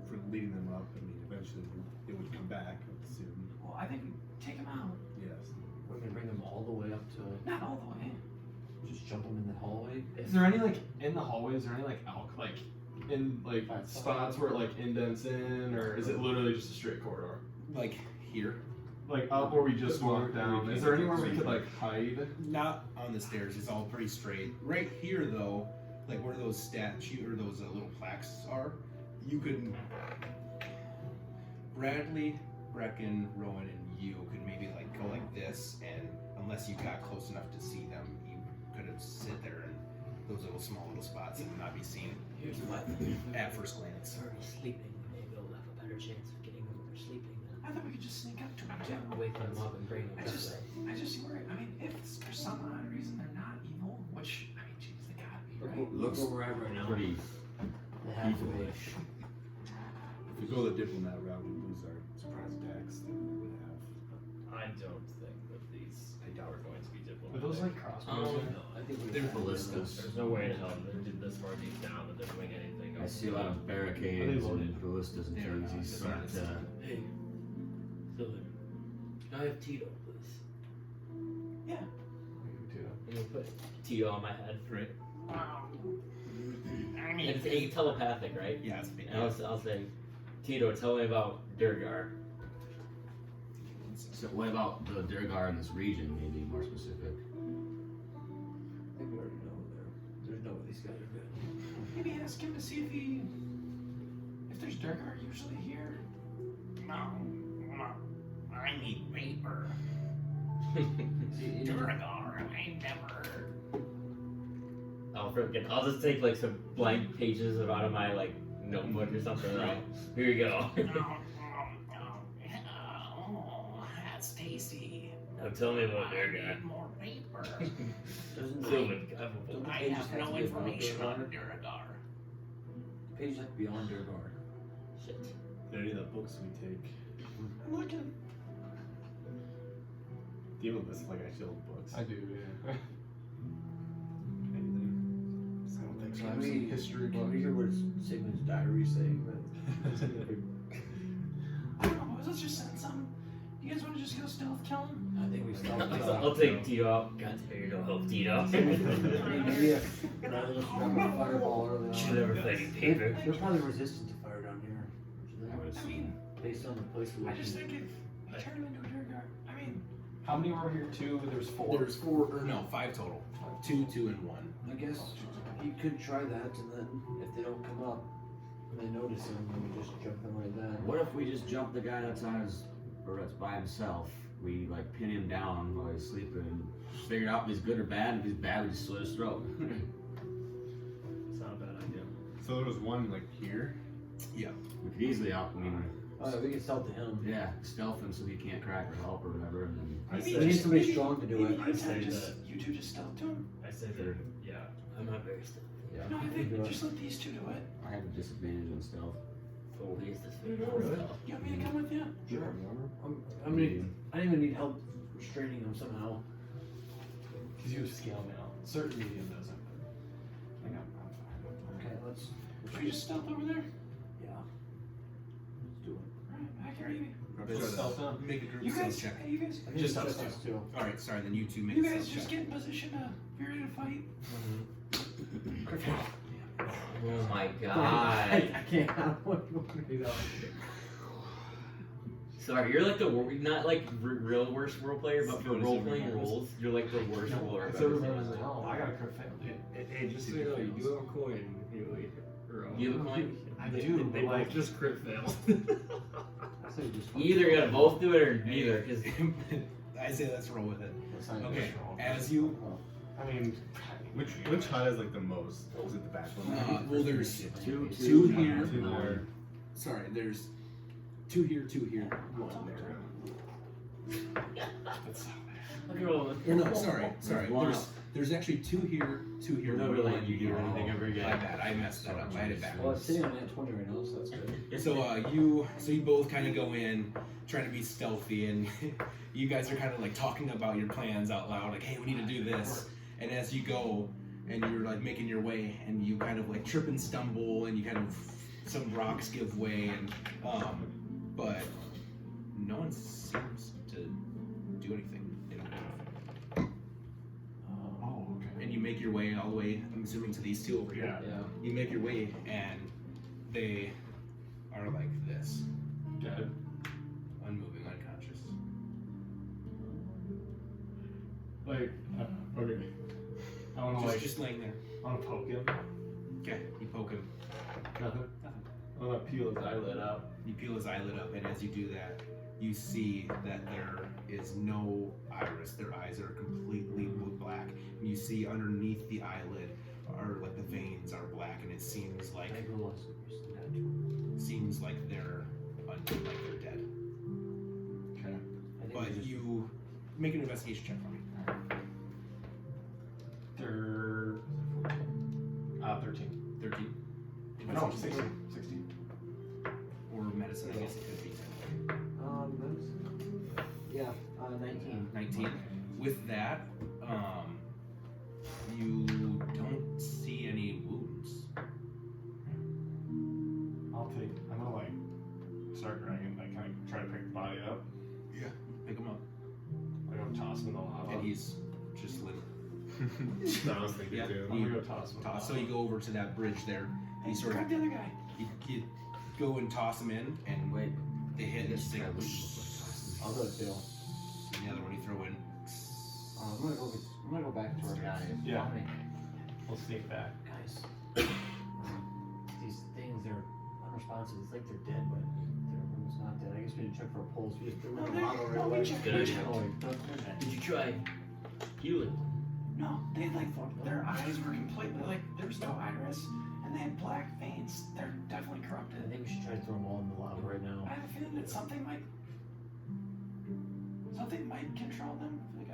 for leading them up. I mean, eventually it would come back soon. well, I think we take him out. Yes. We're gonna bring them all the way up to. Not all the way. Just jump them in the hallway. Is there any like in the hallway? Is there any like like in like spots where it like indents in, or is it literally just a straight corridor? Like here, Like up where we just Just walked where down. we Is there came anywhere from. we could like hide? not on the stairs. It's all pretty straight. Right here, though, like where those statue or those little plaques are, you could. Bradley, Brecken, Rowan, and you could maybe like go like this, and unless you got close enough to see them, you could have sit there in those little small little spots and not be seen Here's what. at first glance. They're already sleeping. Maybe we'll have a better chance of getting them when they're sleeping. I thought we could just sneak up to him, too. Then wake them up and bring them I this just, way. I just worry. I mean, if for some odd reason they're not evil, which, I mean, jeez, they gotta be, right? Looks where we're at right now. pretty They have to be. If we go the diplomat route, we lose our surprise attacks that we would have. I don't think that these are going to be Are those diplomatic. like crossbows? I think we They're ballistas. There's no way in hell they're this far deep down that they're doing anything. I see a lot of barricades and ballistas and They're things. not These advanced. aren't. Hey, Southern. Can I have Tito, please? Yeah. I'm gonna put Tito on my head. Right? I mean, It's telepathic, right? Yeah, it's big. And I'll say, Tito, tell me about Durgar. So what about the Durgar in this region? Maybe more specific. I think we already know there's no way these guys are good. maybe ask him to see if there's Durgar usually here. No, I need paper. Durgar, I never. I'll just take like some blank pages out of my like notebook or something. Right? Here you go. Oh, that's tasty. Now tell me about I Durgar. need more paper. Doesn't Sylvan, don't the I pages have have no to be about information on Durgar? Durgar. The pages have to be on Durgar. Shit. Any of the books we take, I'm looking. do you have a list of like actual books? I do, yeah. Anything? I don't think so. Can we, history can we hear what Sigmund's diary saying? I don't know, let's just send some. You guys want to just go stealth kill him? I think we stealth I'll take Tito out. God, here you go, help Tito. Maybe if rather than grab a fireball early on. Should never play any paper. They're probably resistant to fire down here. I mean, Based on the place we I just think if you turn him into a Durgar, I mean, How many were here? 2? There's 4. There's 4, or no, 5 total. 2, 2, and 1. I guess you could try that, and then if they don't come up, they notice him and we just jump him right then. What if we just jump the guy that's on his, or that's by himself? We like pin him down while he's sleeping and figure out if he's good or bad. If he's bad, we just slit his throat. It's not a bad idea. So there was one like here. Yeah. We could easily out. I mean, We can stealth to him. yeah, stealth him so he can't crack or help or whatever. And then I We say, need somebody strong to do Maybe it. I'd say you two just stealth to him. I say that, yeah. I'm not very still. Yeah. No, I we think can do it. just let these two do it. I have a disadvantage on stealth. So is this You want me to come with you? Sure. I mean, I didn't even need help restraining him somehow. Because you have scale mail. Certain medium doesn't. Like, I'm fine. Okay, let's. Should we just stealth over there? Yeah. Let's do it. Alright, back here, Evie. Stealth him? Make a group You stealth guys, check. hey, you guys, I think Just it's us us too. All right, sorry. Then you two make you a guys stealth just check. get in position to be ready to fight. Oh my I god. can't have one. Sorry, you're like the not like real worst role player, but for role playing roles, you're like the worst roller. I've ever seen. No, I got a crit fail. Hey, just so you know, you do have a coin. You have a coin? I do, They but like, both just crit failed. You either gotta both do it or neither, because I say let's roll with it. Let's not Okay. just roll. As you. I mean, Which hut has like the most? Was it the back one? Well, there's Two two here. Two there. Sorry, there's two here, one there. Or no, sorry. One There's actually two here, never one letting you do here. anything ever again. My bad, I messed that up. I had it Well, it's backwards. sitting on that 20 right now, so that's good. So you both kind of go in, trying to be stealthy, and you guys are kind of like talking about your plans out loud, like, hey, we need to do this. And as you go, and you're like making your way, and you kind of like trip and stumble, and you kind of some rocks give way, and but no one seems to do anything. They don't move. oh, okay. And you make your way all the way, I'm assuming, to these two over here. Yeah. You make your way, and they are like this, Dead. unmoving, unconscious. Like, okay. I wanna Just laying there. I wanna poke him. Okay, you poke him. Nothing. I wanna peel his eyelid up. You peel his eyelid up, and as you do that, you see that there is no iris. Their eyes are completely black, and you see underneath the eyelid are like the veins are black, and it seems like they're dead. Okay. But you make an investigation check for me. They're 13. 13. No, 16. Or medicine, I guess it could be. Yeah, 19. 19. With that, you don't see any wounds. I'm gonna like start dragging, like kind of try to pick the body up. Yeah. Pick him up. I go toss him in the lava. And he's just limp. I was thinking Yeah. too. I'm gonna go toss him in the So lava. you go over to that bridge there. Hey, You sort grab of the other guy. you go and toss him in, and Wait. they hit and stick. I'll go to Bill. And the other one you throw in. I'm gonna go back to our guy. Yeah. Hey, We'll sneak back. guys. These things, they're unresponsive. It's like they're dead, but they're almost not dead. I guess we didn't check for a pulse. We just threw them in the lava right away. Good idea. Did you try healing? No, they had like their eyes were completely like there was no iris, and they had black veins. They're definitely I corrupted. think we should try to throw them all in the lava right now. I have a feeling that something might control them. Like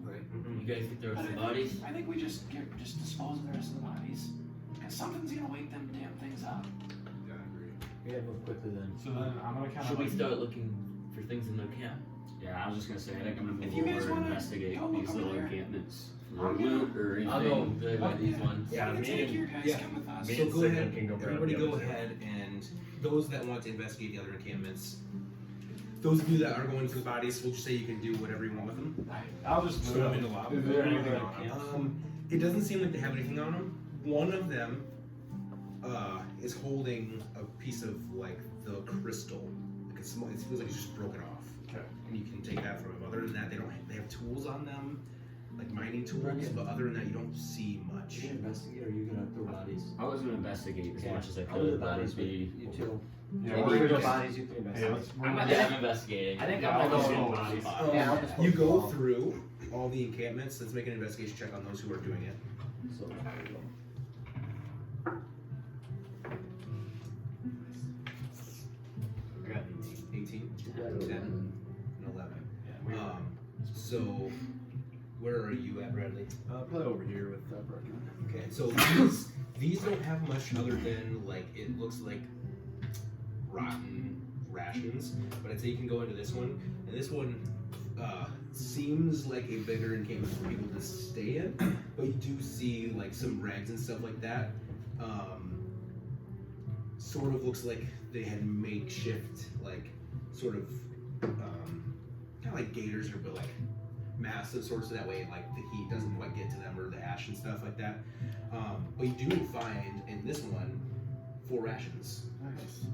Right. You guys think there are some bodies? I think we just dispose of the rest of the bodies, because something's gonna wake them damn things up. Yeah, I agree. We gotta move quickly then. So then I'm gonna kind Should of we start looking for things in the camp? Yeah, I was just gonna say, I think I'm gonna If move you guys over and wanna investigate go look these over little there. encampments for I'm loot or anything. I'll go by these ones. Yeah, I'm gonna me take and- your guys. yeah. Come with us. Me So and go Sigmund ahead. can go grab Everybody the go others. ahead, and those that want to investigate the other encampments. Those of you that are going for the bodies, we'll just say you can do whatever you want with them. I'll just move Throw them them. in the lava. Is there anything on them? It doesn't seem like they have anything on them. One of them is holding a piece of like the crystal. Like it's small, it feels like it's just broken off. Okay. And you can take that from them. Other than that, they have tools on them. like mining tools, but other than that, you don't see much. You investigate, or you gonna throw bodies? I was gonna investigate as much as I I'll do the could. That bodies, would but be. you two. Yeah, Maybe we're you gonna do bodies, you three investigate. I'm investigating. I think Yeah, I'm I'll gonna go go bodies. bodies. Yeah, I'll just You put go them all. through all the encampments. Let's make an investigation check on those who are doing it. So, there you go. I got 18, 10, and 11. So, where are you at, Bradley? Probably over here with Berkman. Okay, so these don't have much other than, like, it looks like rotten rations, but I'd say you can go into this one, and this one seems like a better encampment for people to stay in, but you do see, like, some rags and stuff like that. Sort of looks like they had makeshift, like, sort of, kind of like gators are, but like massive sorts, so that way, like, the heat doesn't quite get to them, or the ash and stuff like that. But you do find in this one 4 rations. Nice.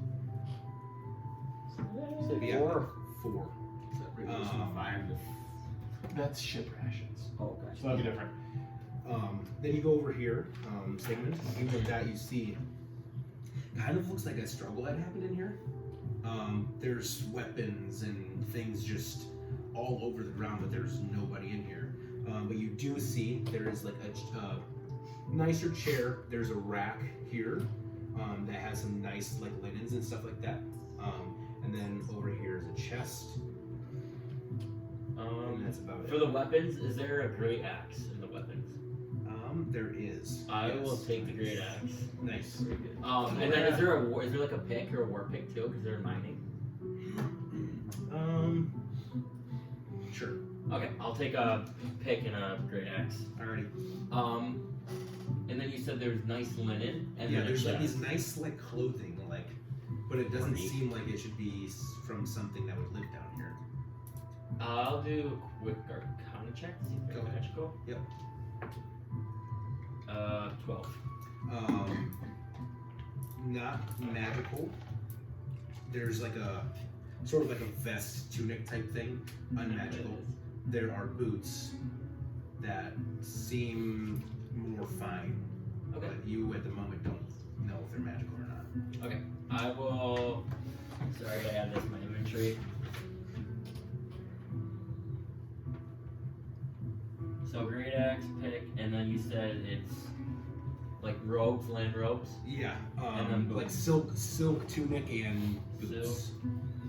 You said Yeah. 4? 4. That's ship rations. Oh, gotcha. So that'd be different. Then you go over here, Sigmund. Even with that, you see, kind of looks like a struggle had happened in here. There's weapons and things just all over the ground, but there's nobody in here. But you do see there is like a nicer chair. There's a rack here that has some nice like linens and stuff like that. And then over here is a chest. And that's about For it. the weapons, is there a great axe in the weapons? There is. I yes. will take the great axe. Nice. And then is there like a pick or a war pick too? Because they're mining. Sure. Okay, I'll take a pick and a great axe. Alrighty. And then you said there's nice linen and Yeah, then a there's like chest. these nice like clothing, like, but it doesn't seem like it should be from something that would live down here. I'll do a quick Arcana check to see if Go they're ahead. magical. Yep. 12. Not magical. There's like a sort of like a vest tunic type thing, unmagical. There are boots that seem more fine, Okay. but you at the moment don't know if they're magical or not. Okay. I will. Sorry, I have this in my inventory. So great axe, pick, and then you said it's like robes, linen robes. Yeah, And then like boots. silk tunic and boots.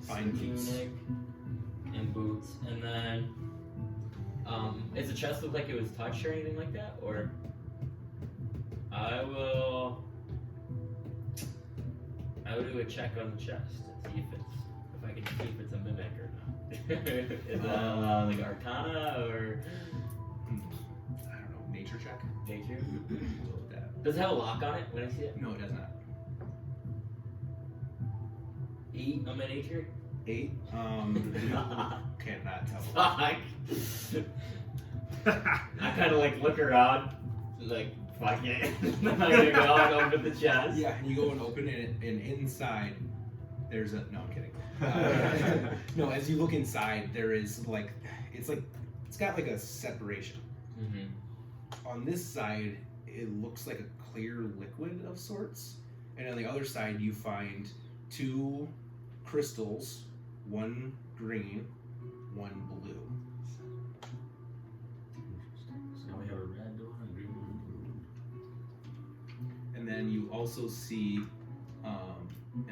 Fine boots. Tunic and boots, and then does the chest look like it was touched or anything like that, or I will do a check on the chest to see if I can see if it's a mimic or not. Is that like Arcana or I don't know, nature check? nature? We'll go with that. Does it have a lock on it when I see it? No, it does not. 8 on my nature? 8? Cannot tell. Fuck. I kind of like look around, like fuck it. I'm gonna go and open the chest. Yeah, and you go and open it, and inside there's a. No, I'm kidding. No, as you look inside, there is like it's got like a separation. Mm-hmm. On this side, it looks like a clear liquid of sorts, and on the other side, you find 2 crystals, 1 green, 1 blue. Now we have a red one, a green one. And then you also see,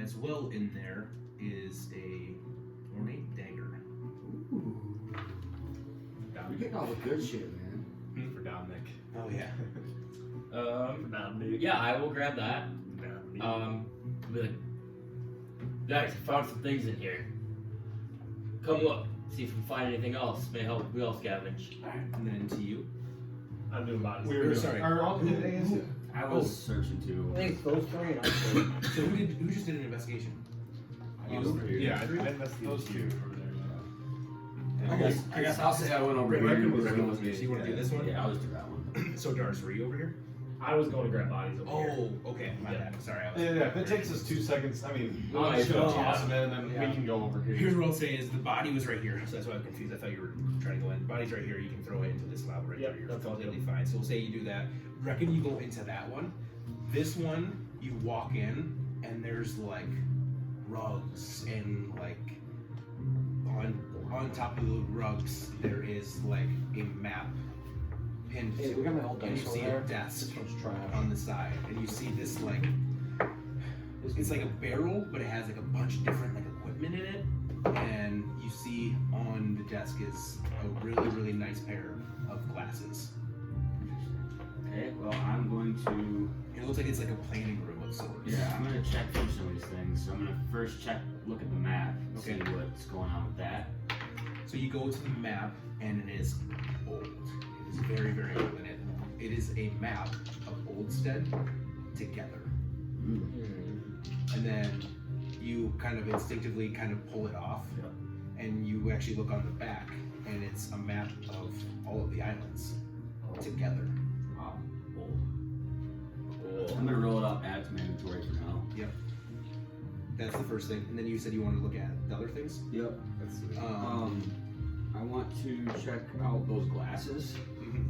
as well in there, is a ornate dagger. You're getting all the good shit, man. For Dominic. Oh yeah. Yeah, I will grab that. Be like, guys, I found some things in here. Come look, see if we can find anything else. May help. We all scavenge. And then to you. I'm doing bodies. Or, sorry. I was searching too. I think it's those 3 and I'm 3. So who just did an investigation? Yeah, I investigated Those 2 you. over there. I guess I'll say I went over Reckon here. was Reckon was so you want to do this one? Yeah, I'll just do that one. So Dars, were you over here? I was going to grab bodies over here. Oh, okay. My bad. Sorry. I was Yeah, if it takes us 2 seconds, I mean, we'll Oh, just yeah. toss them in, and then Yeah. we can go over here. Here's what I'll say is the body was right here, so that's why I was confused. I thought you were trying to go in. The body's right here. You can throw it into this lava right Yep, there. You're that's all completely fine. So we'll say you do that. Reckon you go into that one. This one, you walk in, and there's like rugs and like on top of the rugs there is like a map pinned. Hey, we got my old and you dice see over a there. desk This one's trash. on the side, and you see this like it's like a barrel, but it has like a bunch of different like equipment in it, and you see on the desk is a really nice pair of glasses. Okay, well, I'm going to. It looks like it's like a planning room of sorts. Yeah, I'm gonna check through some of these things. So I'm gonna first look at the map, Okay. see what's going on with that. So you go to the map, and it is old. It is very old, and it is a map of Oldstead together. And then you kind of instinctively kind of pull it off, and you actually look on the back, and it's a map of all of the islands together. Wow, old. I'm gonna roll it up, add it to my inventory for now. Yep. That's the first thing. And then you said you wanted to look at the other things? Yep. I want to check out those glasses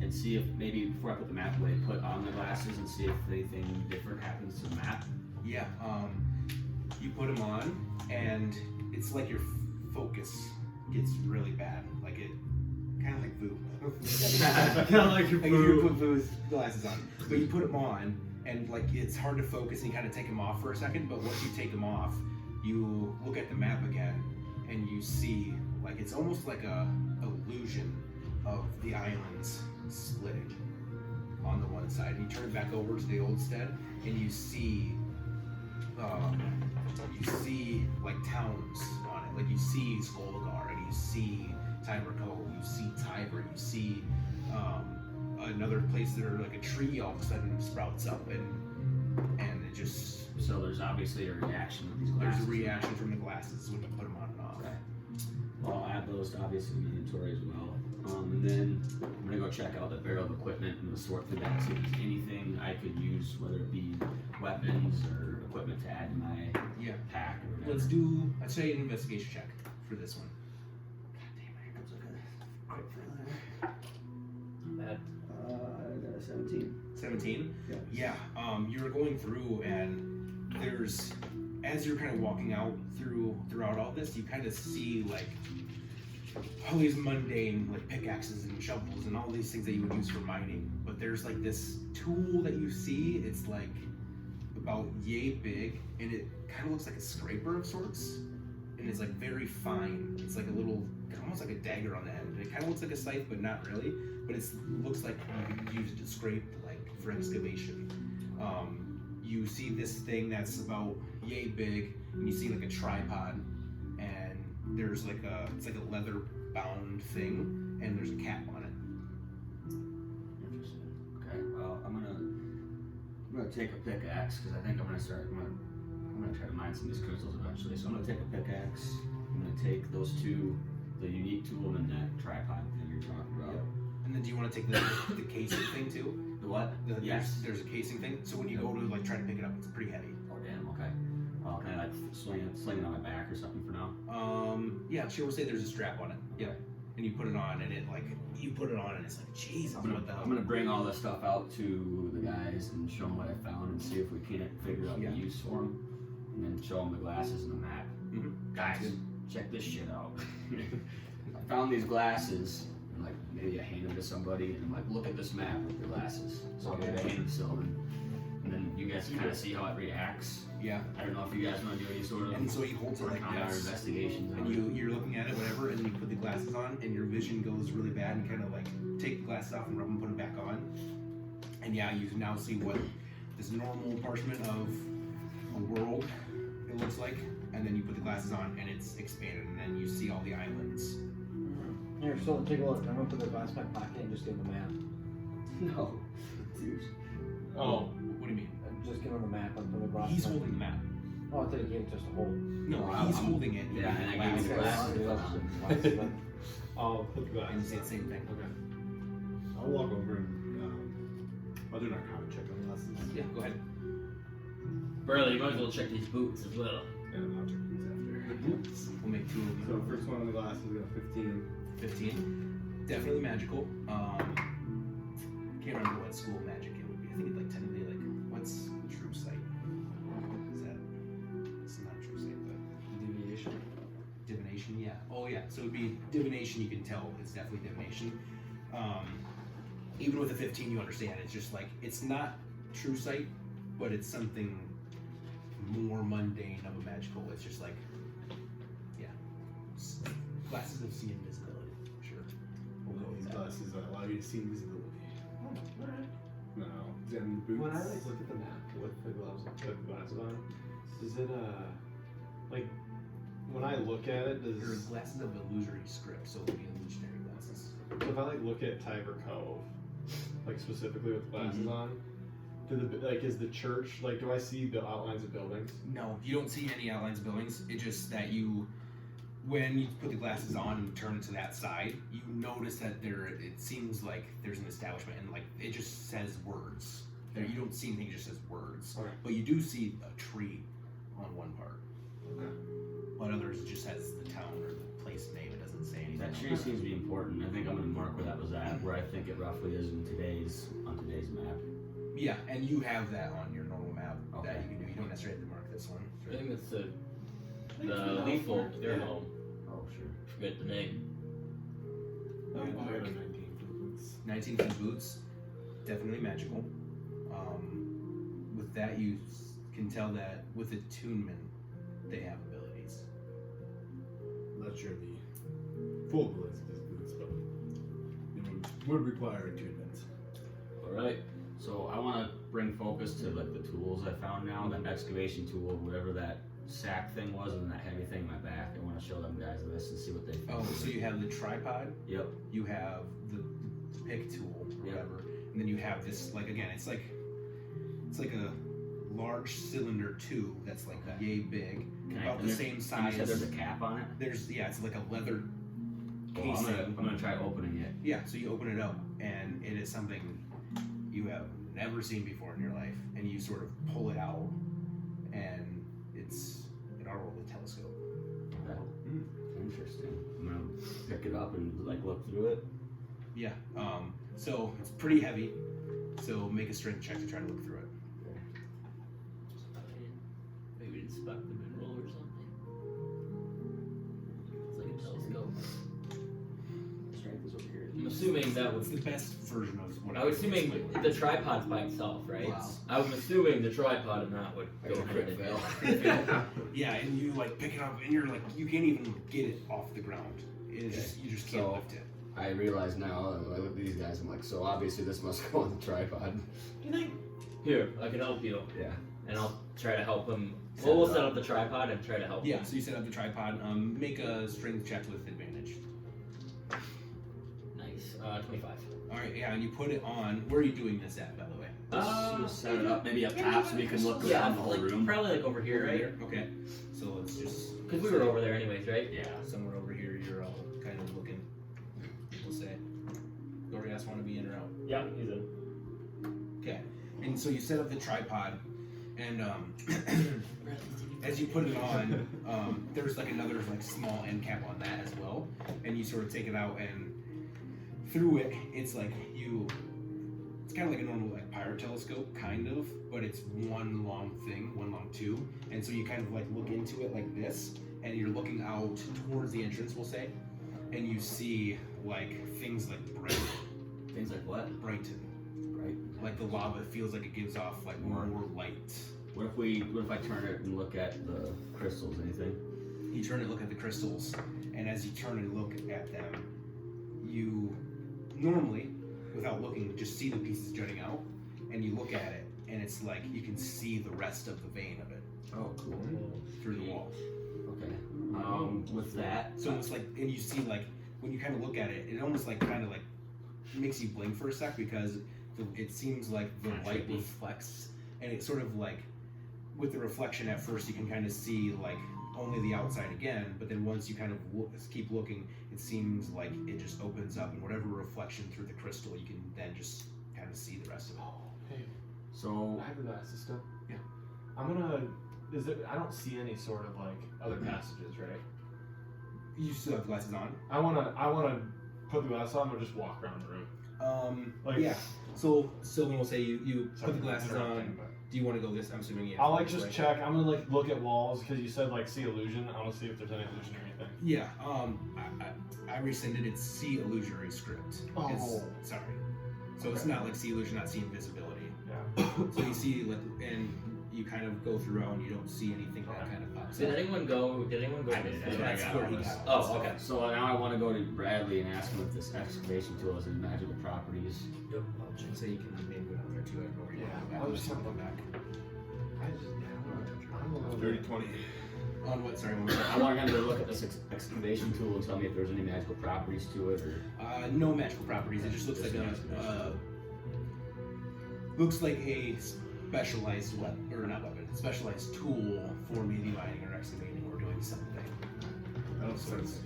and see if maybe before I put the map away, put on the glasses and see if anything different happens to the map. Yeah. You put them on, and it's like your focus gets really bad. Like it, kind of like Boo. Kind of like your You put Boo's glasses on, but you put them on, and like it's hard to focus, and you kind of take them off for a second. But once you take them off, you look at the map again, and you see like it's almost like a illusion of the islands splitting on the one side. And you turn back over to the Oldstead, and you see like towns on it. Like you see Skolgar, and you see Tiber Cove, you see Tiber, you see another place there, like a tree all of a sudden sprouts up, and it just. So there's obviously a reaction with these There's glasses. a reaction from the glasses when you put them on and off. Okay. Well, I'll add those to obviously my inventory as well. And then I'm gonna go check out the barrel of equipment and sort through that, see if there's anything I could use, whether it be weapons or equipment to add to my pack or whatever. Let's do, I'd say, an investigation check for this one. God damn, here comes a quick for that. I got a 17. 17? Yeah. Yeah. You're going through, and there's, as you're kind of walking out throughout all this, you kind of see like all these mundane like pickaxes and shovels and all these things that you would use for mining. But there's like this tool that you see. It's like about yay big, and it kind of looks like a scraper of sorts, and it's like very fine. It's like a little, almost like a dagger on the end. It kind of looks like a scythe, but not really. But it looks like you could use it to scrape, like for excavation. You see this thing that's about yay big, and you see like a tripod, and there's like it's like a leather bound thing, and there's a cap on it. Interesting. Okay. Well, I'm gonna take a pickaxe because I think I'm gonna try to mine some of these crystals eventually. So I'm gonna take a pickaxe. I'm gonna take those two, the unique tool and that tripod thing you're talking about. Yep. And then do you want to take the casing thing too? The what? Yes. There's a casing thing. So when you go to like try to pick it up, it's pretty heavy. Oh damn. Okay. Can I like sling it on my back or something for now? Yeah, sure. We'll say there's a strap on it. Yeah. And you put it on, and it's like, Jesus, what the hell? I'm gonna bring all this stuff out to the guys and show them what I found and see if we can't figure out the use for them, and then show them the glasses and the map. Guys, check this shit out. I found these glasses, and like maybe I hand them to somebody, and I'm like, look at this map with the glasses. So I hand them to someone, and then you guys kind of see how it reacts. Yeah. I don't know if you guys want to do any sort of. And so he holds it like our this. investigations. And you're looking at it, whatever, and you put the glasses on, and your vision goes really bad, and kind of like take the glasses off and rub them, put them back on. And yeah, you can now see what this normal parchment of a world it looks like, and then you put the glasses on, and it's expanded, and then you see all the islands. Here, so take a look. I'm gonna put the glass in my pocket and just give him a map. No. Dude. Oh, what do you mean? Just give him a map and put the glass. He's holding the map. Oh, I thought he gave it just a hold. No, he's holding it. Yeah, and I gave you the glasses. I'll put the And you glasses say the same thing. I'll walk over and I'll do an arcana check on glasses. Yeah, go ahead. Burley, you might as well check these boots as well. And I'll check these after. The boots. We'll make 2 of you. So first one on the glasses, we got 15. 15. Definitely magical. Can't remember what school magic it would be. I think it's like technically like what's true sight? Is that? It's not true sight, but Deviation. divination. Yeah. Oh yeah. So it'd be divination. You can tell it's definitely divination. Even with a 15, you understand. It's just like it's not true sight, but it's something more mundane of a magical. It's just like, yeah, glasses of see invisibility. Sure. We'll go with These that. glasses allow you to see invisibility. Oh, alright. No. Then boots. When I like look at the map with the glasses on, does it like when I look at it, They're does glasses of illusory script, so it'll be illusionary glasses. so if I like look at Tiber Cove, like specifically with glasses on, is the church like do I see the outlines of buildings? No, you don't see any outlines of buildings. It's just that when you put the glasses on and turn to that side, you notice that it seems like there's an establishment and like it just says words. There, you don't see anything, it just says words. Okay. But you do see a tree on one part. Okay. But others it just has the town or the place name. It doesn't say anything. That tree seems to be important. I think I'm gonna mark where that was at, where I think it roughly is on today's map. Yeah, and you have that on your normal map Okay. that you can do. You don't necessarily have to mark this one. I think it's the Leafold, their Yeah. home. Oh sure. Forget the name. I got a 19 for the boots. 19 for the boots, definitely magical. With that, you can tell that with attunement, they have abilities. I'm not sure the full abilities of these boots, but it would require attunement. Alright. So I want to bring focus to like the tools I found now, that excavation tool, whatever that sack thing was, and that heavy thing in my back. I want to show them guys this and see what they think. Oh, so you have the tripod, Yep. you have the pick tool, or whatever, and then you have this, like, again, it's like a large cylinder tube that's like yay big, about the same And size. you said there's a cap on it? It's like a leather Well, casing. I'm gonna try opening it. Yeah, so you open it up, and it is something you have never seen before in your life, and you sort of pull it out, and it's an Arnold telescope. Interesting. I'm gonna pick it up and like look through it. Yeah, so it's pretty heavy, so make a strength check to try to look through it. Maybe inspect the mineral or something. It's like a telescope. Strength is over here. I'm assuming that It's would. the best version of what I was assuming the tripod's by itself, right? Wow. I'm assuming the tripod and that would That's go a quick hand in fail. hand. Yeah, and you like pick it up, and you're like, you can't even get it off the ground. It's just, you just can't So- lift it. I realize now, I look at these guys, I'm like, so obviously this must go on the tripod. You think? Here, I can help you, Yeah. and I'll try to help him. Set Well, we'll it set up. up the tripod and try to help Yeah, him. so you set up the tripod. Make a strength check with advantage. Nice. 25. All right, yeah, and you put it on. Where are you doing this at, by the way? Just set it up maybe up top so we can look Yeah, around the whole like, room. probably like over here, right? Okay, so let's just. Because we were over there anyways, right? Yeah. Somewhere over here, you're all kind of looking. We'll say. Gorias want to be in or out? Yeah, he's in. Okay, and so you set up the tripod, and as you put it on, there's like another like small end cap on that as well, and you sort of take it out, and through it, it's like it's kind of like a normal like pirate telescope, kind of, but it's one long thing, one long tube, and so you kind of like look into it like this, and you're looking out towards the entrance, we'll say, and you see like things like Brighton. Things like what? Brighton. Right. Like the lava feels like it gives off like more light. What if I turn it and look at the crystals? Anything? You turn and look at the crystals, and as you turn and look at them, you normally, without looking, just see the pieces jutting out, and you look at it, and it's like you can see the rest of the vein of it Oh, cool. through the wall. Okay. With that, So it's like, and you see like when you kind of look at it, it almost like kind of like makes you blink for a sec because it seems like the light reflects, and it sort of like with the reflection at first you can kind of see like only the outside again, but then once you kind of keep looking, it seems like it just opens up, and whatever reflection through the crystal, you can then just kind of see the rest of it. Hey, So I have the glasses still. Yeah. I'm gonna. Is it? I don't see any sort of like other passages, right? You still have glasses on. I wanna put the glasses on or just walk around the room. Like- yeah. So Sylvan will say you Sorry put the for glasses interrupting, on. but- Do you want to go this? I'm assuming yeah. I'll like this just way. check. I'm gonna like look at walls because you said like see illusion. I want to see if there's any illusion or anything. Yeah. I rescinded its see illusionary script. Oh. It's, sorry. So it's not like see illusion, not see invisibility. Yeah. So you see like, and you kind of go throughout and you don't see anything that kind of pops Did up. anyone go? Did anyone go? I did. this way? That's where he got. Oh, okay. So now I want to go to Bradley and ask him if this excavation tool has any magical properties. Yep. I'll check. So you can maybe go down there too. I don't know where you want to go back. I'll just have to go back. Dirty 20. On what? Sorry. One more I want him to look at this excavation tool and tell me if there's any magical properties to it, or No magical properties. It just looks like a specialized weapon, or not weapon, specialized tool for maybe mining or excavating or doing something. I don't sense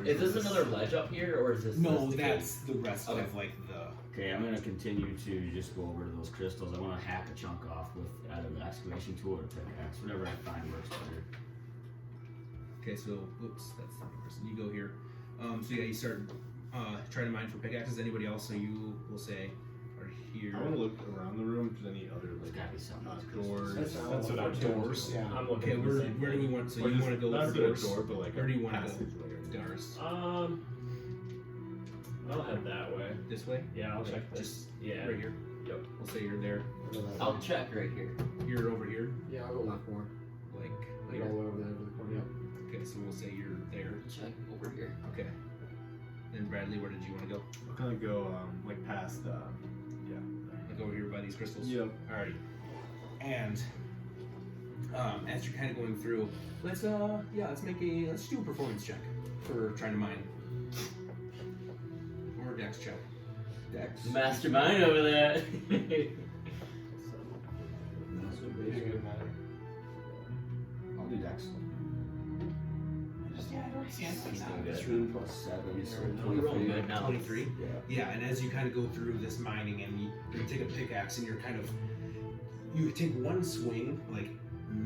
Is this another ledge up here, or is this? No, this the that's the rest Okay. of like the. Okay, I'm gonna continue to just go over to those crystals. I want to hack a chunk off with either the excavation tool or the pickaxe, whatever I find works better. Okay, so oops, that's not the person. You go here. So yeah, you start trying to mine for pickaxes. Anybody else? So you will say are here. I want to look around the room if there's any other There's gotta be something. doors. That's what I'm Doors. Yeah. I'm looking Okay, for the where same do we thing. want? So Or you just want to go not for a doors? door, but like Where do you want to go? passageway. Doors. I'll head that way. This way? Yeah, I'll Okay, check this. just Yeah. right here. Yep. We'll say you're there. I'll check right here. You're over here, Yeah, I'll go left more. like Like all the way over there to the corner. Yep. Okay, so we'll say you're there. Check over here. Okay. Then Bradley, where did you want to go? I'll kind of go like past. Like over here by these crystals. Yep. Alrighty. And as you're kind of going through, let's do a performance check for trying to mine. Or a dex check. Dex. Mastermind over there. I'll do Dex. Yeah, I don't see anything now. Good. 3 plus 7, so We're rolling 23. good now. 23. Yeah. Yeah, and as you kind of go through this mining and you take a pickaxe and you take one swing like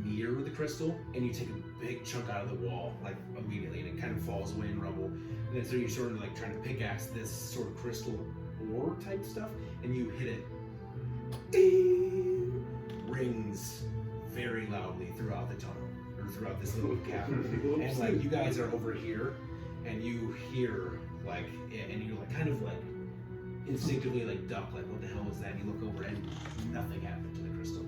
near the crystal and you take a big chunk out of the wall like immediately and it kind of falls away in rubble. And then so you're sort of like trying to pickaxe this sort of crystal ore type stuff and you hit it. Ding! Rings very loudly throughout the tunnel or throughout this little cavern. And like you guys are over here and you hear like and you like kind of like instinctively like duck like what the hell was that? And you look over and nothing happened to the crystal.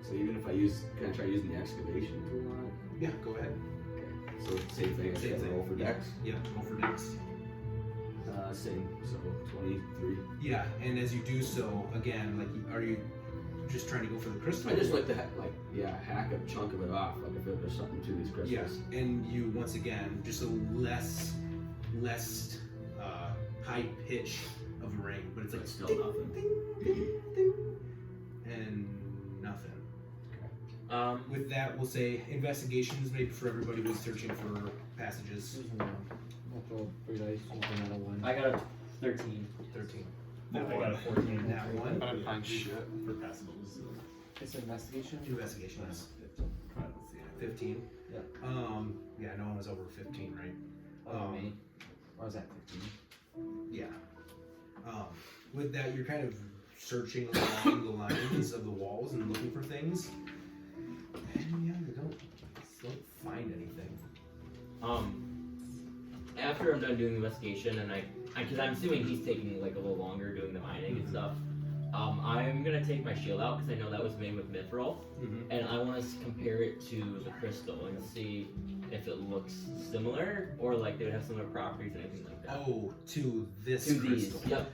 So even if can I try using the excavation tool on it? Yeah, go ahead. Okay. So same thing. I Same gotta thing. roll for Dex. Yeah, roll for dex. Same. So 23. Yeah, and as you do so, again, like, are you just trying to go for the crystal? I just like to hack a chunk of it off. Like if there's something to these crystals. Yes, and you once again just a less high pitch of a ring, but it's like But still ding, nothing. ding, ding, ding, and nothing. With that, we'll say investigations maybe for everybody who's searching for passages. I'll throw 3 dice, open another one. I got a 13. 13. I got a 14. That one. I didn't find shit for passages. It's an investigation? Investigation, yes. 15. Yeah. Yeah, no one was over 15, right? Me. Or was that 15? Yeah. With that, you're kind of searching along the lines of the walls and looking for things. And yeah, you don't find anything. After I'm done doing the investigation, and because I'm assuming he's taking like a little longer doing the mining and stuff, I'm gonna take my shield out because I know that was made with mithril, and I want to compare it to the crystal and see if it looks similar or like they would have similar properties and anything like that. Oh, to this To these, crystal. yep.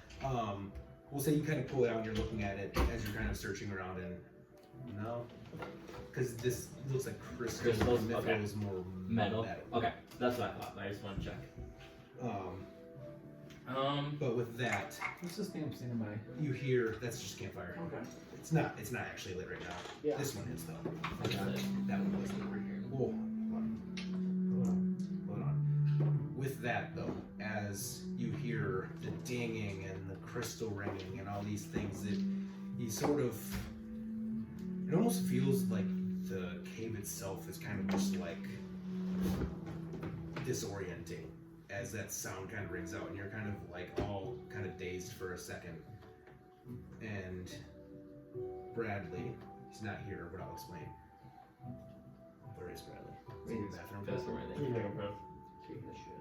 We'll say you kind of pull it out and you're looking at it as you're kind of searching around and no. Because this looks like crystal. Crystals, Mithril okay. is more Metal. Okay, that's what I thought. I just want to check. But with that, What's this thing I'm standing by? you hear that's just campfire. Okay. It's not actually lit right now. Yeah. This one is though. Got it. That one was lit right here. Whoa. Hold on. With that though, as you hear the dinging and the crystal ringing and all these things, that he sort of, it almost feels like the cave itself is kind of just like disorienting as that sound kind of rings out, and you're kind of like all kind of dazed for a second. And Bradley, he's not here, but I'll explain. Where is Bradley? Is he in the bathroom?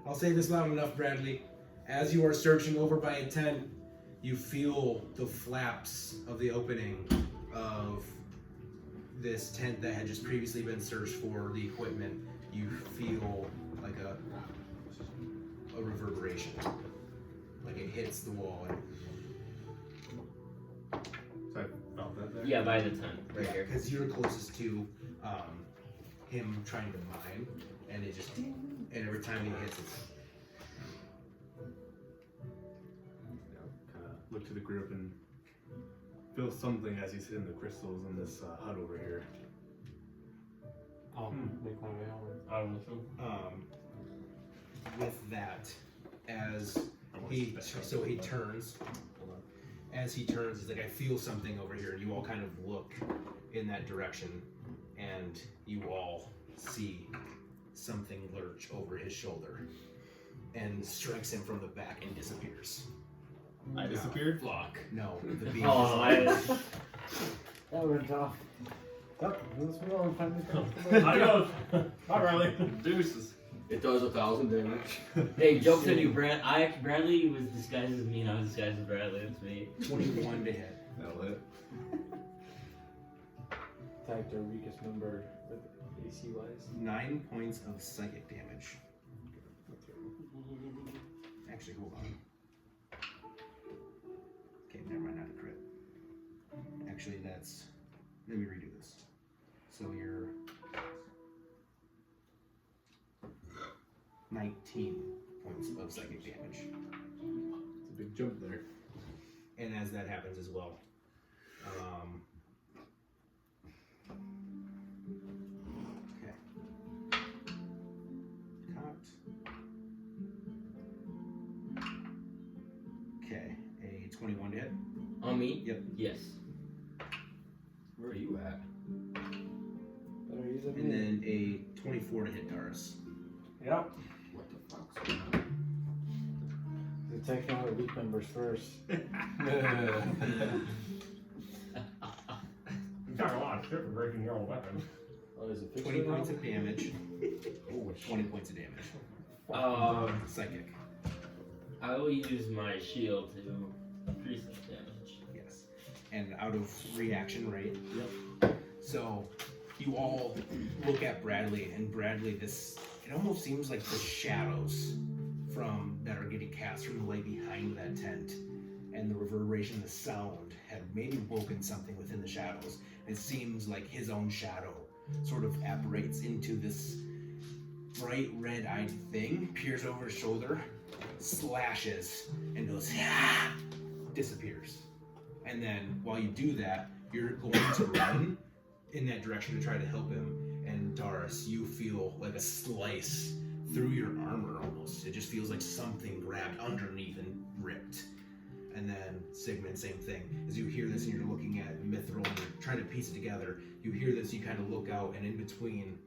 I'll say this loud enough, Bradley. As you are searching over by a tent, you feel the flaps of the opening of this tent that had just previously been searched for the equipment. You feel like a reverberation, like it hits the wall. So I felt that there? Yeah, by the tent, right here. Because you're closest to him trying to mine, and it just ding, and every time he hits it. Kind of look to the group and feel something as he's hitting the crystals in this hut over here. I'll make my way over. I will too. With that, as he turns. As he turns, he's like, I feel something over here. You all kind of look in that direction, and you all see something lurch over his shoulder and strikes him from the back and disappears. I disappeared? Flock. No, the beam. That went off. Oh, let's move on. Find the Adios. Bye, Riley. Deuces. It does 1,000 damage. Hey, joke's on you, Bradley was disguised as me, and I was disguised as Bradley. It's me. 21 to hit. That'll hit. Attacked our weakest member with AC wise. 9 points of psychic damage. Actually, hold on. Okay, never mind, not a crit. Actually, that's. Let me redo this. So you're 19 points of psychic damage. It's a big jump there. And as that happens as well, okay. Cocked. Okay, a 21 to hit. On me? Yep. Yes. Where are you at? Better use it. And then a 24 to hit Doris. Yep. What the fuck's going on? They're taking out the weak members first. You got a lot of shit for breaking your own weapon. Oh, is it 20 points of damage. 20 points of damage. Psychic. I will use my shield to increase that damage. Yes. And out of reaction rate. Yep. So you all look at Bradley, and Bradley, it almost seems like the shadows that are getting cast from the way behind that tent, and the reverberation, the sound had maybe woken something within the shadows. It seems like his own shadow sort of apparates into this bright red-eyed thing, peers over his shoulder, slashes, and goes, ah, disappears. And then while you do that, you're going to run in that direction to try to help him. And Doris, you feel like a slice through your armor almost. It just feels like something grabbed underneath and ripped. And then Sigmund, same thing. As you hear this and you're looking at Mithril and you're trying to piece it together, you hear this, you kind of look out, and in between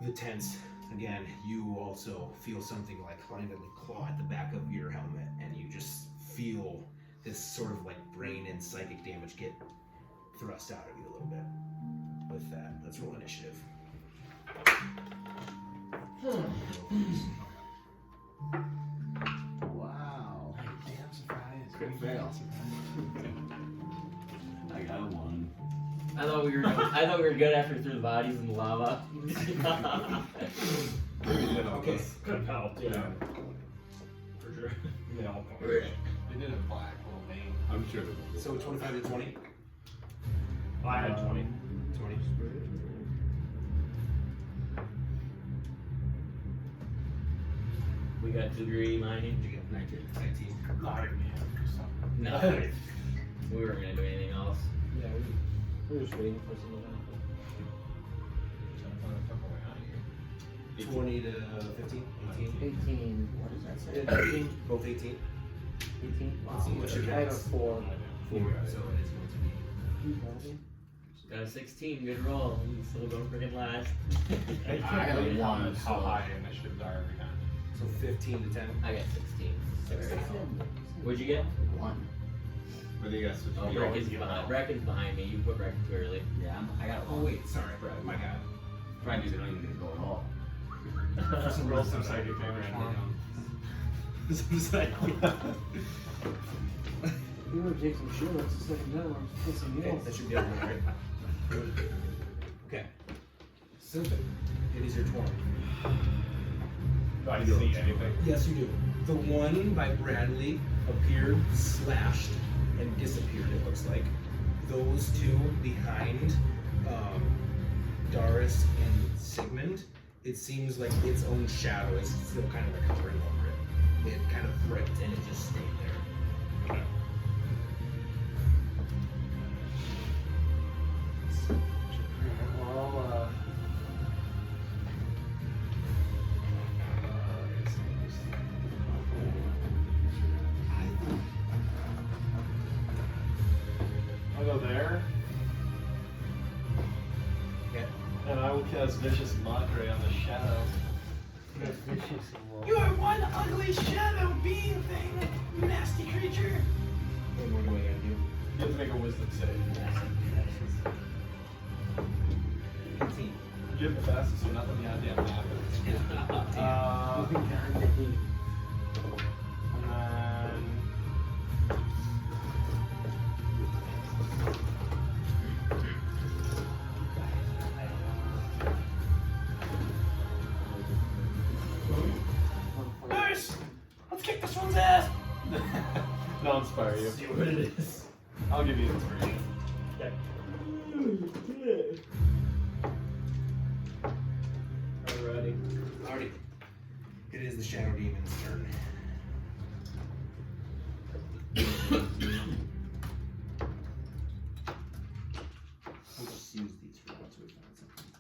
the tents, again, you also feel something like kind of a claw at the back of your helmet, and you just feel this sort of like brain and psychic damage get thrust out of you a little bit. With that, let's roll initiative. Wow. Damn surprise. Couldn't fail. I got a 1. I thought we were good after we threw the bodies in the lava. Okay. Could have helped, yeah. For sure. Yeah. They did a black little vein. I'm sure. So 25 to 20? I had 20. 20. We got degree mining. You get 19. 19. No, we weren't gonna do anything else. Yeah, we were just waiting for something to happen. 20 to 15? 18? 18. What does that say? 18? Both 18? 18? What's your I have a max? 4. 4. So it is going to be. Got a 16, good roll. I'm still going freaking last. I got a 1. How high initiatives are every time. So 15 to 10. I got 16. Sorry. What'd you get? 1. But you guys switch Oh, me. Brecken's behind me. You put Brecken too early. Yeah, I got a Oh 1. wait, sorry, my God. Probably because I don't even get to go at all. Roll some psychic damage for him. You would take some shit. That's the second time I'm pissing you Okay, off. that should be everyone, right? Okay. Sylvan, it is your turn. Do I see anything? Yes, you do. The one by Bradley appeared, slashed, and disappeared, it looks like. Those two behind Doris and Sigmund, it seems like its own shadow is still kind of like hovering over it. It kind of ripped and it just stayed there. Okay. Well, I'll go there. Okay. And I will cast Vicious Mockery on the shadow. You are one ugly shadow being thing, nasty creature. What more do I gotta do? You have to make a wisdom save. 15. You have the fastest, so nothing goddamn happens. And then... Nurse, let's kick this one's ass. I'll inspire you. See what it is. I'll give you inspiration. Alrighty. Alrighty. It is the Shadow Demon's turn. We'll just use these for once we find something.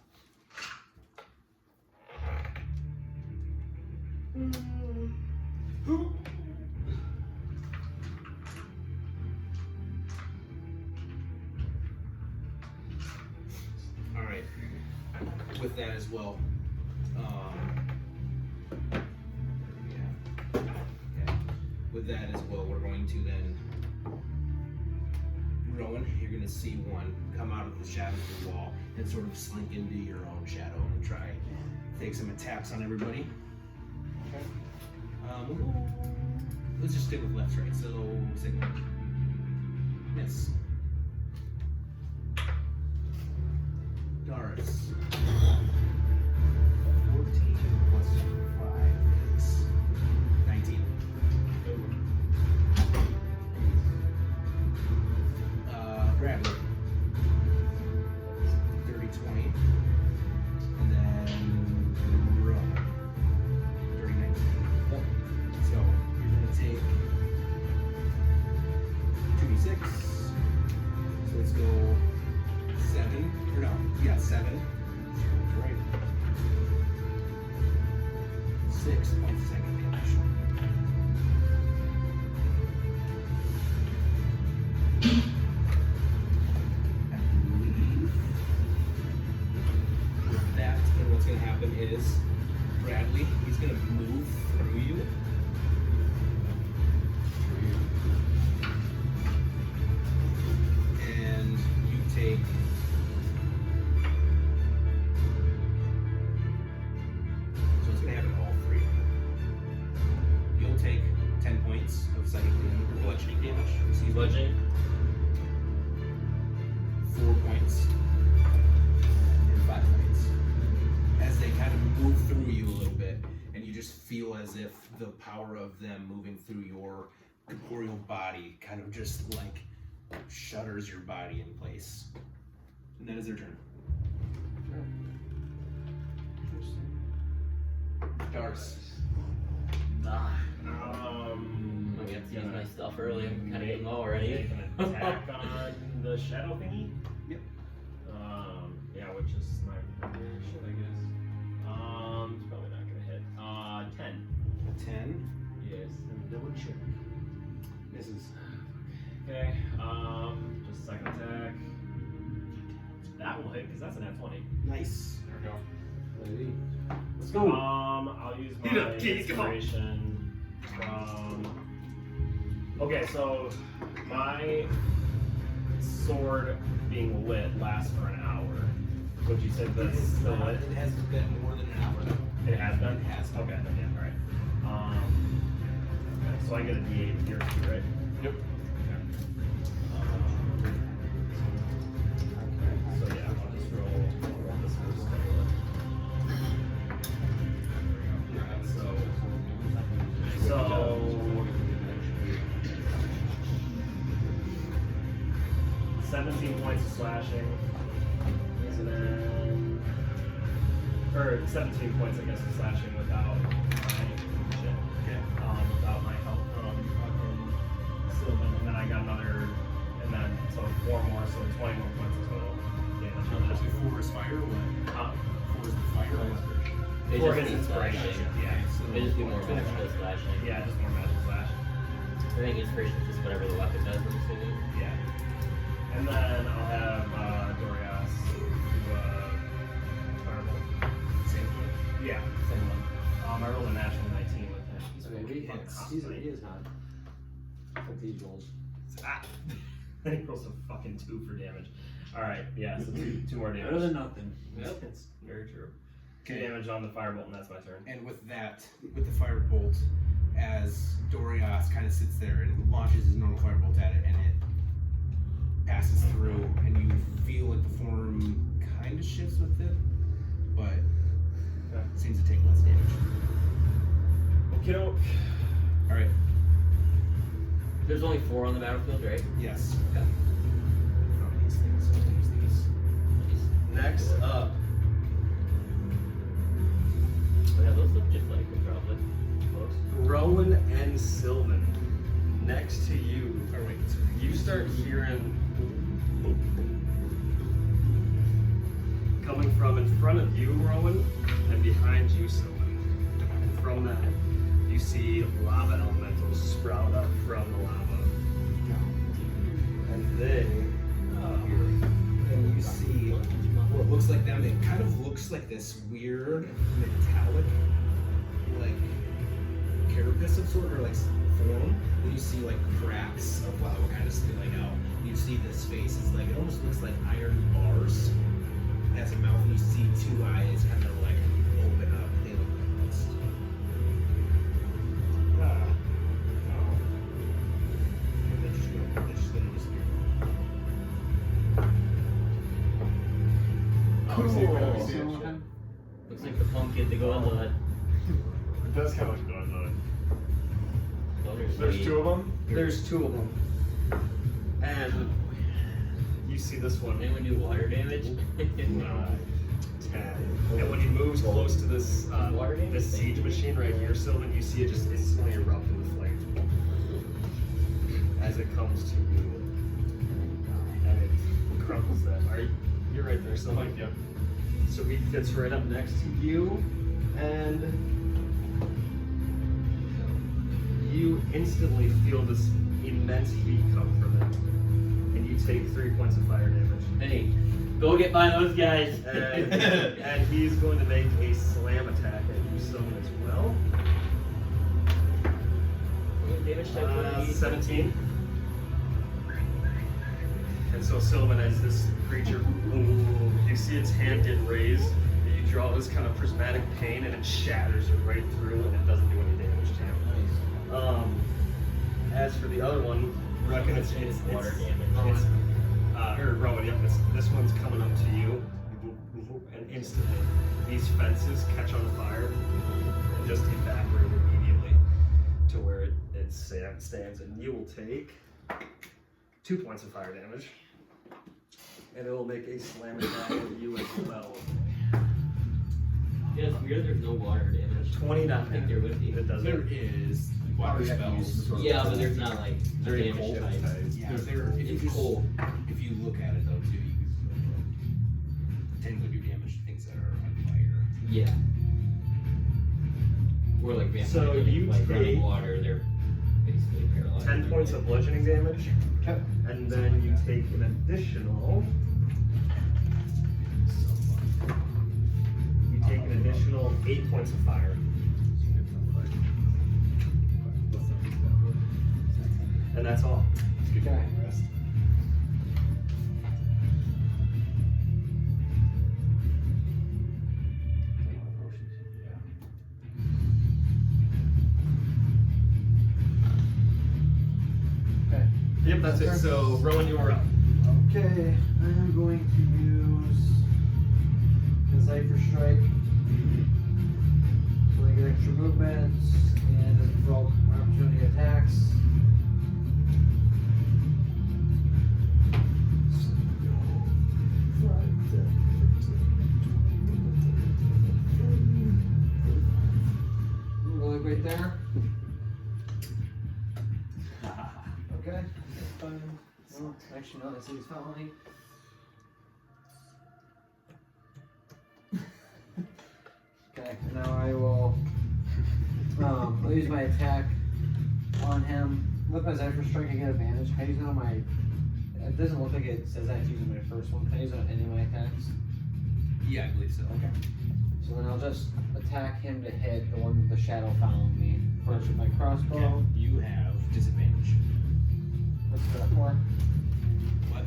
Alright. With that as well. With that as well, we're going to then, Rowan, you're going to see one come out of the shadow of the wall and sort of slink into your own shadow and try take some attacks on everybody. Okay. Let's just stick with left, right. So, Sigmund. Miss. Doris. 14 plus 5 is 19. Bradley. 30, 20. And then Rowan. 30, 19. So you're going to take 2d6. So let's go 7. Or no, yeah, 7. That's right. 6 points of second damage. With that, and what's going to happen is Bradley, he's going to move through you. And you take so it's going to happen to all 3. You'll take 10 points of psychic damage, bludgeoning damage. See Bludgeoning? 4 points and 5 points as they kind of move through you a little bit, and you just feel as if the power of them moving through your corporeal body kind of just like shudders your body in place. And that is their turn. Dars. I'm gonna have to use my stuff early. I'm kind of getting low already. Make an attack on the shadow thingy. Yep. Yeah, which is my shit, I guess. It's probably not gonna hit. 10. 10. Yes. And double check. Misses. Okay. because that's an F20. Nice. There we go. Let's go. I'll use my inspiration from. Okay, so my sword being lit lasts for an hour. Would you say that's still lit? It has been more than an hour though. It has been? It has been. Okay, then yeah, alright. Okay, so I get a D8 here too, right? Yep. So yeah, I'll just roll this first thing. So 17 points of slashing, and then, or 17 points, I guess, of slashing without my shit. Without my help from fucking Sylvan, and then I got another, and then so 4 more, so 20 more points of total damage on that. Actually, 4 is fire or what? 4 is the fire or inspiration? It For just his be inspiration, slashing. yeah. It just be more magical slashing. Yeah, just more magic slash. I think inspiration is just whatever the weapon does, I'm assuming. Yeah. And then I'll have Dorias do fireball. Same thing. Yeah, same one. I rolled a natural 19 with him. He's Maybe fucking he is not. Fuck these rolls. Then he rolls a fucking 2 for damage. Alright, yeah, so 2 more damage. Better than nothing. Yep, it's very true. 2 Okay. damage on the firebolt, and that's my turn. And with that, with the firebolt, as Dorias kind of sits there and launches his normal firebolt at it, and it passes through, and you feel like the form kind of shifts with it, but seems to take less damage. Okey-doke. All right. There's only 4 on the battlefield, right? Yes. Okay. These things. Use these. Next up. Oh, yeah, those look just like it, probably. Rowan and Sylvan. Next to you. Or wait, You start hearing coming from in front of you, Rowan, and behind you, Sylvan. And from that, you see lava elementals sprout up from the lava. And they and you see what looks like them. It kind of looks like this weird metallic, like carapace of sort, or like form. And you see like cracks of lava kind of spilling out. You see this face. It's like it almost looks like iron bars. It has a mouth, and you see 2 eyes kind of like open up. They look like this. They're just gonna disappear. Looks like the pumpkin to go on the. It does kind of look good, Those are There's sweet. 2 of them? There's 2 of them. And you see this one. Anyone do water damage? No. 10. And when he moves close to this this siege machine right here, Sylvan, you see it just instantly erupt into flame as it comes to you, and it crumples them. You're right there, Sylvan. Yep. So he gets right up next to you, and you instantly feel this immense heat come from it, and you take 3 points of fire damage. Hey, go get by those guys. And he's going to make a slam attack at you, Sylvan, as well. Damage type 17. And so Sylvan, as this creature, you see its hand get raised, and you draw this kind of prismatic pain, and it shatters it right through, and it doesn't do any damage to him. As for the other one, I reckon it's water damage. Or Rowan, yep, this one's coming up to you, and instantly these fences catch on fire and just evaporate immediately to where it stands, and you will take 2 points of fire damage, and it will make a slam attack at you as well. Yeah, it's weird there's no water damage. 29. I think there would be. It doesn't. There is water spells. Yeah, but there's not like Very damage cold. type. Yeah, if you cold. If you look at it though too, you can technically do damage to things that are on fire. Yeah. Or like vampires. So you like running take water, they're basically paralyzed. 10 points of bludgeoning damage, and then you take an additional total of 8 points of fire. And that's all. Okay. Rest. Okay. Yep, that's it. So, Rowan, you were up. Okay, I am going to use the Cypher Strike. So I get extra movement and doesn't provoke opportunity attacks. Go like right there. Okay, that's fine. No, actually, no, that's his felony. Okay, now I will I'll use my attack on him. With my Cypher Strike, I get advantage. Can I use it on my. It doesn't look like it says I have to use it on my first one. Can I use it on any of my attacks? Yeah, I believe so. Okay. So then I'll just attack him to hit the one with the shadow following me. First with my crossbow. Okay, you have disadvantage. What's that for? What?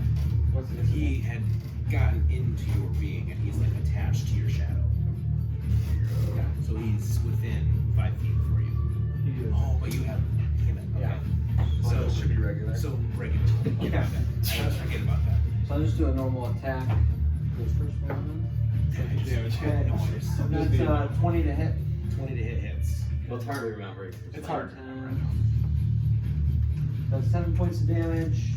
What's the He had gotten into your being and he's like attached to your shadow. Okay. So he's within 5 feet for you. Oh, but you have him. Okay. Yeah. So it should be regular. So regular. Okay. I forget about that. So I'll just do a normal attack. This first one. Okay. No worries. That's 20 to hit. 20 to hit hits. Well, it's hard to remember. It's hard. That's 7 points of damage.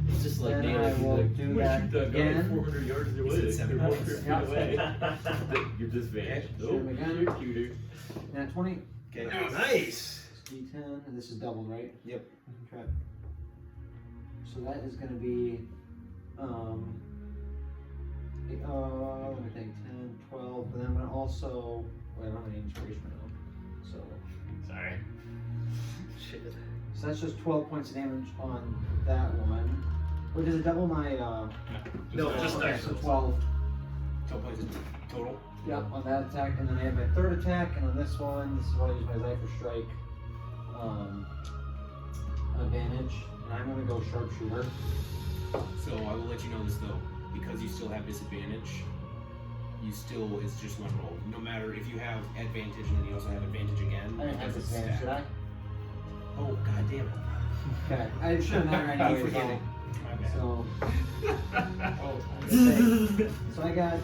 It's just like Then Nail, I if you will like, do "Why that shoot that guy again." 400 yards away. Is it 7 They're points? 400 Yeah. feet away. You're disadvantaged. Shoot Nope, him again. you're cuter. Nat 20. Okay. Oh, nice. D10, and this is double, right? Yep. Okay. So that is going to be, let me think, 10, 12, but then I'm going to also, well, I don't have any inspiration right now, so. Sorry. Shit. So that's just 12 points of damage on that one. Wait, does it double my, No, just okay, actual. so 12. 12 points total. Yep, on that attack, and then I have my third attack, and on this one, this is why I use my Cypher Strike advantage, and I'm gonna go Sharpshooter. So I will let you know this though, because you still have disadvantage. You still, it's just one roll. No matter if you have advantage and then you also have advantage again. I didn't have because it's disadvantage, should I? stacked. Oh, god damn it. Okay, I should have known right I anyway, forget it. so. Oh, So I got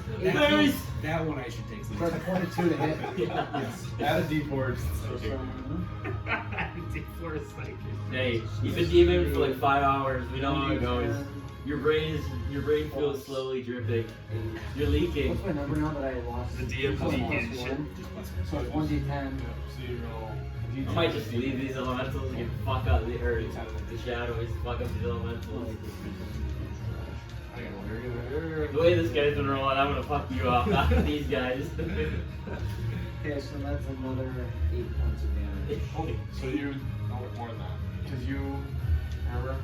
that one I should take some so it's 22 to hit. Yes. Add a D4. Hey, you've been DMing for like 5 hours. We know how it goes. Your brain feels slowly dripping. You're leaking. What's my number now that I lost? The DM Plus D10 one. So So it's 1d10. So you roll. I might just leave these elementals and fuck up the earth, the shadows, fuck up these elementals. The way this guy's been rolling, I'm gonna fuck you up, not these guys. Okay, so that's another 8 points of damage. Okay, so you more than that. Because you remember?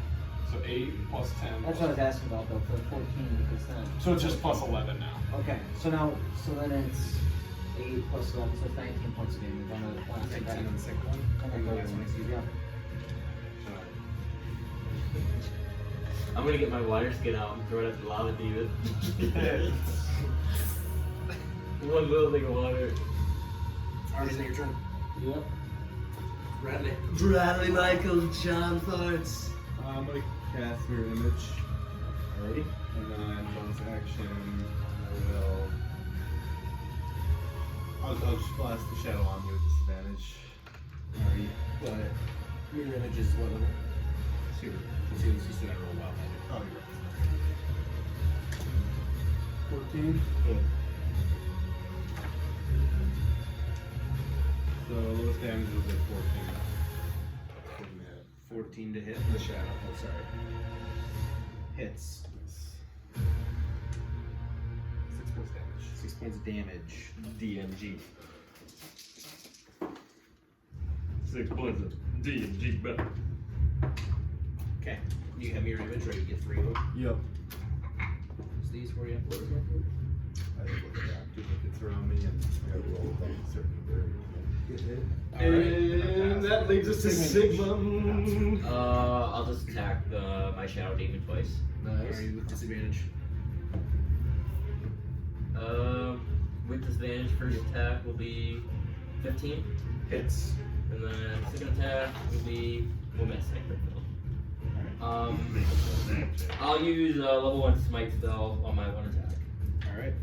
So 8 plus 10. That's what I was asking about though, for 14 because then. So it's just plus 11 now. Okay, so now, so then it's 8 plus 11, so it's 19 points of damage on the last attack. 19 on the second one. And then the other one, yeah. I'm gonna get my water skin out and throw it at the lava demon. One little thing of water. Alright, is it your turn? Yep. Bradley. Bradley Michael John Farts. I'm gonna cast Mirror Image. Alrighty. And then bonus action, I'll just blast the shadow on you with disadvantage. Alrighty. But mirror image is what level? 2. 2, so you still gotta roll wild magic. Oh, you're right. 14. Cool. So lowest damage was at 14. 14 to hit the shadow. Oh, sorry. Hits. 6 points damage. 6 points of damage. DMG. 6 points of DMG, bro. Okay. You have mirror image, ready to get 3 of them. Yep. It's these for you. I didn't look at that. Duplicates around me, and I got to roll with them certain areas. And that leads us to Sigma. I'll just attack my Shadow Demon twice. Alright, with disadvantage. With disadvantage, first attack will be 15. Hits. And then second attack will be, we'll miss, I crit failed. I'll use level 1 smite spell on my one attack. Alright.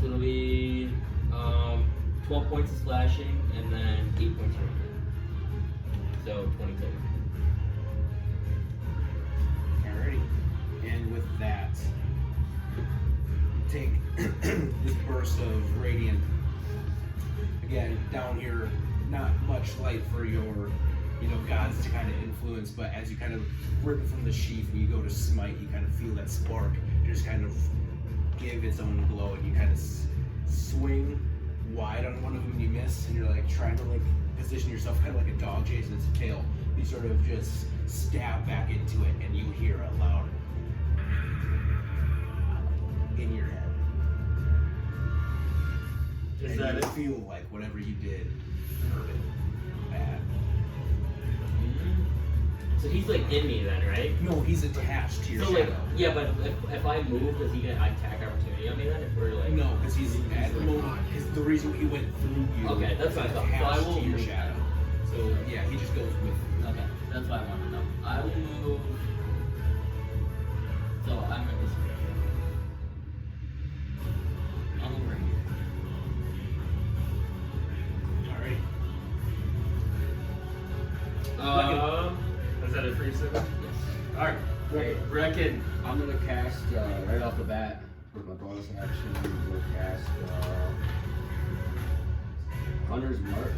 So it'll be 12 points of slashing and then 8 points of radiant. So 20 total. Alrighty. And with that, take this burst of radiant. Again, down here, not much light for your, gods to kind of influence, but as you kind of rip it from the sheath and you go to smite, you kind of feel that spark just kind of give its own glow, and you kind of swing wide on one of them and you miss, and you're like trying to position yourself kind of like a dog chasing its tail. You sort of just stab back into it, and you hear a loud in your head. Is and that you it? feel like whatever you did hurt it bad. So he's like in me then, right? No, he's attached to your So shadow. like, yeah, but if I move, does he get attack opportunity on me then? If we're like, No, because he's at the moment. The reason he went through you. Okay, that's fine. So I attached will to your move. shadow. So yeah, he just goes with. Okay, that's what I want to know. I will move. So I'm in this area. I'll move right here. Alright. Is that it for you, Sigma? Yes. Alright. Brecken. I'm gonna cast right off the bat with my bonus action. We'll cast Hunter's Mark.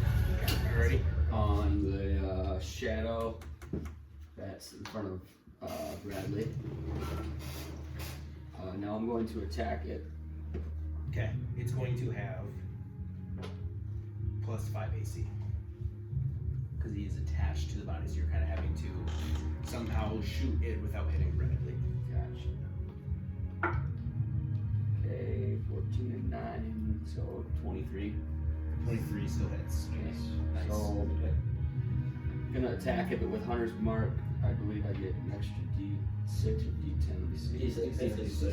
Alrighty. On the shadow that's in front of Bradley. Now I'm going to attack it. Okay, it's going to have +5 AC. Because he is attached to the body, so you're kind of having to somehow shoot it without hitting Bradley. Gotcha. Okay, 14 and 9, so 23. 23 still hits. Yes. Nice. So, gonna attack it, but with Hunter's Mark, I believe I get an extra D6 or D10. Let me see. D6. D6, yeah. So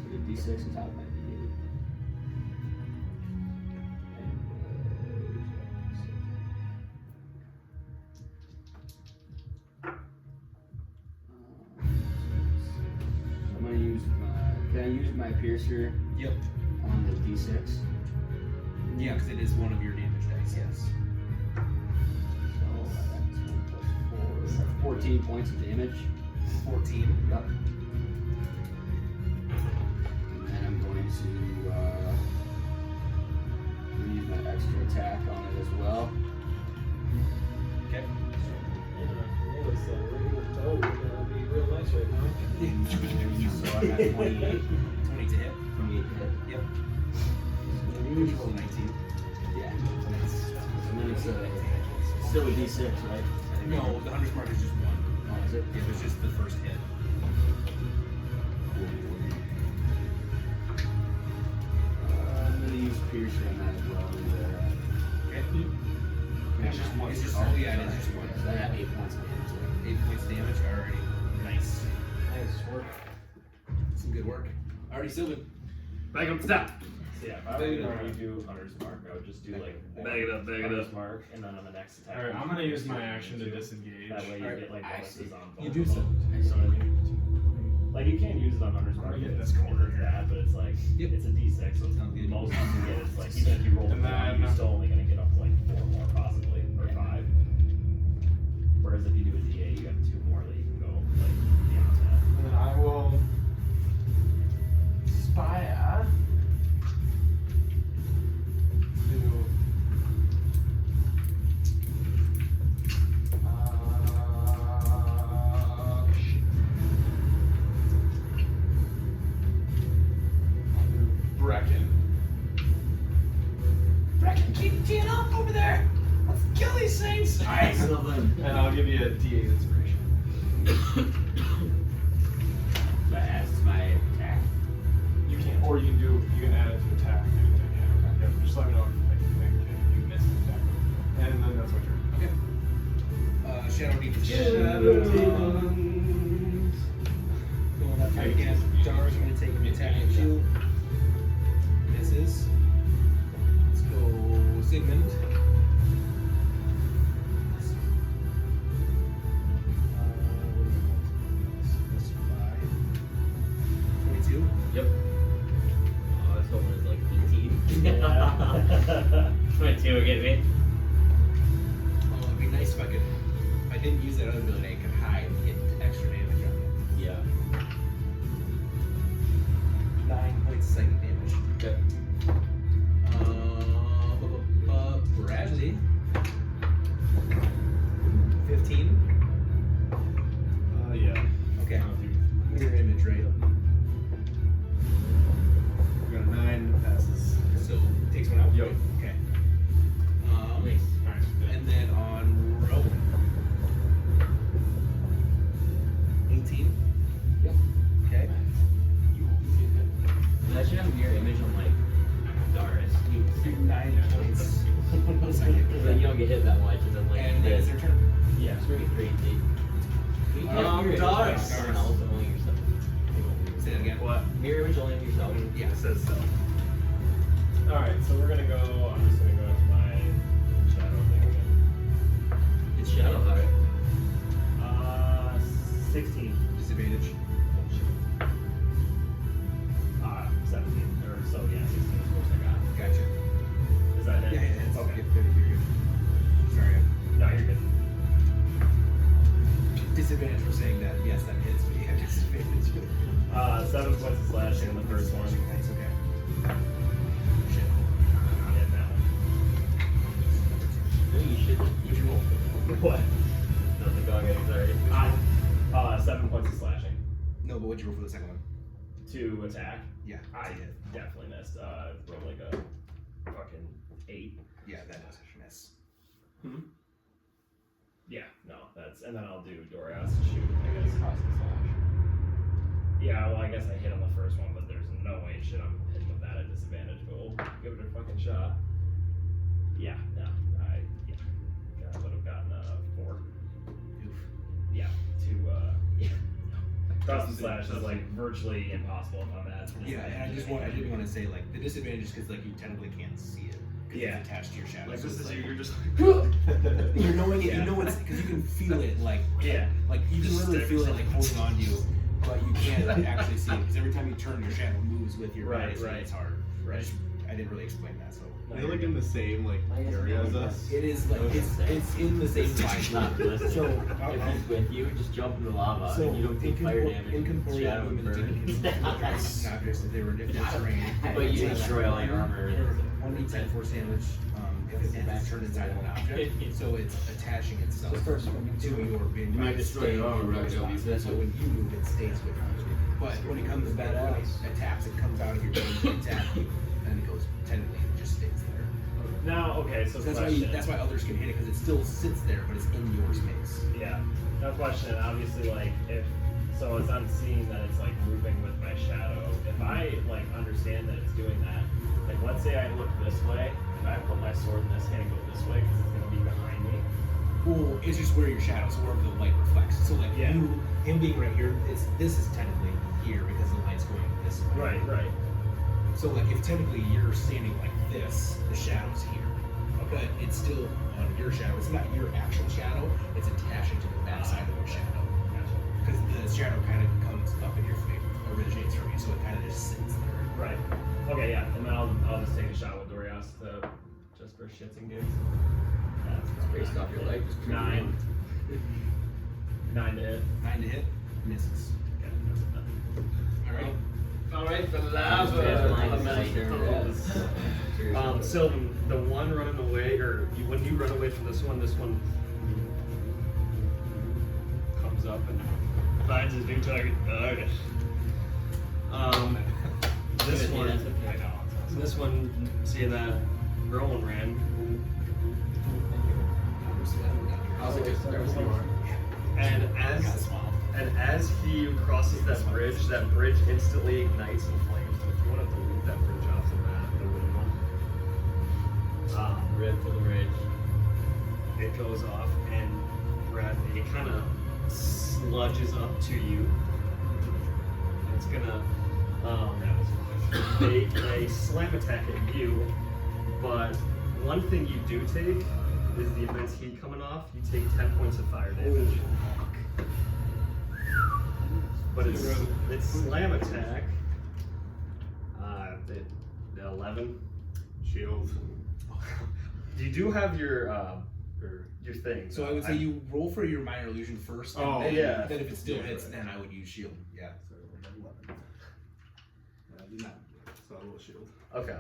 the D6 on top of my D8. I'm gonna use my. Can I use my piercer? Yep. On the D6. Yeah, because it is one of your damage dice, yes. So that's 1 plus 4. 14 points of damage. 14. Yep. And then I'm going to use my extra attack on it as well. Okay. So I'm at 28. 20 to hit. 28 to hit. Yep. Which roll 19. Yeah. And then it's still a D6, right? No, the Hunter's Mark is just one. Oh, is it? It was just the first hit. I'm gonna use piercer on that as well. Okay. It's just one. It's just, yeah, it is just one. So I have 8 points of damage. 8 points damage. Alrighty. Nice. Nice work. Some good work. Alrighty, Sylvan. Back up, stop. So yeah, if I were to redo Hunter's Mark, I would just do like Bag it up, bag it Hunter's up. Mark, and then on the next attack. Alright, I'm gonna use my action to disengage. That way you Alright, get like I bonuses see. on both. You do of so. them. So like you can use it on Hunter's Mark. get It's this cornered that, but it's like Yep. it's a D6, so it's Sounds good. most you can get. It's like even if you roll And a 9, then- you're still only gonna get up to like 4 more possibly, or 5. Whereas if you do a D8, you have 2 more that you can go like beyond that. And then I will spire to Brecken. Brecken, keep teeing up over there. Let's kill these things. Alright, Sylvan. And I'll give you a D8 inspiration. Alright, again, Dar's gonna take an attack at you. Misses. Let's go Sigmund. That's 5. 22. Yep. Oh, I was hoping it was like 18. 22 would get me. Oh, it'd be nice if I didn't use that other ability, I could hide and get extra damage on it. Yeah. 9 points of psychic damage. Okay. Bradley. 15. Yeah. Okay. Mirror image, right? We got a 9 passes. So takes one out. Yep. Okay. Nice. And then on Rowan. 18. Yep. Okay. I should have a mirror image on like Doris. 9 points. But you don't get hit that much, and then like And this. it's their turn. Yeah, it's pretty crazy. You can have mirror image on Doris. someone else and only yourself. Say that again. What? Mirror image only of yourself. Yeah. It says so. Alright, so we're gonna go. I'm just gonna go to my shadow thing again. It's shadow, alright. 16. Disadvantage. 17. Or so, yeah, 16 is what I got. Gotcha. Is that it? Yeah, it's okay. good. You're good. Sorry. No, you're good. Disadvantage for saying that. Yes, that hits, but you have disadvantage. 7 points of slashing in the first one. That's okay. Shit. Not in that one. No, you should roll. What? Nothing going on, sorry. 7 points of slashing. No, but what'd you roll for the second one? To attack. Yeah. I definitely missed. Rolled like a fucking 8. Yeah, that does miss. Yeah, no, that's, and then I'll do Dorias shoot, I guess. Yeah, well, I guess I hit on the first one, but there's no way in shit I'm hitting with that at disadvantage, but we'll give it a fucking shot. Yeah, no, I would have gotten a 4. Oof. Yeah, yeah. Cross and slash is like virtually impossible if I'm at. Yeah, and I did want to say, like, the disadvantage is because, like, you technically can't see it. 'Cause Yeah. it's attached to your shadow. Like so this it's is you, like, you're just you're knowing it, Yeah. you know it's, because you can feel it, like, Yeah. like, you can Just literally stick feel it, or like, holding on to you, but you can't actually see it, because every time you turn, your shadow moves with your Right, body, so right. it's hard. Right. I didn't really explain that, so. They're like in the same like area as us. It is, like, it's in the same It's not vibe. good. So, If he's with you, just jump in the lava. So, and you don't take fire damage. incorporeal shadow movement burn. didn't objects, if they were different terrain. But you destroy all your armor. 1d10 force damage, if it's turned inside of an object, so it's attaching itself Just start swimming to too. your bin. You might destroy your armor, right? So that's why when you move, it stays with you. But when it comes back, when it attacks, it comes out of your bin, attack you, and it goes technically, it just stays there. Now, okay, so So question. that's why others can hit it, because it still sits there, but it's in your space. Yeah. Now question, obviously, like, if, so as I'm seeing that it's, like, moving with my shadow, if I, like, understand that it's doing that, like, let's say I look this way, and I put my sword in this hand and go this way, because it's gonna be behind me. Well, it's just where your shadow, so wherever the light reflects. So like Yeah. him being right here, this is technically here because the light's going this way. Right. So like if technically you're standing like this, the shadow's here. But it's still on your shadow. It's not your actual shadow, it's attaching to the back side of your shadow. Because the shadow kind of comes up in your face, originates from you, so it kind of just sits there. Right. Okay, yeah, and then I'll just take a shot with Dorias just for shits and gigs. Based off your life, just 9. 9 to hit. 9 to hit, misses. Okay, that's it. Alright. Alright, for lava. Sylvan, the one running away, or when you run away from this one comes up and finds his new target. Okay. This one, seeing that Rowan ran, and as he crosses that bridge instantly ignites in flames. If you want to delete that bridge off the wooden one, Rip to the ridge. it goes off, and Bradley, it kind of sludges up to you. it's gonna make a slam attack at you. But one thing you do take is the immense heat coming off. You take 10 points of fire damage. But it's slam attack. The 11 Shield. You do have your thing. So I would say you roll for your minor illusion first. And Oh, then, yeah. Then if it still Yeah, hits, right. then I would use shield. Yeah. So 11. I did not. So a little shield. Okay.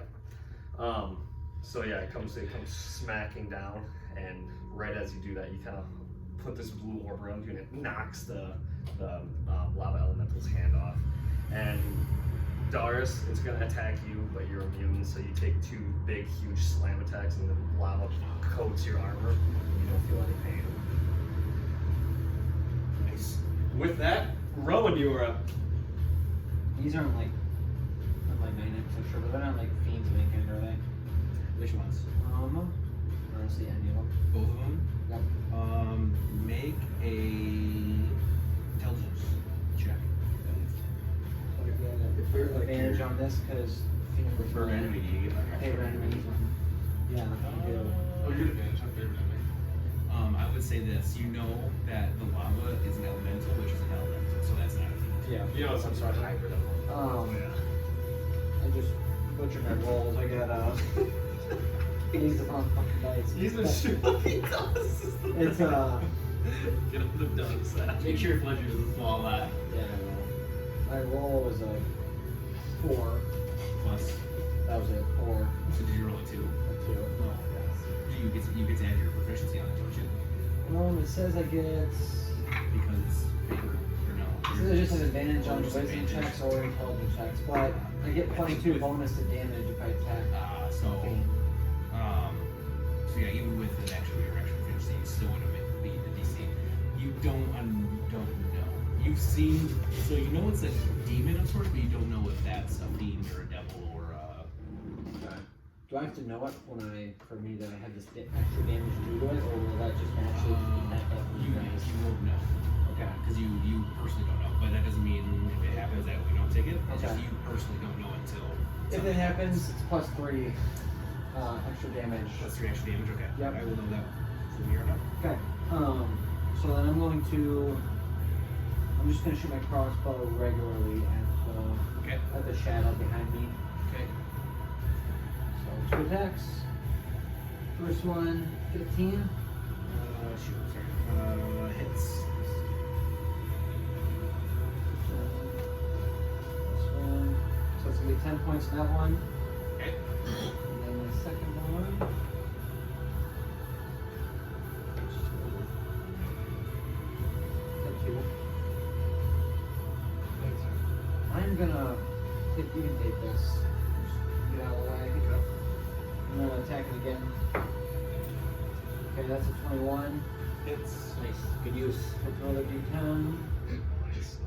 So yeah, it comes smacking down, and right as you do that, you kind of put this blue orb around you, and it knocks the lava elemental's hand off. And Darius, it's gonna attack you, but you're immune, so you take 2 big, huge slam attacks, and the lava coats your armor. And you don't feel any pain. Nice. With that, Rowan, you are up. These aren't like, I'm like 99% sure, but they're not like fiends of any kind, are they? Which ones? I don't see any of them. Both of them? Yep. Make a intelligence check. Advantage on this because For enemy, do you get favorite enemy. Yeah, I do. Oh, you get advantage on favorite enemy. I would say this. You know that the lava is an elemental, which is an elemental, so that's not a fiend. Yeah. You know, some sort of hybrid of them. I just butchered my rolls. I got he's the wrong fucking dice. He's been shooting. He does. It's Get him the dog sack. Make sure Fletcher doesn't swallow that. yeah. My roll was a 4. Plus, That was it. 4. so did you roll a 2? A 2. No. You get to add your proficiency on it, don't you? It says I get. Because it's favor or no? It says I just have advantage on Just wisdom advantage. checks or intelligence checks, but I get I plus think 2 with- bonus to damage if I attack. So, Fiend. so yeah, even with your actual proficiency, you still wouldn't beat the DC. You don't know. You've seen, so you know it's a demon of sorts, but you don't know if that's a fiend or a devil or a. Do I have to know it for me that I have this extra damage due to it, or will that just naturally happen? You won't know. Okay. Because you personally don't know, but that doesn't mean if it happens that we don't take it. It's just Okay. you personally don't know until. If it happens, it's plus 3 extra damage. Plus 3 extra damage. Okay. Yep. I will know that from here on out. Okay. So then I'm just gonna shoot my crossbow regularly at the shadow behind me. Okay. So 2 attacks. First one, 15. Shoot. Sorry. Hits. This one. So it's gonna be 10 points in that one. Okay. And then the second one. Got 2. I'm gonna you can take this. Just get out of the way. I'm gonna attack it again. Okay, that's a 21. Hits. Nice. Good use. Hit another D10.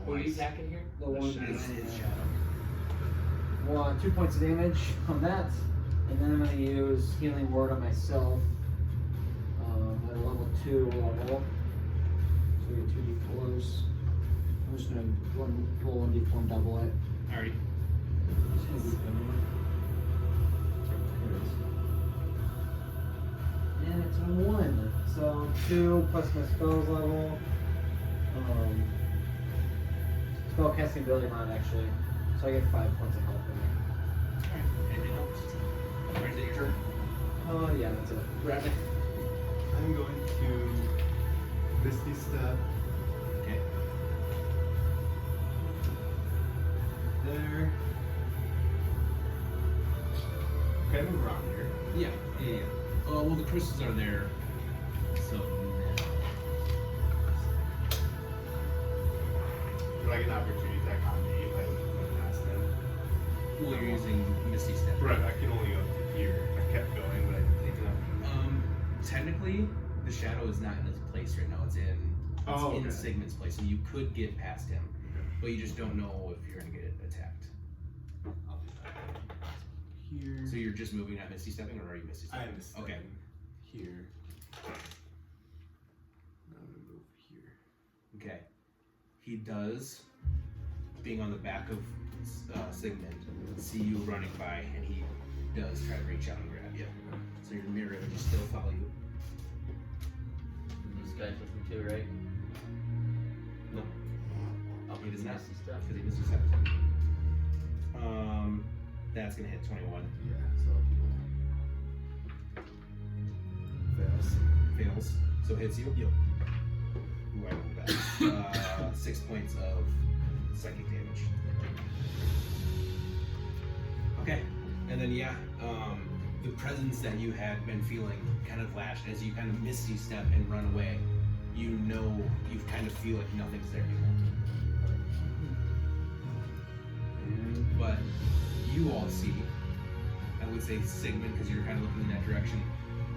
Who are you attacking here? The one. Shadow. 2 points of damage on that, and then I'm gonna use healing word on myself at a level 2 level. So we get 2d4s. I'm just gonna roll 1d4 and double it. Alrighty. And it's a 1. So 2 plus my spells level. Spell casting ability mod actually. So I get 5 points of health in there. Alright. Anything else? Alright, is it your turn? Oh yeah, that's it. Rabbit. I'm going to Misty Step Okay. there. Okay, I move around here. Yeah. Well, the crystals are there. So. Do I get an opportunity attack on me if I went past them? Well, you're using Misty Step. Right, I can only go to here. I kept going, but I didn't take enough. Technically, the shadow is not in his place right now. It's in okay. Sigmund's place, so you could get past him, but you just don't know if you're gonna get attacked. I'll do that. Here. So you're just moving, not Misty Stepping, or are you Misty Stepping? I am stepping Okay. here. Now I'm gonna move here. Okay. He does being on the back of Sigmund, see you running by, and he does try to reach out and grab you. So your mirror image still follow you. This guy's with me too, right? No. Oh, He does not, misty stuff. because he misses steps. That's gonna hit 21. Yeah, so fails. Fails. So hits you? Yep. Ooh, I rolled that. 6 points of psychic damage. Okay. And then the presence that you had been feeling kind of lashed as you kind of misty step and run away. You know, you kind of feel like nothing's there anymore. But you all see, I would say Sigmund, because you're kind of looking in that direction.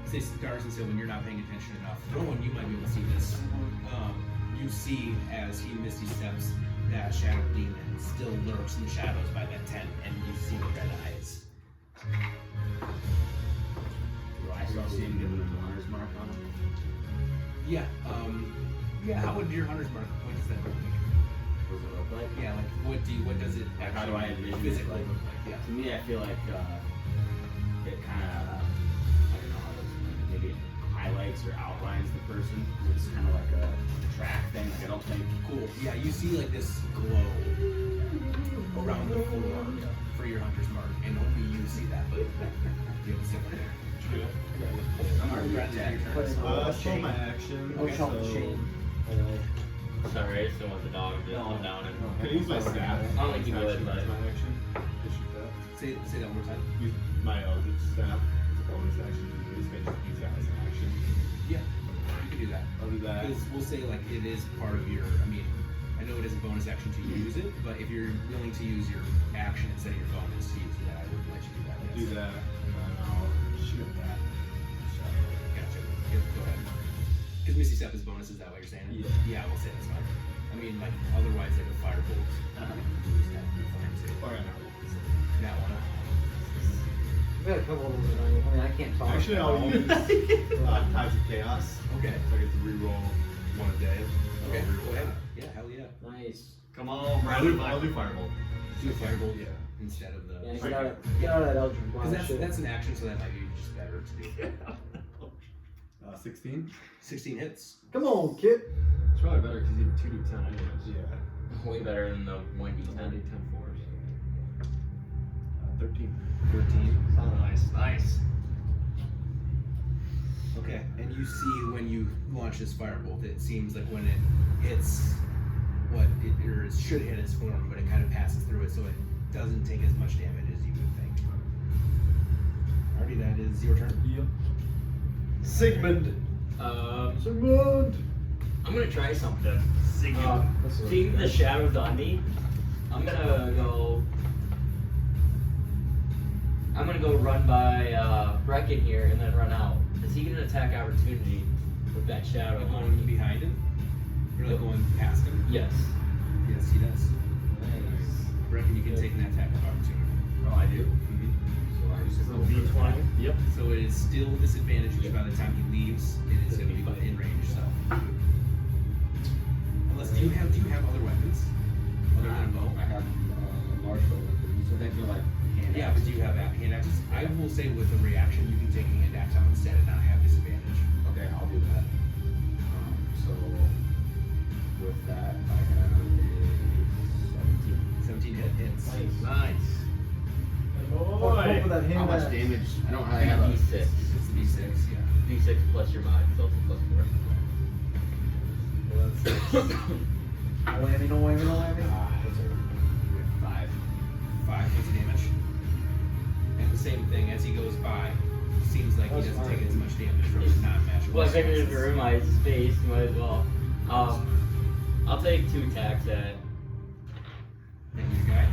Say Stars and Sylvan, you're not paying attention enough. Rowan, you might be able to see this. You see as he misty steps, that shadow demon still lurks in the shadows by that tent, and you see the red eyes. Do I still see him giving him the hunter's mark on him? Yeah. How would your hunter's mark? What does that look like? What does it look like? Yeah, like what does it Like, how do I envision it? physically Like, look like? Yeah. to me, I feel like it kind of, I don't know how to explain it. Maybe it highlights or outlines the person. It's kind of like a track thing. Like, I don't think. Cool. Yeah, you see like this glow around the floor for your hunter's mark, and only you see that. But you have a similar there. I'm already attacked. Show my action. Oh, show the so- shame. Sorry, I just don't want the dog to come down and. Can I use my staff? I don't think you would, but. That's my action. To shoot that. Say that one more time. Use my Eldritch staff. It's a bonus action to use. Can I just use that as an action? Yeah, you can do that. I'll do that. Because we'll say like it is part of your. I mean, I know it is a bonus action to use it, but if you're willing to use your action instead of your bonus to use that, I would let you do that. Do that, and then I'll shoot that. Gotcha. Yep, go ahead. Because Misty Step is bonus, is that what you're saying? Yeah. Yeah, we'll say that's fine. I mean, like, otherwise, like a firebolt. Use that, you're fine too. Oh, yeah, That one. We got a couple of them tonight. I mean, I can't talk. Actually, I'll use Tides of Chaos. Okay. So I get to reroll one a day. So Okay, I'll reroll go ahead. that. Yeah, hell yeah. Nice. Come on, I'll do Firebolt. Do Firebolt Yeah. instead of the. Yeah, get out of that Eldritch Because Blast shit. that's an action, so that might be just better to do. 16. 16 hits. Come on, kid. It's probably better because you have 2d10 anyways. Yeah. Way better than the 1d10. 10 fours. 13. 13. Nice. Okay, and you see when you launch this firebolt, it seems like when it hits what it, or it should hit its form, but it kind of passes through it, so it doesn't take as much damage as you would think. Alrighty, that is your turn. Yep. Sigmund. Sigmund! I'm gonna try something. Sigmund. Seeing the shadows on me, I'm gonna go run by Brecken here and then run out. Is he gonna attack opportunity with that shadow on Going me? behind him? You're like going past him? Yes. Yes, he does. Nice. Reckon you can take an attack of opportunity. Oh, I do. So D20. Yep. So it is still disadvantage, which by the time he leaves, it is going to be in range. So, unless do you have other weapons other than a bow? I have martial weapons. So they feel like hand Yeah, but do you have hand axes? I will say with a reaction, you can take a hand axe out instead and not have disadvantage. Okay, I'll do that. So with that, I have a 17 hits. Nice. Boy. How much damage? I don't have a D6. It's a D6, yeah. D6 plus your mod, so it's plus 4. No whammy, no whammy, no whammy. 5. 5 points of damage. And the same thing, as he goes by, seems like he That's doesn't fine. take as much damage from his non-magical. Well, I figured if sources. you're in my space, you might as well. I'll take 2 attacks at. Thank you, guy.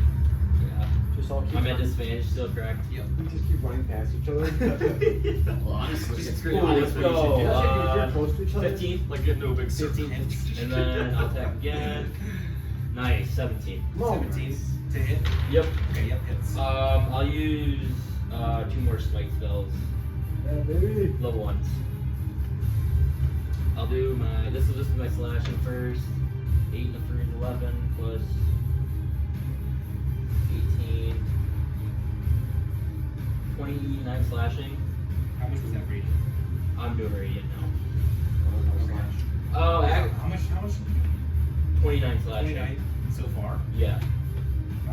Yeah. Just all keep I'm at disadvantage still, correct? Yep. We just keep running past each other. Well, honestly, it's Cool, let's go. You're close to each other. 15, Like getting into a big 15 hits. and then I'll attack again. Nice, 17. Come on. 17 to hit. Yep. Okay, yep, hits. I'll use 2 more smite spells, Yeah, baby. level 1s. I'll do my. This will just be my slashing first. 8 and a 3 is 11 plus 29 slashing. How much was that radiant? I'm doing radiant now. Okay. Oh, How much? How much? 29 slashing. 29 so far. Yeah. I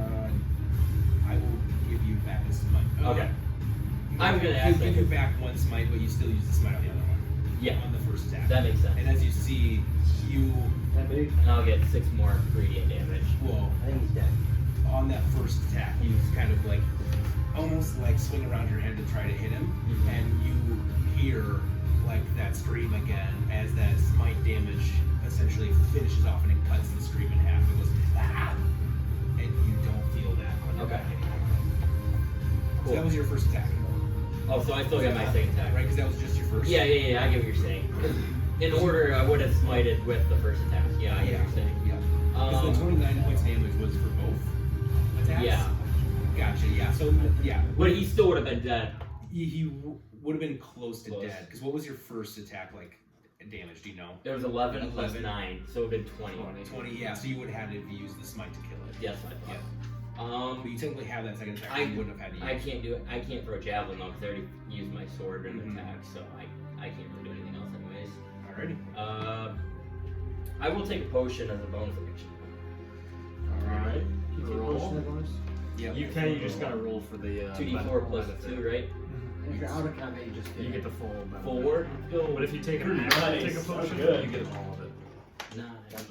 will give you back a smite. Okay. I'm gonna I'll ask give that. you back one smite, but you still use the smite on the other one. Yeah. On the first attack. That makes sense. And as you see, you And I'll get 6 more radiant damage. will I think he's dead. on that first attack. You kind of like almost like swing around your head to try to hit him, and you hear like that scream again as that smite damage essentially finishes off and it cuts the scream in half. It goes ah, and you don't feel that on your back anymore. So that was your first attack. Oh, so I still got my second attack. Right, because that was just your first. Yeah, I get what you're saying. In order, I would have smited with the first attack. Yeah, I get what you're saying. Yeah. Because the 29 points damage was for both attacks? Yeah. Gotcha, yeah. So, yeah. But he still would have been dead. He would have been close to dead. Because what was your first attack like damage? Do you know? It was 11 plus 9, so it would have been 20. 20, yeah. So you would have had to use the smite to kill it. Yes, I thought. Yeah. But you technically have that second attack. I You wouldn't have had to use. I can't do it. I can't throw a javelin though because I already used my sword in the attack, so I can't really do anything else anyways. Alrighty. I will take a potion as a bonus action. Alright. Roll. Yep. You can, you just gotta roll for the 2d4 plus 2, right? And if you're out of combat, you just You get the full benefit. 4. But if you take an action, Nice. take a potion, Good. you get all of it. Nice.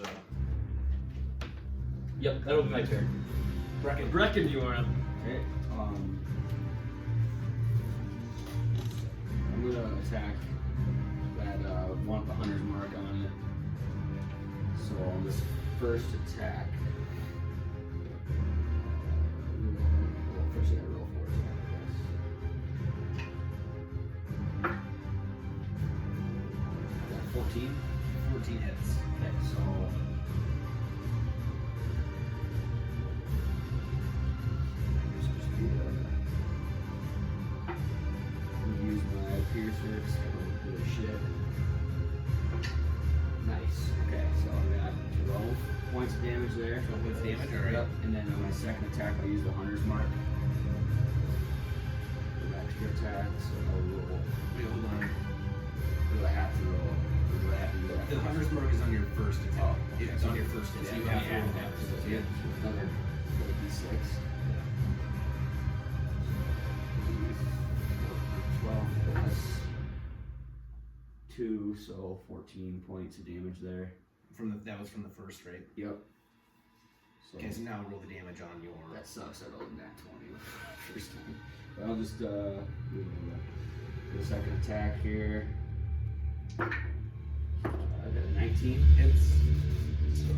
Yep, that'll be my turn. Brecken, you are up. Okay. I'm gonna attack that one with the hunter's mark on it. So on this first attack, well, first I gotta roll for attack, I guess. Got 14. 14 hits. Okay, so use my piercer because I don't do a shit. Nice. Okay, so I got 12 points of damage there. 12 points of damage, alright. Yep. And then on my second attack, I'll use the hunter's mark. An extra attack, so I'll roll. Wait, hold on. Do I have to roll? Or do I have to do that? The hunter's mark is on your first attack. Oh, It's on your first hit, so you have to roll that. Yeah, another d6. 12 plus 2, so 14 points of damage there. That was from the first, right? Yep. So Okay, so now roll the damage on your. that sucks. I rolled that 20 first time. But I'll just do the second attack here. I got a 19. Hits. So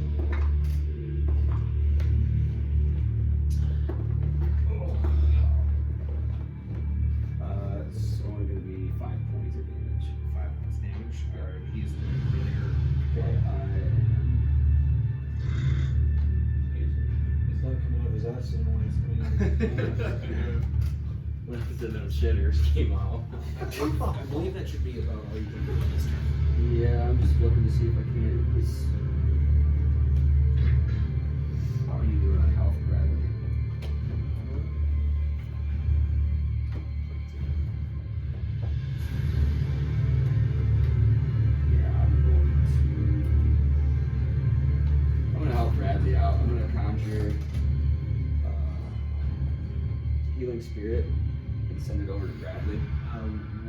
it's only going to be 5 points of damage. 5 points damage. Alright, he's really hurt. Okay, I am. It's not coming out of his ass anymore. It's coming out of his When the shitters came out. I believe that should be about all you can do this turn. Yeah, I'm just looking to see if I can at least. How are you doing on health, Bradley? Yeah, I'm gonna help Bradley out. I'm gonna conjure healing spirit and send it over to Bradley.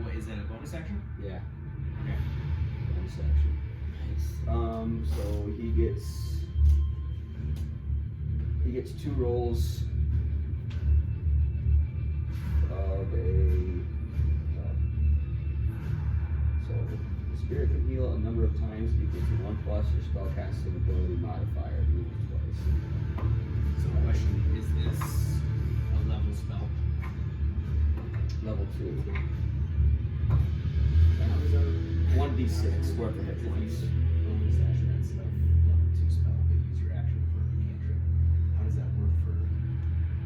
What is that, a bonus action? Yeah. Okay. Bonus action. Nice. So he gets 2 rolls of a so the spirit can heal a number of times equal to 1 plus your spellcasting ability modifier used twice. So the question is this a level spell? Level 2. 1d6 worth of hit points. Bonus action, that's a level 2 spell, but use your action for a cantrip. How does that work for.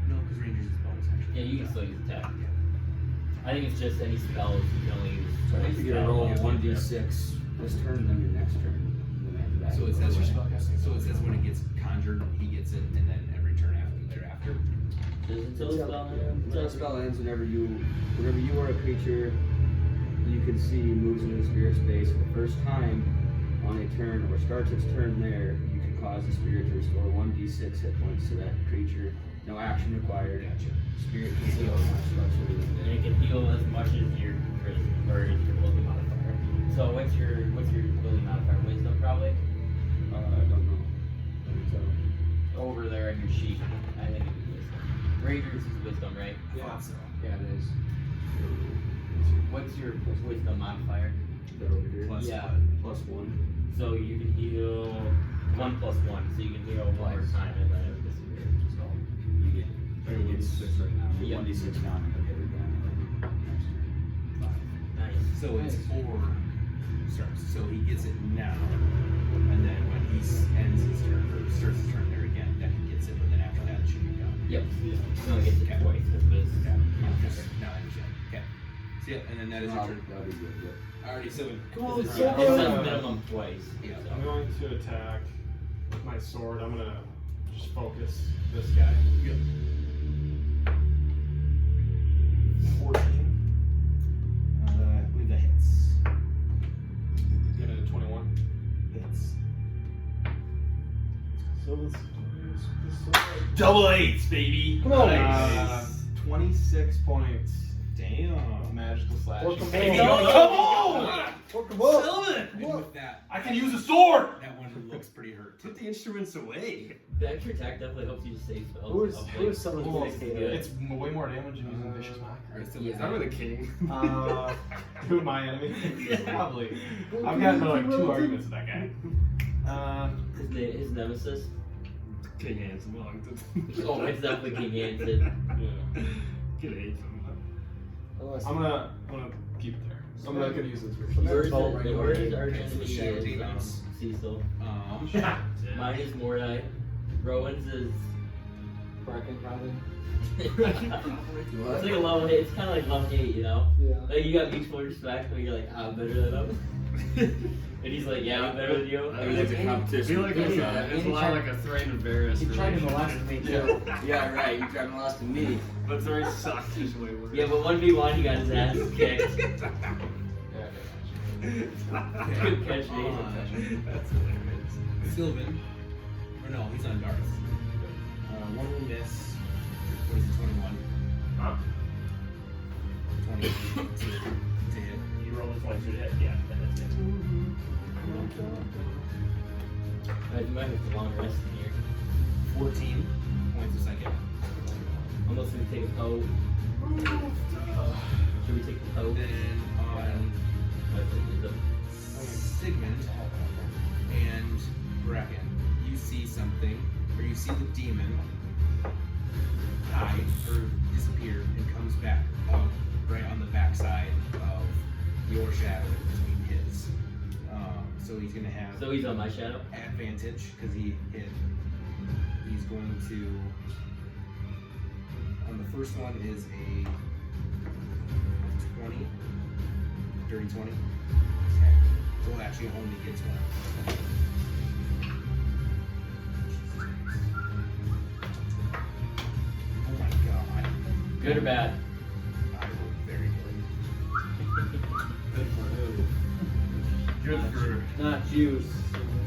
No, because Rangers is bonus action. Yeah, you can still use attack. I think it's just any spells you can only use. So I think you're gonna roll 1d6 this turn and then your next turn. And then after that, So it you says go your away. spellcasting. So it says when it gets conjured, he gets it, and then every turn after thereafter. Does it tell spell? Until spell ends, whenever you are a creature you can see moves into the spirit space for the first time on a turn or starts its turn there, you can cause the spirit to restore 1d6 hit points to that creature. No action required. Gotcha. Spirit can heal And it can heal as much as your charisma or your ability modifier. So what's your ability modifier? Wisdom probably? I don't know. Over there on your sheet. I think it's wisdom. Rangers is wisdom, right? Yeah. So. Yeah, it is. What's your wisdom modifier? That over here. Plus Yeah. Plus 1. So you can heal 1 plus 1, so you can heal one more time and then it disappears. So you get 1d6 right now. Yeah. 1d6 down and hit it down. nice. So it's or starts. So he gets it now, and then when he ends his turn or starts his turn there again, then he gets it. But then after that, it should be done. Yep. So it gets it twice because this. Okay. Now I understand. Okay. So yeah, and then that is your turn. That'll be good, yeah. Alrighty, so Come on, It so says good. minimum twice. Yeah. I'm going to attack with my sword. I'm gonna just focus this guy. Yep. 14. I believe that hits. Get a 21. Hits. So let's Double eights, baby. Come on. 26 points Damn. of magical slashing. Come Hey, on. come on! Fuck 'em up. Sylvan! And with that, I can use a sword! that one looks pretty hurt. Put the instruments away. The extra attack definitely helps you to save spells. Who is someone Cool. who's Good. It's way more damage than using Vicious Mockery. Alright, so Yeah. I'm the king. Who my enemy? Probably. I've gotten into like 2 arguments with that guy. His nemesis. King Hanson Wellington. Oh, it's definitely King Hanson. Yeah. Get Hanson. Unless- I'm gonna keep it there. I'm not gonna use this Yours version. is Bolt right yours away. is our Okay, so enemy shadow is demons. Cecil. Mine is Mordai. Rowan's is. Bracken, probably. It's like a love hate. It's kind of like love hate, you know. Yeah. Like you got mutual respect, but you're like, I'm better than him. And he's like, yeah, I'm better than you. I mean, it's a I competition. feel like it's a lot tried- like a Thrain and Varys He tried to relationship. molest me too. Yeah, right. You tried to last to me. But Thrain sucks his way worse. Yeah, but 1v1, he got his ass kicked. Good catch, Nathan. That's hilarious. Sylvan. Or no, he's on Darth. One will miss. What is it, 21? Huh? 20 to hit. You rolled a 22 to hit. Yeah, that hits it. You might have to long rest in here. 14 points a second. Unless we take a poe. Should we take the poe? Then on Sigmund and Bracken, you see something, or you see the demon die or disappear and comes back up right on the backside of your shadow between his. So he's gonna have So he's on my shadow? advantage because he hit. He's going to. On the first one is a 20, dirty 20. Okay. So actually only gets one. Oh my god. Good or bad? I rolled very good. Good for Not Jews.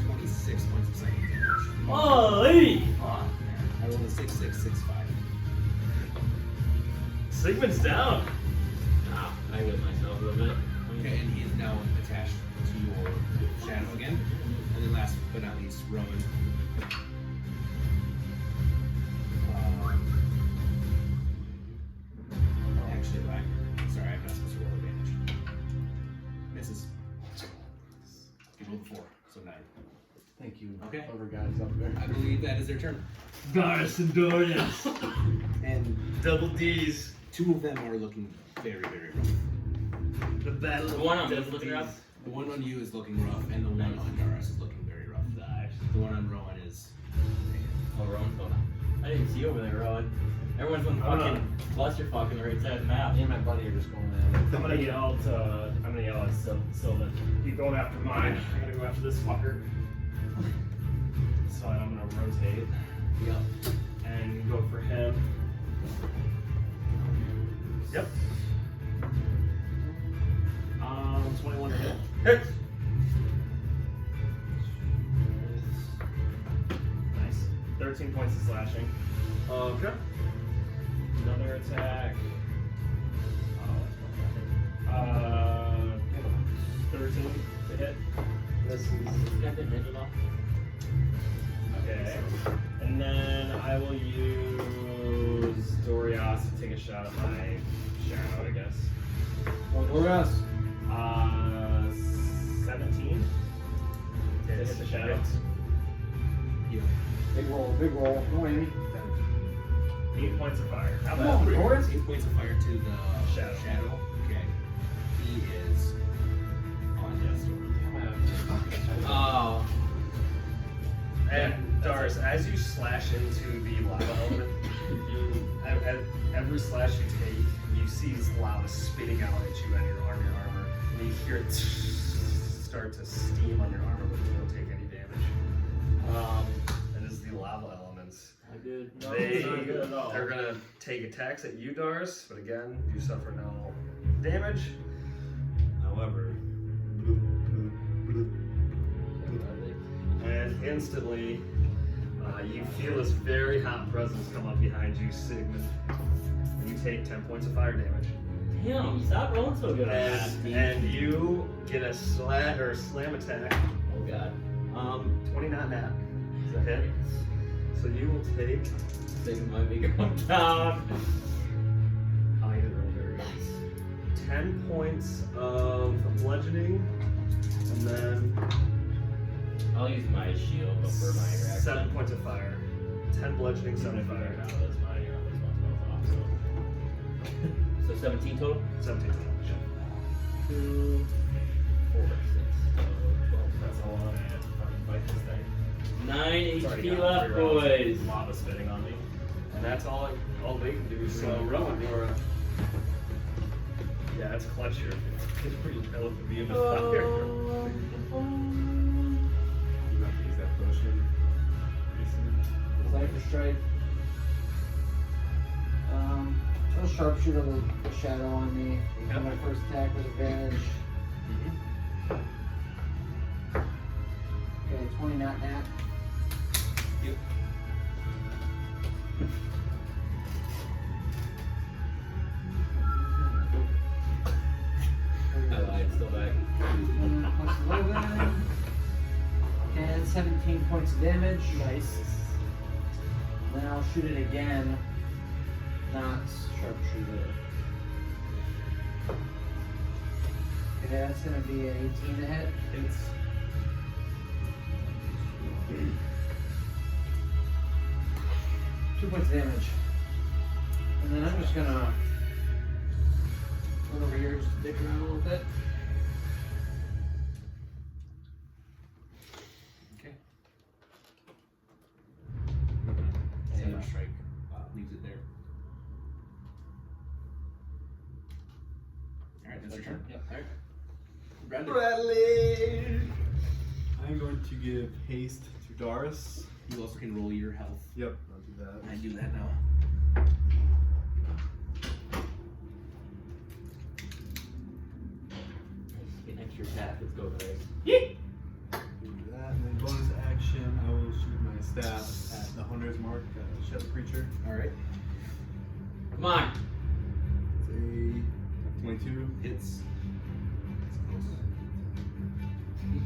26 points of psychic damage. Holy! I rolled a 6/6/6/5. Sigmund's down. Ah, I whipped myself a little bit. Okay, and he is now attached to your shadow again. And then last but not least, Rowan. Actually, sorry, I'm not supposed to roll advantage. Misses. You rolled a 4, so 9. Thank you. Okay. Whoever guys up there. I believe that is their turn. Doris and Doris. And Double D's. 2 of them are looking very, very rough. The battle. The one on me is looking rough? The one on you is looking rough, and the one on Doris is looking very rough. Nice. The one on Rowan is. Oh, Rowan's going on. I didn't see you over there, Rowan. Everyone's on fucking clusterfuck on the right side of the map. Me and my buddy are just going at it. I'm gonna yell at Sylvan. Keep going after mine. I'm gonna go after this fucker. So I'm gonna rotate. Yep. And go for him. Yep. 21 to hit. Hits. Nice. 13 points of slashing. Okay. Another attack. 13 to hit. This is Got the ninja off. Okay. And then I will use Dorias to take a shot at my shadow, I guess. Or us. 17 to hit the shadow. Big roll, big roll. No Amy. 8 points of fire. How Come about on, Boris. 8 points of fire to the Shadow. Okay. He is on death's door. Oh. And Doris, as you slash into the lava element, at every slash you take, you see this lava spitting out at you on your armor, and you hear it start to steam on your armor, but you don't take any damage. And this is the lava elements. Not good. No, it's not good at all. They're gonna take attacks at you, Doris, but again, you suffer no damage. However, And instantly, you feel this very hot presence come up behind you, Sigmund. And you take 10 points of fire damage. Damn, you stop rolling so good on that. And you get a slam attack. Oh god. 20 not nat. Is that hit? So you will take. Sigma might be going down. I didn't roll very good. 10 points of bludgeoning, and then I'll use my shield for my interaction. 7 points of fire. 10 bludgeoning, 7 fire. So 17 total? 17 total. 2, 4, 6, so 12. That's a lot. Fight this thing. 9 It's already HP got left, 3 rounds of boys. Lava spitting on me. And that's all they can do. So Rowan, yeah, it's clutch here. It's pretty relevant to be in the fire. you have to use that potion. Cypher strike. I'll sharpshooter the shadow on me. Yep. My first attack with advantage. Okay, 20 not nat. Yep. I lied, still back. Plus 11. And 17 points of damage. Nice. Then I'll shoot it again. Not sharpshooter. Okay, that's gonna be an 18 to hit. It's 2 points of damage. And then I'm just gonna run over here, just dick around a little bit. Okay. Second strike leaves it there. Alright, that's your turn. Yep. Alright. Bradley. Bradley! I'm going to give haste to Doris. You also can roll your health. Yep, I'll do that. I do that now. Get an extra attack, let's go, guys. Do that, and then bonus action, I will shoot my staff at the hunter's mark, shadow creature. Alright. Come on. It's a 22. Hits.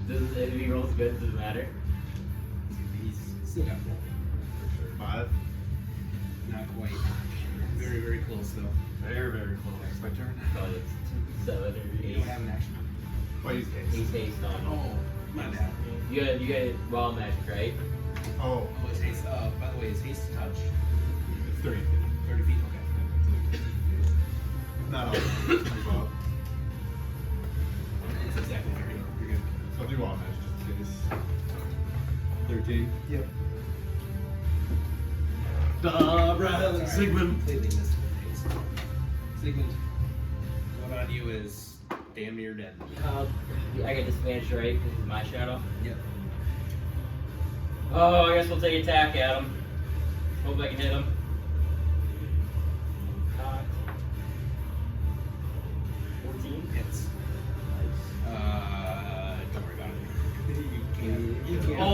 Does if he rolls good, does it matter? He's still got roll. For sure. 5. Not quite. Very, very close though. very, very close. Next my turn. Probably 7 or 8. You don't have an action. Why use haste? He's haste on. Oh, my bad. You got raw magic, right? Oh, Oh, it's haste. By the way, is haste touch? it's 30 feet. 30 feet. Okay. Not all. Well, It's exactly 30. You're good. I'll do all magic just in case. 13. Yep. Sigmund. Completely missed the haste. Sigmund, what on you is damn near dead. I get disadvantage, right? This is my shadow. Yep. Oh, I guess we'll take attack at him. Hope I can hit him.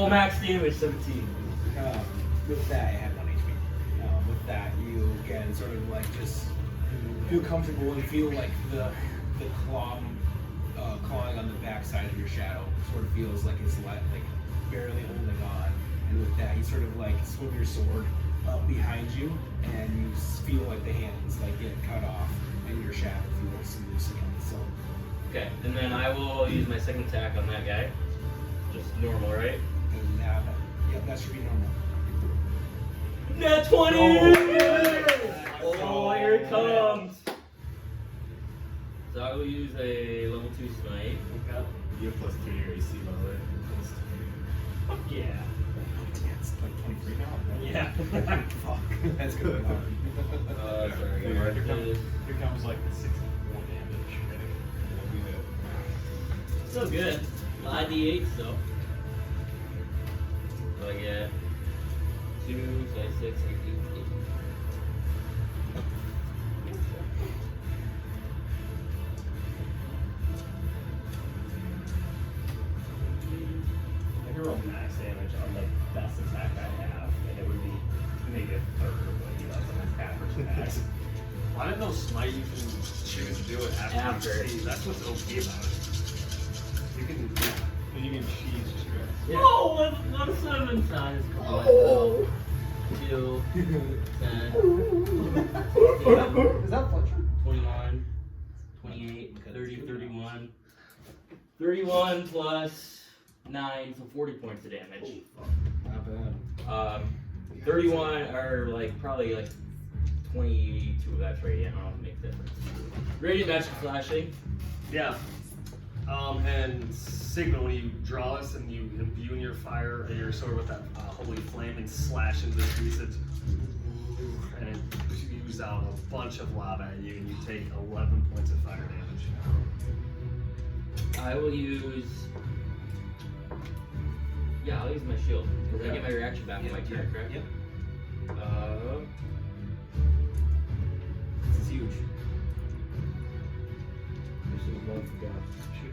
Full max damage, 17. With that, I have 1 HP. With that, you can sort of like just feel comfortable and feel like the clawing on the backside of your shadow sort of feels like it's like barely holding on. And with that, you sort of like swing your sword up behind you, and you feel like the hands like get cut off, and your shadow feels loose again. So. Okay, and then I will use my second attack on that guy. Just normal, right? And now, that should be normal. Nat 20! Oh, here it comes! So I will use a level 2 smite. Okay. You have +2 to your AC, by the way. Fuck yeah. It's like 23 now. Yeah. Fuck. That's good. Sorry, guys. Here comes like the 64 damage. Still good. 5d8 still. So I get 2, 6, 8, 8. I can roll max damage on the best attack I have, and it would be maybe a third of what you have on an average attack. Why didn't those smite you can choose to do it after you see? That's what's OP about it. You can. And you can cheese just grab. Yeah. Oh, 1 7 times. Oh! 2, 10, Is that Fletcher? 21, 28, 30, 31. 31 plus 9, so 40 points of damage. Not bad. 31 or like probably like 22 of that's radiant. I don't know if it makes a difference. Radiant magic slashing. Yeah. And Sigma, when you draw this and you imbue your fire and your sword with that holy flame and slash into the creases, and it spews out a bunch of lava at you, and you take 11 points of fire damage. I will use. Yeah, I'll use my shield because I get my reaction back on my turn, correct? Yep. This is huge.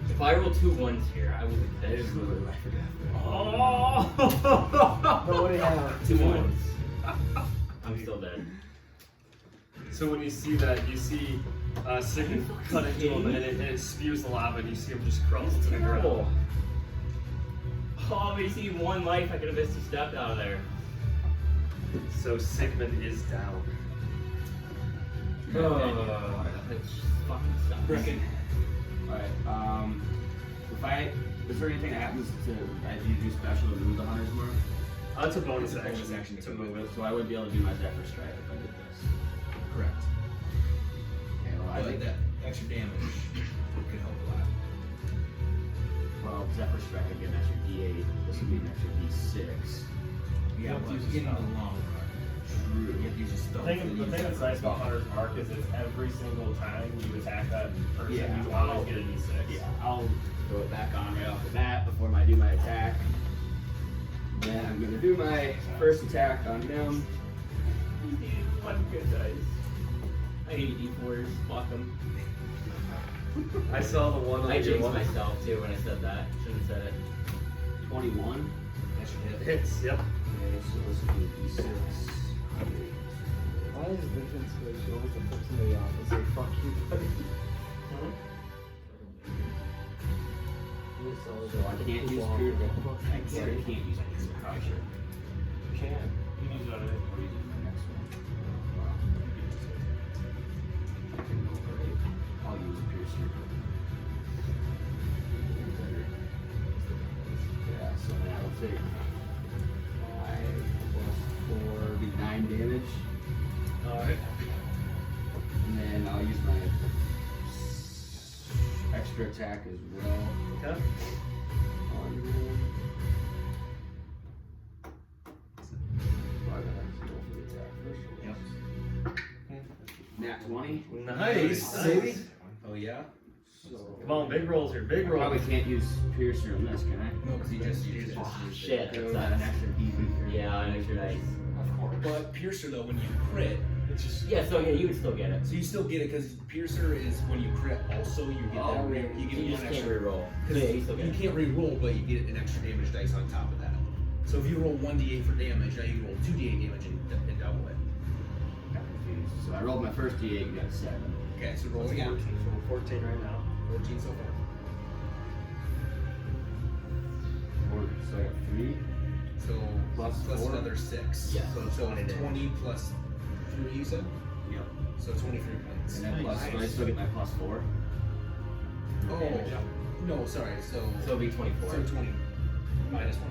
If I roll 2 1s here, I will be pissed. Oh! No, what do you have? 2 1s. I'm still dead. So when you see that, you see Sigma cut into him and it spews the lava, and you see him just crumble to the ground. Terrible. Oh, we see 1 life. I could have missed a step out of there. So Sigmund is down. Oh, that's fucking sucks. Bracken. Alright, is there anything that happens as you do special to move the hunter's mark? That's a bonus It's a action. bonus action to move it, so I wouldn't be able to do my Zephyr Strike if I did this. Correct. Okay, well, I But think that extra damage could help a lot. well, Zephyr Strike would get an extra D8, this would be an extra D6. Yeah, but in the long run. True. You have to use a spell. The thing that's nice about Hunter's Mark is it's every single time you attack that person, Yeah, you always get a D6. Yeah, I'll throw it back on right off the bat before I do my attack. Then I'm gonna do my first attack on him. One good dice. I hate D4s. Fuck them. I saw the one on I your jinxed one. myself too when I said that. Shouldn't have said it. 21. That should hit. Hits, yep. Okay, so this will be a D6. Why is Lincoln's place always to flip somebody off and say, fuck you, buddy? So I can't use Spirit. I can't use Pierce. Probably sure. You can. You can use it on it. Or use it for the next one. Wow. I'll use Pierce here. Yeah, so then I will take 5 plus 4, be 9 damage. Alright. And then I'll use my extra attack as well. Okay. On him. Nat 20. Nice. Baby. Oh yeah. So Come on, big rolls here, big I rolls. probably can't use Piercer on this, can I? No, because he just used it. Oh, shit. So That's an extra D. Yeah, an extra dice. Of course. But Piercer though, when you crit, it's just Yeah, so yeah, you would still get it. so you still get it because Piercer is when you crit. Also, you get that. You get You one just can't extra. reroll. Because Yeah, you still get you it. can't re-roll, but you get an extra damage dice on top of that. So if you roll 1d8 for damage, now you roll 2d8 damage and double it. Got confused. So I rolled my first d8 and got 7. Okay, so roll That's again. 14 right now. 14 so far. So I got 3. So Plus plus 4. another 6. Yeah. So 20 plus 3, you said? Yep. So 23 points. And then plus, so I still get my plus 4. Oh, no, sorry. So it'll be 24. So 20 minus 1.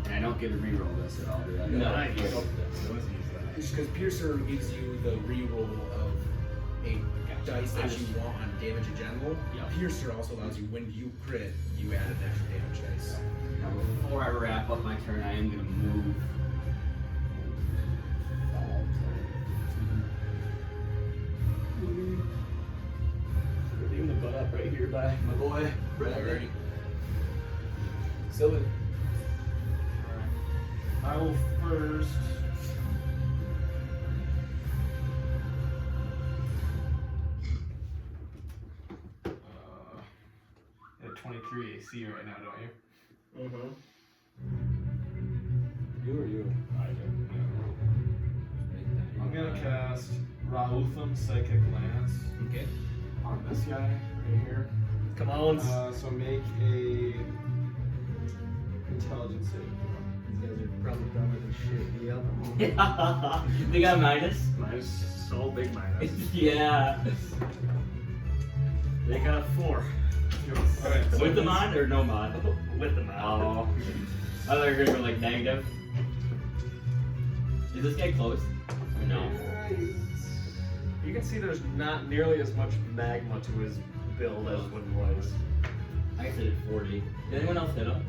And I don't get to reroll this at all, do I? No. Nice. Because Piercer gives you the reroll of a dice that you want on damage in general. Yeah. Piercer also allows you, when you crit, you add an extra damage dice. Now, before I wrap up my turn, I am going to move. Leaving the butt up right here by my boy, Alrighty. Sylvan. I will first. At 23 AC right now, don't you? Mm-hmm. You or you? I do. I'm gonna cast Rautham Psychic Lance. Okay. On this guy right here. Come on. So make a intelligence saving throw. These guys are probably dumber than shit. Yep. They got minus. Minus, so big minus. Yeah. They got 4. Alright, so With the mod or no mod? With the mod. Oh. I thought you were gonna go like negative. Is this guy close? Or no? You can see there's not nearly as much magma to his build as what he was. I guess I did 40. Did anyone else hit him?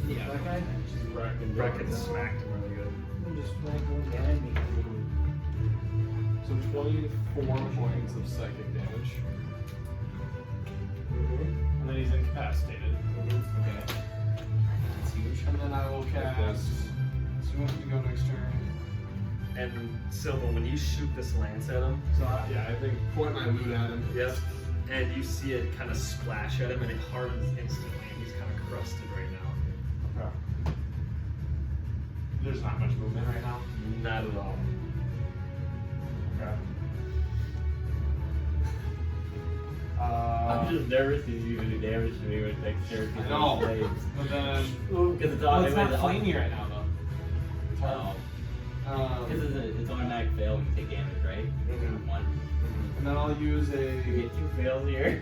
Yeah. That guy? Brecken smacked him really good. I'm just like going behind me. So 24 points of psychic damage. And then he's incapacitated. Okay. That's huge. And then I will cast. So who wants to go next turn? And Silva, when you shoot this lance at him, So yeah, I think point my loot at him. yep, and you see it kind of splash at him, and it hardens instantly, and he's kind of crusted right now. Okay. There's not much movement right now. Not at all. Okay. I'm just nervous he's gonna do damage to me with dexterity. I know. But then. Because it's Well, all it's not flamey right now though. It's hard. Oh. Because it's automatic fail when you take damage, right? Mhm. One. And then I'll use You a. get 2 fails here.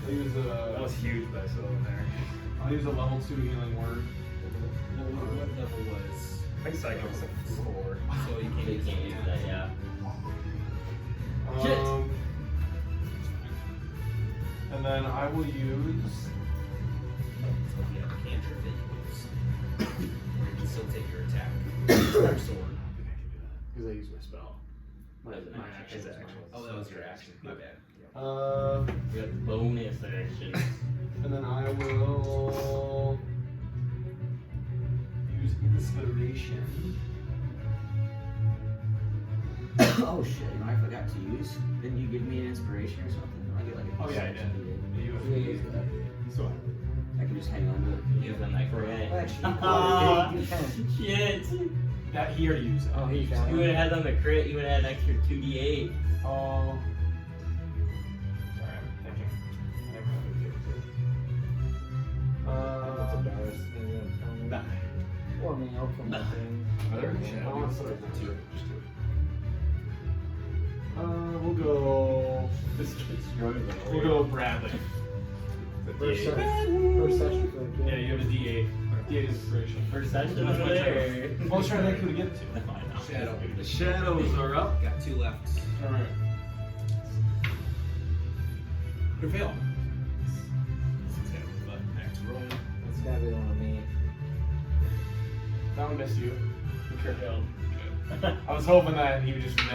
I'll use That a. was huge by Silva there. I'll use a level 2 healing word. What level was? I think Psychic was like 4. So you can't They use can't use that, yeah. Shit. And then I will use. So if you have a cantrip that you use, where you can still take your attack. Or sword. Because I use my spell. My action. His action. Oh, that was your action. My bad. We got bonus action. And then I will use inspiration. Oh shit, you know, I forgot to use. Didn't you give me an inspiration or something? I get like a Oh yeah, I did. You So I can just hang on to it. Use them like forget. Actually, you can. Shit. that he already used it. Oh, he You can. would have had on the crit, you would have had an extra 2d8. Oh. Sorry, I'm thinking. I never know who to give it to. Nah. Or me, I'll come back in. Are there any shadows? Two. Just two. We'll go. This kid's struggling. We'll go Bradley. First session for the Yeah, game. you have a D8. D8 is inspiration. First session That's over my turn. there. I was trying to think who to give it to. Shadow. The shadows are up. Got 2 left. Alright. Prevail. This is gonna be the next roll. It's gotta be one of me. That one missed you. You curtailed. I was hoping that he would just miss.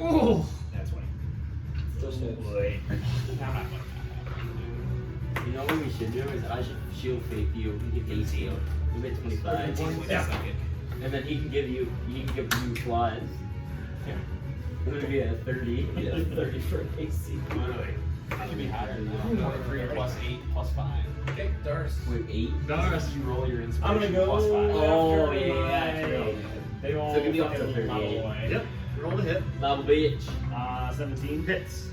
Oh! That's 20. Just hits. Boy. You know what we should do is I should shield faith you. You get AC. You get 25. And then he can give you flies. Yeah. It would be a 30. Yeah, 30 for AC. Really? Should be higher than that. 3 plus 8 plus 5. Okay, Doris. Wait, 8? Doris. You roll your inspiration I'm gonna go plus 5. Oh, after yeah, true. They all So give me up to fucking 38. level away. Yep. Roll the hit. Lava bitch. 17 hits.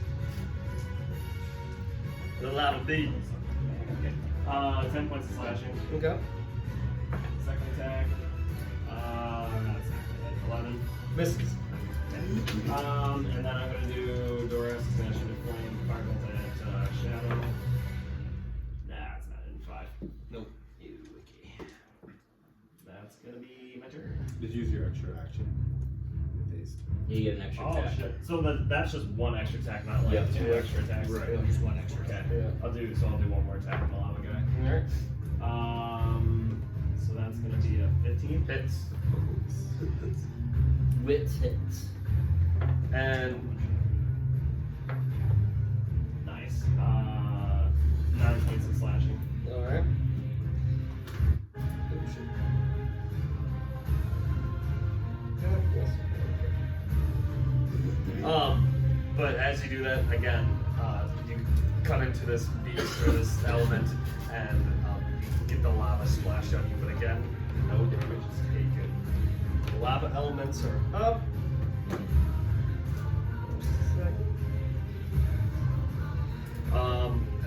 The lava beat. 10 points of slashing. Okay. Second attack. Not second, 11. Misses. And then I'm gonna do Doris is gonna shoot a flame fireball at Shadow. Nah, it's not in 5. Nope. That's gonna be my turn. Did you use your extra action? Dazed. You get an extra Oh attack. shit. So that's just one extra attack, not like Yeah. 2 extra attacks. Right. Just one extra attack. Yeah. I'll do one more attack on the lava guy. Alright. So that's gonna be a 15 hits. Wit hits. And nice. 9 points of slashing. Alright. But as you do that, again, you cut into this beast or this element and you get the lava splashed on you. But again, no damage is taken. The lava elements are up.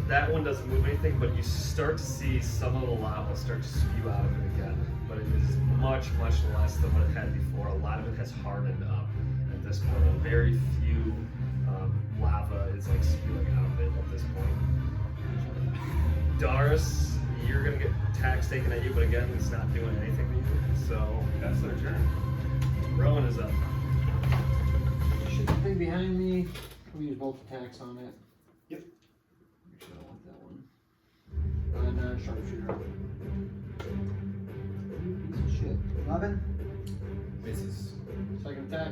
That one doesn't move anything, but you start to see some of the lava start to spew out of it again. But it is much, much less than what it had before. A lot of it has hardened up at this point. Very few lava is like spewing out of it at this point. Doris, you're gonna get attacks taken at you, but again, it's not doing anything to you. So that's their turn. Rowan is up. Shoot the thing behind me. We use both attacks on it. Yep. Actually, I want that one. Non-sharpshooter. Piece of shit. 11. Misses. Second attack.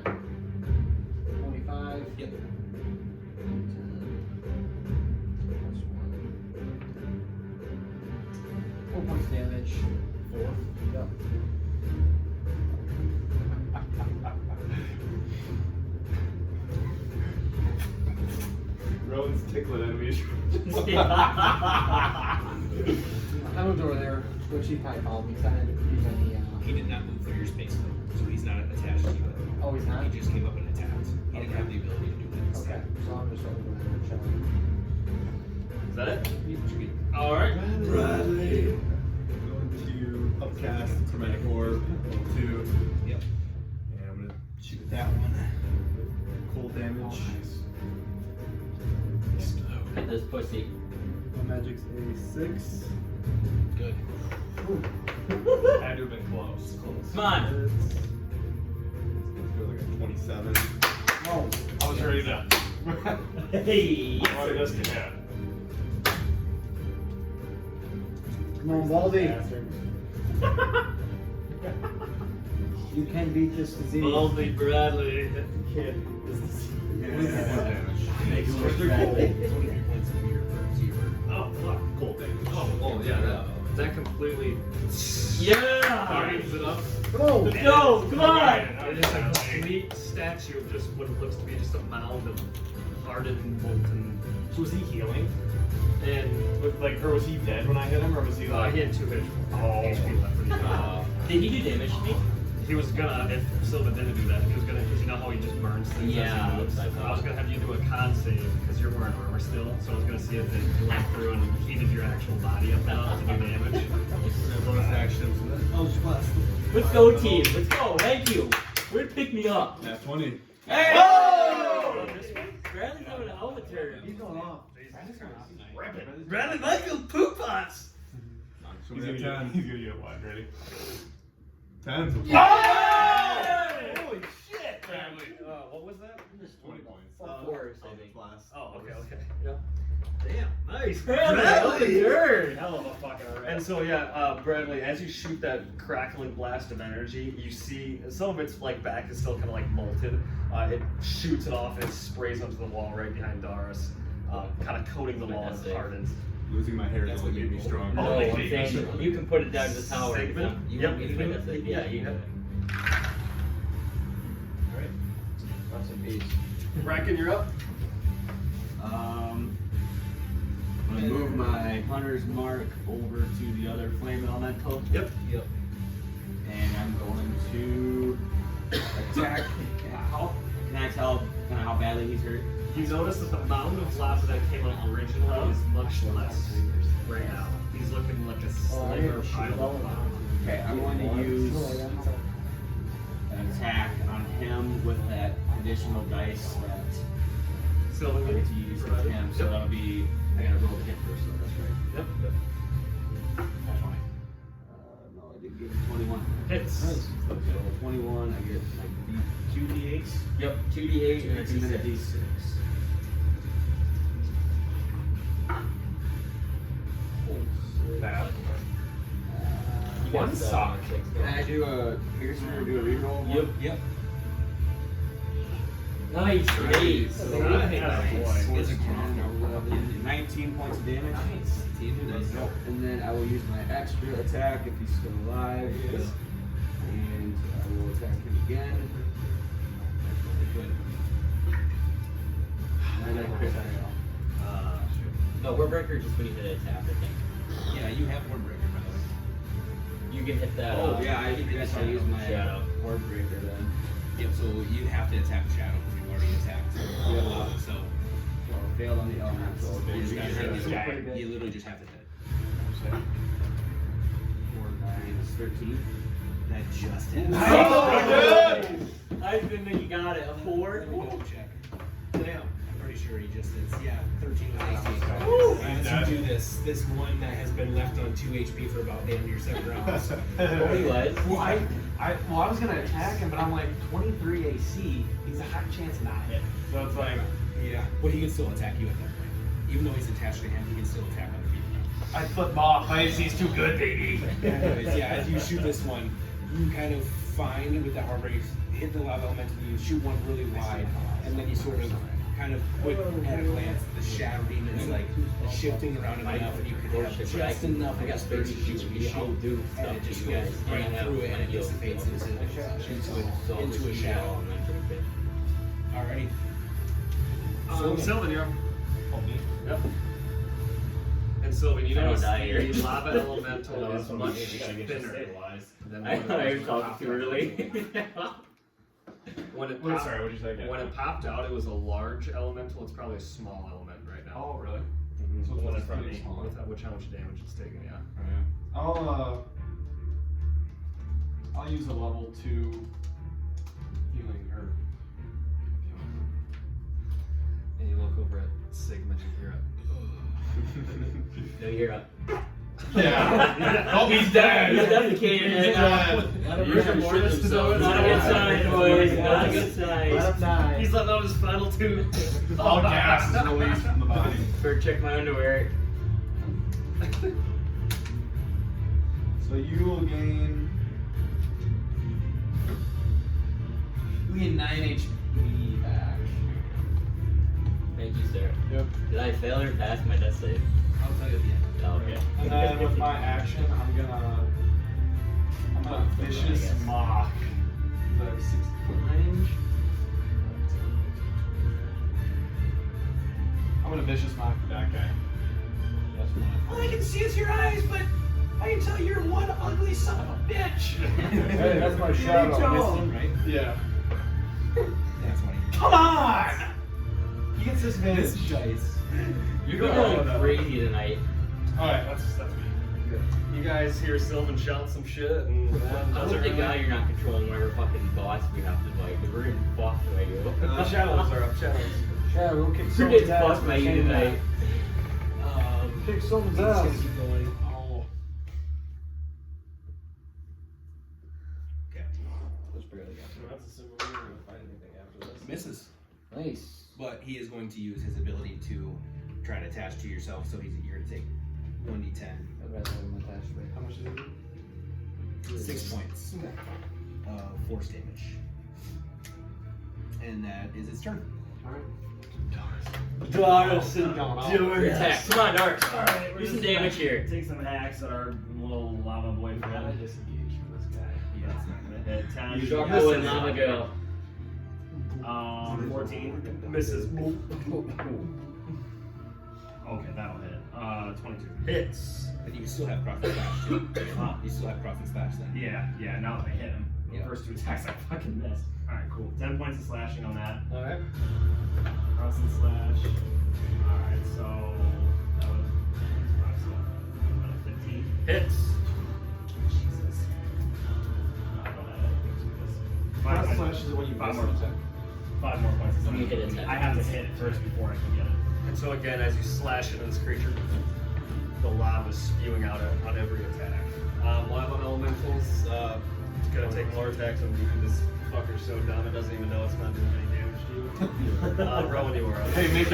25. Yep. 10. +1. 4 points damage. 4. Yep. Rowan's tickling enemies. I moved over there, which he probably followed me because I didn't use any. He did not move through your space though, so he's not attached to you. Oh, he's not? He just came up and attacked. He didn't Okay. have the ability to do that. Okay, so I'm just over there and check. Is that it? You All right. Bradley. Going to upcast Chromatic Orb. 2. Yep. And I'm gonna shoot that one. Cold damage. Hit this pussy. My magic's a 6. Good. Had to have been close. Come on. It's gonna go like a 27. Oh, I was ready to. Hey. I wanted this to hit. come on, Baldy. You can beat this disease. Baldy Bradley. Makes Where's Bradley? 23 points of fear for Zero. Oh fuck. Cold damage. Oh yeah. That completely. Yeah. Hardens it up. Go! Let's go. Come on. It is a complete statue of just what looks to be just a mound of hardened molten. So was he healing? And like, or was he dead when I hit him, or was he like? He had 2 HP left for the Did he do damage to me? He was gonna, if Silva didn't do that, he was gonna, because you know how he just burns things Yeah, as he moves? I I was gonna have you do a con save, because you're wearing armor still, so I was gonna see if it went through and heated your actual body up now to do damage. Bonus actions. Let's go, team. Let's go. Thank you. Way to pick me up. Nat 20. Hey! Oh! Bradley's having a hell of a turn. He's going off. Bradley Michael poop pots! So He's we gonna, have 10. he's gonna get one. Ready? 10. So Holy shit, Bradley! What was that? 20 points. 4, I think. Oh, okay. Yeah. Damn, nice. Bradley, hell of a turn. Hell of a fucking array. And so yeah, Bradley, as you shoot that crackling blast of energy, you see some of its like back is still kind of like molted. It shoots it off and it sprays onto the wall right behind Doris, kind of coating the wall as it hardens. Losing my hair doesn't make me stronger. No, Oh, I'm saying you can put it down to the tower. Segment? You Yep, want me to witness it? Yeah, you can. Rest in peace. Bracken, you're up. I'm gonna move my hunter's mark over to the other flame elemental. Yep. And I'm going to attack. How can I tell kind of how badly he's hurt? You notice that the mound of lava that came up originally is much less right now. He's looking like a sliver pile of lava. Okay, I'm going to use an attack on him with that additional dice that So I get to use with him. So that'll be, I gotta roll hit first, so that's right. Yep. No, I didn't get 21. Hits. So 21, I get like 2 d8s. Yep, 2d8 and a And then a d6. d6. Bad. You One got sock. 6. Can I do a piercer or do a reroll? Yep. Nice. Great. So Okay, that you boy. Is a 19 points of damage. Nope. And then I will use my extra attack if he's still alive. And I will attack him again. And then crit fail. No, Warbreaker just when you hit an attack, I think. Yeah, you have Warbreaker, by the way. You can hit that. Oh yeah, I guess I'll use my Shadow. Ward Breaker then. Yep, so you have to attack the Shadow because you've already attacked. Yeah. So Well, failed on the elemental. you just gotta hit Pretty this guy. big. You literally just have to hit. 4, 9 is 13. That just hit. I didn't think you got it. A 4. Let me double check. Damn. I'm pretty sure he just is. Yeah, 13 with AC. Woo! As you do this one that has been left on 2 HP for about damn near 7 rounds. What he was. Well, I was gonna attack him, but I'm like 23 AC. He's a high chance not hit. So it's like, Yeah, but he can still attack you at that point. Even though he's attached to him, he can still attack other people. I flip him off. My AC's too good, baby. Anyways, yeah, as you shoot this one, you kind of find with the Heartbreak, hit the lava elemental, you shoot one really wide, and then you sort of kind of quick at a glance, the shadow demon is like shifting around him enough, and you can have just enough of a space to shoot your shield, do and it just goes right through it, and it dissipates into a shadow. Alrighty. Sylvan, you're up. Yep. And Sylvan, you I don't notice die here. the lava elemental is much thinner than the I one thought I that was talking too early. When it Wait, popped, sorry, what'd you say again? when it popped out, it was a large elemental. It's probably a small element right now. Oh, really? So So one it's in front of pretty me. small. With how much damage it's taken, yeah. I'll use a level 2 healing herb. And you look over at Sigmund and hear it. No, you're up. Yeah. Oh, he's dead. He's defecated. He's dead. Use remorse to do it. Not a good sign, boys. Not a good sign. Let him die. He's letting out his final two. All gas is released from the body. Better check my underwear. So you will gain. We get 9 HP back. Thank you, sir. Yep. Did I fail or pass my death save? I'll tell you at the end. Oh, okay. And then with my action, I'm gonna vicious mock the 60-foot range. I'm gonna vicious mock that guy. That's my. All I can see is your eyes, but I can tell you're one ugly son of a bitch. Hey, that's my shadow. Missed him, right? Yeah. That's funny. Come on! He gets this This dice. You're going crazy tonight. Alright, that's me. You guys hear Sylvan shout some shit, and I hope the guy you're not controlling whatever fucking boss we have to fight, because we're getting fucked by you. shadows are up. Shadows. Shadow, we'll kick We're someone's getting ass. fucked by you tonight. Kick someone's He's ass. gonna keep going. Okay. Just barely got through. That's assuming we're not gonna fight anything after this. Misses. Nice. But he is going to use his ability to try to attach to yourself, so you're gonna take 1d10. I'd rather have him attached to me. How much is it? 6 points of force damage. And that is its turn. Doris. Attack. Come on, Dark. Alright, we're Do some just damage gonna here. Take some hacks at our little lava boyfriend. disengage from this guy. Yeah, it's not Gonna hit 10. You sharp boy and lava girl. 14. Misses. Okay, that'll hit. 22. Hits. And you still have Prophet Slash too. You still have Prophet Slash then. Yeah, now that I hit him. The Yeah. first 2 attacks I fucking missed. Alright, cool. 10 points of slashing on that. Alright. Cross and slash. Alright, so that was 5, so 15. Hits. Jesus. I don't have anything to this. Cross and slash is when you 5 miss more. an attack. 5 more points of When you slashing. hit attack. I have to hit it first before I can get it. And so again, as you slash into this creature, the lava is spewing out on every attack. Lava elementals, it's gonna take more attacks on you. This fucker's so dumb it doesn't even know it's not doing any damage to you. Rowan, you are up. Hey, make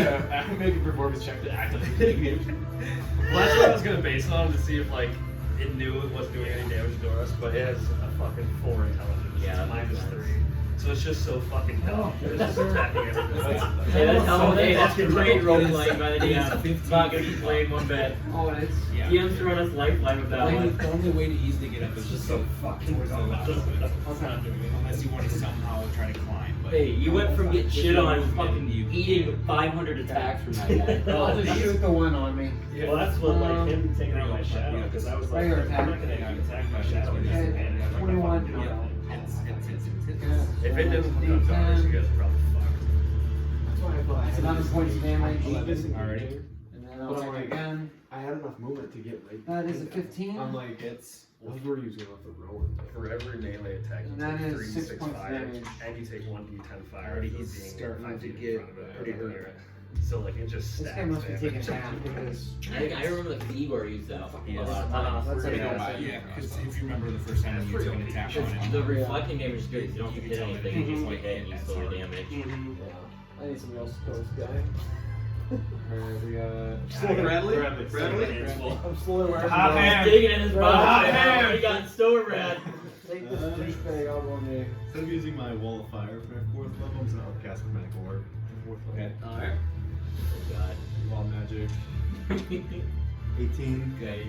a performance check to activate it. Well, that's what I was gonna base it on to see if like it knew it wasn't doing any damage to us, but it has a fucking 4 intelligence. Yeah, minus nice. 3. So it's just so fucking dumb. It's just attacking everything. Hey, that's how So that's fucking great dumb. role playing by the DM. Not gonna be playing one bit. Oh, and it's DM's throwing us lifeline with that one. The only way to easily get up is just so fucking towards the lava. Unless you want to somehow try to climb. But Hey, you went from getting shit on Yeah, fucking you- eating 500 attacks from that guy. I'll just shoot the one on me. Well, that's what like him taking out my shadow, because I was like, Regular I'm not gonna attack. get attacked by shadow. It's Okay, disadvantage. I'm not 21. fucking doing it. If it doesn't become damage, you guys are probably fucked. It's 11 points of damage. Alrighty. And then I'll take again. I had enough movement to get right. That is a 15. I'm like, it's. That's where he was going off the road. For every melee attack, you And that take is 3d6 6 points of fire, damage. and you take 1d10 fire. Already, for he's being starting 5 to feet in get front of it, pretty or hurt. near it. So like it just This stacks guy must be taking damage. half because. I remember like Igor used that a lot of times. That's We're a gonna go good by, idea. yeah, because if you remember the first time you took an attack on it. The reflecting damage is good because you don't have to hit anything, you just get hit and you still get damage. I need somebody else to kill this guy. Alright, we got. Bradley? Bradley? I'm slowly wearing Hot the- hand. Digging in his Hot body. hand. He got store red. Take this douchebag out on me. So I'm using my wall of fire for my 4th level, so I'll cast Chromatic Orb for 4th level. Okay. Alright. Oh god. Wall magic. 18. Okay.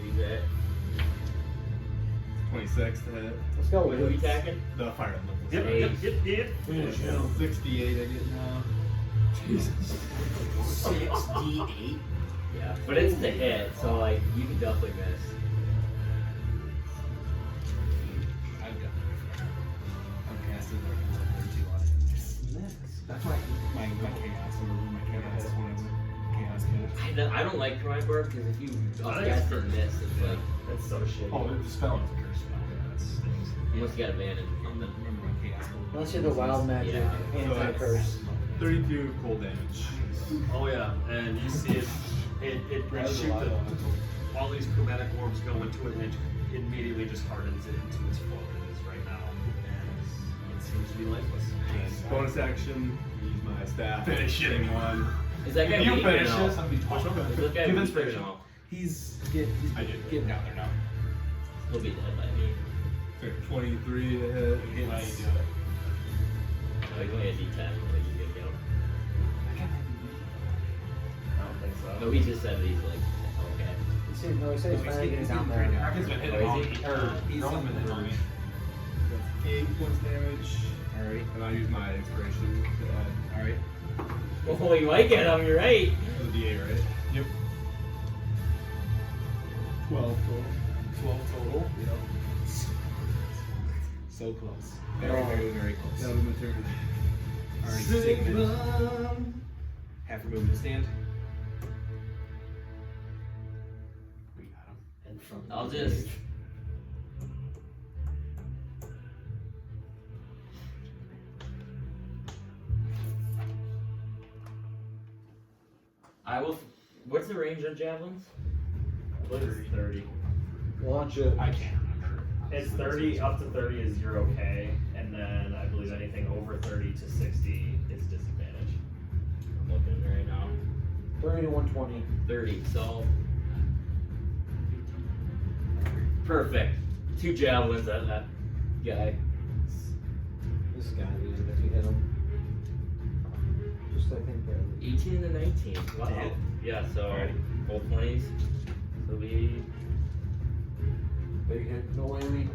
Leave it. 26 to hit. Let's go What with are we it. attacking? The fire elemental. Yep. 68 I get now. Jesus. 6d8. Yeah, but it's the hit, so like you can definitely miss. I've got I've casted like 1 or 2 on it. That's why my chaos, my chaos one chaos I don't like Chromatic Orb because if you cast and miss, it's like That's so shitty. Oh, the spell is a curse spell. Yeah, that stinks. unless you got advantage or something. Remember my chaos Unless you're the wild magic Yeah. anti-curse. 32 cold damage. Oh yeah, and you see it shoot all these chromatic orbs go into it, and it immediately just hardens it into its form it is right now, and it seems to be lifeless. Bonus action, use my staff. Finish it. Same one. Is that guy If you weak or finish no? this, I'll be Is that guy Give weak or inspiration. no? He's I did. getting down there now. He'll be dead by me. So 23 to hit. Hits. No, he's only a D10, but you get him. I don't think so. No, he just said that he's like, okay. You see, no, he said he's finally getting down there. He's been hitting Oh, on is me. he? Or, He's no one's been hitting on me. 8 points damage. Alright. And I use my inspiration to add. Alright. Oh, you might get him, you're right. That was a D8, right? Yep. 12 total. 12 total. So close. Very, very close. That was my turn. Alright, Sigmund. Half your movement to stand. We got him. And from I'll just. I will. What's the range on javelins? I believe it's 30. Launch it. I can't remember. It's 30, up to 30 is you're okay, and then I believe anything over 30 to 60 is disadvantage. I'm looking right now. 30 to 120. 30, so. Perfect. 2 javelins at that guy. This guy, dude, if you hit him. Just I think barely. 18 to 19. Wow. Hit. Yeah, so Alrighty. both 20s. So we. Big hit, no whammy.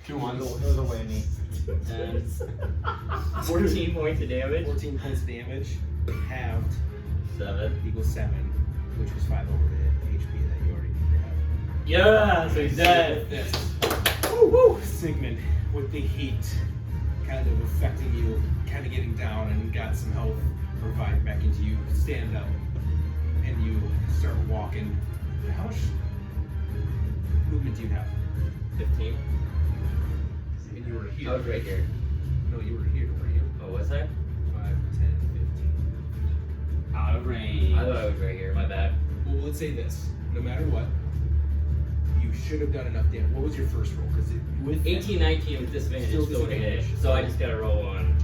2 ones. It was a whammy. And 14 points of damage. 14 points of damage. Halved. 7. Equals 7, which was 5 over the HP that you already need to have. Yeah, so he's dead. This. Woo, woo, Sigmund, with the heat kind of affecting you, kind of getting down and got some health revived back into you, stand up, and you start walking. How much movement do you have? 15. And you were here. I was right here. No, you were here, weren't you? Oh, was I? 5, 10, 15. Out of range. I thought I was right here. My bad. Well, let's say this. No matter what, you should have done enough damage. What was your first roll? Because with 18, 19 with disadvantage Still still would hit. disadvantage. So I just gotta roll on.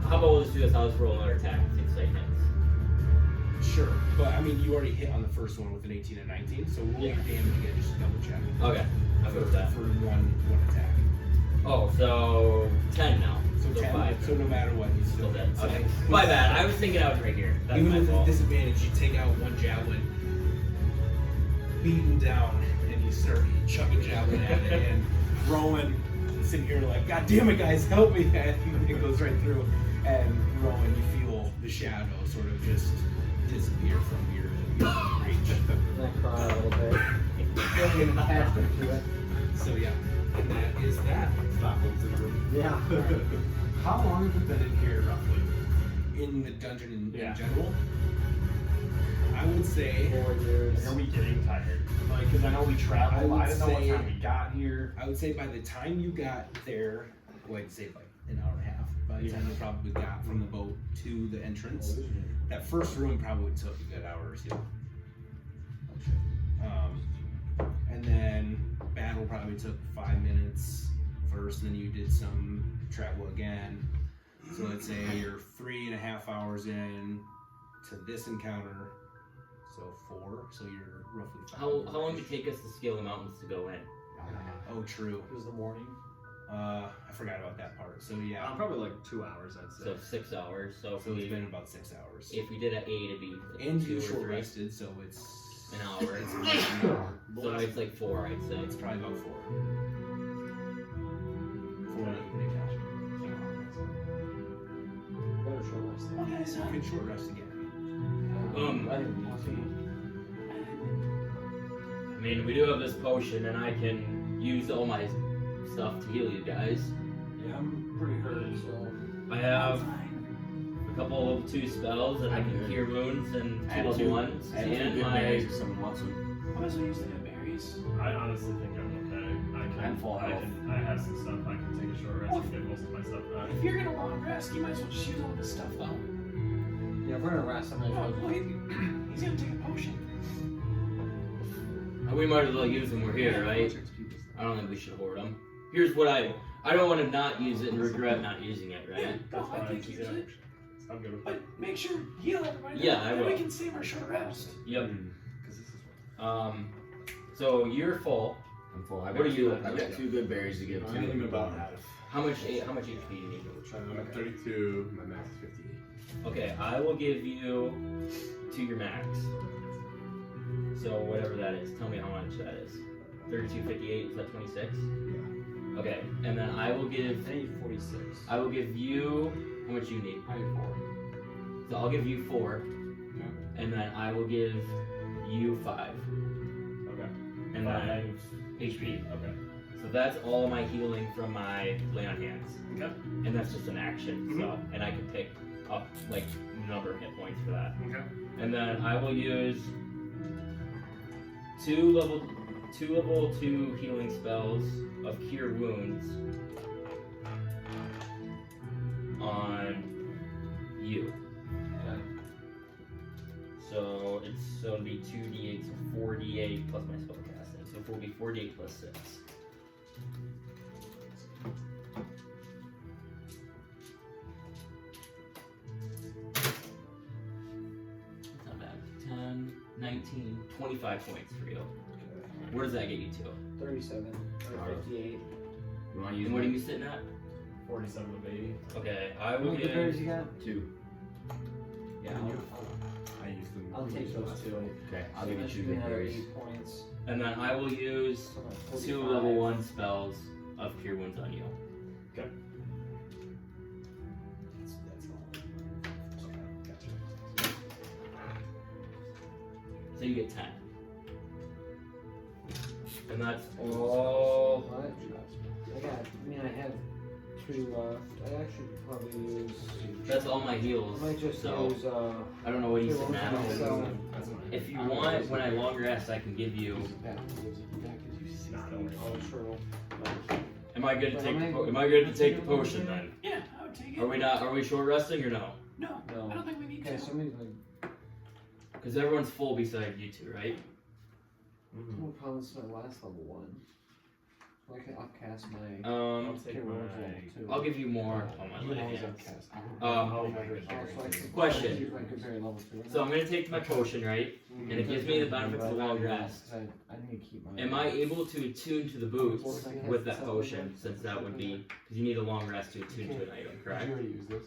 How about we'll just do this? I'll just roll another attack. See if it hits. Sure, but I mean, you already hit on the first one with an 18 and 19, so roll your damage again, just to double check. Okay, I'll go with that. For one attack. Oh, so 10 now. So 10. 5. So no matter what, you still Still dead. So Okay. My bad. I was thinking I was right here. That's even my with the fault. disadvantage, you take out one javelin, beating down, and you start chucking javelin at it, and Rowan sitting here like, God damn it, guys, help me! And it goes right through, and Rowan, you feel the shadow sort of just disappear from your reach. I cry a little bit. Getting attachment to it. So yeah, and that is that. Stockholm syndrome. Yeah. How long have you been in here, roughly? In the dungeon in Yeah. general, I would say 4 years. Like, are we getting tired? Like, because I know we traveled. I didn't know what time we got here. I would say by the time you got there, well, I'd say like an hour and a half. By the time you probably got from the boat to the entrance, that first room probably took a good hour or two. And then battle probably took 5 minutes first, and then you did some travel again. So let's say you're 3.5 hours in to this encounter, so 4. So you're roughly 5. How long did it take us to scale the mountains to go in? Oh, true. It was the morning. I forgot about that part. So yeah. Probably like 2 hours, I'd say. So 6 hours. So, So it's been about 6 hours. if we did an 8, it'd be And 2 you or short 3. rested, so it's An hour. It's about an hour. So it's like 4, I'd say. It's probably about 4. 4 Better short rest. Okay, so You can short rest again. I didn't want to. I mean, we do have this potion, and I can use all my stuff to heal you guys. Yeah, I'm pretty hurt, so. I have a couple level 2 spells, and I can cure wounds and 2 level 1s, and my. if someone wants them. I might as well use the good berries. I honestly think I'm okay. I'm full health. I have some stuff. I can take a short rest and get most of my stuff back. If you're gonna long rest, you might as well just use all this stuff though. Yeah, if we're gonna rest, I'm Oh, gonna well, he's gonna take a potion. We might as well use them. We're here, right? I don't think we should hoard them. Here's what I don't want to not use it and regret not using it, Yeah, right? no, I think use it. I'm good with But make sure you heal everybody. Yeah, I then will. we can save our short rest. Yep. So you're full. I'm full. I've What got are you? I've got 2 good berries to give to I'm you. about half. How much HP do you need? I'm at 32, my max is 58. Okay, I will give you to your max. So whatever that is, tell me how much that is. 32.58, is that 26? Yeah. Okay, and then I will give. I need 46. I will give you. How much you need? I need 4. So I'll give you 4. Yeah. And then I will give you 5. Okay. And then HP. Okay. So that's all my healing from my lay on hands. Okay. And that's just an action. So and I can pick up like number of hit points for that. Okay. And then I will use 2 level 2 healing spells of Cure Wounds on you. Okay. So it'll be 2d8, so 4d8 plus my spell casting. So it will be 4d8 plus 6. That's not bad. 10, 19, 25 points for you. Where does that get you to? 37 or 58. You want to use And what are you sitting at? 47 of 80. Okay, I How will many berries give. you got? 2. Yeah, I used them. I'll take those 2. Okay, I'll So give you that 2 should be good another berries. 8 points. And then I will use So like 2 45. level 1 spells of Cure Wounds on you. Okay. That's all. Okay, gotcha. So you get 10. And that's all. What? I have 2 left. I actually could probably use. That's all my heals. I might just so use. I don't know what you said heals now. myself. If you want, when I long rest, I can give you. Oh, true. Am I good to But take? am Am I good to take the potion then? Yeah, I would take it. Are we not? Are we short resting or no? No, I don't think we need Okay, to. so maybe like. Because everyone's full beside you two, right? We'll probably this is my last level 1. I'll cast my. I'll give you more on my left hand. Question. So I'm gonna take my potion, right? And it gives me the benefits of the long rest. I need to keep my. Am I able to attune to the boots with that potion? Since that would be because you need a long rest to attune to an item, correct? Did you already use this?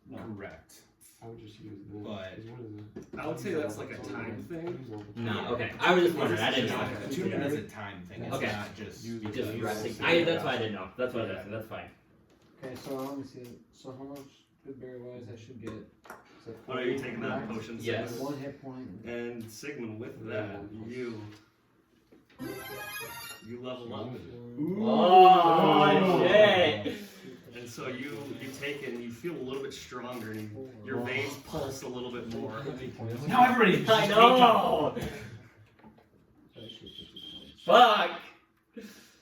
No. Correct. I would just use this. But I would say that's like a time thing. No, okay. I was just wondering. I didn't know. Attunement is a time thing. It's Okay. not just. You just resting. That's why I didn't know. That's why I was asking. That's fine. Okay, so let me see. So how much good berry wise I should get? Oh, are you taking that potion? Yes. Sigmund? 1 hit point. And Sigmund, with that, you level up. Oh shit! And so you take it and you feel a little bit stronger and your veins pulse a little bit more. Now everybody. I know. Fuck.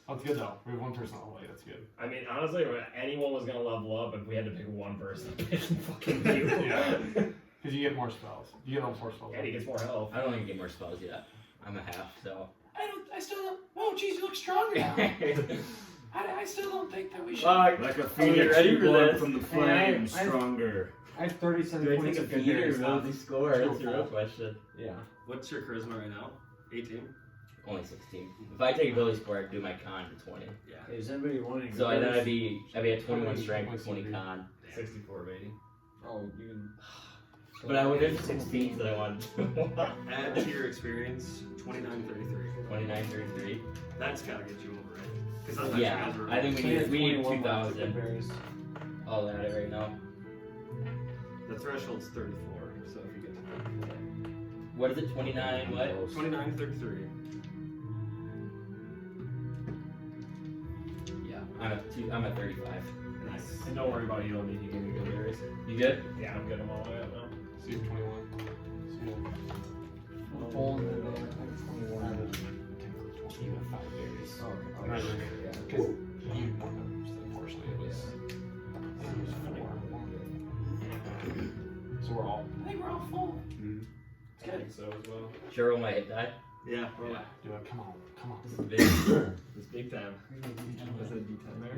That's good though. We have 1 person all the way. That's good. I mean, honestly, if anyone was gonna level up, if we had to pick one person, it's fucking you. Yeah. Because you get more spells. You get almost 4 spells. And he gets more health. I don't even get more spells yet. I'm a half, so. I still don't. Oh, geez, you look stronger now. I still don't think that we should. Fuck. Like a Are you phoenix ready for reborn this? from the flame, stronger. I have 37 Do I points take a of good feed or berry roll stuff. the score? That's the real question. Yeah. What's your charisma right now? 18? Only 16. If I take ability score, I can do my con to 20. Yeah. Hey, does anybody want any So then berries? I'd be at 21 strength, 20 con. 64 of 80. Oh, you can. But I would have 16 that I wanted. Add to your experience 2933. 2933. That's gotta get you over it. Because Yeah, I think we need 2,000. berries. I'll add it right now. The threshold's 34, so if you get to 34. What is it? 29 what? 2933. Yeah, I'm at 35. Nice. And don't worry about you, don't need to give me good berries. You good? Yeah, I'm good. I'm all the way up now. So you have 21. Full and then I have 21. You have 5 berries. Oh, Right, okay. yeah. Because you, unfortunately, it was 4. So we're all. I think we're all full. I think so as well. Cheryl might hit that. Yeah, Yeah. Do it. Come on. Come on. This is big. it's big time. Was it a D10 there?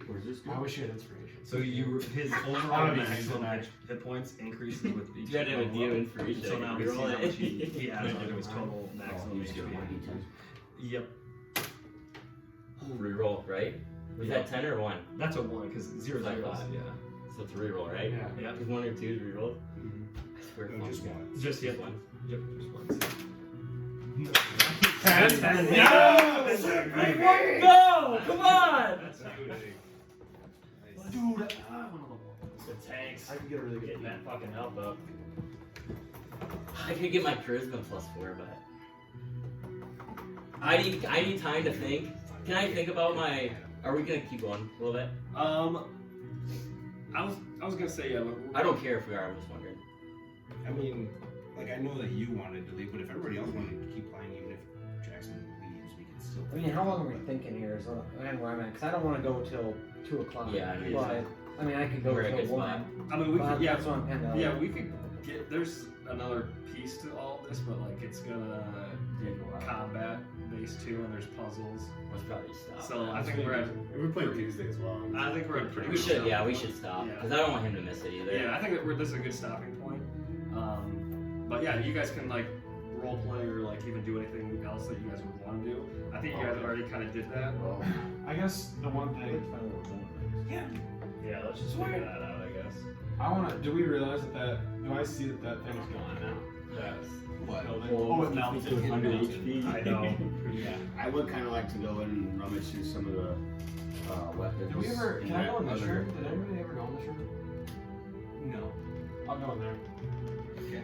Where's this I wish you had inspiration. So his overall maximum hit points increases with each. You gotta have a level deal up. inspiration. So now we see how much he added to his total Oh, maximum you just get HP. 1d10. Yep. Reroll, right? Was that 10 or 1? That's a 1 because 0 Like zeros. that. Yeah. So it's a reroll, right? Yeah. Yeah. Because 1 or 2 is rerolled. I swear to No, fuck. just 1. Just yep. one. Yep. Just one. 10. Yeah! Go! Come on! Dude, The tanks. I can get a really good Getting that fucking health up. I could get my charisma +4, but I need time to think. Can I think about my? Are we gonna keep going a little bit? I was gonna say yeah, but I don't care if we are. I'm just wondering. I mean, like I know that you wanted to leave, but if everybody else wanted to keep playing, even if Jackson leaves, we can still. I mean, how long are we thinking here? Is and where I'm at? Because I don't want to go till 2 o'clock. Yeah, I mean, but I mean, I could go We're in a till good 1. spot. I mean we But could, yeah, that's what I'm kind of. yeah, we could get. There's another piece to all this, but like it's gonna combat based too, and there's puzzles. Let's probably stop. So I think we're at. We're playing Tuesday as well. I think we're at a pretty. We good should. stop. Yeah, we should stop Yeah. because I don't want him to miss it either. Yeah, I think that this is a good stopping point. But yeah, you guys can like role play or like even do anything else that you guys would want to do. I think you guys already kind of did that. Well, I guess the one thing Yeah. Yeah, let's just figure that out, I guess. I want to. Do we realize that? Do I see that thing's gone now? Yes. What? Oh, it melted. With 100 HP. I know. Yeah. I would kind of like to go and rummage through some of the weapons. Did we ever? Can I go in this other- room? Did anybody ever go in this room? No. I'll go in there. Okay.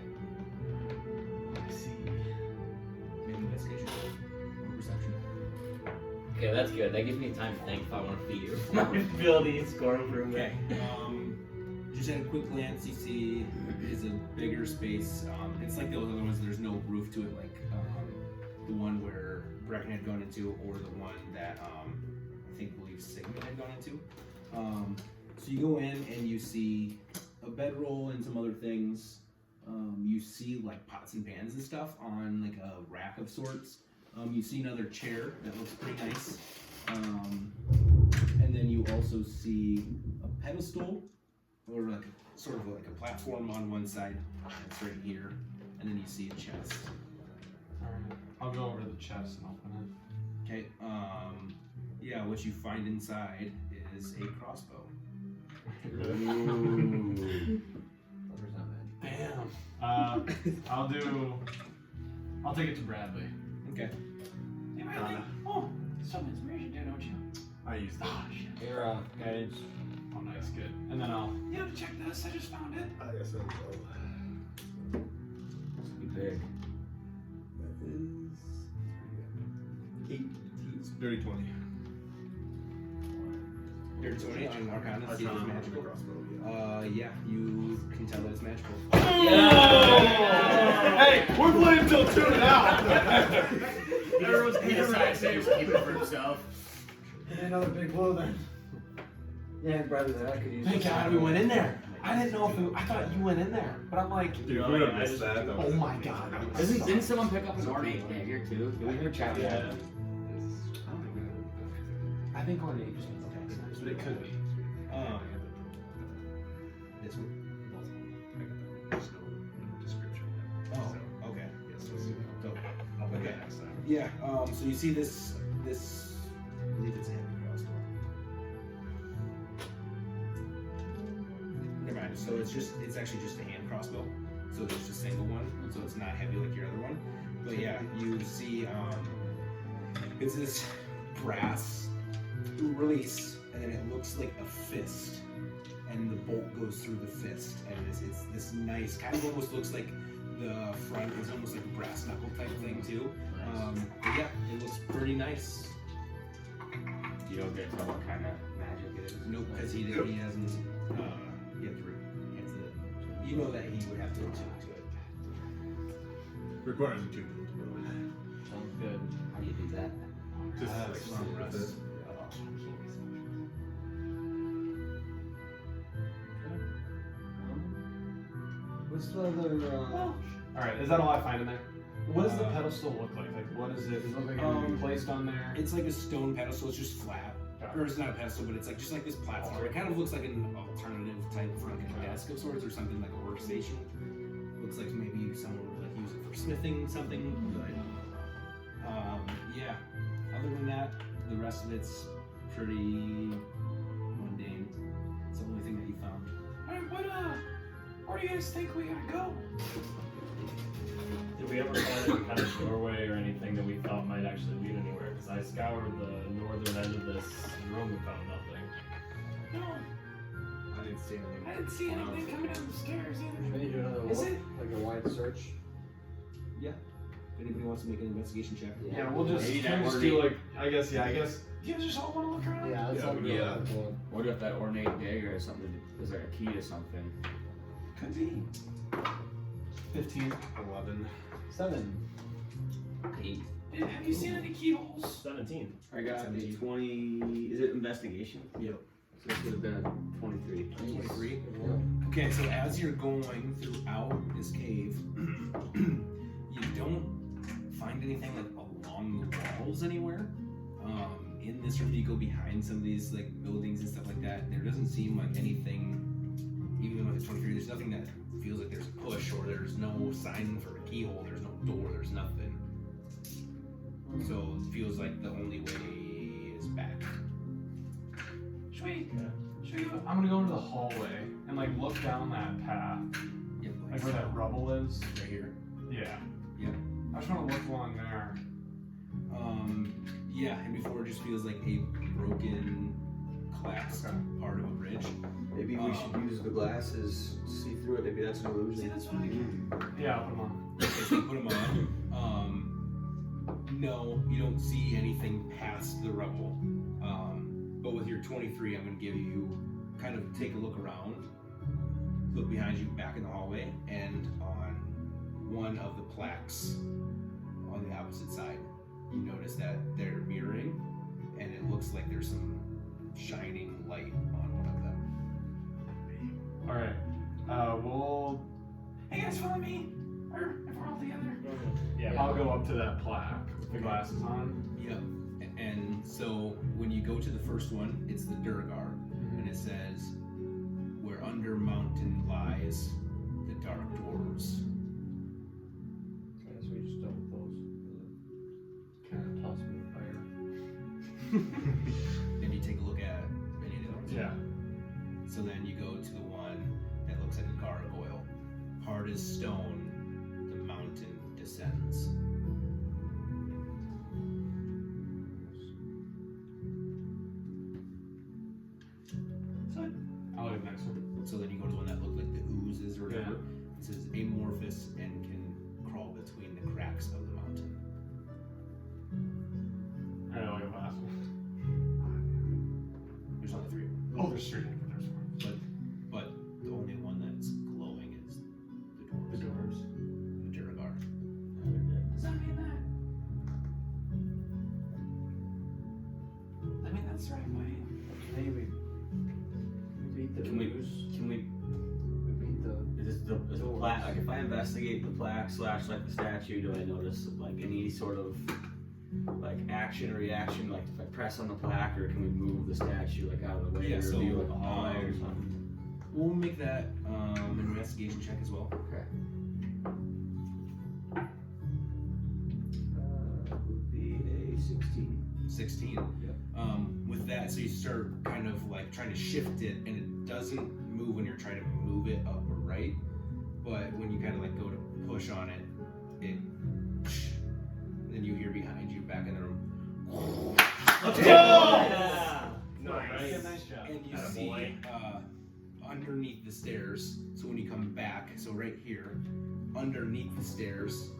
Let's see. Okay, that's good. That gives me time to think if I want to feed you. My ability score improvement. Okay. Just at a quick glance, you see it is a bigger space. It's like those other ones. There's no roof to it, like the one where Brecken had gone into, or the one that I believe Sigmund had gone into. So you go in and you see a bedroll and some other things. You see like pots and pans and stuff on like a rack of sorts. You see another chair that looks pretty nice. And then you also see a pedestal, or like sort of like a platform on one side. That's right here. And then you see a chest. Alright, I'll go over to the chest and open it. Okay. Yeah, what you find inside is a crossbow. Damn. I'll take it to Bradley. Okay. Hey, Riley. Oh, some inspiration there, don't you? I used that. Here, guys. Oh, nice, good. And then I'll. You have to check this. I just found it. I guess I will. This would be big. That is 18. It's dirty 20. Dirty 20 on Arcana, see if it's magical. Crossbow, Yeah, you can tell that it's magical. Hey, we're playing till 2 now. Everyone's He decides to just keep it for himself. Another big blow then. Yeah, Bradley, I could use. Thank God we went in there. I didn't know if I thought you went in there, but I'm like, Dude, we would have missed that. That oh was- my God. Didn't someone pick up an ornate dagger too? Did we hear chat Yeah. that? I think our name just okay, But it could be. This one. There's no description yet. Oh, okay. Yes, So, I'll put okay. that next time. Yeah, so you see this, I believe it's a heavy crossbow. Never mind, so it's actually just a hand crossbow. So it's just a single one, so it's not heavy like your other one. But yeah, you see, it's this brass release, and then it looks like a fist, and the bolt goes through the fist, and it's this nice, kind of almost looks like the front is almost like a brass knuckle type thing too. But yeah, it looks pretty nice. You don't get to tell what kind of magic it is. Nope, because he hasn't yet through. You know that he would have to attune to it. Requires a 2. Sounds good. How do you do that? Just long like rest. What's the other? Alright, is that all I find in there? What does the pedestal look like? Like, what is it? Does it look like it would be placed on there? It's like a stone pedestal. It's just flat, or it's not a pedestal, but it's like just like this platform. It kind of looks like an alternative type for like a desk of sorts, or something like a workstation. Looks like maybe someone would like use it for smithing something, but yeah. Other than that, the rest of it's pretty mundane. It's the only thing that you found. Alright, where do you guys think we gotta go? Did we ever find any kind of doorway or anything that we thought might actually lead anywhere? Because I scoured the northern end of this room and found nothing. No, I didn't see anything. I didn't see anything coming down the stairs either. Maybe do another Is look, it? like a wide search. Yeah. If anybody wants to make an investigation check. Yeah, we'll just, Maybe can that we just ornate- do like, I guess. You guys just all wanna look around? Yeah, that's Yeah, something. we do Yeah. What if that ornate dagger is something? Is there a key to something? Could be. 15. 11. 7. 8. Have you seen any keyholes? 17. I got a 20. Is it investigation? Yep. So this would have been a 23. 23. Okay, so as you're going throughout this cave, you don't find anything like along the walls anywhere. In this room, you go behind some of these like buildings and stuff like that. There doesn't seem like anything, even with the 23. There's nothing that feels like there's a push, or there's no sign for a keyhole. There's no door. There's nothing. So it feels like the only way is back. Should we go? I'm gonna go into the hallway and like look down that path, Yep. like where that rubble is. Right here. Yeah. Yep. I just want to look along there. Yeah, and before it just feels like a broken, collapsed part of a bridge. Maybe we should use the glasses, see through it. Maybe that's an illusion. See, that's what I do. Yeah, I'll put them on. Okay, so you put them on. No, you don't see anything past the rubble. But with your 23, I'm going to give you kind of take a look around, look behind you, back in the hallway, and on one of the plaques on the opposite side, you notice that they're mirroring, and it looks like there's some shining light on one of them. Alright. We'll. Hey guys, follow me. Or if we're all together. Yeah, I'll go up to that plaque with the glasses on. Yep. And so when you go to the first one, it's the Durgar, and it says, "Where under mountain lies the dark dwarves." Okay, so we just done with those. Kind of toss me in fire. Maybe take a look at any of those. Yeah. So then you go to the one that looks like a gargoyle. Hard as stone, the mountain descends. I like the next one. So then you go to the one that looks like the oozes or whatever. It says amorphous and can crawl between the cracks of the mountain. I like the last one. There's only 3 of them. Oh, there's 3. There's 4. But the only one that's glowing is the dwarves. The Durgar. Does that mean that? I mean, that's the right way. Hey, we beat the Can we ooze. we beat the is the plaque, like if I investigate the plaque / like the statue, do I notice like any sort of like action or reaction, like if I press on the plaque, or can we move the statue like out of the way, Yeah, or so, leave it like a hallway or something? We'll make that an investigation check as well. Okay. Would be a 16. 16. Yeah. With that, so you start kind of like trying to shift it, and it doesn't move when you're trying to move it up or right, but when you kind of like go to push on it, then you hear behind you, back in the room. Yeah. Nice. Nice job. And you Atta see boy. underneath the stairs, so when you come back, so right here, underneath the stairs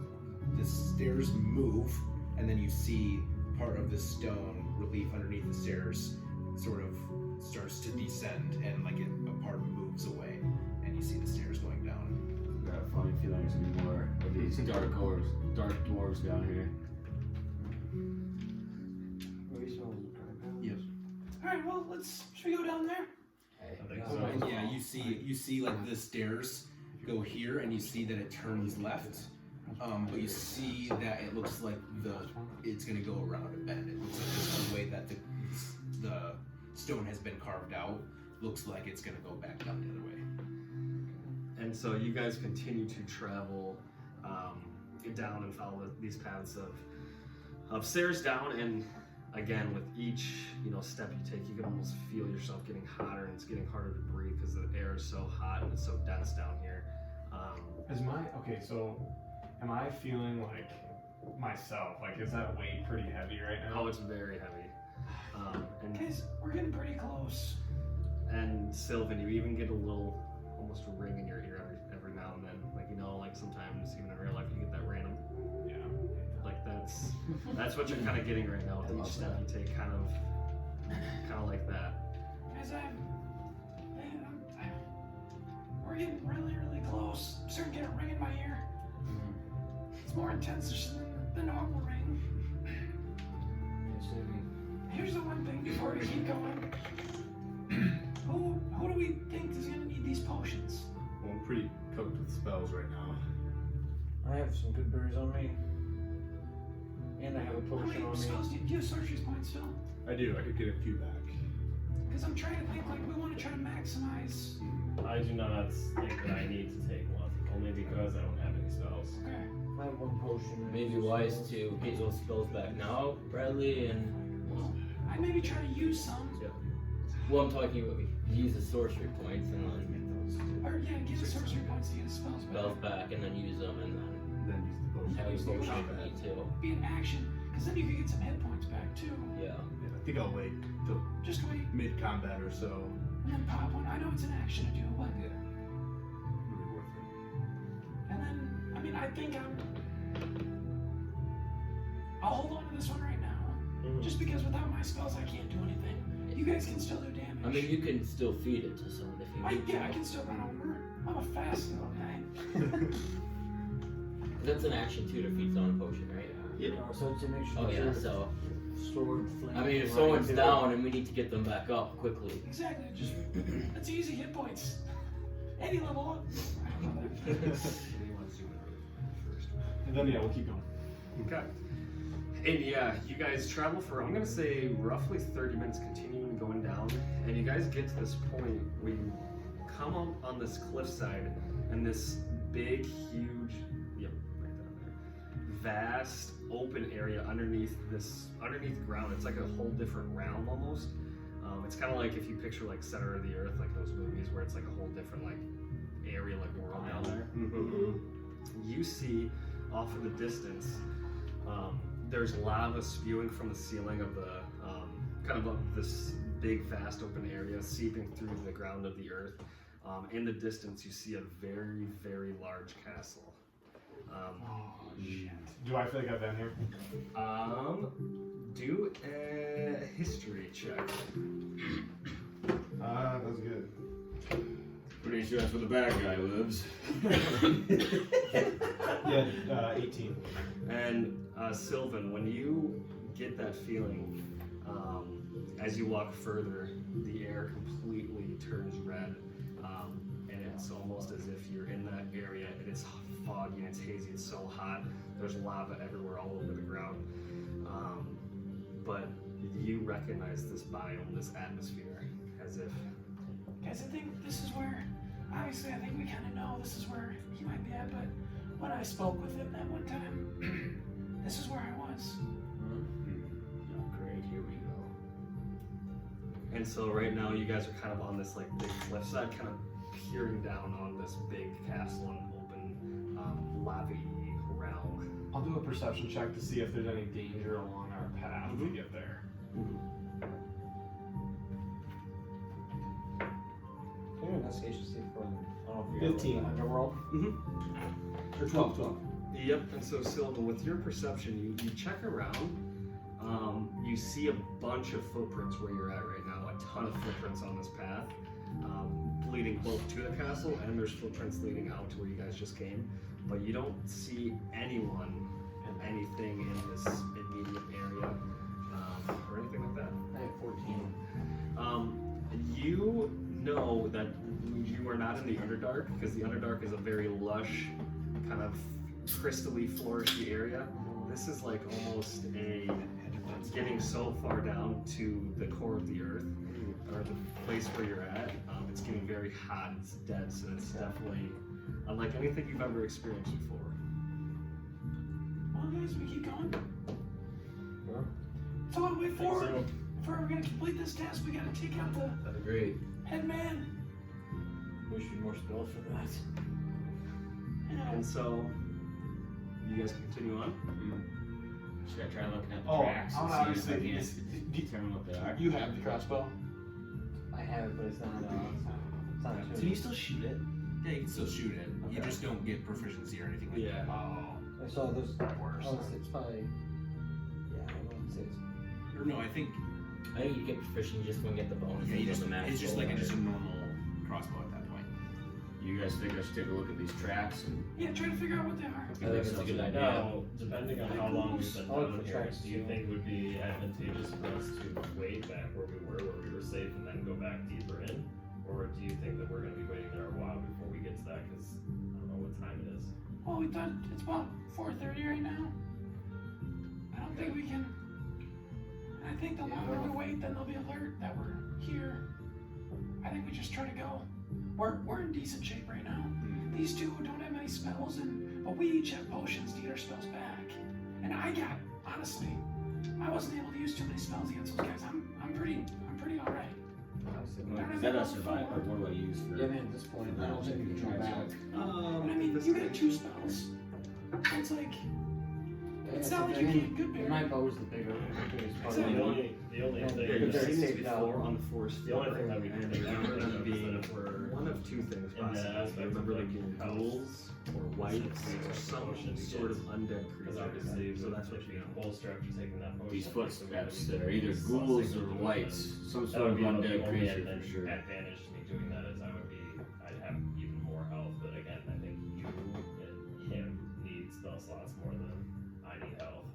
move, and then you see part of the stone relief underneath the stairs sort of starts to descend, and like a part moves away, and you see the stairs going down. I got a funny feeling there's gonna be more of these dark dwarves down here. Yep. Alright, well, should we go down there? I think And so. yeah, you see like the stairs go here, and you see that it turns left. But you see that it looks like it's gonna go around a bend. It looks like there's a way that the stone has been carved out. Looks like it's gonna go back down the other way. And so you guys continue to travel down and follow these paths of stairs down, and again, with each step you take, you can almost feel yourself getting hotter, and it's getting harder to breathe because the air is so hot and it's so dense down here. So am I feeling like myself? Like, is that weight pretty heavy right now? Oh, it's very heavy. Guys, we're getting pretty close. And Sylvan, you even get almost a ring in your ear every now and then. Like sometimes even in real life you get that random. Yeah. Like that's what you're kind of getting right now with each step you take, kind of like that. Guys, we're getting really, really close. I'm starting to get a ring in my ear. It's more intense than the normal ring. Here's the one thing before we keep going. Who do we think is gonna need these potions? Well, I'm pretty cooked with spells right now. I have some good berries on me. And I have a How potion many on me. spells do you have sorcerer's points still? I do. I could get a few back. Because I'm trying to think, like, we want to try to maximize. I do not think that I need to take one, only because I don't have any spells. Okay. I have one potion. Maybe wise to get those spells back now, Bradley, and I'd maybe try to use some. well, I'm talking about use the sorcery points and then Or, yeah, get the sorcery points to get the spells back. spells back, and then use them, and Then use the potion. have a potion for me too. Be an action. Because then you could get some hit points back, too. Yeah. Yeah, I think I'll wait till Just wait, mid-combat or so. and then pop one. I know it's an action to do, but. Yeah. Really worth it. And then, I mean, I think I'll hold on to this one right now. Just because without my spells I can't do anything. You guys can still do damage. I mean, you can still feed it to someone if you need to. I can still run over. I'm a fast little guy. That's an action too to feed someone a potion, right? Yeah. So to make sure. Oh yeah, that so. Sword, flame, I mean, if someone's down and we need to get them back up quickly. Exactly. Just that's easy hit points. Any level up. And then yeah, we'll keep going. Okay. And yeah, you guys travel for, I'm gonna say, roughly 30 minutes continuing going down, and you guys get to this point where you come up on this cliffside, and this big, huge, yep, right down there, vast, open area underneath ground. It's like a whole different realm almost. It's kind of like if you picture like Center of the Earth, like those movies where it's like a whole different like area, like world down there. You see off in the distance, there's lava spewing from the ceiling of the kind of this big, vast open area, seeping through the ground of the earth. In the distance, you see a very, very large castle. Do I feel like I've been here? Do a history check. That's good. Pretty sure that's where the bad guy lives. Yeah, 18. And Sylvan, when you get that feeling, as you walk further, the air completely turns red, and it's almost as if you're in that area, and it's foggy, and it's hazy, it's so hot, there's lava everywhere all over the ground. But you recognize this biome, this atmosphere, as if... Guys, I think this is where, obviously I think we kind of know this is where he might be at, but when I spoke with him that one time, this is where I was. Great, here we go. And so right now you guys are kind of on this like big cliffside, kind of peering down on this big castle and open lava-y realm. I'll do a perception check to see if there's any danger along our path to get there. Can you investigation see for, I don't know if you 15. Underworld? Or 12. Yep, and so Silva, with your perception, you check around, you see a bunch of footprints where you're at right now, a ton of footprints on this path, leading both to the castle, and there's footprints leading out to where you guys just came, but you don't see anyone and anything in this immediate area, or anything like that. I have 14. You know that you are not in the Underdark, because the Underdark is a very lush, kind of crystally flourishy area. This is like almost getting so far down to the core of the earth, or the place where you're at. It's getting very hot, it's dense, and it's definitely unlike anything you've ever experienced before. Well, guys, we keep going. It's all the way forward. If we're ever gonna complete this task, we gotta take out the That'd be great. head man. Wish you more spells for that. And so, you guys continue on. Just gotta try looking at the Oh, tracks I'm and obviously see if I can determine what they are. You have the crossbow? I have it, but it's not So you still shoot it? Yeah, you can still shoot it. You just don't get proficiency or anything like that. Oh. So there's, Worse. it's probably, yeah, I wouldn't say it's, Or no, I think I think you get proficient just when you get the bonus. yeah, you just, on the max it's just roll. like just a normal crossbow at that point. You guys think I should take a look at these tracks? And Yeah, try to figure out what they are. I think it's a good idea. Now, depending on how long we've been I'll down look for here, tracks do you too. think it would be advantageous for us to wait back where we were safe, and then go back deeper in? Or do you think that we're going to be waiting there a while before we get to that? Because I don't know what time it is. Well, we thought it's about 4:30 right now. I don't think we can. I think the longer we wait, then they'll be alert that we're here. I think we just try to go. We're in decent shape right now. These two don't have many spells, but we each have potions to get our spells back. And honestly, I wasn't able to use too many spells against those guys. I'm pretty alright. Is that a survive? Or what do I use for? yeah, man, at this point, I don't think we can try back. But I mean, you got 2 spells. It's like, It's not like you can't good bear. My bow's the biggest part. Exactly. The only thing Yeah, is there there seems seems to to be be four on the forest. The only thing that we can and think I of remember them is that being if we're one of two things in that possible. I aspect remember of them being health, ghouls or whites or some sort of undead because creature. obviously, So that's what if you you know. bolster after taking that potion, These footsteps, so they're either ghouls or whites, some that sort would of be the undead only creature for sure. advantage to me doing that is I'd have even more health. But again, I think you and him need spell slots more than I need health.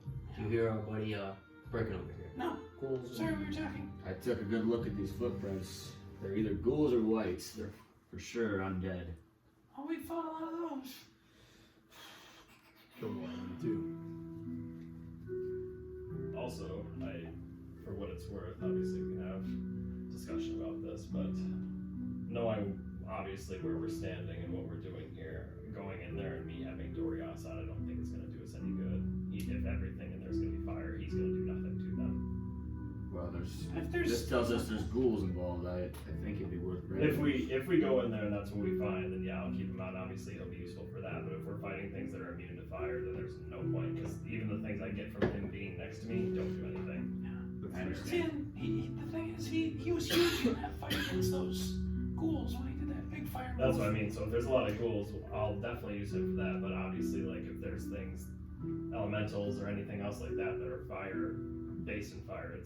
You hear our buddy breaking over here? No. Sorry, we were talking. I took a good look at these footprints. They're either ghouls or whites. They're for sure undead. Oh, we fought a lot of those. Killed one of them too. Also, for what it's worth, obviously we can have discussion about this, but knowing obviously where we're standing and what we're doing here, going in there and me having Dory outside, I don't think it's going to do us any good. If everything in there's going to be fire, he's going to do nothing to them. Well, If there's- this tells us there's ghouls involved. I think it'd be worth If we go in there and that's what we find, then yeah, I'll keep him out. Obviously, he'll be useful for that. But if we're fighting things that are immune to fire, then there's no point. Because even the things I get from him being next to me don't do anything. I understand. The thing is, he was huge in that fight against those ghouls when he did that big fire. That's move. what I mean. So if there's a lot of ghouls, I'll definitely use him for that. But obviously, like if there's things, elementals or anything else like that that are fire based in fire,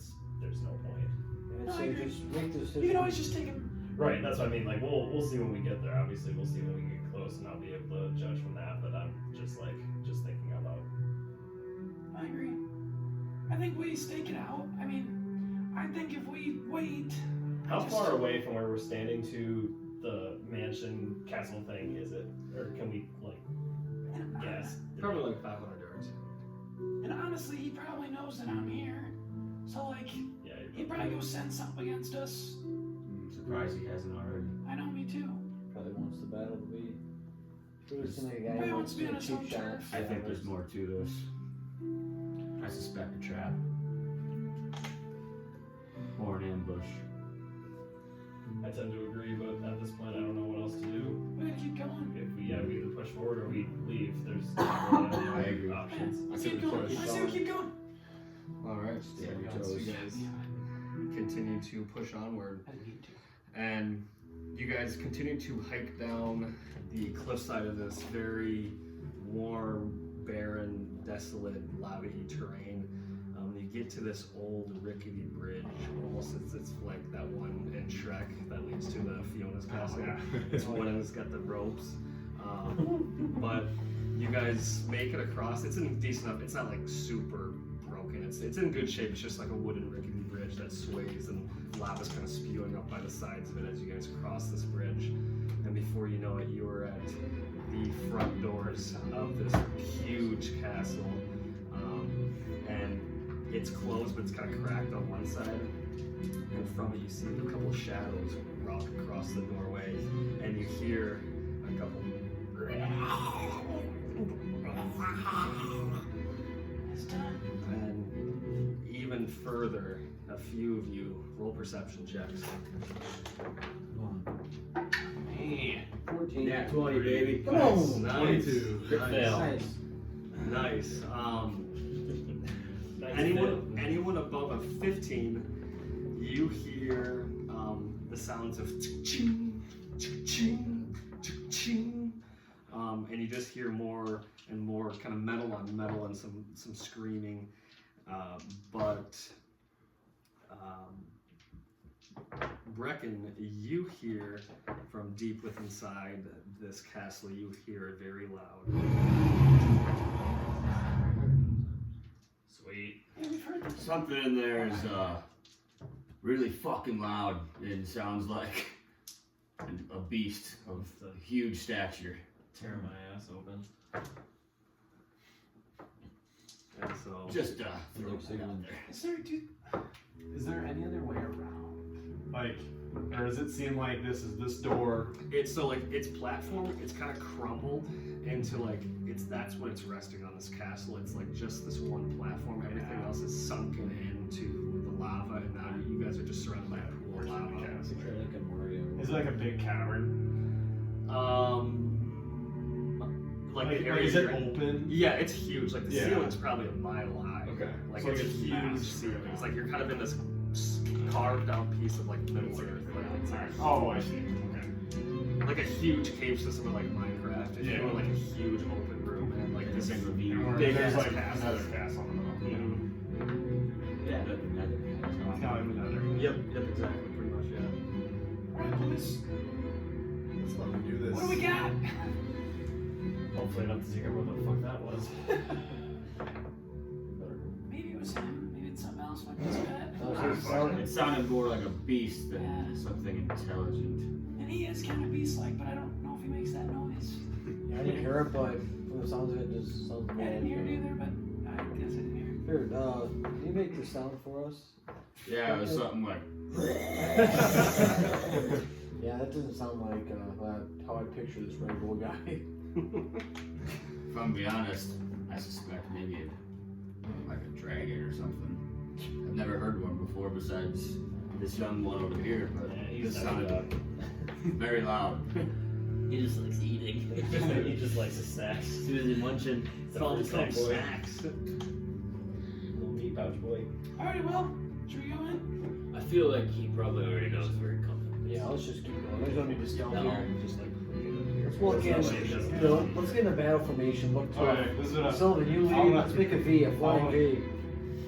there's no point. And No, so I agree. just make the decision. You can always just take him. Right. That's what I mean. Like we'll see when we get there. Obviously, we'll see when we get close, and I'll be able to judge from that. But I'm just thinking out loud. I agree. I think we stake it out. I mean, I think if we wait. How far away from where we're standing to the mansion castle thing is it? Or can we guess? Probably like 500 yards. And honestly, he probably knows that I'm here. So like, Yeah. he'd probably go send something against us. I'm surprised he hasn't already. I know, me too. Probably wants the battle to be. Really seems like a guy Probably who wants to be on wants his to own cheap turf. shots. I think there's more to this. I suspect a trap. Or an ambush. I tend to agree, but at this point, I don't know what else to do. We gotta keep going. If we either push forward or we leave, there's not really any I agree. options. Let's keep going. I say we keep going. Alright, so Stay on your you toes. guys continue to push onward. And you guys continue to hike down the cliffside of this very warm, barren, desolate, lava-y terrain. You get to this old rickety bridge, almost it's like that one in Shrek that leads to the Fiona's castle. It's one and it's got the ropes. But you guys make it across. It's in decent enough. It's not like super broken. It's in good shape. It's just like a wooden rickety bridge that sways and lava's kind of spewing up by the sides of it as you guys cross this bridge. And before you know it, you are at the front doors of this huge castle. And it's closed, but it's kind of cracked on one side. And from it, you see a couple of shadows rock across the doorway, and you hear a couple. And even further, a few of you roll perception checks. Man. 14. Yeah, 20, baby. Come on. Nice. 22. Nice. Nice. Nice. Anyone above a 15, you hear the sounds of ching, ching, ching, and you just hear more and more kind of metal on metal and some screaming, but Brecken, you hear from deep within inside this castle, you hear it very loud. Sweet. Yeah, we've heard this. Something in there is really fucking loud and sounds like a beast of a huge stature. Tear my ass open. And so Just throw that out there. Is there any other way around? Like, or does it seem like this is this door? it's so like its platform, it's kind of crumbled into like that's what it's resting on, this castle. It's like just this one platform. Everything else is sunken into the lava, and now you guys are just surrounded by a pool of lava. Like a Mario. Is it like a big cavern? like Like, the area. is it you're in. open? Yeah, it's huge. Like the Yeah. ceiling's probably a mile high. Okay. Like So it's a it's huge massive. ceiling. It's like you're kind of in this carved out piece of like Middle Earth. Oh, I see. Okay. Like a huge cave system of like Minecraft. If Yeah. you were like a huge open room and like this Same ravine. And where big there's ass like castle. another castle on the top. Yeah, another It's kind of another. Yep, exactly, pretty much, yeah. Alright, boys. Let's let me do this. What do we got? Hopefully, enough to figure out what the fuck that was. Maybe it was him. Maybe it's something else. Maybe it's bad. It sounded more like a beast than something intelligent. And he is kind of beast-like, but I don't know if he makes that noise. Yeah, I didn't hear it, but from the sounds of it, just sounds I didn't hear it either, but I guess I didn't hear it. Here, can you make the sound for us? Yeah, it was something like. Yeah, that doesn't sound like how I picture this rainbow guy. If I'm being honest, I suspect maybe like a dragon or something. I've never heard one before besides this young one over here, but he's this never sounded very loud. He just likes eating. He just likes his snacks. As soon as he's munching, It's it's all a just fruit like boy. snacks. Little meat pouch boy. Alrighty, well, should we go in? I feel like he probably already knows where it comes from. Yeah, let's just keep going. There's no need to stealth No. here. Just like. Let's walk in. Let's get in a battle formation. Look to Okay, this is what I- Sylvan, you I'm lead. gonna- Let's make a V, a flying V.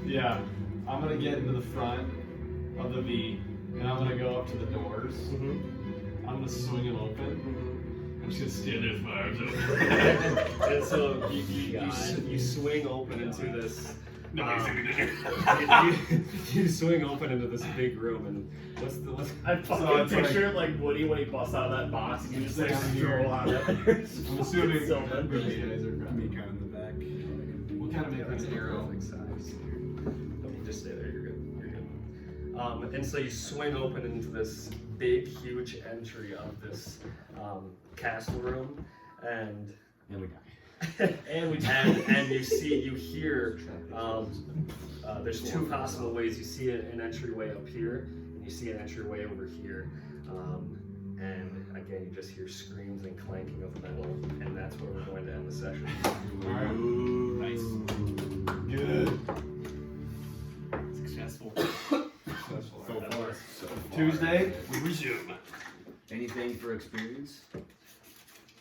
Yeah, I'm gonna get into the front of the V, and I'm gonna go up to the doors. I'm gonna swing them open. I'm just gonna stand there with my arms open. And so you swing open into this. Nobody's gonna do. You swing open into this big room, and what's I fucking So it's picture like Woody when he busts out of that box and you just like stroll out of it. I'm assuming Sylvan. you guys are Me kind of in the back. We'll kind of make That's an the arrow. perfect size. You just stay there. You're good. You're good. And so you swing open into this big, huge entry of this castle room, and And we die. and you hear. There's two possible ways. You see an entryway up here, and you see an entryway over here. And again, you just hear screams and clanking of metal, and that's where we're going to end the session. Alright. Nice. Good. Successful. Successful. So far. Tuesday, we resume. Anything for experience?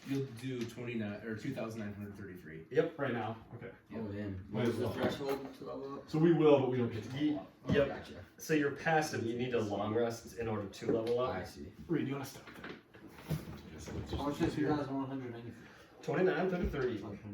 You'll do 2,933. Yep. Right now. Okay. Oh, then. Might What as is the well. threshold to level up? So we will, but we don't get to level up. Yep. Gotcha. So you're passive. You need a long rest in order to level up. I see. Reed, you wanna stop there? How much is 2,190? 29 to 30.